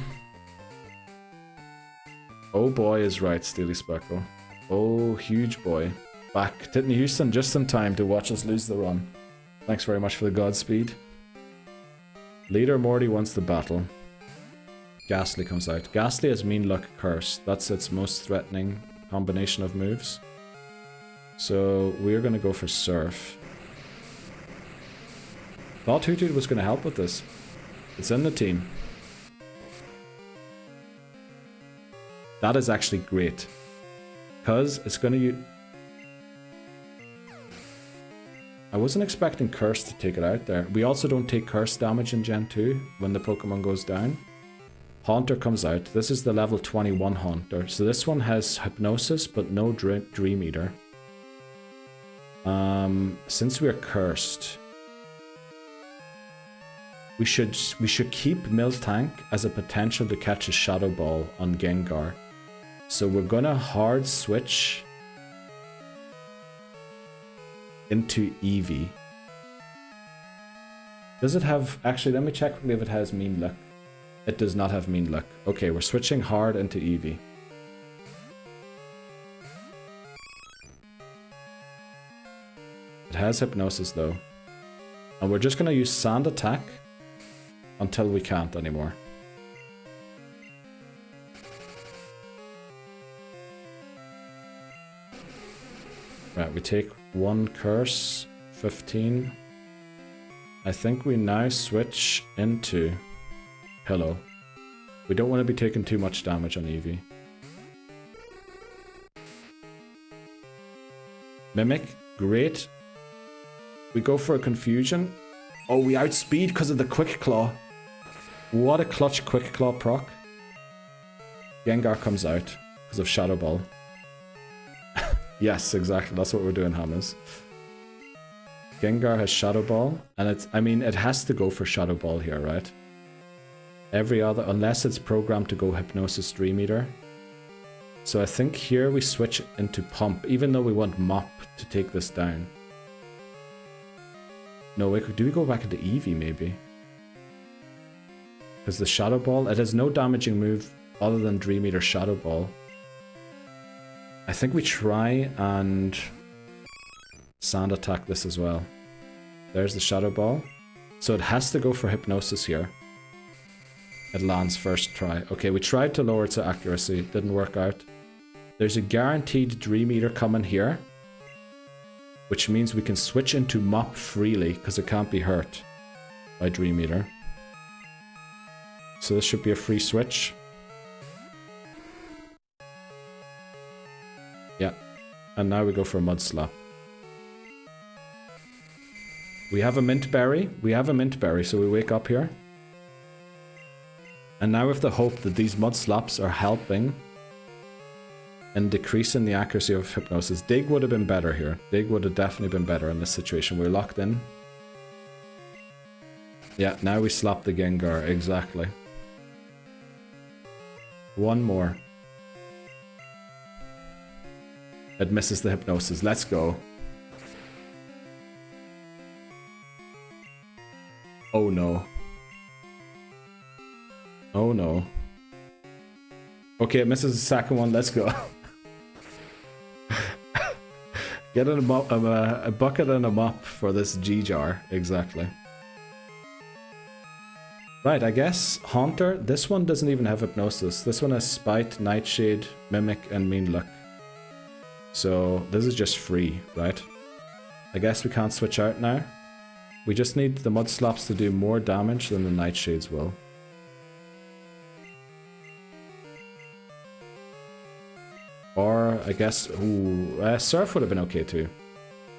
Oh boy is right, Steely Speckle. Oh, huge boy. Back. Titney Houston just in time to watch us lose the run. Thanks very much for the Godspeed. Leader Morty wants the battle. Ghastly comes out. Ghastly has Mean Luck Curse. That's its most threatening combination of moves. So we're going to go for Surf. Thought Hoothoot was going to help with this. It's in the team. That is actually great. Because it's going to... I wasn't expecting Curse to take it out there. We also don't take Curse damage in Gen 2 when the Pokemon goes down. Haunter comes out. This is the level 21 Haunter. So this one has Hypnosis, but no Dream Eater. Since we're cursed... we should keep Miltank as a potential to catch a Shadow Ball on Gengar. So we're gonna hard switch into Eevee. Does it have... Actually, let me check if it has Mean Luck. It does not have Mean Luck. Okay, we're switching hard into Eevee. It has Hypnosis though. And we're just gonna use Sand Attack until we can't anymore. Right, we take 1 curse, 15. I think we now switch into Pillow. We don't want to be taking too much damage on Eevee. Mimic, great. We go for a Confusion. Oh, we outspeed because of the Quick Claw. What a clutch Quick Claw proc. Gengar comes out because of Shadow Ball. Yes, exactly. That's what we're doing, Hammers. Gengar has Shadow Ball, and it's... I mean, it has to go for Shadow Ball here, right? Every other... Unless it's programmed to go Hypnosis Dream Eater. So I think here we switch into Pump, even though we want Mop to take this down. No, do we go back into Eevee, maybe? Because the Shadow Ball... It has no damaging move other than Dream Eater Shadow Ball. I think we try and Sand Attack this as well. There's the Shadow Ball. So it has to go for Hypnosis here. It lands first try. Okay, we tried to lower its accuracy. Didn't work out. There's a guaranteed Dream Eater coming here. Which means we can switch into Mop freely because it can't be hurt by Dream Eater. So this should be a free switch. Yeah. And now we go for a Mud Slap. We have a Mint Berry. We have a Mint Berry, so we wake up here. And now we have the hope that these Mud Slaps are helping in decreasing the accuracy of Hypnosis. Dig would have been better here. Dig would have definitely been better in this situation. We're locked in. Yeah, now we slap the Gengar. Exactly. One more. It misses the Hypnosis. Let's go. Oh no. Oh no. Okay, it misses the second one. Let's go. Get a bucket and a mop for this G-Jar. Exactly. Right, I guess Haunter. This one doesn't even have Hypnosis. This one has Spite, Nightshade, Mimic, and Mean Luck. So this is just free, right? I guess we can't switch out now. We just need the Mud Slaps to do more damage than the Nightshades will. Or I guess, ooh, Surf would have been okay too.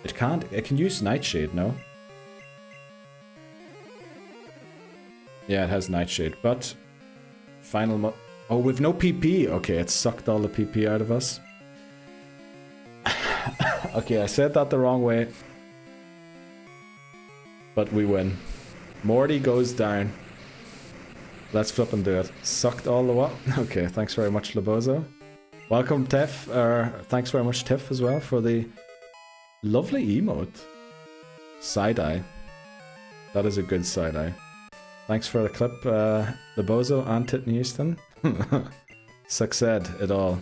It can use Nightshade, no? Yeah, it has Nightshade, but final oh, with no PP. Okay, it sucked all the PP out of us. Okay, I said that the wrong way. But we win. Morty goes down. Let's flip and do it. Sucked all the what? Okay, thanks very much, Labozo. Welcome, Tiff. Thanks very much, Tiff, as well, for the lovely emote. Side-eye. That is a good side-eye. Thanks for the clip, Labozo and Titten Houston. Succeed it all.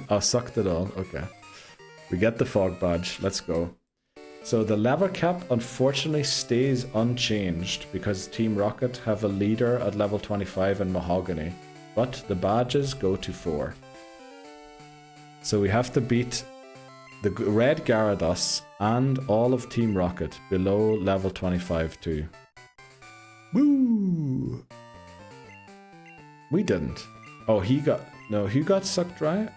Oh, sucked it all. Okay. We get the fog badge. Let's go. So the level cap unfortunately stays unchanged because Team Rocket have a leader at level 25 in Mahogany, but the badges go to 4. So we have to beat the red Gyarados and all of Team Rocket below level 25 too. Woo! We didn't. Oh, he got sucked dry?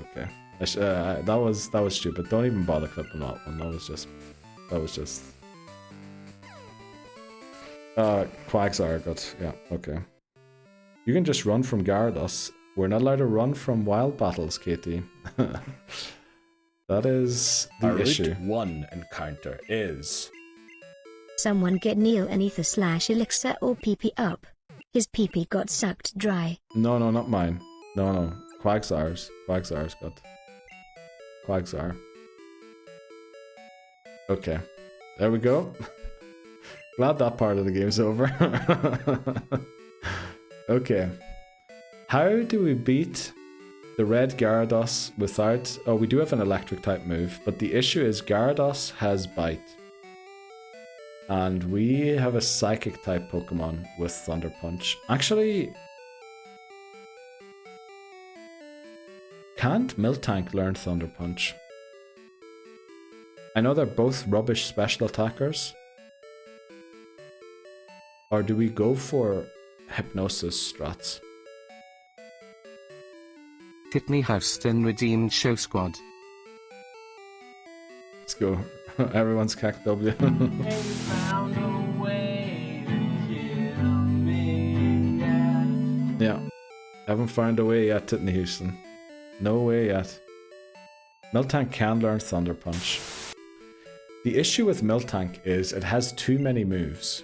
Okay. That was stupid. Don't even bother clipping that one. That was just. Quagsire got, yeah, okay. You can just run from Gyarados. We're not allowed to run from wild battles, Katie. That is the Our issue. Route 1 encounter is Someone get Neil an ether / elixir or PP up. His PP got sucked dry. No, no, not mine. No, no. Quagsar's. Quagsar's got. Quagsar. Okay. There we go. Glad that part of the game's over. Okay. How do we beat the red Gyarados without... Oh, we do have an electric type move, but the issue is Gyarados has bite. And we have a psychic type Pokemon with Thunder Punch. Actually... Can't Miltank learn Thunder Punch? I know they're both rubbish special attackers. Or do we go for Hypnosis strats? Hit me Houston redeemed show squad. Let's go. Everyone's cacked W. Yeah. Haven't found a way yet, Titney Houston. No way yet. Miltank can learn Thunder Punch. The issue with Miltank is it has too many moves.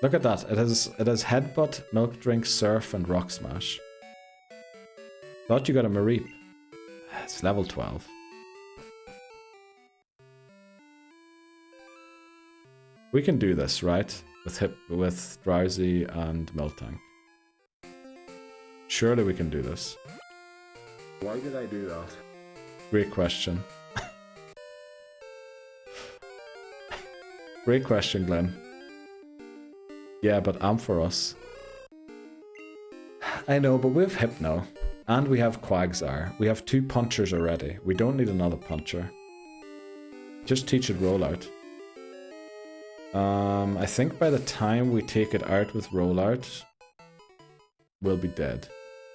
Look at that. It has Headbutt, Milk Drink, Surf, and Rock Smash. Thought you got a Mareep. It's level 12. We can do this, right? With Drowsy and Miltank. Surely we can do this. Why did I do that? Great question. Great question, Glenn. Yeah, but Ampharos. I know, but we have Hypno. And we have Quagsire. We have 2 punchers already. We don't need another puncher. Just teach it rollout. I think by the time we take it out with rollout, we'll be dead.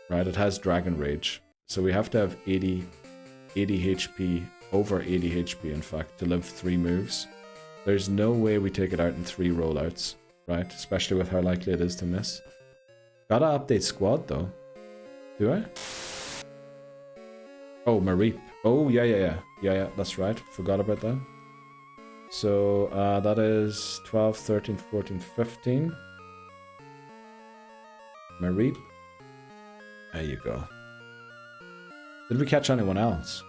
Right, it has Dragon Rage. So we have to have 80 HP, over 80 HP in fact, to live 3 moves. There's no way we take it out in 3 rollouts, right? Especially with how likely it is to miss. Gotta update squad though. Do I? Oh, Mareep. Oh, yeah, that's right. Forgot about that. So, that is 12, 13, 14, 15. Mareep. There you go. Did we catch anyone else?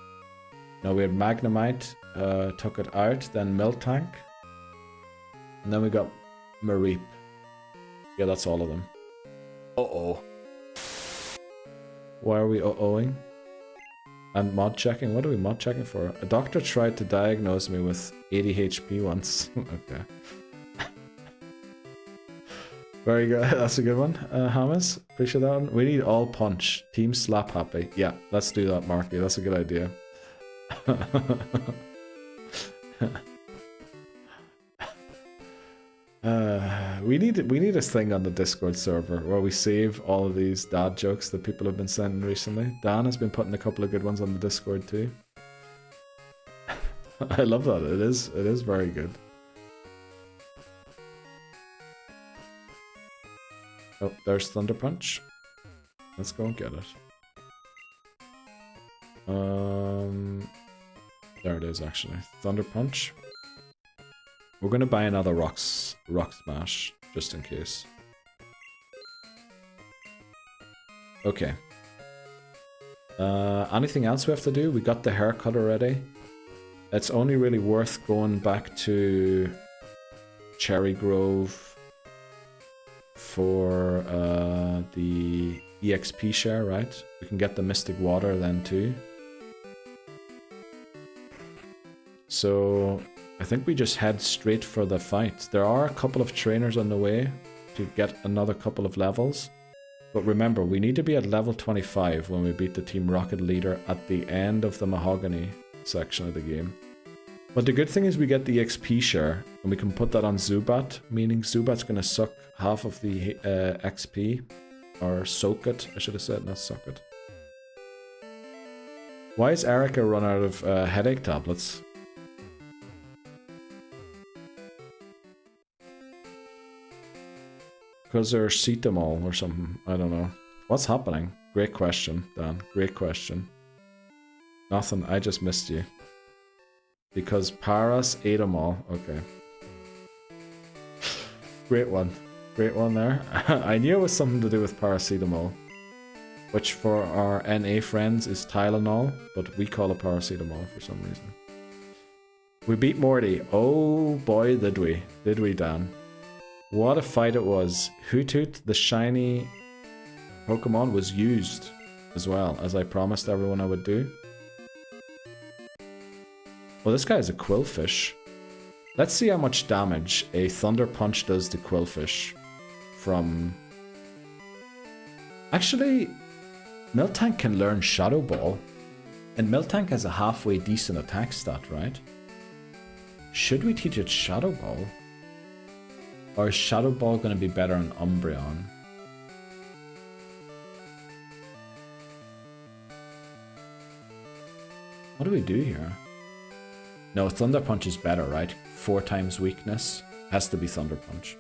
No, we had Magnemite, took it out, then Miltank. And then we got Mareep. Yeah, that's all of them. Uh-oh. Why are we uh-ohing? And mod checking? What are we mod checking for? A doctor tried to diagnose me with 80 HP once. Okay. Very good. That's a good one. Hamas, appreciate that one. We need all punch. Team slap happy. Yeah, let's do that, Marky. That's a good idea. We need this thing on the Discord server where we save all of these dad jokes that people have been sending recently. Dan has been putting a couple of good ones on the Discord too. I love that. It is very good. Oh, there's Thunder Punch. Let's go and get it. There it is actually. Thunder Punch. We're gonna buy another Rock Smash, just in case. Okay. Anything else we have to do? We got the haircut already. It's only really worth going back to Cherry Grove for the EXP share, right? We can get the Mystic Water then too. So I think we just head straight for the fight. There are a couple of trainers on the way to get another couple of levels. But remember, we need to be at level 25 when we beat the Team Rocket leader at the end of the Mahogany section of the game. But the good thing is we get the XP share, and we can put that on Zubat, meaning Zubat's going to suck half of the XP. Or soak it, I should have said, not suck it. Why is Erica run out of headache tablets? Because they're cetamol or something. I don't know. What's happening? Great question, Dan. Great question. Nothing. I just missed you. Because Paras ate them all. Okay. Great one. Great one there. I knew it was something to do with paracetamol, which for our NA friends is Tylenol, but we call it paracetamol for some reason. We beat Morty. Oh boy, did we. Did we, Dan? What a fight it was. Hoothoot, the shiny Pokemon, was used as well, as I promised everyone I would do. Well, this guy is a Quillfish. Let's see how much damage a Thunder Punch does to Quillfish from... Actually, Miltank can learn Shadow Ball, and Miltank has a halfway decent attack stat, right? Should we teach it Shadow Ball? Or is Shadow Ball going to be better on Umbreon? What do we do here? No, Thunder Punch is better, right? 4 times weakness. Has to be Thunder Punch.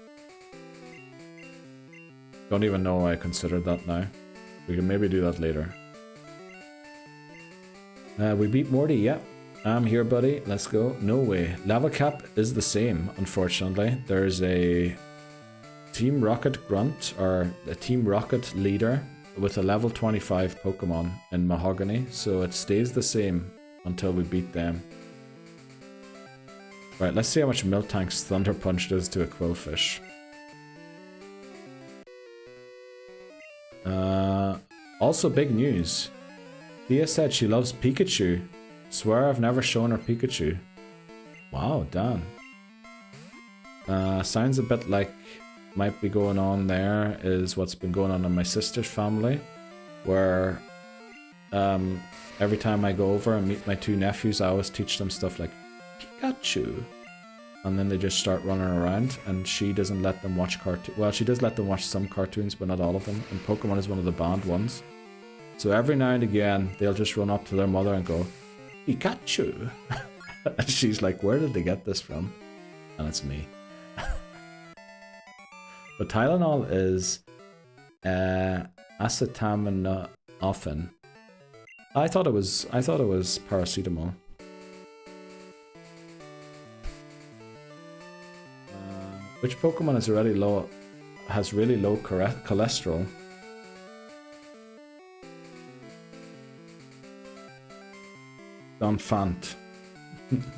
Don't even know why I considered that now. We can maybe do that later. We beat Morty, yeah. I'm here, buddy. Let's go. No way. Level cap is the same, unfortunately. There's a Team Rocket grunt, or a Team Rocket leader with a level 25 Pokemon in Mahogany, so it stays the same until we beat them. Right, let's see how much Miltank's Thunder Punch does to a Quillfish. Also big news. Thea said she loves Pikachu. Swear I've never shown her Pikachu. Wow, damn. Sounds a bit like might be going on there is what's been going on in my sister's family, where every time I go over and meet my 2 nephews, I always teach them stuff like Pikachu, and then they just start running around, and she doesn't let them watch cartoons. Well, she does let them watch some cartoons, but not all of them, and Pokemon is one of the banned ones. So every now and again, they'll just run up to their mother and go, Pikachu! And she's like, where did they get this from? And it's me. But Tylenol is acetaminophen. I thought it was paracetamol. Which Pokemon is already low, has really low cholesterol? Donphant.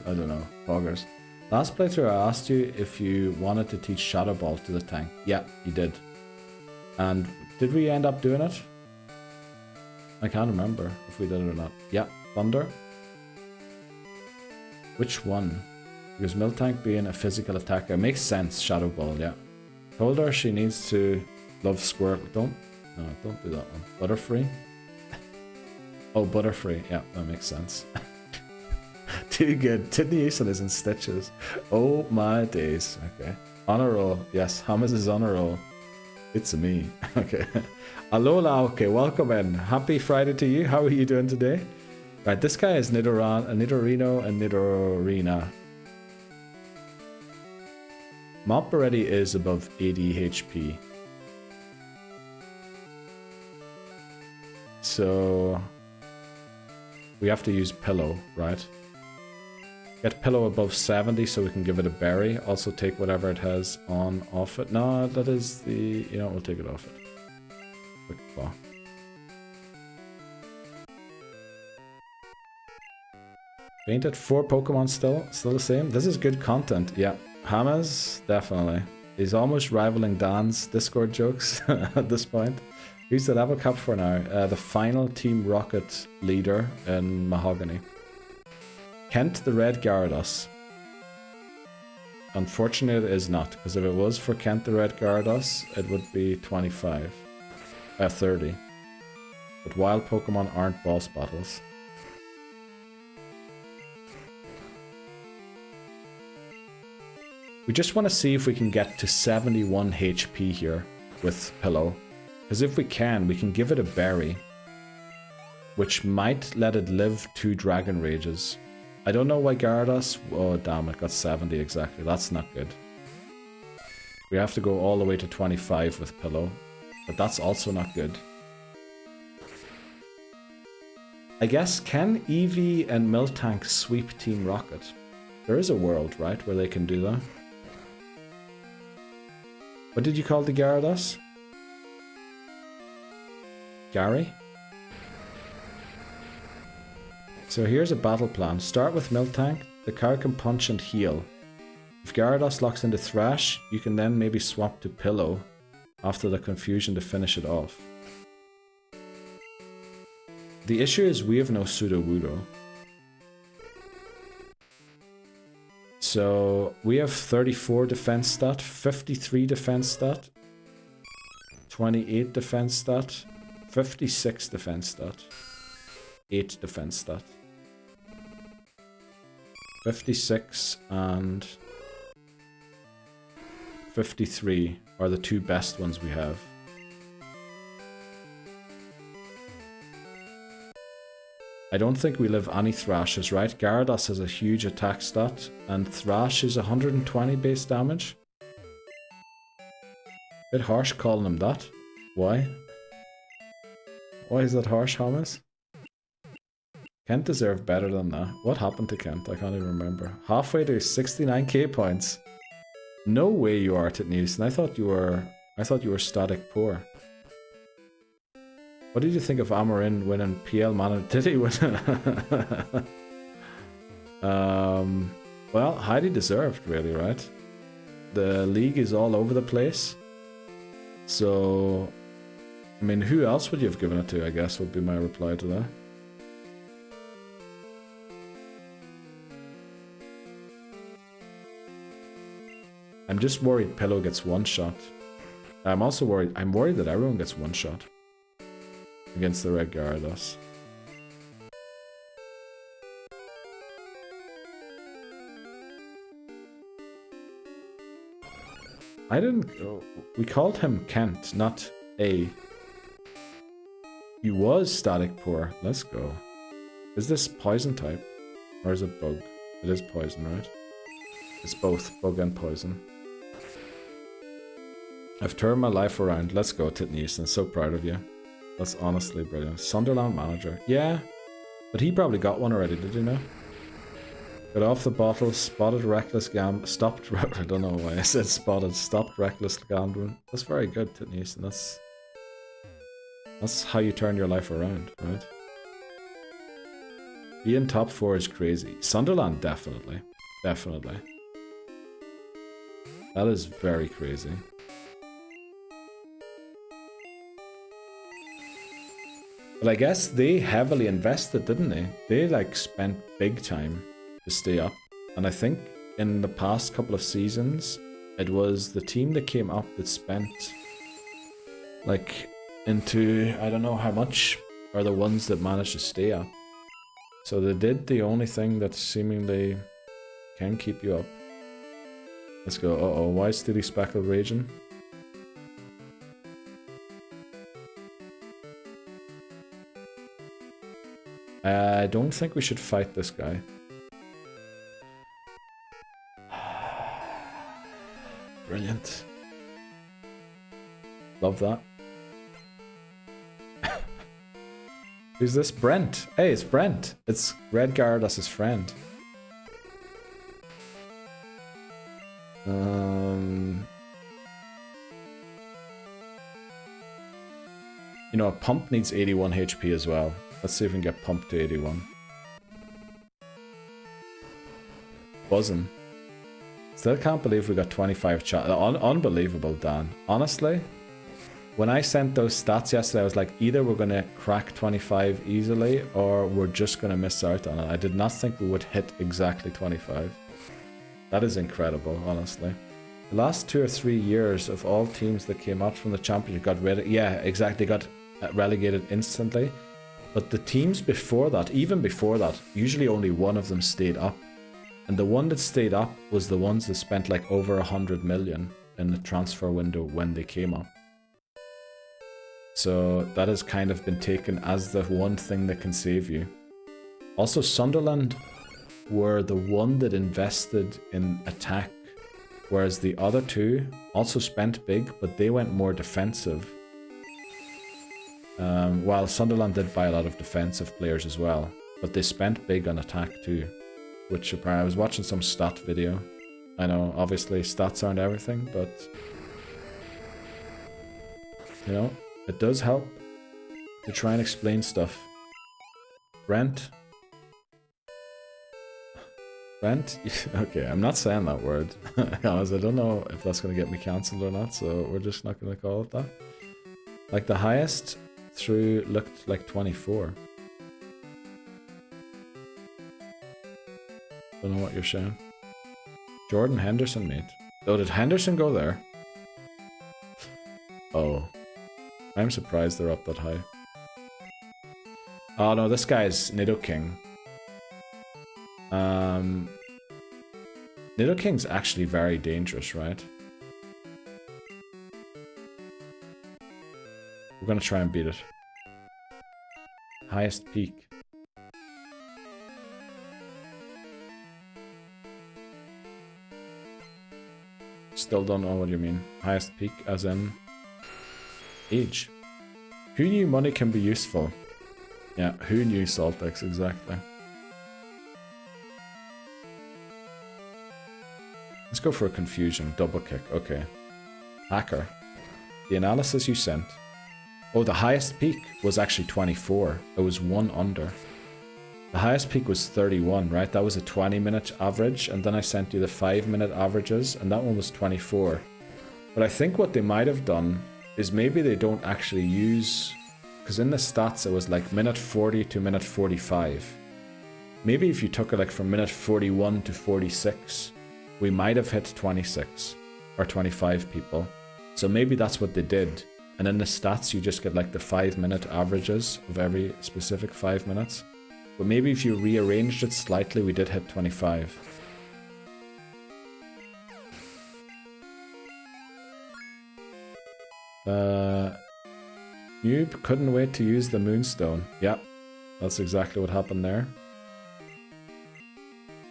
I don't know. Poggers. Last playthrough I asked you if you wanted to teach Shadow Ball to the tank. Yeah, you did. And did we end up doing it? I can't remember if we did it or not. Yeah, Thunder. Which one? Because Miltank being a physical attacker makes sense. Shadow Ball, yeah. Told her she needs to love Squirtle. Don't do that one. Butterfree. Oh, Butterfree. Yeah, that makes sense. Too good. Tidney Houston is in stitches. Oh my days. Okay. On a roll. Yes, Hamas is on a roll. It's me. Okay. Alola, okay, welcome in. Happy Friday to you. How are you doing today? Right, this guy is Nidorino and Nidorina. Mop already is above 80 HP. So we have to use Pillow, right? Get Pillow above 70 so we can give it a berry. Also take whatever it has on off it. No, that is the... You know, we'll take it off it. Quick claw. Painted 4 Pokemon still the same. This is good content. Yeah, Hamas, definitely. He's almost rivaling Dan's Discord jokes at this point. Who's the level cap for now? The final Team Rocket leader in Mahogany. Kent the Red Gyarados. Unfortunately, it is not, because if it was for Kent the Red Gyarados, it would be 25. 30. But wild Pokemon aren't boss battles. We just want to see if we can get to 71 HP here with Pillow. Because if we can give it a berry, which might let it live 2 Dragon Rages. I don't know why Gyarados... Oh damn, it got 70 exactly. That's not good. We have to go all the way to 25 with Pillow. But that's also not good. I guess, can Eevee and Miltank sweep Team Rocket? There is a world, right, where they can do that? What did you call the Gyarados? Gary? So here's a battle plan. Start with Miltank. The card can punch and heal. If Gyarados locks into Thrash, you can then maybe swap to Pillow after the confusion to finish it off. The issue is we have no Sudowoodo. So we have 34 defense stat, 53 defense stat, 28 defense stat, 56 defense stat, 8 defense stat. 56 and 53 are the two best ones we have. I don't think we'll have any Thrashes, right? Gyarados has a huge attack stat, and Thrash is 120 base damage. Bit harsh calling him that. Why? Why is that harsh, Hamas? Kent deserved better than that. What happened to Kent? I can't even remember. Halfway to 69k points. No way you are, Titnews. And I thought you were static poor. What did you think of Amarin winning PL Mana? Did he win? Well, highly deserved, really, right? The league is all over the place. So, I mean, who else would you have given it to, I guess, would be my reply to that. I'm just worried Pillow gets one shot. I'm also worried. I'm worried that everyone gets one shot against the red Gyarados. I didn't. We called him Kent, not A. He was static poor. Let's go. Is this poison type? Or is it bug? It is poison, right? It's both bug and poison. I've turned my life around. Let's go, Titnews. I'm so proud of you. That's honestly brilliant. Sunderland manager. Yeah. But he probably got one already, did you know? Got off the bottle, spotted reckless gambling, stopped, I don't know why I said spotted, stopped reckless gambling. That's very good, Titnews, and that's how you turn your life around, right? Being top 4 is crazy. Sunderland, definitely. Definitely. That is very crazy. But I guess they heavily invested, didn't they? They like spent big time to stay up. And I think in the past couple of seasons, it was the team that came up that spent like into, I don't know how much, are the ones that managed to stay up. So they did the only thing that seemingly can keep you up. Let's go. Uh-oh, why is Stitty Speckle raging? I don't think we should fight this guy. Brilliant. Love that. Who's this? Brent. Hey, it's Brent. It's Red Gyarados' friend. You know, a pump needs 81 HP as well. Let's see if we can get pumped to 81. Buzzing. Still can't believe we got 25 chat. Unbelievable, Dan. Honestly, when I sent those stats yesterday, I was like, either we're going to crack 25 easily or we're just going to miss out on it. I did not think we would hit exactly 25. That is incredible, honestly. The last 2 or 3 years of all teams that came out from the championship got rid of, yeah, exactly, got relegated instantly. But the teams before that, even before that, usually only one of them stayed up. And the one that stayed up was the ones that spent like over 100 million in the transfer window when they came up. So that has kind of been taken as the one thing that can save you. Also, Sunderland were the one that invested in attack, whereas the other two also spent big, but they went more defensive. While Sunderland did buy a lot of defensive players as well, but they spent big on attack too, which apparently I was watching some stat video. I know, obviously stats aren't everything, but You know, it does help to try and explain stuff. Brent? Brent? Okay, I'm not saying that word. Honestly, I don't know if that's going to get me cancelled or not, so we're just not going to call it that. Like, the highest through looked like 24. Don't know what you're saying. Jordan Henderson, mate. Oh, did Henderson go there? Oh. I'm surprised they're up that high. Oh no, this guy's Nidoking. Nidoking's actually very dangerous, right? We're gonna try and beat it. Highest peak. Still don't know what you mean. Highest peak as in age. Who knew money can be useful? Yeah, who knew Saltex exactly? Let's go for a confusion. Double kick. Okay. Hacker. The analysis you sent. Oh, the highest peak was actually 24. It was 1 under. The highest peak was 31, right? That was a 20-minute average, and then I sent you the 5-minute averages, and that one was 24. But I think what they might have done is maybe they don't actually use... Because in the stats it was like minute 40 to minute 45. Maybe if you took it like from minute 41 to 46, we might have hit 26 or 25 people. So maybe that's what they did. And in the stats you just get like the 5-minute averages of every specific 5 minutes. But maybe if you rearranged it slightly, we did hit 25. Noob couldn't wait to use the Moonstone. Yep, that's exactly what happened there.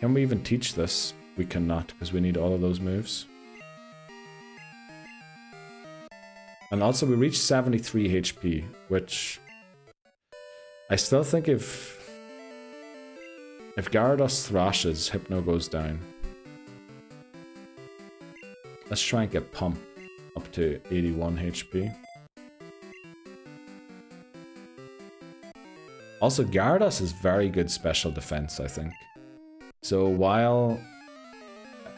Can we even teach this? We cannot, because we need all of those moves. And also we reached 73 HP, which... I still think if Gyarados thrashes, Hypno goes down. Let's try and get Pump up to 81 HP. Also, Gyarados is very good special defense, I think. So while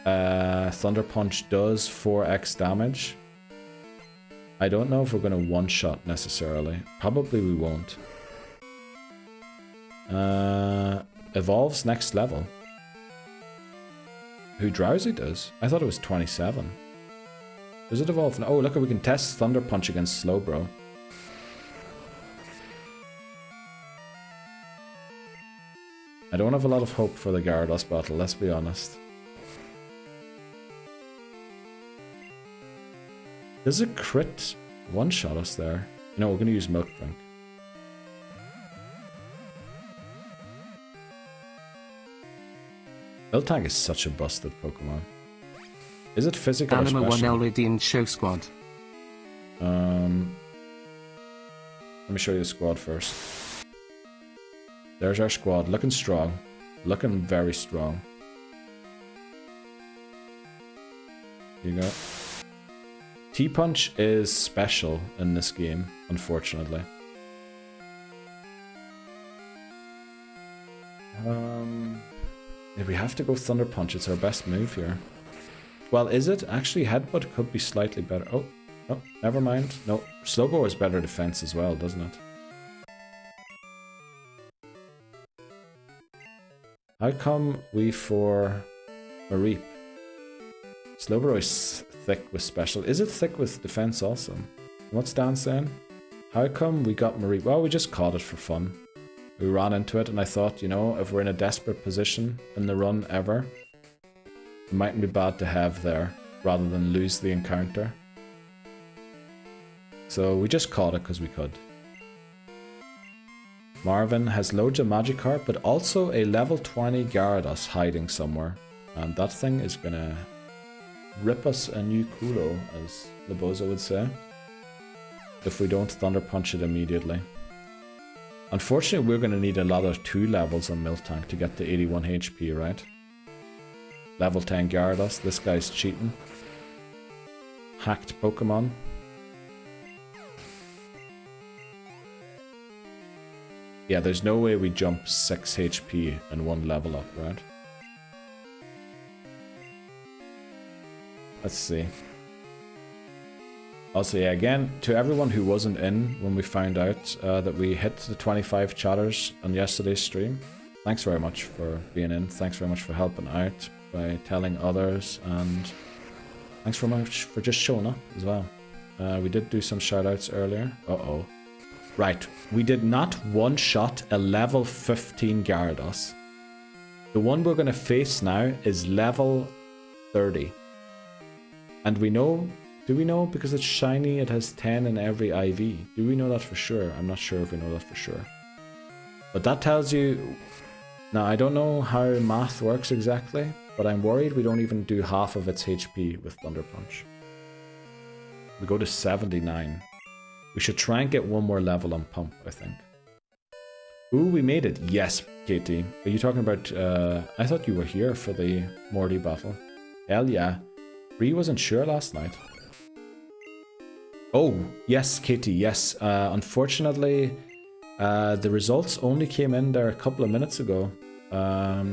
Thunder Punch does 4x damage, I don't know if we're going to one-shot necessarily. Probably we won't. Evolves next level. Who Drowsy does? I thought it was 27. Does it evolve? Oh, look, we can test Thunder Punch against Slowbro. I don't have a lot of hope for the Gyarados battle, let's be honest. Does a crit one-shot us there? No, we're going to use Milk Drink. Miltank is such a busted Pokemon. Is it physical or Anima special? 1 already in show squad. Let me show you the squad first. There's our squad, looking strong. Looking very strong. Here you go. T-Punch is special in this game, unfortunately. If we have to go Thunder Punch, it's our best move here. Well, is it? Actually, Headbutt could be slightly better. Oh, no, never mind. No, Slowbro has better defense as well, doesn't it? How come we for Mareep? Slowbro is thick with special. Is it thick with defense also? What's Dan saying? How come we got Mareep? Well, we just caught it for fun. We ran into it and I thought, you know, if we're in a desperate position in the run ever, it mightn't be bad to have there rather than lose the encounter. So we just caught it because we could. Marvin has loads of Magikarp, but also a level 20 Gyarados hiding somewhere. And that thing is gonna rip us a new culo, as Lebozo would say, if we don't Thunder Punch it immediately. Unfortunately, we're gonna need a lot of 2 levels on Miltank to get to 81 HP, right? Level 10 Gyarados, this guy's cheating. Hacked Pokemon. Yeah, there's no way we jump 6 HP in one level up, right? Let's see. Also, yeah, again, to everyone who wasn't in when we found out that we hit the 25 chatters on yesterday's stream, thanks very much for being in. Thanks very much for helping out by telling others, and thanks very much for just showing up as well. We did do some shoutouts earlier. Uh-oh. Right, we did not one-shot a level 15 Gyarados. The one we're going to face now is level 30. And we know, do we know because it's shiny it has 10 in every IV? Do we know that for sure? I'm not sure if we know that for sure. But that tells you... Now, I don't know how math works exactly, but I'm worried we don't even do half of its HP with Thunder Punch. We go to 79. We should try and get one more level on Pump, I think. Ooh, we made it. Yes, Katie. Are you talking about... I thought you were here for the Morty battle. Hell yeah. Bree wasn't sure last night. Oh, yes, Katie, yes. Unfortunately, the results only came in there a couple of minutes ago.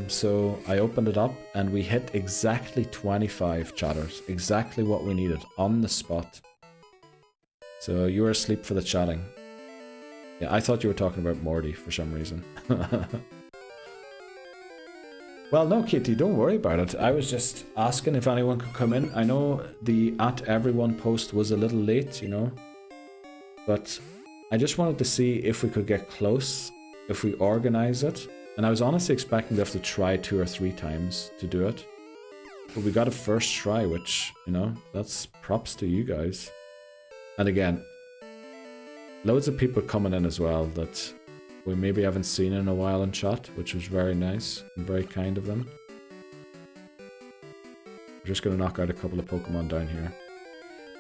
So I opened it up and we hit exactly 25 chatters. Exactly what we needed on the spot. So you were asleep for the chatting. Yeah, I thought you were talking about Morty for some reason. Well, no, Katie, don't worry about it. I was just asking if anyone could come in. I know the @everyone post was a little late, you know. But I just wanted to see if we could get close, if we organize it. And I was honestly expecting to have to try 2 or 3 times to do it. But we got a first try, which, you know, that's props to you guys. And again, loads of people coming in as well that we maybe haven't seen in a while in chat, which was very nice and very kind of them. We're just going to knock out a couple of Pokemon down here.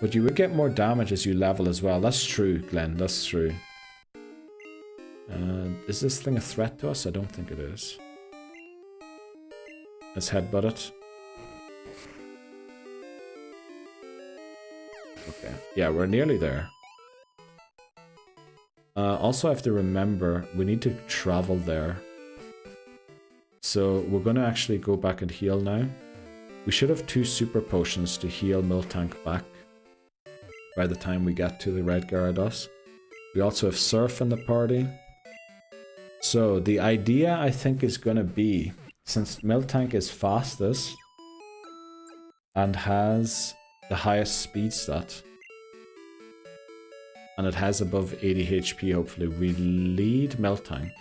But you would get more damage as you level as well. That's true, Glenn, that's true. Is this thing a threat to us? I don't think it is. Let's headbutt it. Okay, yeah, we're nearly there. Also, I have to remember, we need to travel there. So we're going to actually go back and heal now. We should have 2 super potions to heal Miltank back by the time we get to the red Gyarados. We also have Surf in the party. So the idea, I think, is going to be, since Miltank is fastest and has the highest speed stat, and it has above 80 HP, hopefully, we lead Miltank.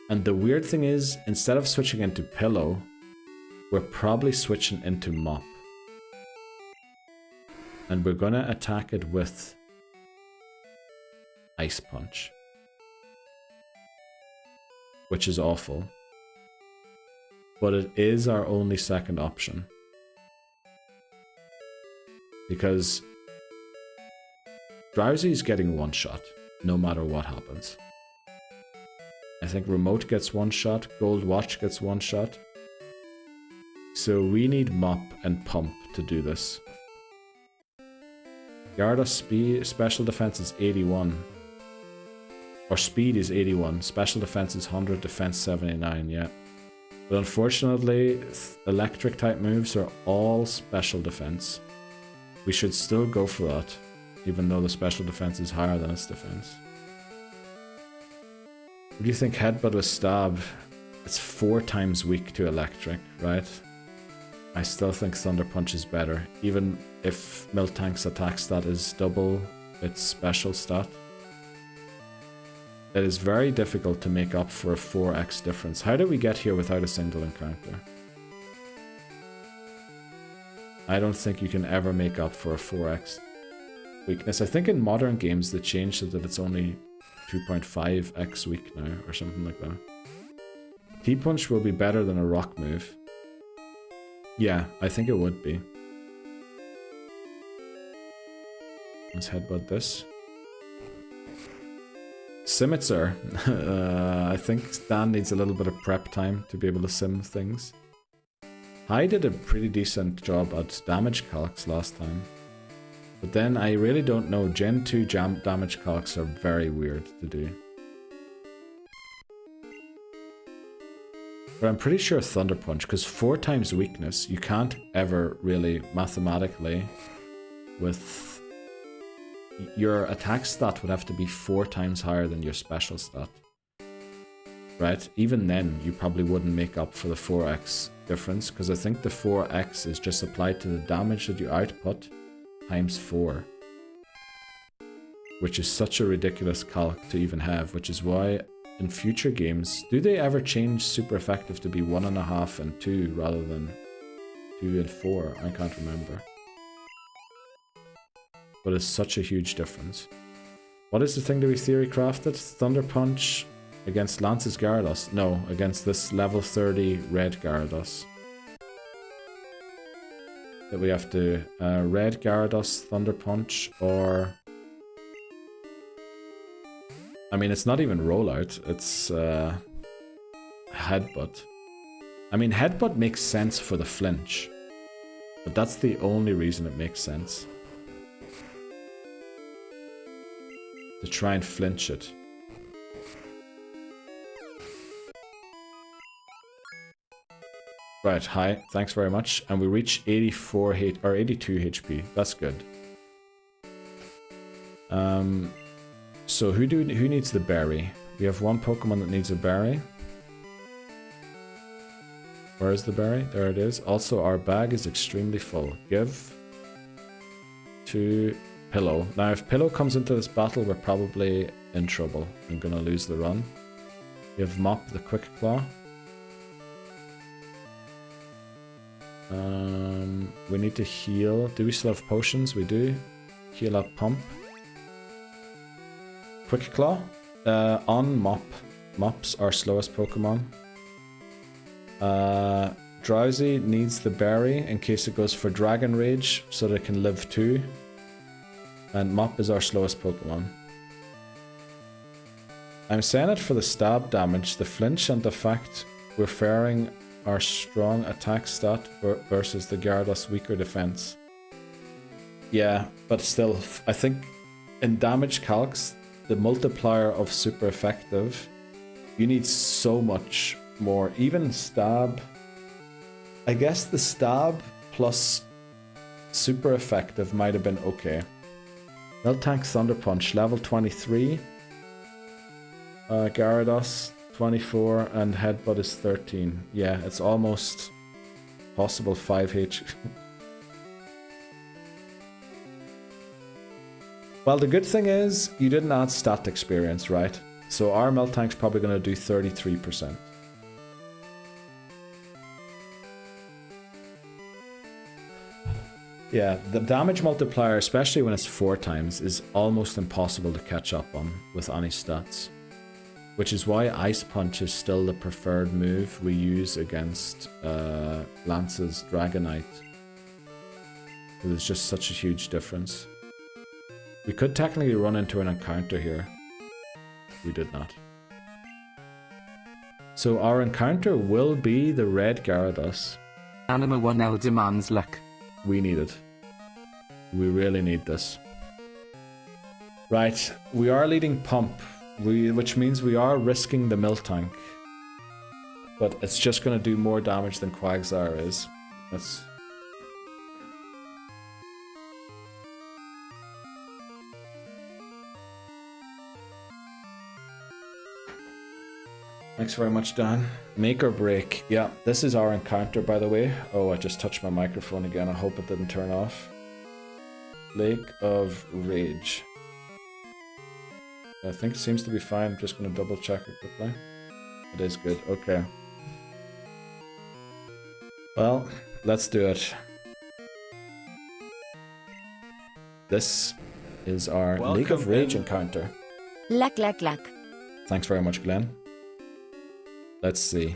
And the weird thing is, instead of switching into Pillow, we're probably switching into Mop. And we're gonna attack it with Ice Punch. Which is awful. But it is our only second option. Because Drowsy's getting one shot, no matter what happens. I think Remote gets one shot, Gold Watch gets one shot. So we need Mop and Pump to do this. Gyarados special defense is 81. Or speed is 81, special defense is 100, defense 79, yeah. But unfortunately, electric type moves are all special defense. We should still go for that, even though the special defense is higher than its defense. What do you think Headbutt with Stab? It's 4 times weak to electric, right? I still think Thunder Punch is better, even if Miltank's attack stat is double its special stat. It is very difficult to make up for a 4x difference. How did we get here without a single encounter? I don't think you can ever make up for a 4x weakness. I think in modern games they changed it that it's only 2.5x weak now, or something like that. T-Punch will be better than a rock move. Yeah, I think it would be. Let's headbutt this. Simitar. I think Dan needs a little bit of prep time to be able to sim things. I did a pretty decent job at damage calcs last time. But then I really don't know. Gen 2 damage calcs are very weird to do. But I'm pretty sure Thunder Punch, because 4 times weakness, you can't ever really mathematically with... Your attack stat would have to be 4 times higher than your special stat. Right? Even then, you probably wouldn't make up for the 4x difference, because I think the 4x is just applied to the damage that you output times 4. Which is such a ridiculous calc to even have, which is why in future games, do they ever change super effective to be 1.5 and 2 rather than 2 and 4? I can't remember. But it's such a huge difference. What is the thing that we theory crafted? Thunder Punch against Lance's Gyarados? No, against this level 30 red Gyarados. That we have to red Gyarados, Thunder Punch, or... I mean, it's not even rollout, it's headbutt. I mean, headbutt makes sense for the flinch, but that's the only reason it makes sense. To try and flinch it. Right, hi, thanks very much. And we reach 84 or 82 HP. That's good. So who needs the berry? We have one Pokemon that needs a berry. Where is the berry? There it is. Also, our bag is extremely full. Give to Pillow. Now, if Pillow comes into this battle, we're probably in trouble. I'm gonna lose the run. We have Mop the Quick Claw. We need to heal. Do we still have potions? We do. Heal up Pump. Quick Claw. On Mop. Mop's our slowest Pokemon. Drowsy needs the berry in case it goes for Dragon Rage so that it can live too. And Mop is our slowest Pokemon. I'm saying it for the stab damage, the flinch, and the fact we're faring our strong attack stat versus the Gyarados weaker defense. Yeah, but still, I think in damage calcs, the multiplier of super effective, you need so much more. Even stab, I guess the stab plus super effective might have been okay. Miltank Thunder Punch, level 23. Gyarados, 24, and Headbutt is 13. Yeah, it's almost possible 5H. Well, the good thing is, you didn't add stat experience, right? So our Miltank's probably going to do 33%. Yeah, the damage multiplier, especially when it's 4 times, is almost impossible to catch up on with any stats. Which is why Ice Punch is still the preferred move we use against Lance's Dragonite. There's just such a huge difference. We could technically run into an encounter here. We did not. So our encounter will be the red Gyarados. Anima 1L demands luck. We need it. We really need this. Right, we are leading Pump, which means we are risking the Miltank. But it's just going to do more damage than Quagsire is. That's... Thanks very much, Dan. Make or break. Yeah, this is our encounter, by the way. Oh, I just touched my microphone again. I hope it didn't turn off. Lake of Rage. I think it seems to be fine. I'm just going to double check it quickly. It is good. Okay. Well, let's do it. This is our Lake of Rage encounter. Luck. Thanks very much, Glenn. Let's see.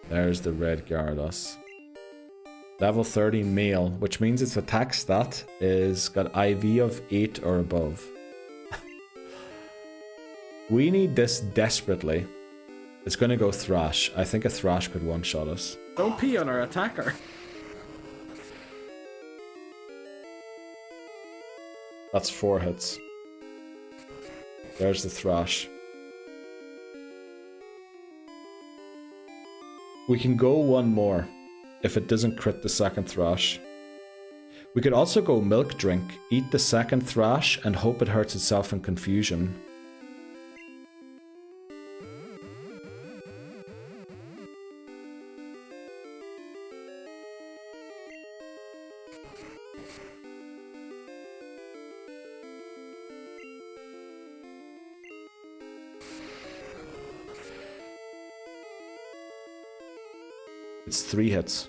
There's the red Gyarados. Level 30 male, which means its attack stat is got IV of 8 or above. We need this desperately. It's gonna go Thrash. I think a Thrash could one-shot us. Don't pee on our attacker. That's 4 hits. There's the Thrash. We can go one more if it doesn't crit the second Thrash. We could also go Milk Drink, eat the second Thrash, and hope it hurts itself in Confusion. It's 3 hits.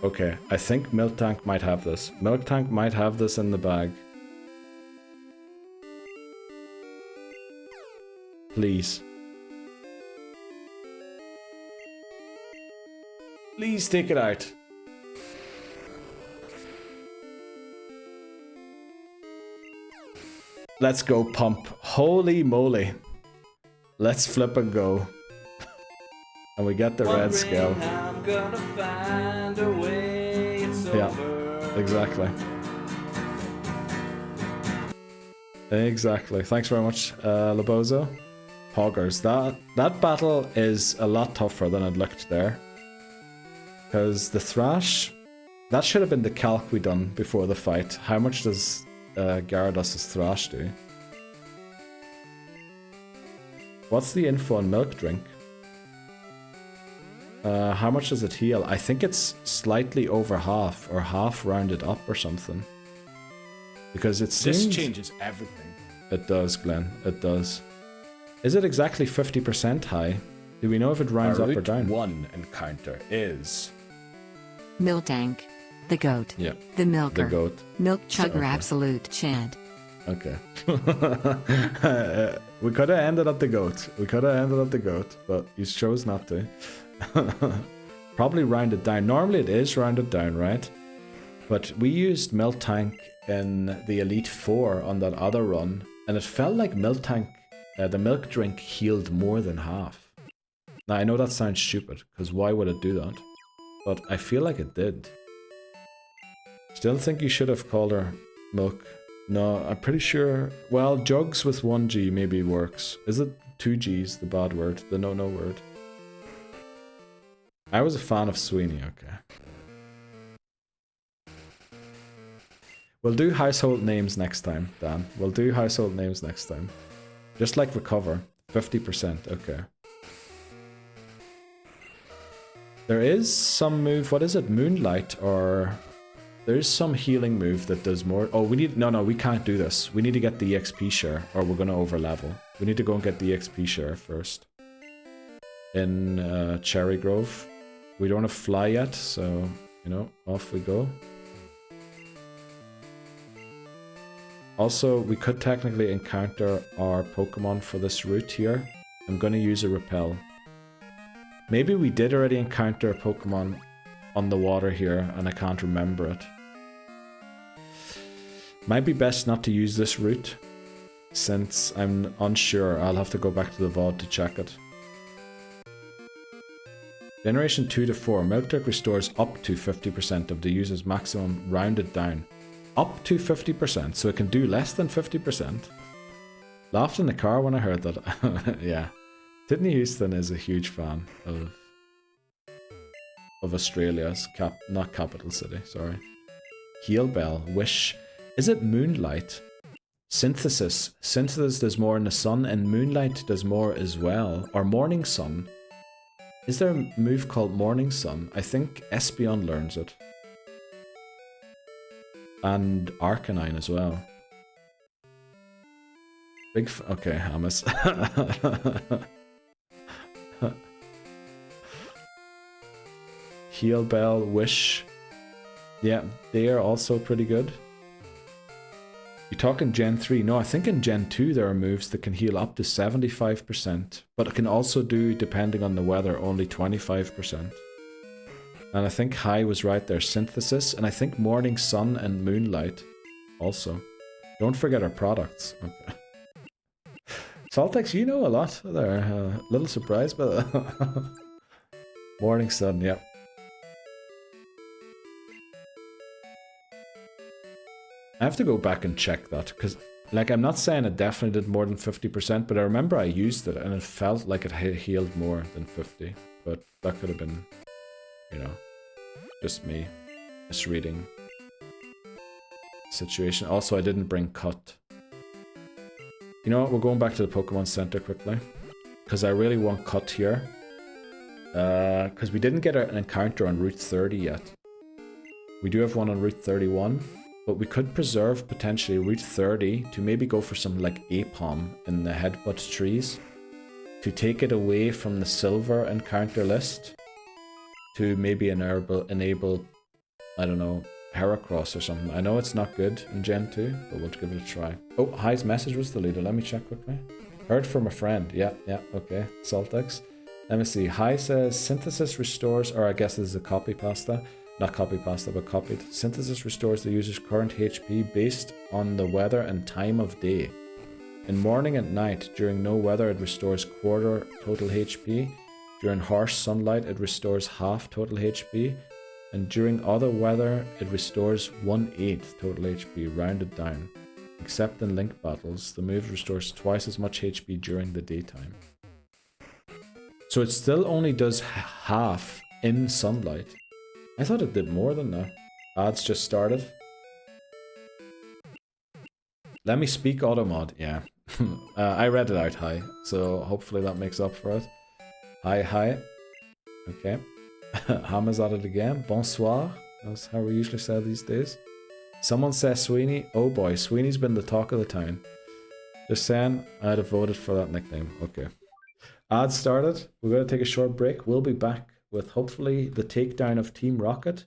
Okay, I think Milk Tank might have this. Milk Tank might have this in the bag. Please. Please take it out. Let's go, Pump. Holy moly. Let's flip and go. And we get the red scale. Yeah, exactly. Exactly. Thanks very much, Lobozo. Poggers. That battle is a lot tougher than it looked there. Because the Thrash... That should have been the calc we done before the fight. How much does Gyarados' Thrash do? What's the info on Milk Drink? How much does it heal? I think it's slightly over half, or half rounded up or something. Because it seems... This changes everything. It does, Glenn. It does. Is it exactly 50% high? Do we know if it rounds up or down? Route 1 encounter is... Miltank. The goat. Yeah. The milker. The goat. Milk chugger Okay. absolute Chad. Okay. We could have ended at the goat. We could have ended at the goat, but you chose not to. Probably rounded down. Normally it is rounded down, right? But we used Milk Tank in the Elite Four on that other run, and it felt like Milk Tank, the Milk Drink healed more than half. Now I know that sounds stupid, because why would it do that? But I feel like it did. Still think you should have called her Milk. No, I'm pretty sure... Well, Jugs with 1G maybe works. Is it 2Gs, the bad word? The no-no word? I was a fan of Sweeney, okay. We'll do household names next time, Dan. We'll do household names next time. Just like Recover. 50%, okay. There is some move, what is it? Moonlight, or... There's some healing move that does more. Oh, we need... No, we can't do this. We need to get the EXP share, or we're going to overlevel. We need to go and get the EXP share first. In Cherry Grove. We don't have Fly yet, so, you know, off we go. Also, we could technically encounter our Pokemon for this route here. I'm going to use a Repel. Maybe we did already encounter a Pokemon on the water here, and I can't remember it. Might be best not to use this route, since I'm unsure. I'll have to go back to the VOD to check it. Generation 2 to 4, Miltank restores up to 50% of the user's maximum rounded down. Up to 50%, so it can do less than 50%. Laughed in the car when I heard that. Yeah. Sydney Houston is a huge fan of Australia's not capital city, sorry. Heal Bell, Wish. Is it Moonlight? Synthesis. Synthesis does more in the sun, and Moonlight does more as well. Or Morning Sun. Is there a move called Morning Sun? I think Espeon learns it. And Arcanine as well. Okay, Hamas. Heal Bell, Wish. Yeah, they are also pretty good. You talking Gen 3? No, I think in Gen 2 there are moves that can heal up to 75%, but it can also do, depending on the weather, only 25%. And I think High was right there, Synthesis, and I think Morning Sun and Moonlight also. Don't forget our products. Okay. Saltex, you know a lot there. A little surprised by that. Morning sun, yep. I have to go back and check that, because, like, I'm not saying it definitely did more than 50%, but I remember I used it and it felt like it healed more than 50. But that could have been, you know, just me misreading the situation. Also, I didn't bring cut. You know what, we're going back to the Pokemon Center quickly, because I really want cut here. Because we didn't get an encounter on Route 30 yet. We do have one on Route 31. But we could preserve potentially Route 30 to maybe go for some like Apom in the headbutt trees. To take it away from the silver encounter list. To maybe enable, I don't know, Heracross or something. I know it's not good in Gen 2, but we'll give it a try. Oh, Hi's message was deleted. Let me check quickly. Heard from a friend. Yeah, okay. Saltex. Let me see. Hi says synthesis restores, or I guess this is a copy pasta. Not copy pasta, but copied. Synthesis restores the user's current HP based on the weather and time of day. In morning and night, during no weather, it restores quarter total HP. During harsh sunlight, it restores half total HP. And during other weather, it restores 1/8 total HP, rounded down. Except in link battles, the move restores twice as much HP during the daytime. So it still only does half in sunlight. I thought it did more than that. Ads just started. Let me speak Automod. Yeah. I read it out, hi. So hopefully that makes up for it. Hi. Okay. Ham is at it again. Bonsoir. That's how we usually say these days. Someone says Sweeney. Oh boy, Sweeney's been the talk of the town. Just saying, I'd have voted for that nickname. Okay. Ads started. We're going to take a short break. We'll be back with hopefully the takedown of Team Rocket,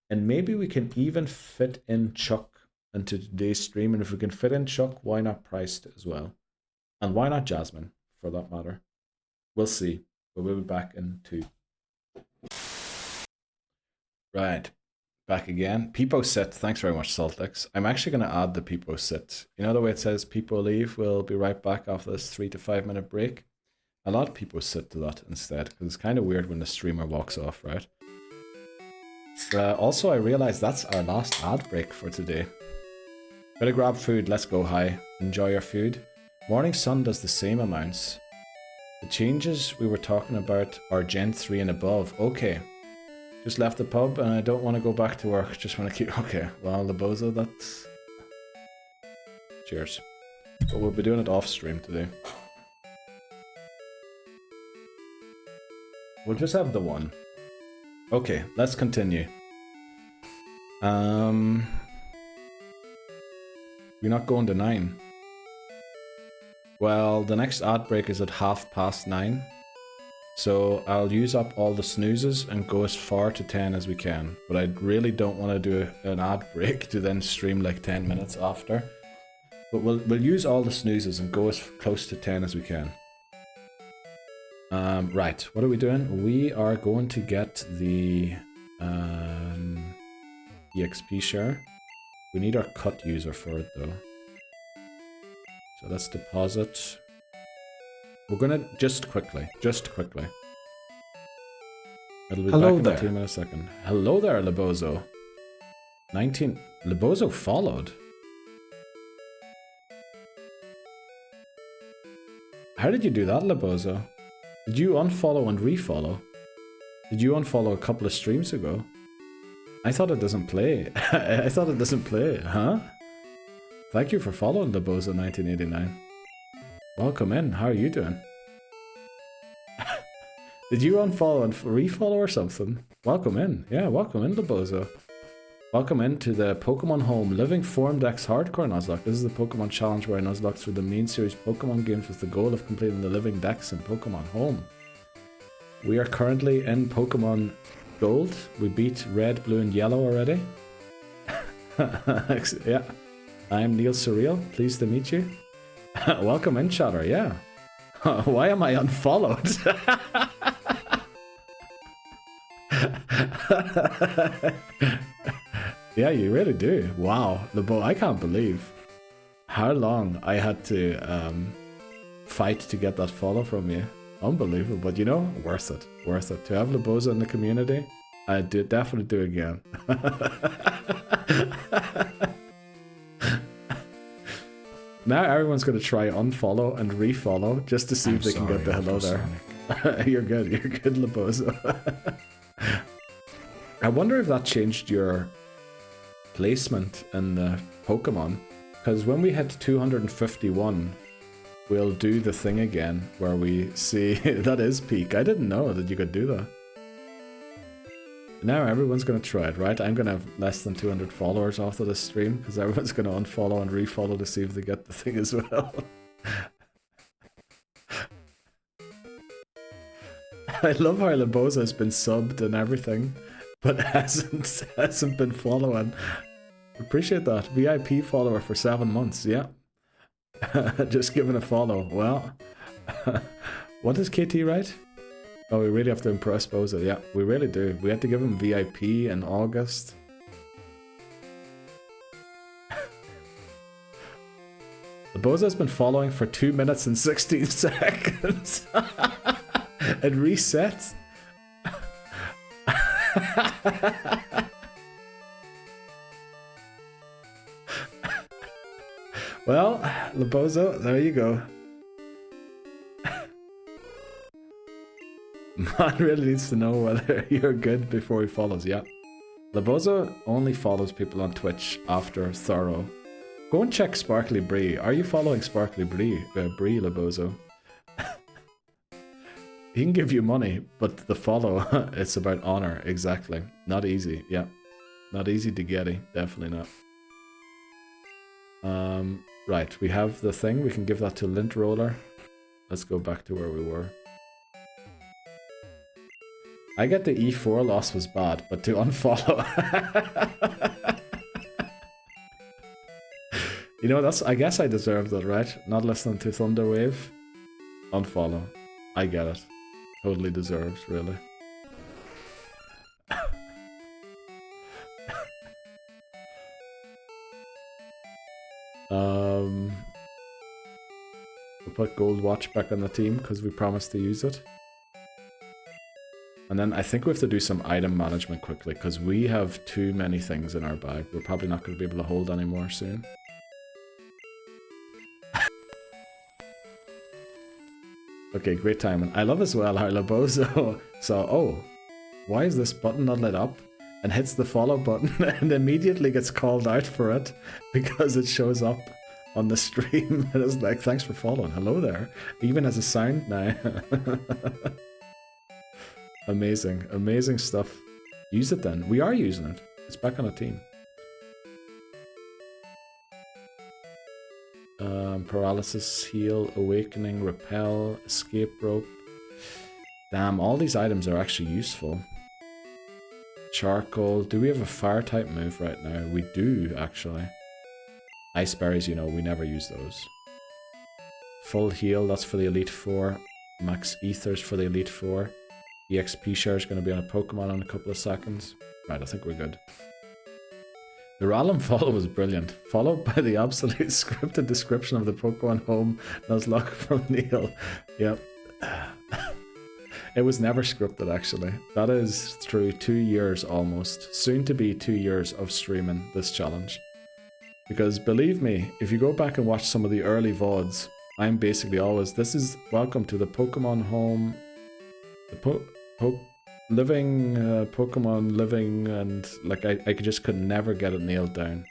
and maybe we can even fit in Chuck into today's stream, and if we can fit in Chuck, why not Priced as well? And why not Jasmine, for that matter? We'll see, but we'll be back in 2. Right, back again. Peepo sit, thanks very much Saltex. I'm actually going to add the Peepo sit. You know the way it says Peepo leave? We'll be right back after this 3 to 5 minute break. A lot of people sit to that instead, because it's kind of weird when the streamer walks off, right? Also, I realized that's our last ad break for today. Better grab food, let's go high. Enjoy your food. Morning Sun does the same amounts. The changes we were talking about are Gen 3 and above. Okay. Just left the pub and I don't want to go back to work. Just want to keep... Okay, well, the bozo, that's... Cheers. But we'll be doing it off stream today. We'll just have the one. Okay, let's continue. We're not going to 9. Well, the next ad break is at 9:30. So I'll use up all the snoozes and go as far to 10 as we can. But I really don't want to do an ad break to then stream like 10 minutes after. But we'll use all the snoozes and go as close to 10 as we can. Right, what are we doing? We are going to get the EXP share. We need our cut user for it though. So let's deposit. We're gonna just quickly. It'll be back in the team in a second. Hello there, Lebozo. 19. Lebozo followed. How did you do that, Lebozo? Did you unfollow and refollow? Did you unfollow a couple of streams ago? I thought it doesn't play. I thought it doesn't play, huh? Thank you for following Lebozo 1989. Welcome in, how are you doing? Did you unfollow and refollow or something? Welcome in, yeah, welcome in Lebozo. Welcome into the Pokémon Home Living Form Dex Hardcore Nuzlocke. This is the Pokemon challenge where I Nuzlocke through the main series Pokemon games with the goal of completing the Living Dex in Pokemon Home. We are currently in Pokemon Gold. We beat Red, Blue and Yellow already. Yeah. I'm Neil Surreal. Pleased to meet you. Welcome in, chatter, yeah. Why am I unfollowed? Yeah, you really do. Wow, Lebo, I can't believe how long I had to fight to get that follow from you. Unbelievable, but you know, worth it. Worth it. To have Laboza in the community, I'd definitely do again. Now everyone's going to try unfollow and refollow just to see if they can get the hello there. You're good, Laboza. I wonder if that changed your placement in the Pokemon, because when we hit 251, we'll do the thing again where we see that is peak. I didn't know that you could do that. Now everyone's going to try it, right? I'm going to have less than 200 followers after this stream because everyone's going to unfollow and refollow to see if they get the thing as well. I love how Laboza has been subbed and everything, but hasn't been following. Appreciate that. VIP follower for 7 months, yeah. Just giving a follow. Well, what does KT write? Oh, we really have to impress Boza. Yeah, we really do. We had to give him VIP in August. The Boza's been following for 2 minutes and 16 seconds. It resets. Well, Labozo, there you go. Man really needs to know whether you're good before he follows. Yeah. Labozo only follows people on Twitch after thorough. Go and check Sparkly Bree. Are you following Sparkly Bree, Labozo? He can give you money, but the follow, it's about honor. Exactly. Not easy. Yeah. Not easy to get. Definitely not. Right, we have the thing. We can give that to Lint Roller. Let's go back to where we were. I get the E4 loss was bad, but to unfollow. You know, I guess I deserved it, right? Not listening to Thunderwave. Unfollow. I get it. Totally deserved, really. We'll put Gold Watch back on the team because we promised to use it. And then I think we have to do some item management quickly because we have too many things in our bag. We're probably not going to be able to hold any more soon. Okay, great timing. I love as well how Labozo oh, why is this button not lit up? And hits the follow button and immediately gets called out for it because it shows up on the stream. And it's like, thanks for following. Hello there. It even has a sound now. Amazing, amazing stuff. Use it then. We are using it. It's back on a team. Paralysis, heal, awakening, repel, escape rope. Damn, all these items are actually useful. Charcoal. Do we have a fire type move right now? We do, actually. Ice berries, you know, we never use those. Full heal, that's for the Elite Four. Max Ethers for the Elite Four. EXP share is going to be on a Pokemon in a couple of seconds. Right, I think we're good. The random follow was brilliant, followed by the absolute scripted description of the Pokémon Home Nuzlocke from Neil. Yep. It was never scripted, actually. That is through 2 years almost, soon to be 2 years of streaming this challenge. Because believe me, if you go back and watch some of the early VODs, I'm basically always, this is welcome to the Pokémon Home, the Pokemon living, and like I just could never get it nailed down.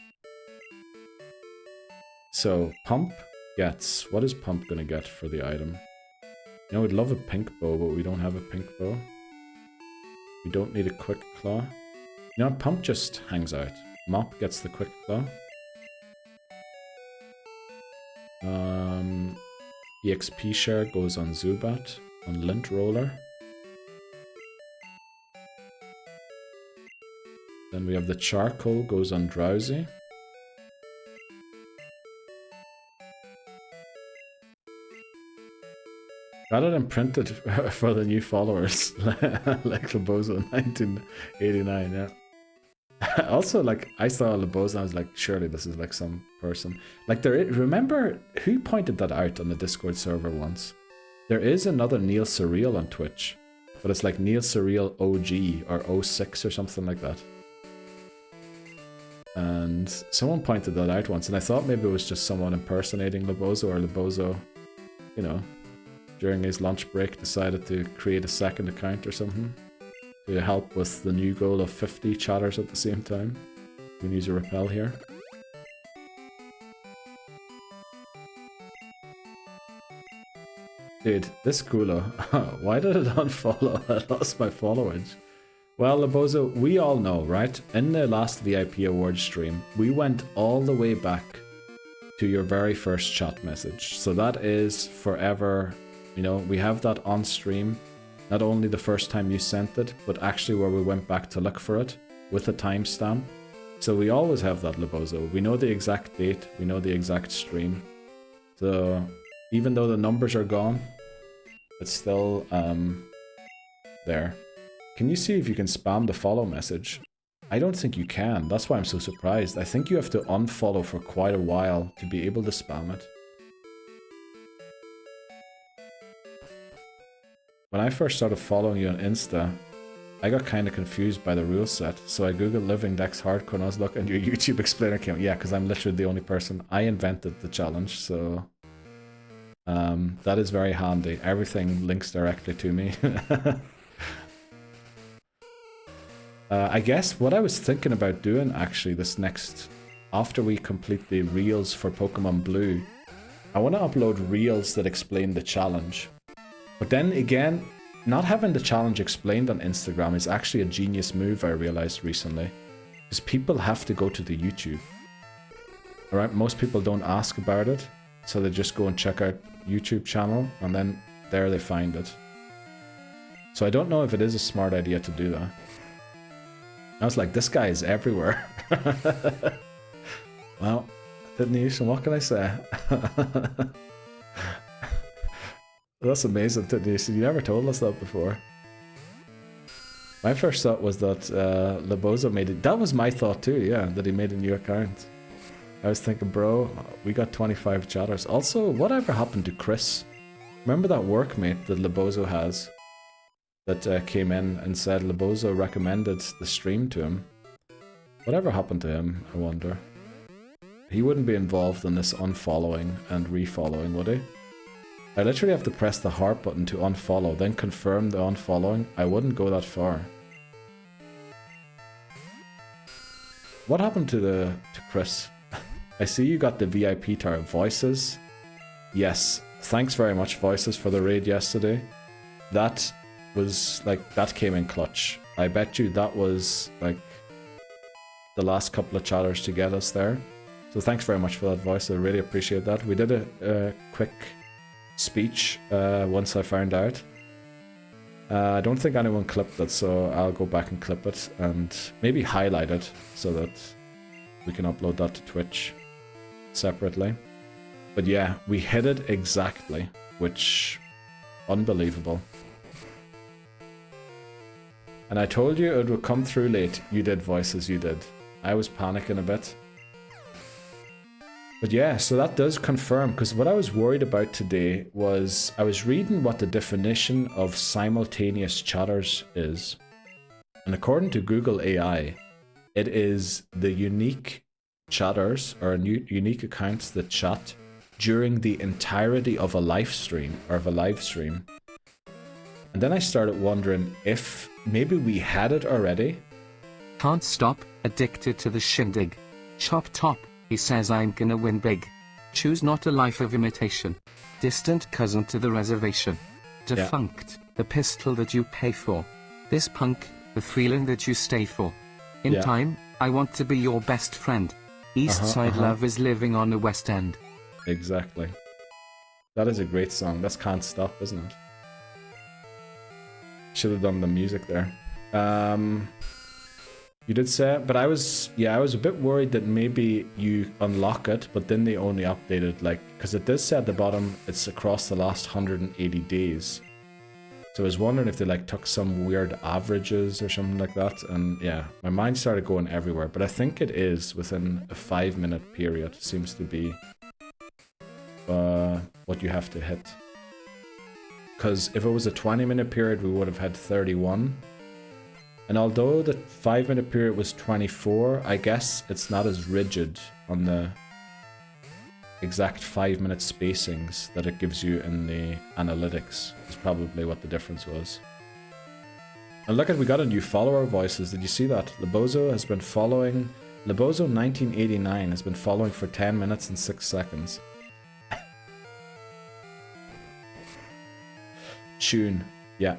So Pump gets, what is Pump gonna get for the item? You know, we'd love a pink bow, but we don't have a pink bow. We don't need a quick claw. You know, Pump just hangs out. Mop gets the quick claw. EXP share goes on Zubat, on Lint Roller. Then we have the charcoal goes on Drowsy. Rather than printed for the new followers, like Labozo in 1989, Also, like, I saw Lebozo and I was like, surely this is like some person. Like, remember who pointed that out on the Discord server once? There is another Neil Surreal on Twitch, but it's like Neil Surreal OG or 06 or something like that. And someone pointed that out once, and I thought maybe it was just someone impersonating Lebozo, or Lebozo, you know, during his lunch break decided to create a second account or something to help with the new goal of 50 chatters at the same time. We can use a repel here. Dude, this Gulo, why did it unfollow? I lost my followage. Well, Lebozo, we all know, right? In the last VIP award stream, we went all the way back to your very first chat message. So that is forever, you know, we have that on stream. Not only the first time you sent it, but actually where we went back to look for it with a timestamp. So we always have that, Lebozo. We know the exact date, we know the exact stream. So even though the numbers are gone, it's still there. Can you see if you can spam the follow message? I don't think you can. That's why I'm so surprised. I think you have to unfollow for quite a while to be able to spam it. When I first started following you on Insta, I got kind of confused by the rule set, so I googled Living Dex Hardcore Nuzlocke and your YouTube explainer came. Yeah, because I'm literally the only person. I invented the challenge, so that is very handy. Everything links directly to me. I guess what I was thinking about doing actually this next, after we complete the reels for Pokemon Blue, I want to upload reels that explain the challenge. But then again, not having the challenge explained on Instagram is actually a genius move, I realized recently. Because people have to go to the YouTube. Alright, most people don't ask about it, so they just go and check out YouTube channel, and then there they find it. So I don't know if it is a smart idea to do that. I was like, this guy is everywhere. Well, didn't use him, what can I say? That's amazing, Tanisha. You never told us that before. My first thought was that Lebozo made it. That was my thought too, yeah, that he made a new account. I was thinking, bro, we got 25 chatters. Also, whatever happened to Chris? Remember that workmate that Lebozo has that came in and said Lebozo recommended the stream to him? Whatever happened to him, I wonder? He wouldn't be involved in this unfollowing and refollowing, would he? I literally have to press the heart button to unfollow, then confirm the unfollowing. I wouldn't go that far. What happened to Chris? I see you got the VIP tower. Voices? Yes. Thanks very much, Voices, for the raid yesterday. That was, like, that came in clutch. I bet you that was, like, the last couple of chatters to get us there. So thanks very much for that, Voice. I really appreciate that. We did a quick speech once I found out. I don't think anyone clipped it, so I'll go back and clip it and maybe highlight it so that we can upload that to Twitch separately. But yeah, we hit it exactly, which unbelievable. And I told you it would come through late. You did, Voices, you did. I was panicking a bit. But yeah, so that does confirm, because what I was worried about today was I was reading what the definition of simultaneous chatters is. And according to Google AI, it is the unique chatters or unique accounts that chat during the entirety of a live stream or of a live stream. And then I started wondering if maybe we had it already. Can't stop, addicted to the shindig. Chop top. He says I'm gonna win big. Choose not a life of imitation. Distant cousin to the reservation. Defunct, the pistol that you pay for. This punk, the feeling that you stay for. In time, I want to be your best friend. East Side Love is living on the West End. Exactly. That is a great song. That's Can't Stop, isn't it? Should have done the music there. You did say it, but I was a bit worried that maybe you unlock it, but then they only updated, like, because it does say at the bottom it's across the last 180 days. So I was wondering if they like took some weird averages or something like that. And yeah, my mind started going everywhere. But I think it is within a 5-minute period. Seems to be what you have to hit. Because if it was a 20-minute period, we would have had 31. And although the 5-minute period was 24, I guess it's not as rigid on the exact 5-minute spacings that it gives you in the analytics. Is probably what the difference was. And look at, we got a new follower voices. Did you see that? Lebozo has been following. Lebozo 1989 has been following for 10 minutes and 6 seconds. Tune. Yeah.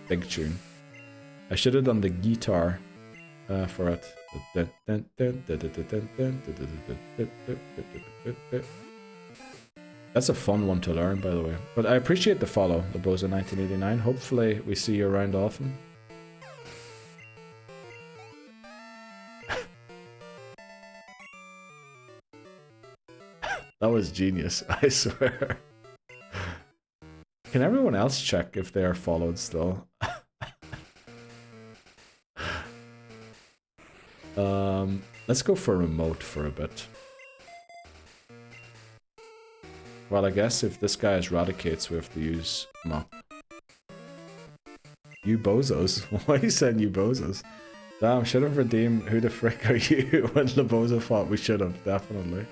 Big tune. I should have done the guitar for it. That's a fun one to learn, by the way. But I appreciate the follow, Lebozo1989. Hopefully we see you around often. That was genius, I swear. Can everyone else check if they are followed still? Let's go for remote for a bit. Well, I guess if this guy eradicates, we have to use mop. You bozos? Why are you saying you bozos? Damn, should have redeemed who the frick are you when Lebozo fought. We should have, definitely.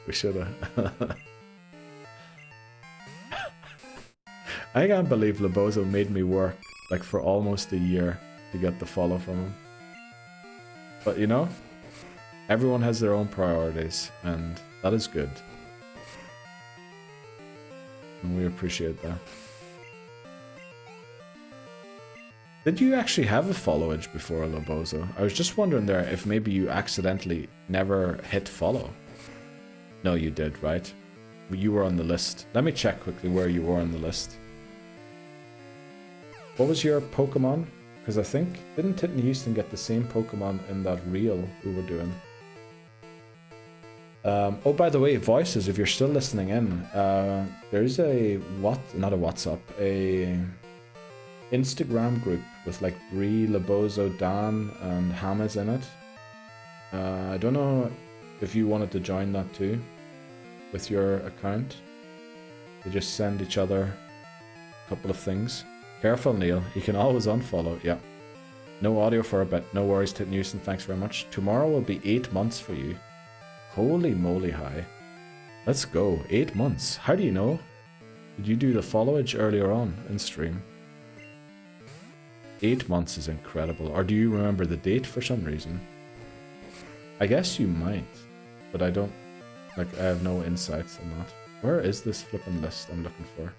We should have. I can't believe Lebozo made me work like for almost a year to get the follow from him. But you know, everyone has their own priorities, and that is good. And we appreciate that. Did you actually have a followage before, Lebozo? I was just wondering there if maybe you accidentally never hit follow. No, you did, right? You were on the list. Let me check quickly where you were on the list. What was your Pokemon? Because I think, didn't Titten Houston get the same Pokemon in that reel we were doing? Oh, by the way, voices, if you're still listening in, there's a, not a WhatsApp, a Instagram group with like Bree, Lebozo, Dan, and Hamas in it. I don't know if you wanted to join that too, with your account. They just send each other a couple of things. Careful, Neil. You can always unfollow. Yeah. No audio for a bit. No worries, Tit Newson. Thanks very much. Tomorrow will be 8 months for you. Holy moly, hi. Let's go. 8 months. How do you know? Did you do the followage earlier on in stream? 8 months is incredible. Or do you remember the date for some reason? I guess you might. But I don't... Like, I have no insights on that. Where is this flipping list I'm looking for?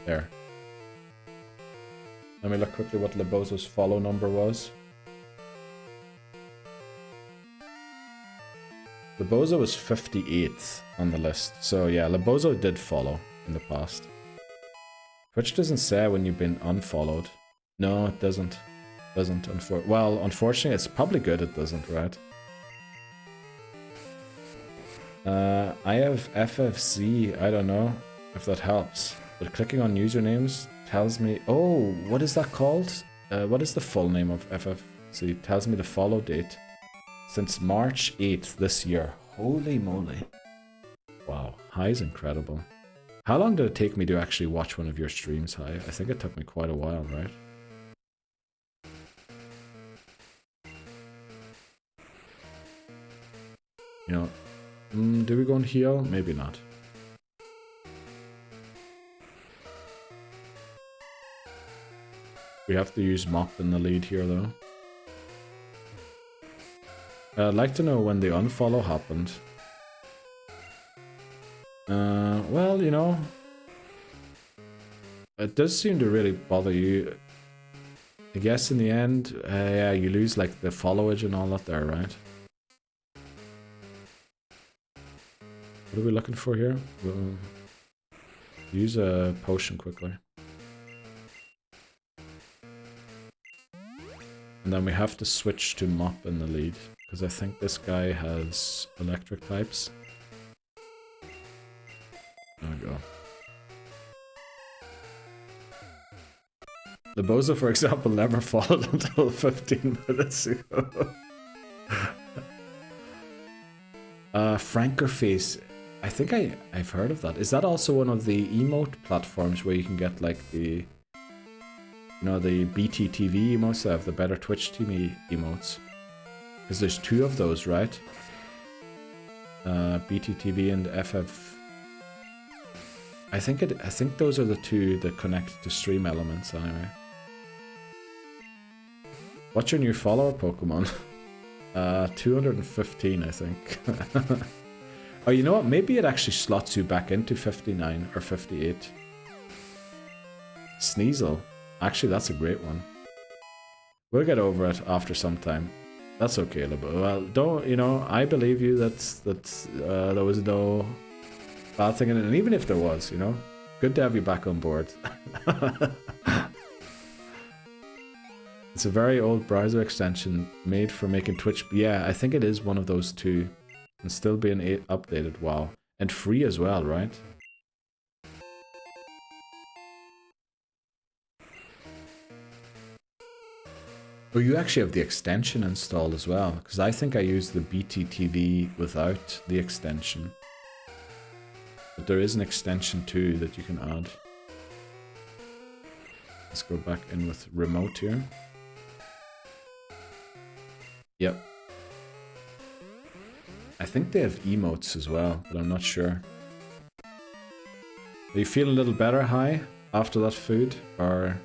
There. Let me look quickly what Lebozo's follow number was. Lebozo was 58th on the list. So yeah, Lebozo did follow in the past. Twitch doesn't say when you've been unfollowed. No, it doesn't. Doesn't, well, unfortunately, it's probably good it doesn't, right? I have FFC, I don't know if that helps. But clicking on usernames tells me... Oh, what is that called? What is the full name of FFC? It tells me the follow date. Since March 8th this year. Holy moly. Wow, Hi is incredible. How long did it take me to actually watch one of your streams, Hi? I think it took me quite a while, right? You know, do we go and heal? Maybe not. We have to use Mop in the lead here, though. I'd like to know when the unfollow happened. Well, you know, it does seem to really bother you. I guess in the end, yeah, you lose like the followage and all that there, right? What are we looking for here? We'll use a potion quickly. And then we have to switch to Mop in the lead, because I think this guy has electric types. There we go. The Bozo, for example, never followed until 15 minutes ago. Frankerface. I think I've heard of that. Is that also one of the emote platforms where you can get like the, you know, the BTTV emotes that have the Better Twitch TV emotes? Because there's 2 of those, right? BTTV and FF. I think those are the 2 that connect to stream elements anyway. What's your new follower Pokemon? 215, I think. Oh, you know what? Maybe it actually slots you back into 59 or 58. Sneasel. Actually, that's a great one. We'll get over it after some time. That's okay, Labo. Well, don't, you know, I believe you that there was no bad thing in it. And even if there was, you know, good to have you back on board. It's a very old browser extension made for making Twitch. Yeah, I think it is one of those 2. And still being updated, wow. And free as well, right? Oh, you actually have the extension installed as well. Because I think I used the BTTV without the extension. But there is an extension too that you can add. Let's go back in with remote here. Yep. I think they have emotes as well, but I'm not sure. Do you feel a little better, Hi, after that food? Or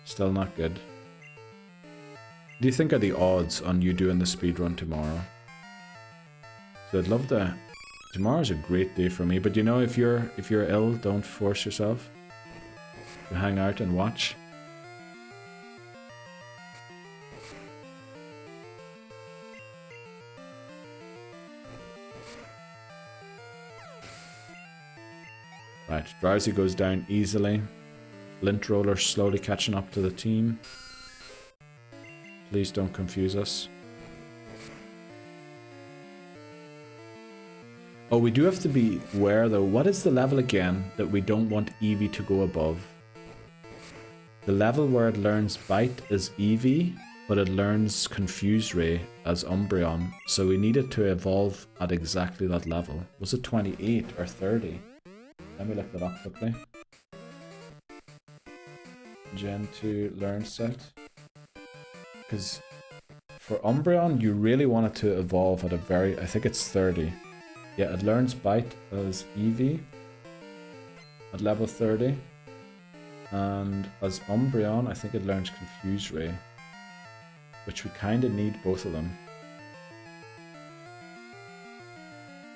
still not good? What do you think are the odds on you doing the speedrun tomorrow? So I'd love to... Tomorrow's a great day for me, but you know, if you're ill, don't force yourself to hang out and watch. Right, Drowsy goes down easily. Lint Roller slowly catching up to the team. Please don't confuse us. Oh, we do have to be aware though. What is the level again that we don't want Eevee to go above? The level where it learns Bite is Eevee, but it learns Confuse Ray as Umbreon. So we need it to evolve at exactly that level. Was it 28 or 30? Let me look that up quickly. Gen 2 learn set. Because for Umbreon, you really want it to evolve at a very... I think it's 30. Yeah, it learns Bite as Eevee at level 30. And as Umbreon, I think it learns Confuse Ray. Which we kind of need both of them.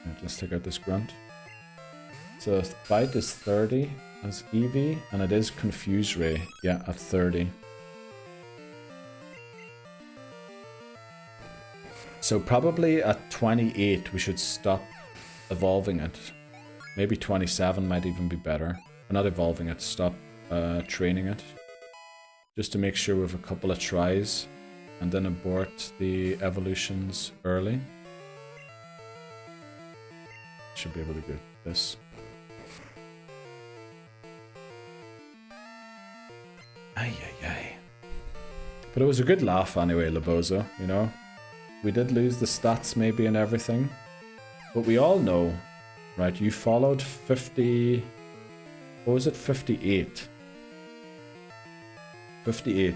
Right, let's take out this grunt. So Bite is 30 as Eevee, and it is Confuse Ray, yeah, at 30. So probably at 28 we should stop evolving it. Maybe 27 might even be better. Or not evolving it, stop training it. Just to make sure we have a couple of tries, and then abort the evolutions early. Should be able to do this. Ay, ay, ay. But it was a good laugh anyway, Labozo, you know? We did lose the stats maybe and everything. But we all know, right, you followed 50... What was it? 58. 58.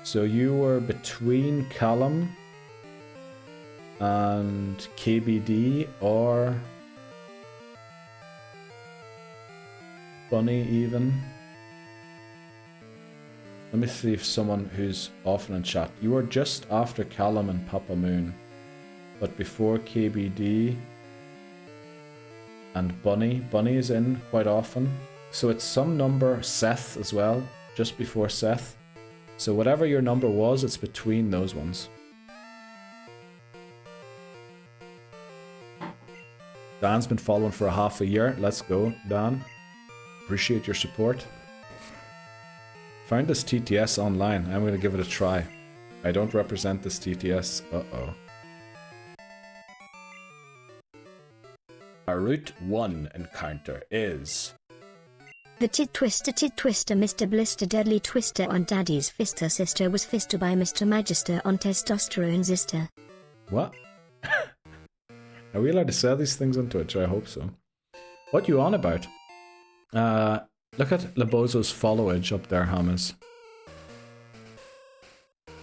So you were between Callum and KBD or Bunny even. Let me see if someone who's often in chat. You were just after Callum and Papa Moon, but before KBD and Bunny. Bunny is in quite often. So it's some number, Seth as well, just before Seth. So whatever your number was, it's between those ones. Dan's been following for half a year. Let's go, Dan. Appreciate your support. Found this TTS online. I'm going to give it a try. I don't represent this TTS. Uh-oh. Our Route 1 encounter is The tit twister, Mr. Blister, deadly twister on daddy's fister, sister was fister by Mr. Magister on testosterone zister. What? Are we allowed to say these things on Twitch? I hope so. What you on about? Look at Lebozo's followage up there, Hamas. Do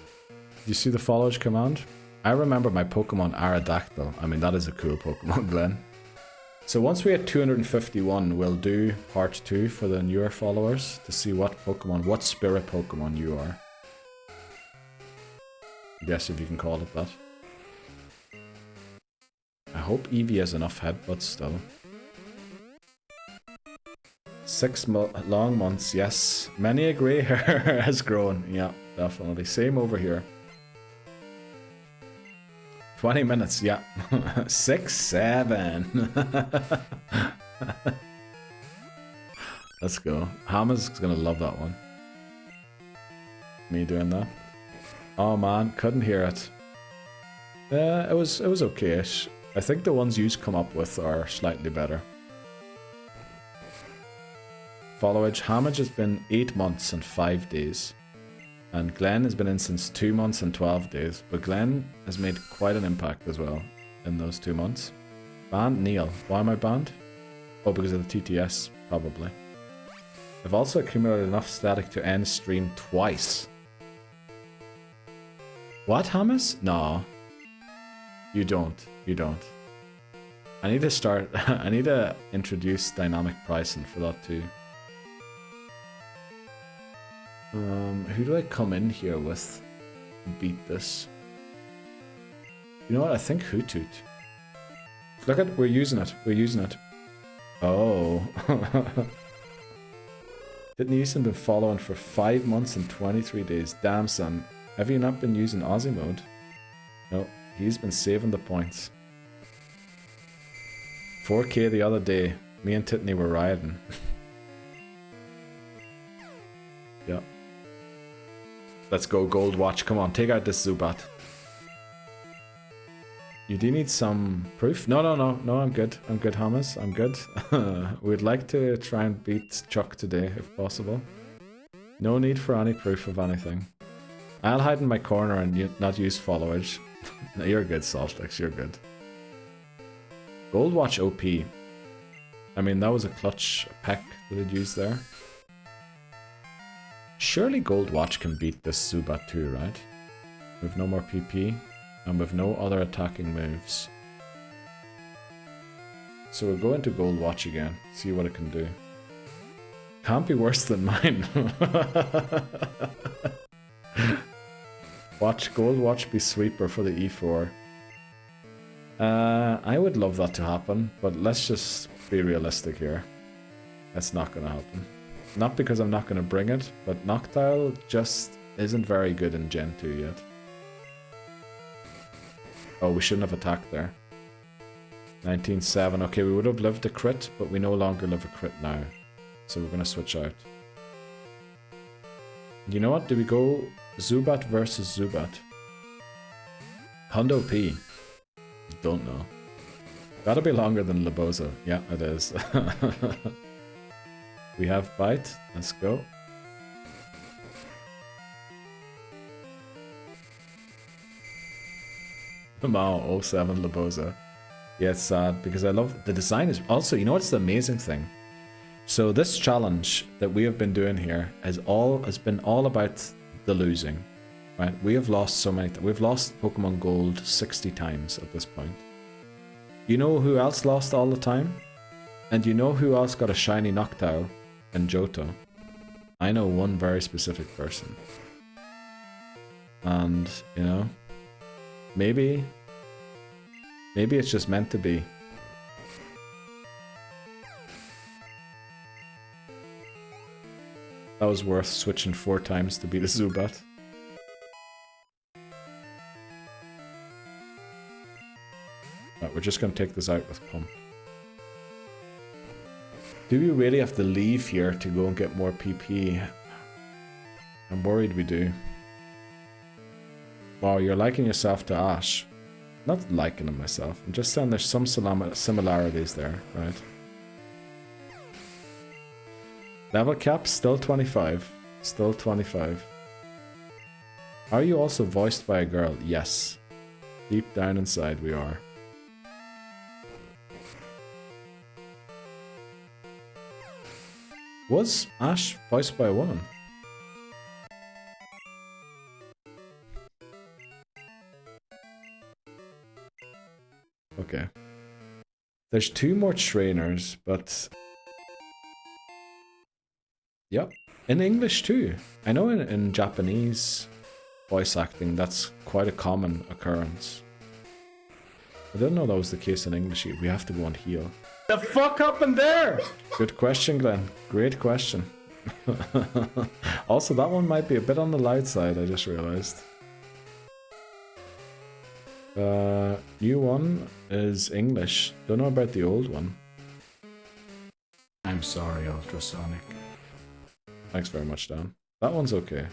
you see the followage command? I remember my Pokemon Aerodactyl. I mean, that is a cool Pokemon, Glenn. So once we hit 251, we'll do part 2 for the newer followers to see what Pokemon, what spirit Pokemon you are. I guess if you can call it that. I hope Eevee has enough headbutts still. 6 long months, yes. Many a grey hair has grown. Yeah, definitely. Same over here. 20 minutes, yeah. 6, 7. Let's go. Hama's gonna love that one. Me doing that. Oh man, couldn't hear it. It was okay-ish. I think the ones you've come up with are slightly better. Followage, Hamage has been 8 months and 5 days. And Glenn has been in since 2 months and 12 days. But Glenn has made quite an impact as well in those 2 months. Banned Neil. Why am I banned? Oh, because of the TTS, probably. I've also accumulated enough static to end stream twice. What, Hamas? No. You don't. You don't. I need to start... I need to introduce dynamic pricing for that too. Who do I come in here with to beat this? You know what? I think Hoothoot. Look at, we're using it. We're using it. Oh. Didn't you been following for 5 months and 23 days? Damn, son. Have you not been using Aussie mode? No, he's been saving the points. 4K the other day. Me and Titney were riding. Yeah. Let's go, Gold Watch. Come on, take out this Zubat. You do need some proof? No, I'm good. I'm good, Hamas. I'm good. We'd like to try and beat Chuck today, if possible. No need for any proof of anything. I'll hide in my corner and not use followage. No, you're good, Saltix. You're good. Gold Watch OP. I mean, that was a clutch peck that I'd used there. Surely Gold Watch can beat this Zubat too, right? We've no more PP, and we've no other attacking moves. So we'll go into Gold Watch again, see what it can do. Can't be worse than mine. Watch Gold Watch be sweeper for the E4. I would love that to happen, but let's just be realistic here. That's not gonna happen. Not because I'm not gonna bring it, but Noctile just isn't very good in Gen 2 yet. Oh, we shouldn't have attacked there. 19-7. Okay, we would have lived a crit, but we no longer live a crit now. So we're gonna switch out. You know what? Do we go Zubat versus Zubat? Hundo P. Don't know. Gotta be longer than Lebozo. Yeah, it is. We have Bite. Let's go. Mao 07 Lebozo. Yeah, it's sad because I love the design. Is also, you know what's the amazing thing? So this challenge that we have been doing here has been all about the losing, right? We have lost so many. We've lost Pokemon Gold 60 times at this point. You know who else lost all the time? And you know who else got a shiny Noctowl and Johto? I know one very specific person. And, you know, maybe it's just meant to be. That was worth switching 4 times to beat a Zubat. Right, we're just going to take this out with Pump. Do we really have to leave here to go and get more PP? I'm worried we do. Wow, you're liking yourself to Ash. Not liking him myself. I'm just saying there's some similarities there, right? Level cap, still 25. Still 25. Are you also voiced by a girl? Yes. Deep down inside we are. Was Ash voiced by a woman? Okay. There's 2 more trainers, but... Yep. In English too. I know in Japanese voice acting that's quite a common occurrence. I didn't know that was the case in English. We have to go on heal. The fuck happened there? Good question, Glenn. Great question. Also, that one might be a bit on the loud side, I just realized. New one is English. Don't know about the old one. I'm sorry, Ultrasonic. Thanks very much, Dan. That one's okay.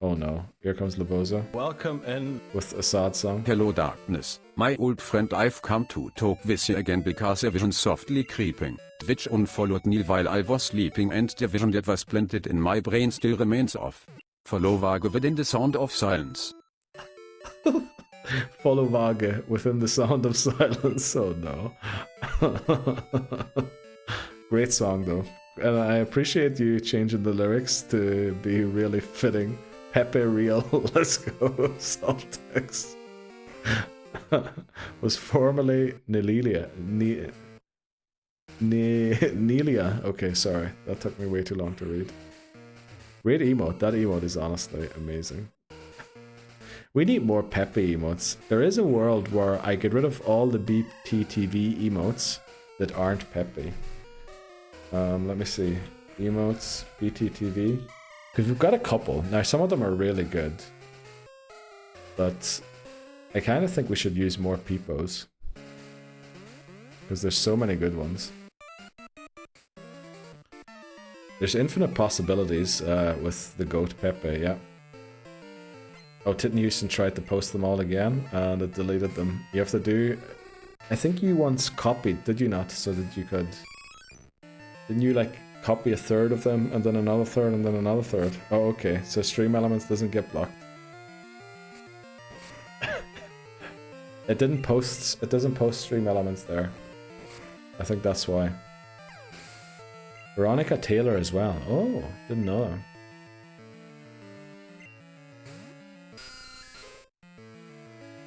Oh no, here comes Laboza. Welcome in. With a sad song. Hello darkness, my old friend, I've come to talk with you again because a vision softly creeping. Twitch unfollowed me while I was sleeping and the vision that was planted in my brain still remains off. Follow Vage within the sound of silence. Follow Vage within the sound of silence. Oh no. Great song though. And I appreciate you changing the lyrics to be really fitting. Pepe Real, let's go, Saltex. Was formerly Nelilia. Nelia. Okay, sorry. That took me way too long to read. Great emote. That emote is honestly amazing. We need more Pepe emotes. There is a world where I get rid of all the BTTV emotes that aren't Pepe. Let me see. Emotes, BTTV. Because we've got a couple. Now, some of them are really good. But I kind of think we should use more Peepos. Because there's so many good ones. There's infinite possibilities with the Goat Pepe, yeah. Oh, Titten Houston tried to post them all again, and it deleted them. You have to do... I think you once copied, did you not? So that you could... Didn't you, like, copy a third of them, and then another third, and then another third? Oh, okay. So Stream Elements doesn't get blocked. It doesn't post Stream Elements there. I think that's why. Veronica Taylor as well. Oh, didn't know that.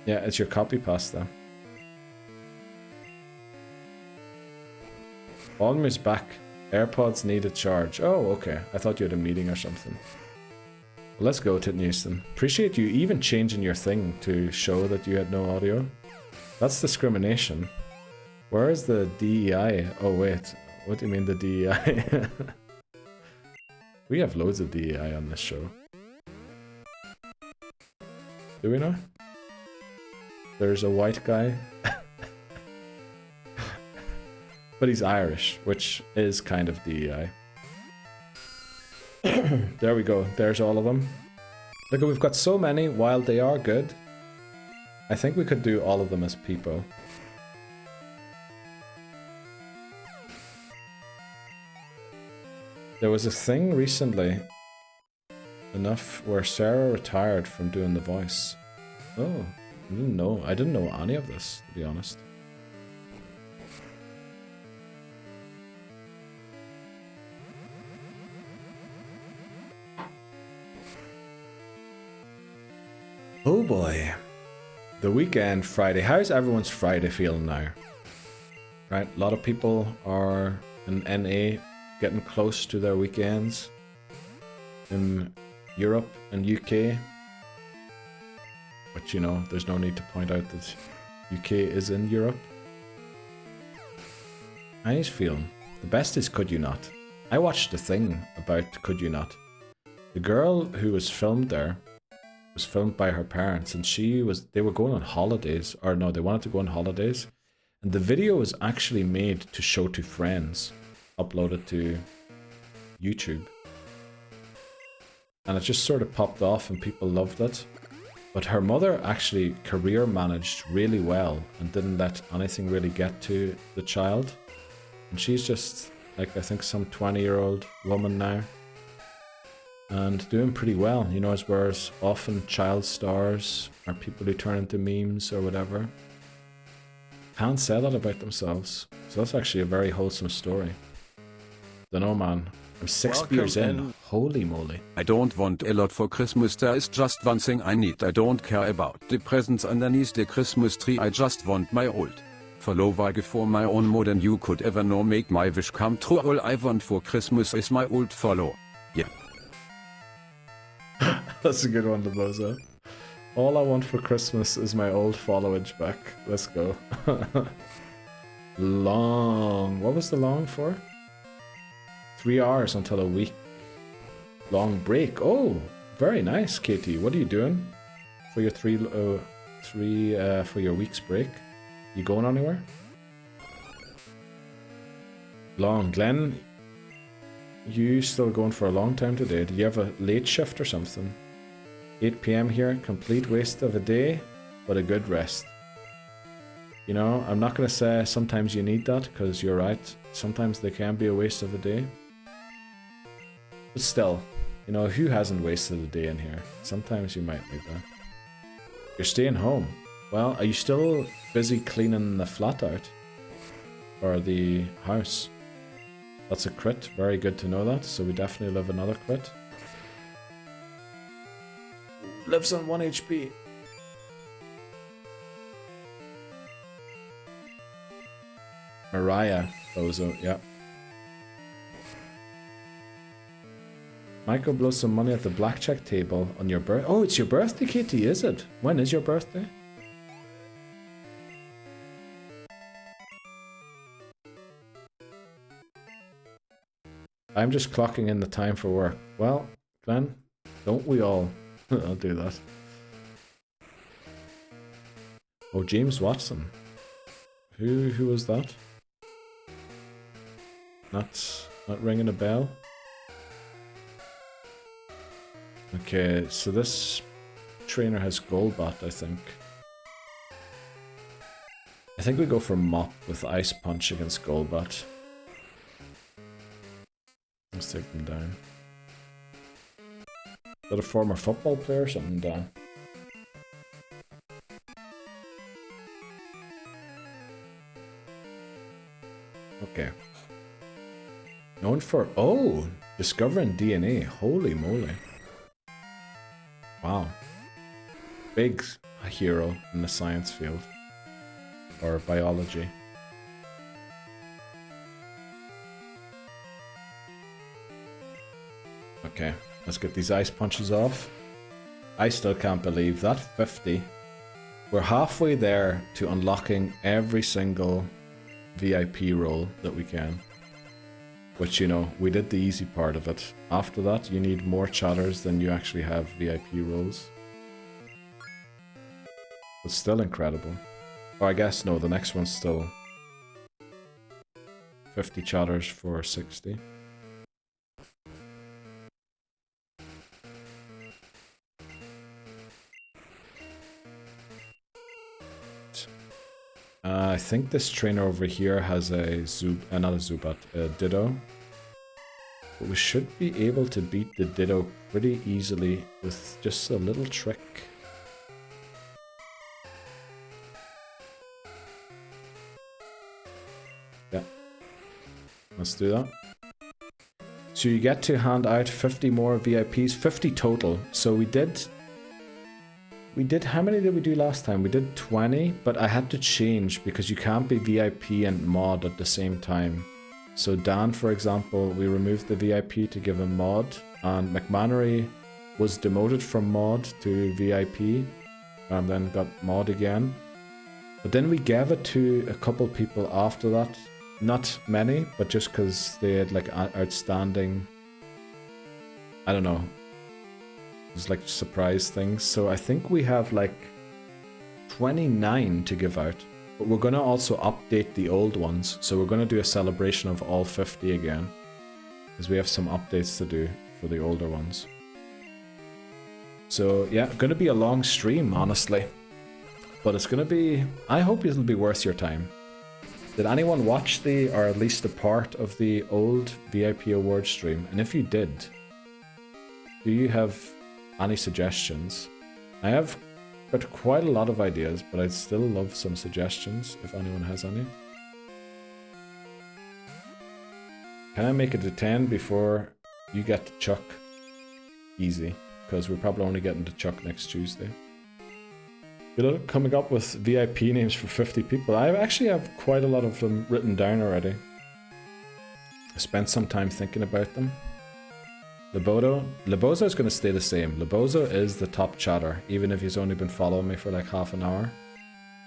Yeah, it's your copy pasta. Almost back. AirPods need a charge. Oh, okay. I thought you had a meeting or something. Well, let's go, Titten Houston. Appreciate you even changing your thing to show that you had no audio. That's discrimination. Where is the DEI? Oh, wait. What do you mean the DEI? We have loads of DEI on this show. Do we know? There's a white guy. But he's Irish, which is kind of DEI. There we go. There's all of them. Look, we've got so many. While they are good, I think we could do all of them as Peepo. There was a thing recently enough where Sarah retired from doing the voice. Oh, I didn't know. I didn't know any of this, to be honest. Oh boy. The weekend, Friday. How's everyone's Friday feeling now? Right, a lot of people are in NA getting close to their weekends. In Europe and UK. But you know, there's no need to point out that UK is in Europe. How he's feeling? The best is Could You Not. I watched a thing about Could You Not. The girl who was filmed there was filmed by her parents, and they were going on holidays, or no, they wanted to go on holidays, and the video was actually made to show to friends, uploaded to YouTube, and it just sort of popped off and people loved it. But her mother actually career managed really well and didn't let anything really get to the child, and she's just like I think some 20-year-old woman now. And doing pretty well, you know, as whereas often child stars or people who turn into memes or whatever can't say that about themselves. So that's actually a very wholesome story. Dunno, man. I'm 6 beers in. Holy moly. I don't want a lot for Christmas, there is just one thing I need. I don't care about the presents underneath the Christmas tree, I just want my old follower for my own more than you could ever know. Make my wish come true. All I want for Christmas is my old follow. Yeah. That's a good one to close out. All I want for Christmas is my old followage back. Let's go. Long. What was the long for? 3 hours until a week long break. Oh, very nice, Katie. What are you doing for your for your week's break? You going anywhere? Long. Glenn, you still going for a long time today? Did you have a late shift or something? 8 PM here, complete waste of a day, but a good rest. You know, I'm not going to say sometimes you need that, because you're right. Sometimes they can be a waste of a day. But still, you know, who hasn't wasted a day in here? Sometimes you might need that. You're staying home. Well, are you still busy cleaning the flat out? Or the house? That's a crit. Very good to know that. So we definitely live another crit. Lives on 1 HP. Mariah Bozo, yeah. Michael blows some money at the blackjack table on your birthday. Oh, it's your birthday, Katie, is it? When is your birthday? I'm just clocking in the time for work. Well, Glenn, don't we all? I'll do that. Oh, James Watson. Who was that? Not ringing a bell. Okay, so this trainer has Golbat, I think. I think we go for Mop with Ice Punch against Golbat. Let's take them down. Is that a former football player or something, Dan? Okay. Known for... Oh! Discovering DNA. Holy moly. Wow. Big hero in the science field. Or biology. Okay, let's get these ice punches off. I still can't believe that 50. We're halfway there to unlocking every single VIP role that we can. Which, you know, we did the easy part of it. After that, you need more chatters than you actually have VIP roles. But still incredible. Or I guess, no, the next one's still 50 chatters for 60. I think this trainer over here has not a Zubat, a Ditto. But we should be able to beat the Ditto pretty easily with just a little trick. Yeah. Let's do that. So you get to hand out 50 more VIPs, 50 total. So we did, how many did we do last time? We did 20, but I had to change because you can't be VIP and mod at the same time. So Dan, for example, we removed the VIP to give him mod, and McManery was demoted from mod to VIP, and then got mod again. But then we gave it to a couple people after that. Not many, but just because they had like outstanding, I don't know, it's like surprise things. So I think we have like 29 to give out. But we're going to also update the old ones. So we're going to do a celebration of all 50 again. Because we have some updates to do for the older ones. So yeah, going to be a long stream, honestly. But it's going to be, I hope it'll be worth your time. Did anyone watch the, or at least a part of the old VIP award stream? And if you did, do you have any suggestions? I have got quite a lot of ideas, but I'd still love some suggestions if anyone has any. Can I make it to 10 before you get to Chuck? Easy, because we're probably only getting to Chuck next Tuesday. Good luck coming up with VIP names for 50 people. I actually have quite a lot of them written down already. I spent some time thinking about them. Lebozo is going to stay the same. Lebozo is the top chatter, even if he's only been following me for like half an hour.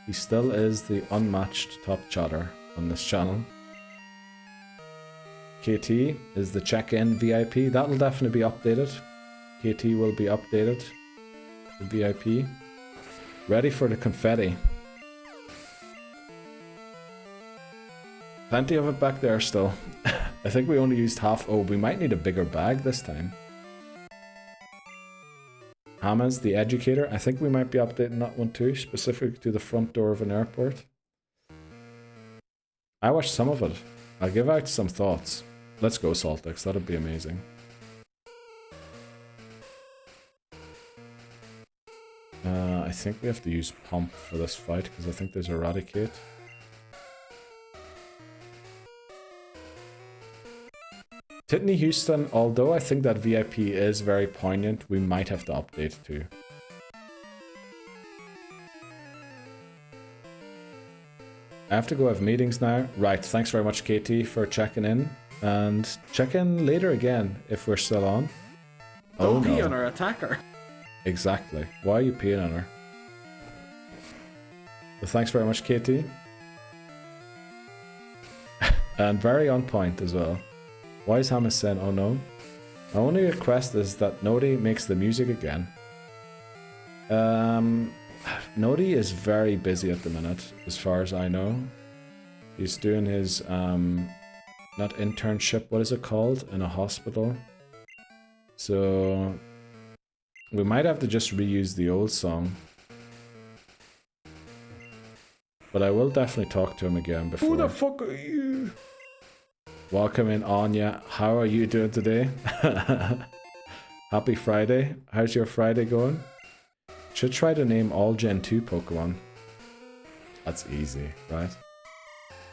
He still is the unmatched top chatter on this channel. KT is the check-in VIP. That'll definitely be updated. KT will be updated. The VIP. Ready for the confetti. Plenty of it back there still. I think we only used half. Oh, we might need a bigger bag this time. Hamas, the educator. I think we might be updating that one too, specific to the front door of an airport. I watched some of it. I'll give out some thoughts. Let's go, Saltex. That'd be amazing. I think we have to use Pump for this fight, because I think there's Eradicate. Titney Houston, although I think that VIP is very poignant, we might have to update too. I have to go have meetings now. Right, thanks very much KT for checking in. And check in later again if we're still on. Don't pee on our attacker. Exactly. Why are you peeing on her? Well, thanks very much, Katie. And very on point as well. Why is Hamas saying, oh no? My only request is that Nodi makes the music again. Nodi is very busy at the minute, as far as I know. He's doing his, not internship, what is it called? In a hospital. So we might have to just reuse the old song. But I will definitely talk to him again before. Who the fuck are you? Welcome in, Anya. How are you doing today? Happy Friday. How's your Friday going? Should try to name all Gen 2 Pokemon. That's easy, right?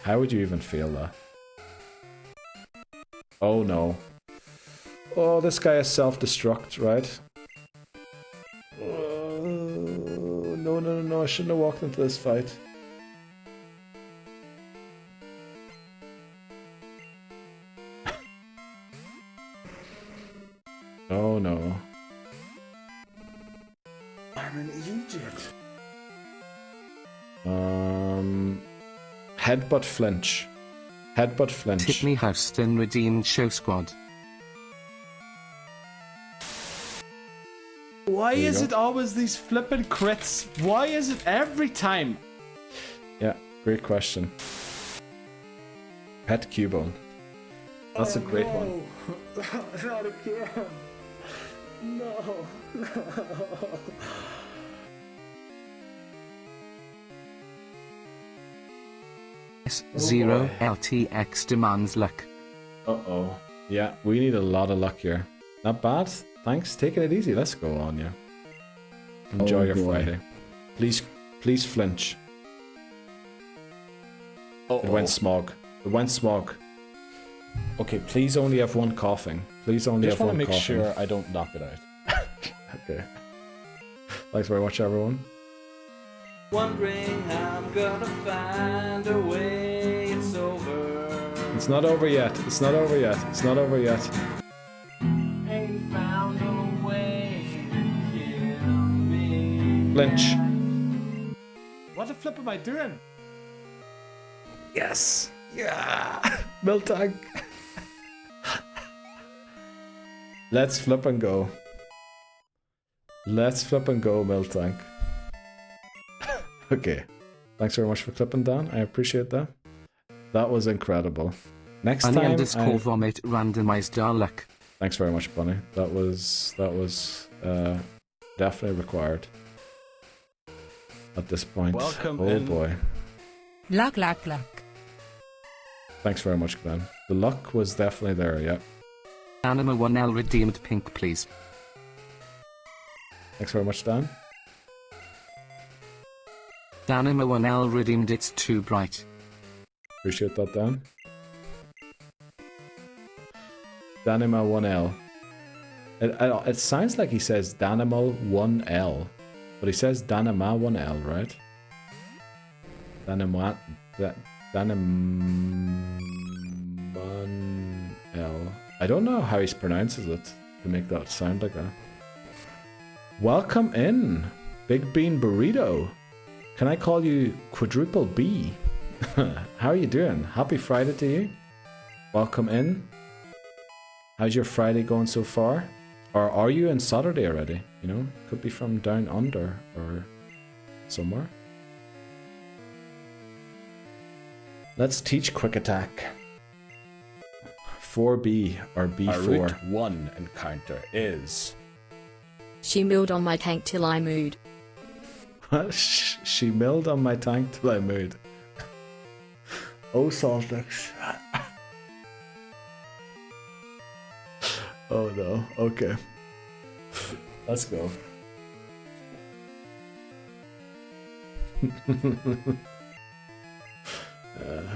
How would you even feel that? Oh no. Oh, this guy is self-destruct, right? Oh, no, I shouldn't have walked into this fight. Oh no. I'm an idiot. Headbutt flinch. Headbutt flinch. Titney Houston redeemed show squad. Why is it always these flippin' crits? Why is it every time? Yeah, great question. Pet Cubone. That's a great one. Not again. No. S0 LTX demands luck. Uh-oh. Yeah, we need a lot of luck here. Not bad. Thanks. Taking it easy. Let's go on, yeah. Enjoy your Friday. Please flinch. It went smog. It went smog. Okay, please only have one coughing. Please only have one coughing. I just want to make sure I don't knock it out. Okay. Thanks very much, everyone. Wondering how I'm gonna find a way. It's over. It's not over yet. It's not over yet. It's not over yet. Ain't found a way to kill me. Flinch. What the flip am I doing? Yes. Yeah. Miltank. Let's flip and go. Let's flip and go, Miltank. Okay. Thanks very much for clipping, Dan. I appreciate that. That was incredible. Next Bunny time. _vomit randomized our luck. Thanks very much, Bunny. That was definitely required. At this point. Welcome oh in. Boy. Luck, luck, luck. Thanks very much, Glenn. The luck was definitely there, yeah. Anima 1L redeemed pink, please. Thanks very much, Dan. Danima 1L redeemed It's Too Bright. Appreciate that, Dan. Danima 1L. It sounds like he says Danimal 1L, but he says Danima 1L, right? Danima 1L. I don't know how he pronounces it to make that sound like that. Welcome in, Big Bean Burrito. Can I call you Quadruple B? How are you doing? Happy Friday to you. Welcome in. How's your Friday going so far? Or are you in Saturday already? You know, could be from down under or somewhere. Let's teach Quick Attack. 4B or B4. Our Route 1 encounter is... She milled on my tank till I mooed. She milled on my tank till I mooed. Oh, Saltix. Oh no, okay. Let's go.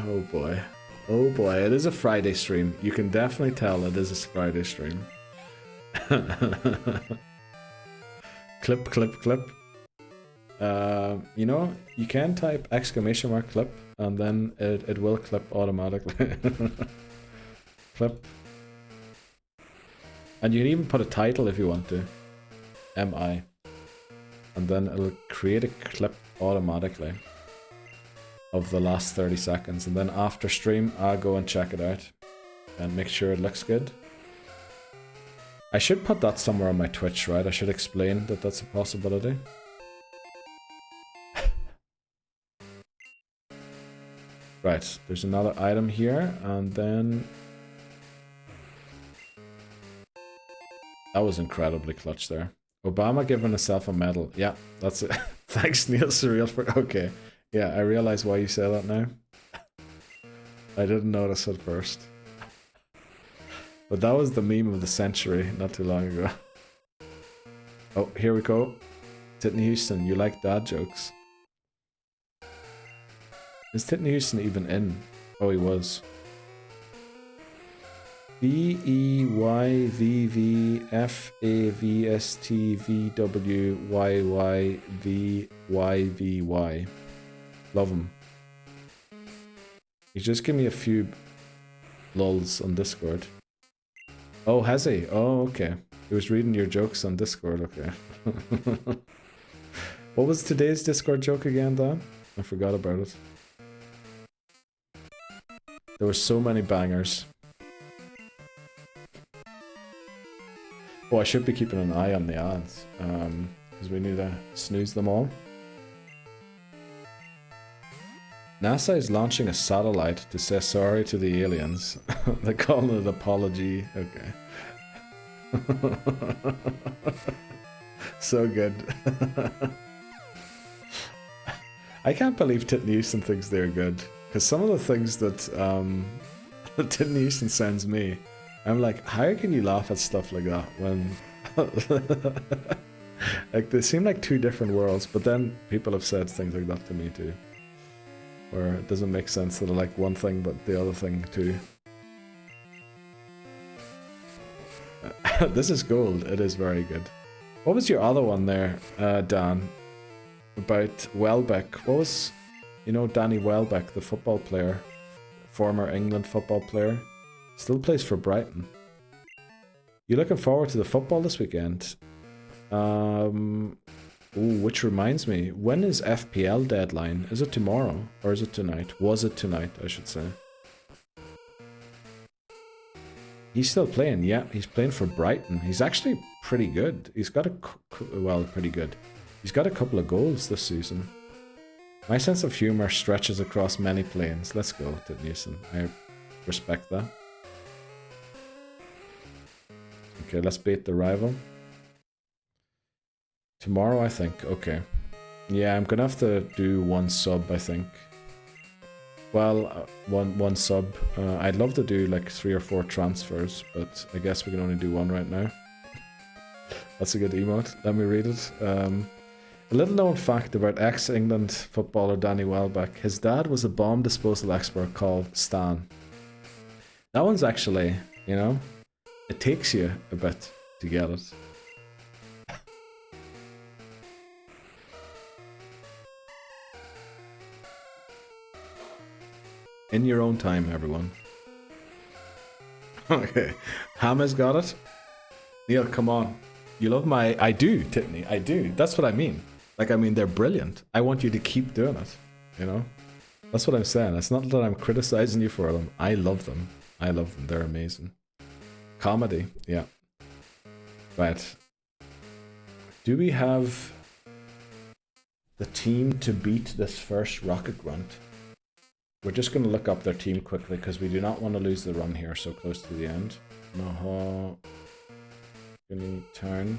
Oh boy. Oh boy, it is a Friday stream. You can definitely tell it is a Friday stream. Clip, clip, clip. You know, you can type exclamation mark clip and then it will clip automatically. Clip. And you can even put a title if you want to. MI. And then it'll create a clip automatically of the last 30 seconds. And then after stream, I'll go and check it out and make sure it looks good. I should put that somewhere on my Twitch, right? I should explain that that's a possibility. Right, there's another item here, and then... That was incredibly clutch there. Obama giving himself a medal. Yeah, that's it. Thanks, Neil Surreal, for... Okay. Yeah, I realize why you say that now. I didn't notice at first. But that was the meme of the century not too long ago. Oh, here we go. Titney Houston, you like dad jokes. Is Titney Houston even in? Oh, he was. BEYVVFAVSTVWYYVYVY. Love him. He just gave me a few lulls on Discord. Oh, has he? Oh, okay. He was reading your jokes on Discord, okay. What was today's Discord joke again, Dan? I forgot about it. There were so many bangers. Oh, I should be keeping an eye on the ads, because we need to snooze them all. NASA is launching a satellite to say sorry to the aliens. They're calling it apology. Okay. So good. I can't believe Titney Houston thinks they're good. Because some of the things that Titney Houston sends me, I'm like, how can you laugh at stuff like that when... Like, they seem like two different worlds, but then people have said things like that to me too. Where it doesn't make sense that I like one thing but the other thing too. This is gold. It is very good. What was your other one there, Dan? About Welbeck. What was... You know Danny Welbeck, the football player. Former England football player. Still plays for Brighton. You looking forward to the football this weekend? Ooh, which reminds me, when is FPL deadline? Is it tomorrow? Or is it tonight? Was it tonight, I should say. He's still playing, yeah. He's playing for Brighton. He's actually pretty good. He's got well, pretty good. He's got a couple of goals this season. My sense of humor stretches across many planes. Let's go, Titney. I respect that. Okay, let's beat the rival. Tomorrow, I think. Okay. Yeah, I'm gonna have to do one sub, I think. Well, one sub. I'd love to do like 3 or 4 transfers, but I guess we can only do one right now. That's a good emote. Let me read it. A little known fact about ex-England footballer Danny Welbeck. His dad was a bomb disposal expert called Stan. That one's actually, you know, it takes you a bit to get it. In your own time, everyone. Okay. Hama's got it. Neil, come on. You love my... I do, Tiffany. I do. That's what I mean. Like, I mean, they're brilliant. I want you to keep doing it. You know? That's what I'm saying. It's not that I'm criticizing you for them. I love them. I love them. They're amazing. Comedy. Yeah. Right. Do we have the team to beat this first Rocket Grunt? We're just going to look up their team quickly because we do not want to lose the run here so close to the end. Mahogany Town.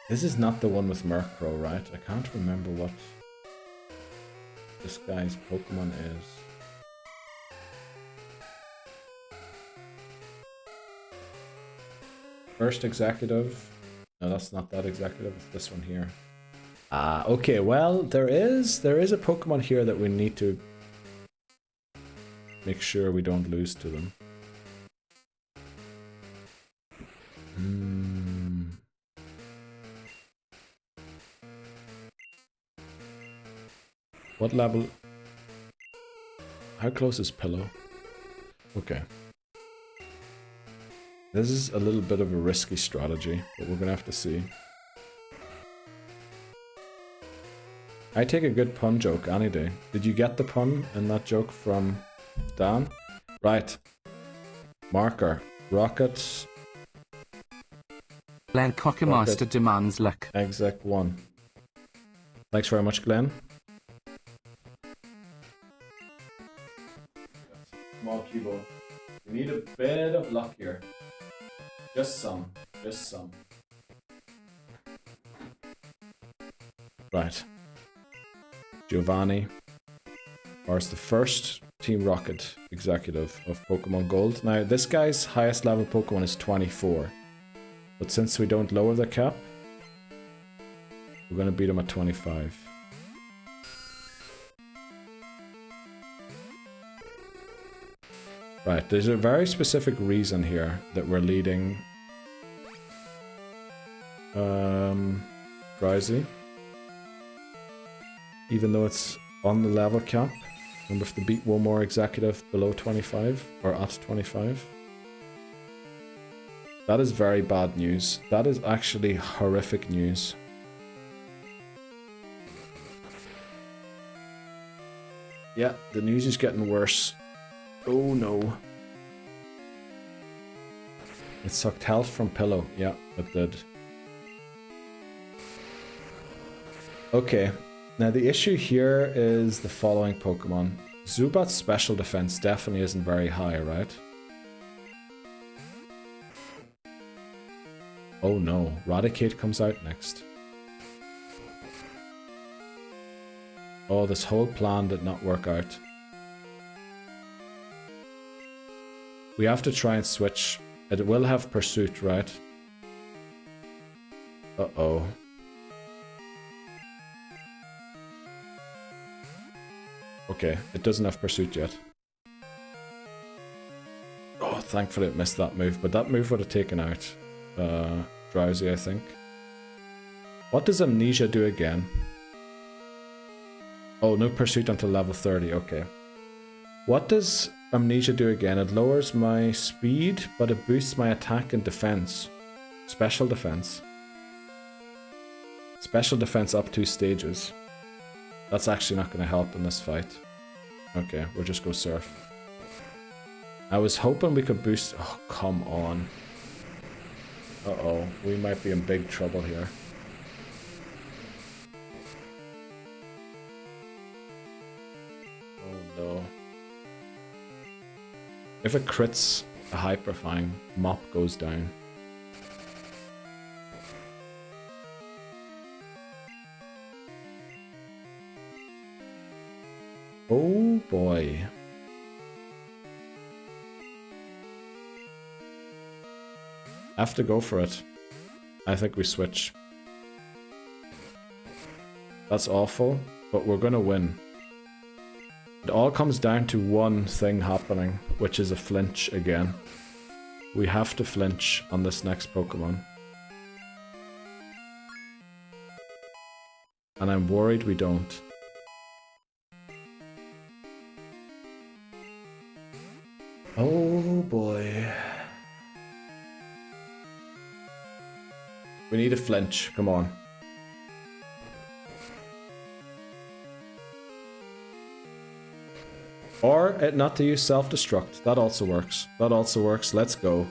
This is not the one with Murkrow, right? I can't remember what this guy's Pokemon is. First executive. No, that's not that executive. It's this one here. Okay, well, there is a Pokemon here that we need to make sure we don't lose to them. What level? How close is Pillow? Okay. This is a little bit of a risky strategy, but we're gonna have to see. I take a good pun joke any day. Did you get the pun in that joke from Dan? Right. Marker. Rocket. Glenn Cockemaster demands luck. Exec 1. Thanks very much, Glenn. Come on, Cubo. We need a bit of luck here. Just some. Just some. Right. Giovanni, or is the first Team Rocket executive of Pokemon Gold. Now, this guy's highest level Pokemon is 24. But since we don't lower the cap, we're going to beat him at 25. Right, there's a very specific reason here that we're leading Drowsy. Even though it's on the level cap, and we have to beat one more executive below 25, or at 25. That is very bad news. That is actually horrific news. Yeah, the news is getting worse. Oh no. It sucked health from Pillow. Yeah, it did. Okay. Now the issue here is the following Pokemon. Zubat's special defense definitely isn't very high, right? Oh no, Raticate comes out next. Oh, this whole plan did not work out. We have to try and switch. It will have Pursuit, right? Uh-oh. Okay, it doesn't have Pursuit yet. Oh, thankfully it missed that move, but that move would have taken out Drowsy, I think. What does Amnesia do again? Oh, no Pursuit until level 30, okay. What does Amnesia do again? It lowers my speed, but it boosts my attack and defense. Special defense. Special defense up 2 stages. That's actually not going to help in this fight. Okay, we'll just go Surf. I was hoping we could boost... Oh, come on. Uh-oh, we might be in big trouble here. Oh no. If it crits a Hyperfang, Mop goes down. boy. I have to go for it. I think we switch. That's awful, but we're gonna win. It all comes down to one thing happening, which is a flinch again. We have to flinch on this next Pokemon. And I'm worried we don't. Oh boy. We need a flinch, come on. Or not to use self-destruct. That also works. That also works. Let's go.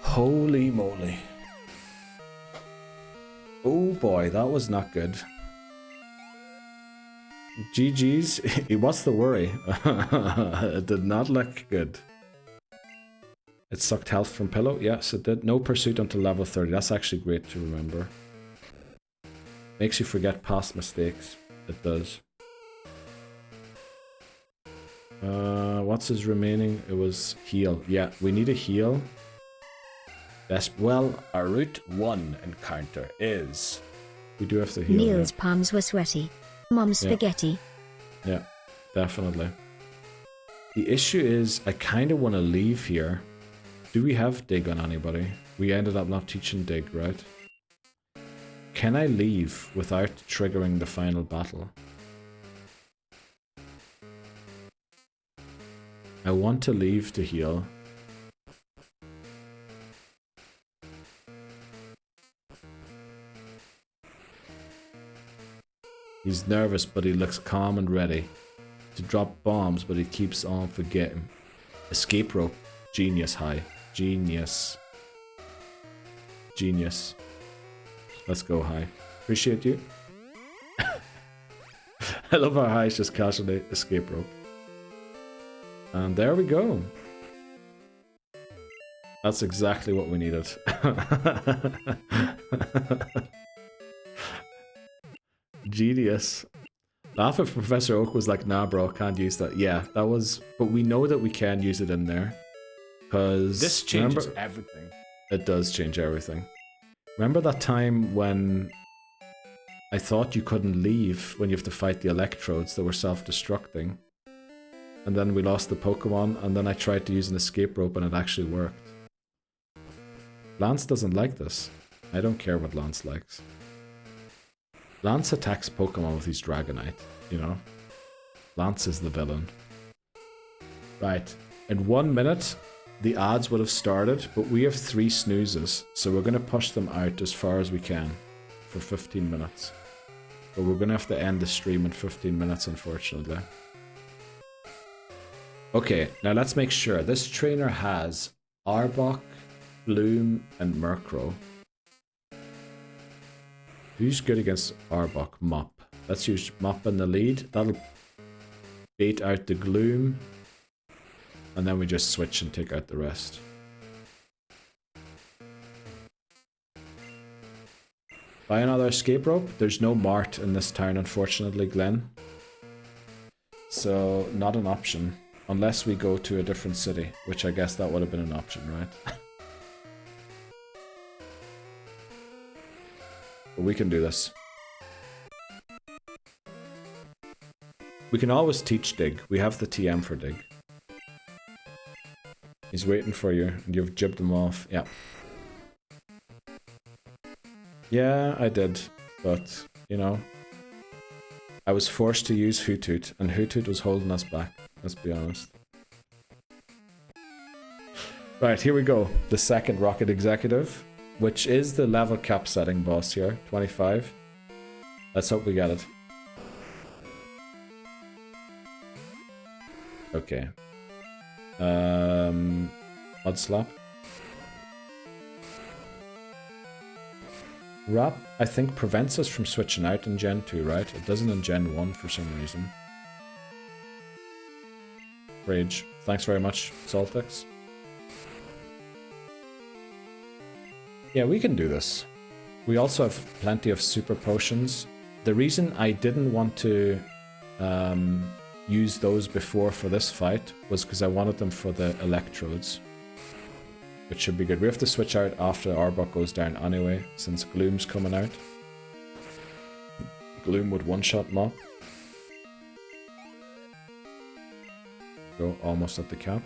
Holy moly. Oh boy, that was not good. GG's. What's the worry? It did not look good. It sucked health from Pillow. Yes, it did. No pursuit until level 30. That's actually great to remember. Makes you forget past mistakes. It does. What's his remaining? It was heal. Yeah, we need a heal. Well, our Route 1 encounter is... We do have to heal. Neil's palms were sweaty. Mom's spaghetti. Yeah, definitely. The issue is, I kind of want to leave here. Do we have dig on anybody? We ended up not teaching dig, right? Can I leave without triggering the final battle? I want to leave to heal. He's nervous, but he looks calm and ready to drop bombs, but he keeps on forgetting. Escape rope. Genius high. Genius. Genius. Let's go high. Appreciate you. I love how high is just casually escape rope. And there we go. That's exactly what we needed. Genius. Laugh if Professor Oak was like, nah bro, can't use that. Yeah, that was... But we know that we can use it in there. Because... This changes everything. It does change everything. Remember that time when I thought you couldn't leave when you have to fight the electrodes that were self-destructing? And then we lost the Pokemon, and then I tried to use an escape rope and it actually worked. Lance doesn't like this. I don't care what Lance likes. Lance attacks Pokemon with his Dragonite, you know? Lance is the villain. Right. In 1 minute, the ads would have started, but we have 3 snoozes, so we're going to push them out as far as we can for 15 minutes. But we're going to have to end the stream in 15 minutes, unfortunately. Okay, now let's make sure. This trainer has Arbok, Bloom, and Murkrow. Who's good against Arbok? Mop. Let's use Mop in the lead. That'll bait out the Gloom. And then we just switch and take out the rest. Buy another escape rope. There's no Mart in this town, unfortunately, Glenn. So, not an option. Unless we go to a different city, which I guess that would have been an option, right? But we can do this. We can always teach dig. We have the TM for dig. He's waiting for you, and you've jibbed him off. Yeah. Yeah, I did. But, you know, I was forced to use Hoothoot, and Hoothoot was holding us back. Let's be honest. Right, here we go. The second Rocket Executive, which is the level cap setting boss here. 25. Let's hope we get it. Okay. Mud Slap. Wrap, I think, prevents us from switching out in Gen 2, right? It doesn't in Gen 1 for some reason. Rage. Thanks very much, Saltix. Yeah, we can do this. We also have plenty of super potions. The reason I didn't want to use those before for this fight was because I wanted them for the electrodes. Which should be good. We have to switch out after Arbok goes down anyway, since Gloom's coming out. Gloom would one-shot Mop. Go almost at the cap.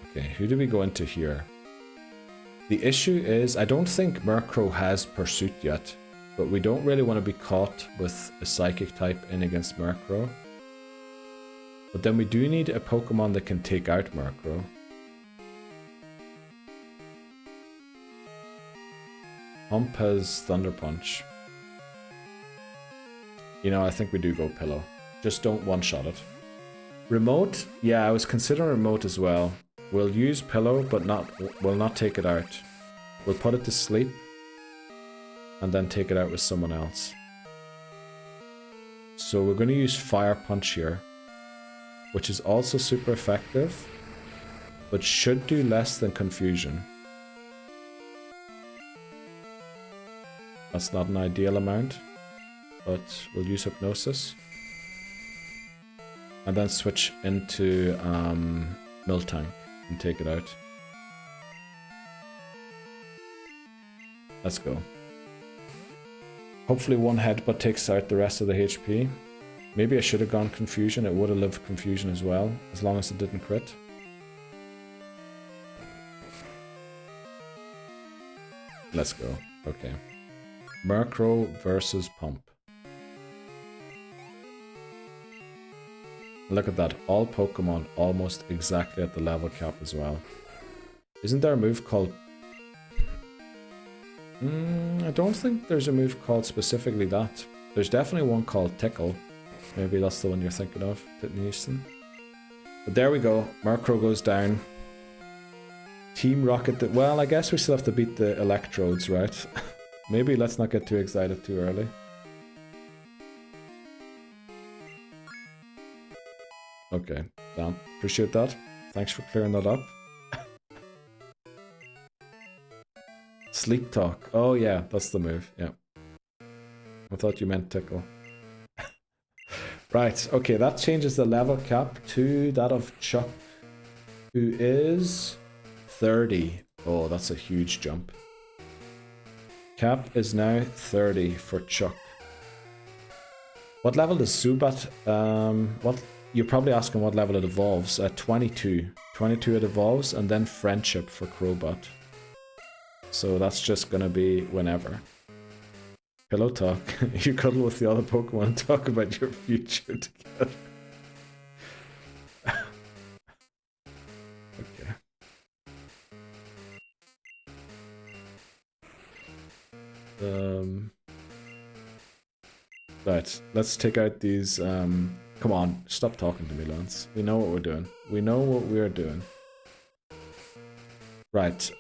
Okay, who do we go into here? The issue is, I don't think Murkrow has Pursuit yet, but we don't really want to be caught with a Psychic type in against Murkrow. But then we do need a Pokemon that can take out Murkrow. Hump has Thunder Punch. You know, I think we do go Pillow. Just don't one-shot it. Remote? Yeah, I was considering Remote as well. We'll use Pillow, but we'll not take it out. We'll put it to sleep, and then take it out with someone else. So we're going to use Fire Punch here, which is also super effective, but should do less than Confusion. That's not an ideal amount, but we'll use Hypnosis. And then switch into Miltank and take it out. Let's go. Hopefully one headbutt takes out the rest of the HP. Maybe I should have gone Confusion. It would have lived Confusion as well, as long as it didn't crit. Let's go. Okay. Murkrow versus Pump. Look at that. All Pokemon almost exactly at the level cap as well. Isn't there a move called... I don't think there's a move called specifically that. There's definitely one called Tickle. Maybe that's the one you're thinking of, Titten Houston. But there we go. Murkrow goes down. Team Rocket... Well, I guess we still have to beat the Electrodes, right? Maybe let's not get too excited too early. Okay, Dan. Appreciate that. Thanks for clearing that up. Sleep Talk. Oh yeah, that's the move. Yeah. I thought you meant Tickle. Right, okay, that changes the level cap to that of Chuck, who is 30. Oh, that's a huge jump. Cap is now 30 for Chuck. What level does Zubat... You're probably asking what level it evolves. At 22. 22 it evolves, and then Friendship for Crobat. So that's just gonna be whenever. Pillow talk. You cuddle with the other Pokemon and talk about your future together. Okay. Right, let's take out these... Come on, stop talking to me, Lance. We know what we're doing. We know what we're doing. Right,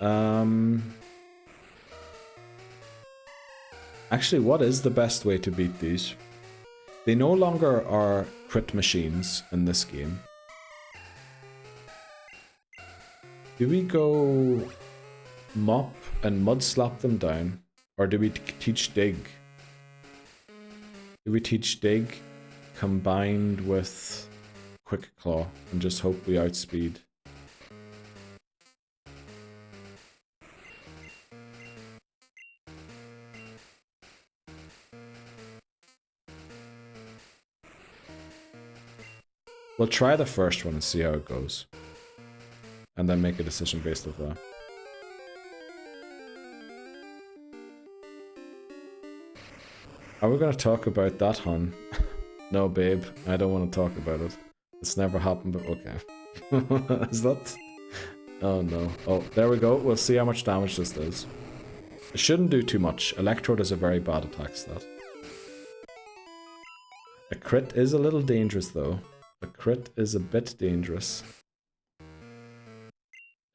actually, what is the best way to beat these? They no longer are crit machines in this game. Do we go Mop and Mud Slap them down? Or do we teach Dig? Do we teach Dig combined with Quick Claw and just hope we outspeed? We'll try the first one and see how it goes. And then make a decision based off that. Are we going to talk about that, hon? No, babe. I don't want to talk about it. It's never happened, but okay. Is that... Oh, no. Oh, there we go. We'll see how much damage this does. It shouldn't do too much. Electrode is a very bad attack stat. A crit is a little dangerous, though. A crit is a bit dangerous.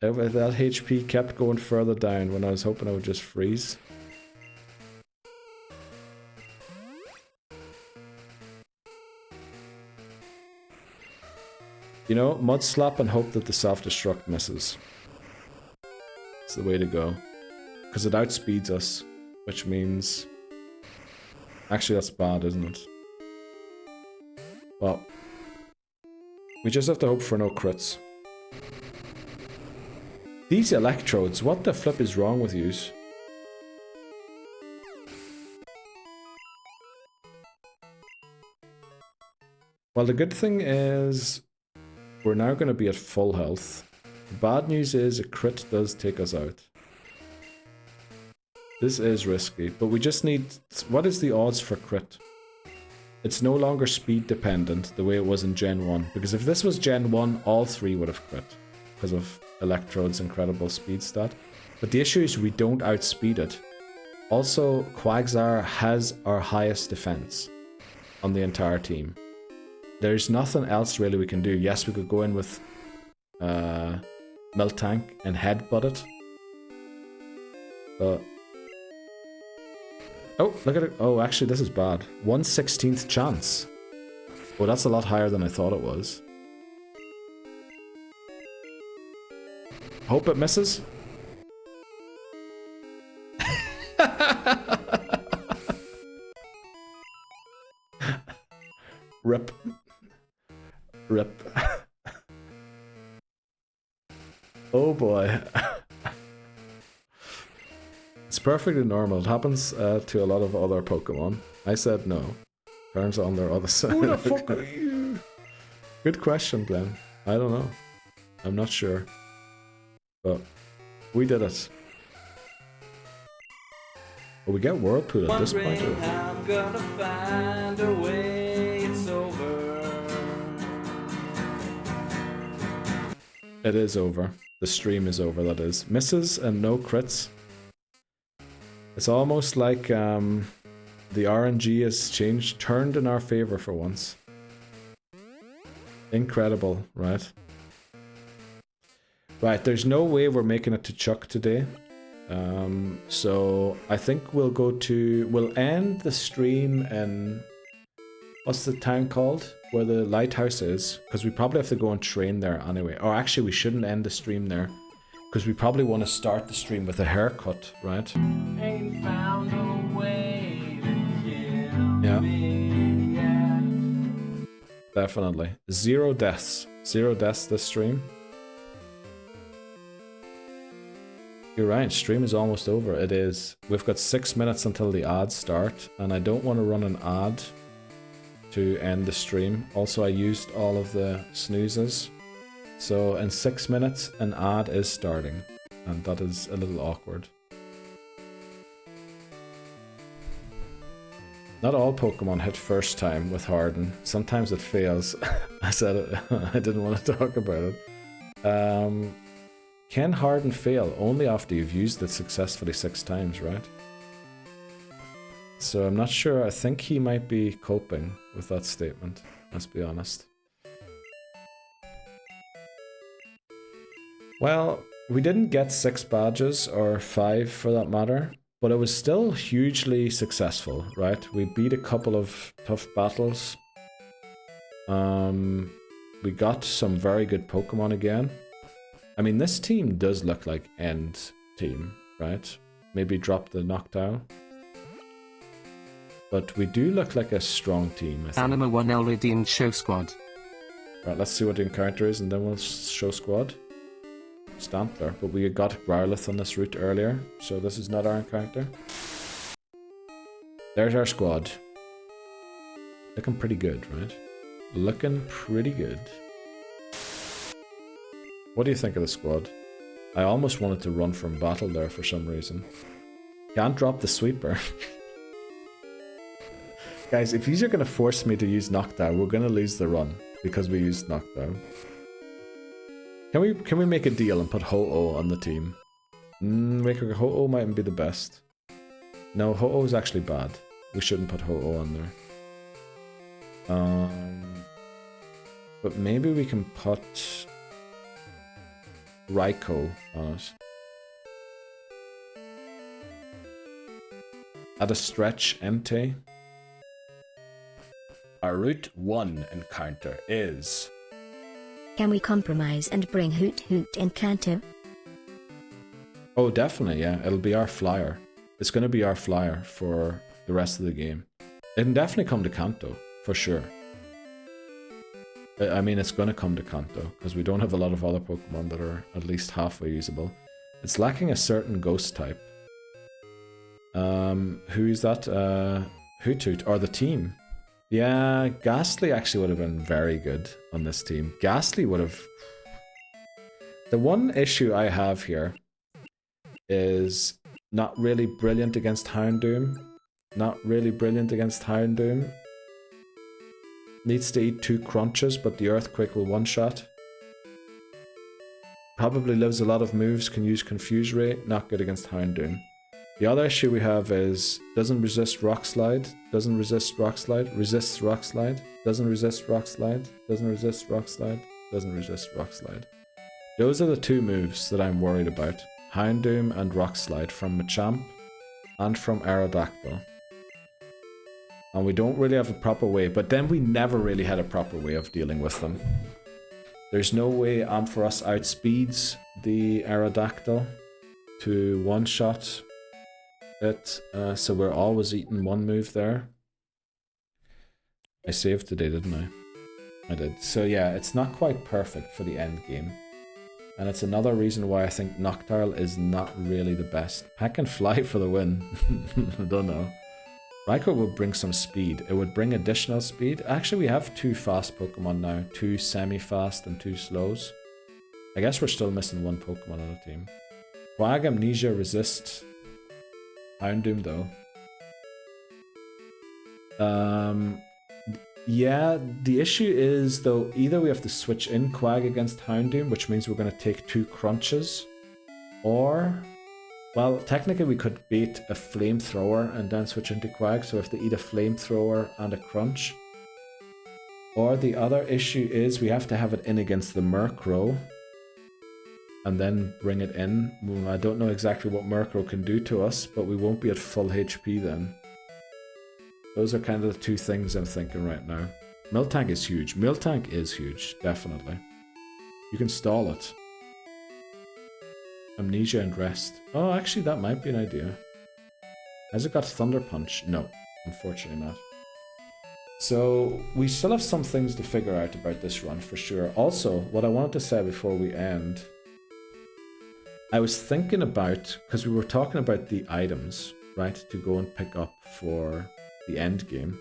That HP kept going further down when I was hoping I would just freeze. You know, Mud Slap and hope that the self-destruct misses. It's the way to go. Because it outspeeds us, which means... Actually, that's bad, isn't it? Well, we just have to hope for no crits. These electrodes, what the flip is wrong with yous? Well, the good thing is we're now going to be at full health. The bad news is a crit does take us out. This is risky, but we just need... What is the odds for crit? It's no longer speed dependent the way it was in Gen 1. Because if this was Gen 1, all 3 would have crit. Because of Electrode's incredible speed stat. But the issue is we don't outspeed it. Also, Quagsire has our highest defense on the entire team. There's nothing else really we can do. Yes, we could go in with Miltank and headbutt it. But... Oh, look at it. Oh, actually, this is bad. 1/16th chance. Oh, that's a lot higher than I thought it was. Hope it misses. Rip. Rip. Oh boy. It's perfectly normal. It happens to a lot of other Pokemon. I said no. Turns on their other side. Who the fuck are you? Good question, Glenn. I don't know. I'm not sure. But we did it. Well, we get Whirlpool at this point. I'm gonna find a way, it's over. It is over. The stream is over, that is. Misses and no crits. It's almost like the RNG has changed, turned in our favor for once. Incredible, right? Right, there's no way we're making it to Chuck today. So I think we'll end the stream in, what's the town called? Where the lighthouse is, because we probably have to go and train there anyway. Or actually we shouldn't end the stream there, because we probably want to start the stream with a haircut, right? Ain't found a way to kill Yeah. me yet. Definitely. 0 deaths. 0 deaths this stream. You're right, stream is almost over. It is. We've got 6 minutes until the ads start, and I don't want to run an ad to end the stream. Also, I used all of the snoozes. So in 6 minutes, an ad is starting, and that is a little awkward. Not all Pokemon hit first time with Harden. Sometimes it fails. I said it. I didn't want to talk about it. Can Harden fail? Only after you've used it successfully 6 times, right? So I'm not sure. I think he might be coping with that statement. Let's be honest. Well, we didn't get 6 badges, or 5 for that matter, but it was still hugely successful, right? We beat a couple of tough battles. We got some very good Pokemon again. I mean, this team does look like End team, right? Maybe drop the knockdown. But we do look like a strong team, I think. Anima 1 already in show squad. Right, let's see what the encounter is, and then we'll show squad. Stampler, but we got Growlithe on this route earlier, so this is not our encounter. There's our squad. Looking pretty good, right? Looking pretty good. What do you think of the squad? I almost wanted to run from battle there for some reason. Can't drop the sweeper. Guys, if you're going to force me to use knockdown, we're going to lose the run because we used knockdown. Can we make a deal and put Ho-Oh on the team? Ho-Oh mightn't be the best. No, Ho-Oh is actually bad. We shouldn't put Ho-Oh on there. But maybe we can put Raikou on it. At a stretch, Entei. Our Route 1 encounter is... Can we compromise and bring Hoot Hoot in Kanto? Oh, definitely, yeah. It'll be our flyer. It's going to be our flyer for the rest of the game. It can definitely come to Kanto, for sure. I mean, it's going to come to Kanto, because we don't have a lot of other Pokemon that are at least halfway usable. It's lacking a certain ghost type. Who is that? Hoothoot, or the team. Yeah, Ghastly actually would have been very good on this team. Ghastly would have... The one issue I have here is not really brilliant against Houndoom. Not really brilliant against Houndoom. Needs to eat 2 crunches, but the Earthquake will one-shot. Probably lives a lot of moves, can use Confuse Ray, not good against Houndoom. The other issue we have is doesn't resist Rock Slide, doesn't resist Rock Slide, resists Rock Slide, doesn't resist Rock Slide, doesn't resist Rock Slide, doesn't resist Rock Slide. Those are the 2 moves that I'm worried about. Houndoom and Rock Slide from Machamp and from Aerodactyl. And we don't really have a proper way, but then we never really had a proper way of dealing with them. There's no way Ampharos outspeeds the Aerodactyl to one-shot it, so we're always eating 1 move there. I saved today, didn't I? I did. So yeah, it's not quite perfect for the end game. And it's another reason why I think Noctowl is not really the best. Pack and Fly for the win. I don't know. Raikou would bring some speed. It would bring additional speed. Actually, we have 2 fast Pokemon now. 2 semi-fast and 2 slows. I guess we're still missing 1 Pokemon on the team. Quag, Amnesia, Resist. Houndoom though. Yeah, the issue is though, either we have to switch in Quag against Houndoom, which means we're going to take 2 crunches, or, well, technically we could bait a Flamethrower and then switch into Quag, so we have to eat a Flamethrower and a crunch. Or the other issue is we have to have it in against the Murkrow, and then bring it in. Well, I don't know exactly what Murkrow can do to us, but we won't be at full HP then. Those are kind of the 2 things I'm thinking right now. Miltank is huge. Miltank is huge, definitely. You can stall it. Amnesia and Rest. Oh, actually that might be an idea. Has it got Thunder Punch? No, unfortunately not. So, we still have some things to figure out about this run for sure. Also, what I wanted to say before we end, I was thinking about, because we were talking about the items, right, to go and pick up for the end game.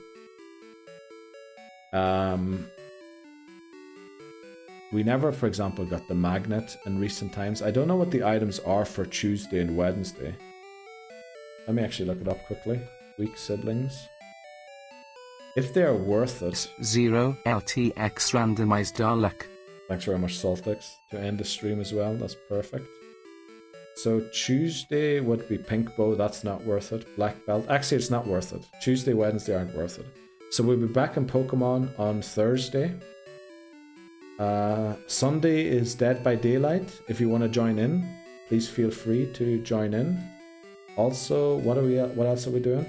We never, for example, got the magnet in recent times. I don't know what the items are for Tuesday and Wednesday. Let me actually look it up quickly. Weak siblings. If they are worth it. 0 LTX randomized luck. Thanks very much, Saltix, to end the stream as well. That's perfect. So Tuesday would be Pink Bow, that's not worth it. Black Belt, actually it's not worth it. Tuesday, Wednesday aren't worth it. So we'll be back in Pokemon on Thursday. Sunday is Dead by Daylight. If you want to join in, please feel free to join in. Also, what else are we doing?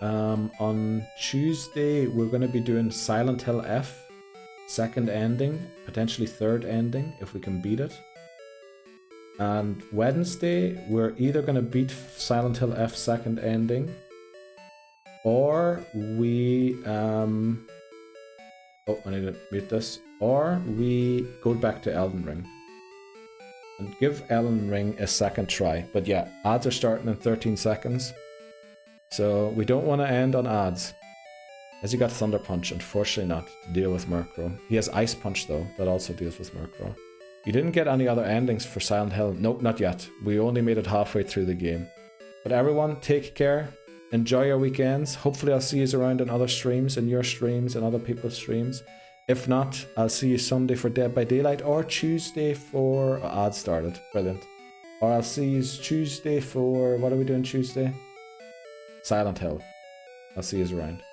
On Tuesday, we're going to be doing Silent Hill F. 2nd ending, potentially 3rd ending, if we can beat it. And Wednesday, we're either going to beat Silent Hill F 2nd ending, or we, oh, I need to mute this, or we go back to Elden Ring. And give Elden Ring a 2nd try. But yeah, ads are starting in 13 seconds. So we don't want to end on ads. Has he got Thunder Punch? Unfortunately not, to deal with Murkrow. He has Ice Punch though, that also deals with Murkrow. You didn't get any other endings for Silent Hill? Nope, not yet. We only made it halfway through the game. But everyone, take care. Enjoy your weekends. Hopefully I'll see you around in other streams, in your streams, and other people's streams. If not, I'll see you Sunday for Dead by Daylight, or Tuesday for... Oh, ads started. Brilliant. Or I'll see you Tuesday for... What are we doing Tuesday? Silent Hill. I'll see you around.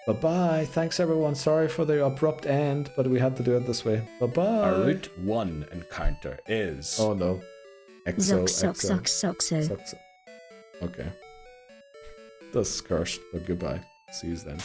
Bye-bye. Thanks, everyone. Sorry for the abrupt end, but we had to do it this way. Bye-bye. Our Route 1 encounter is... Oh, no. Exo. Okay. That's cursed, but goodbye. See you then.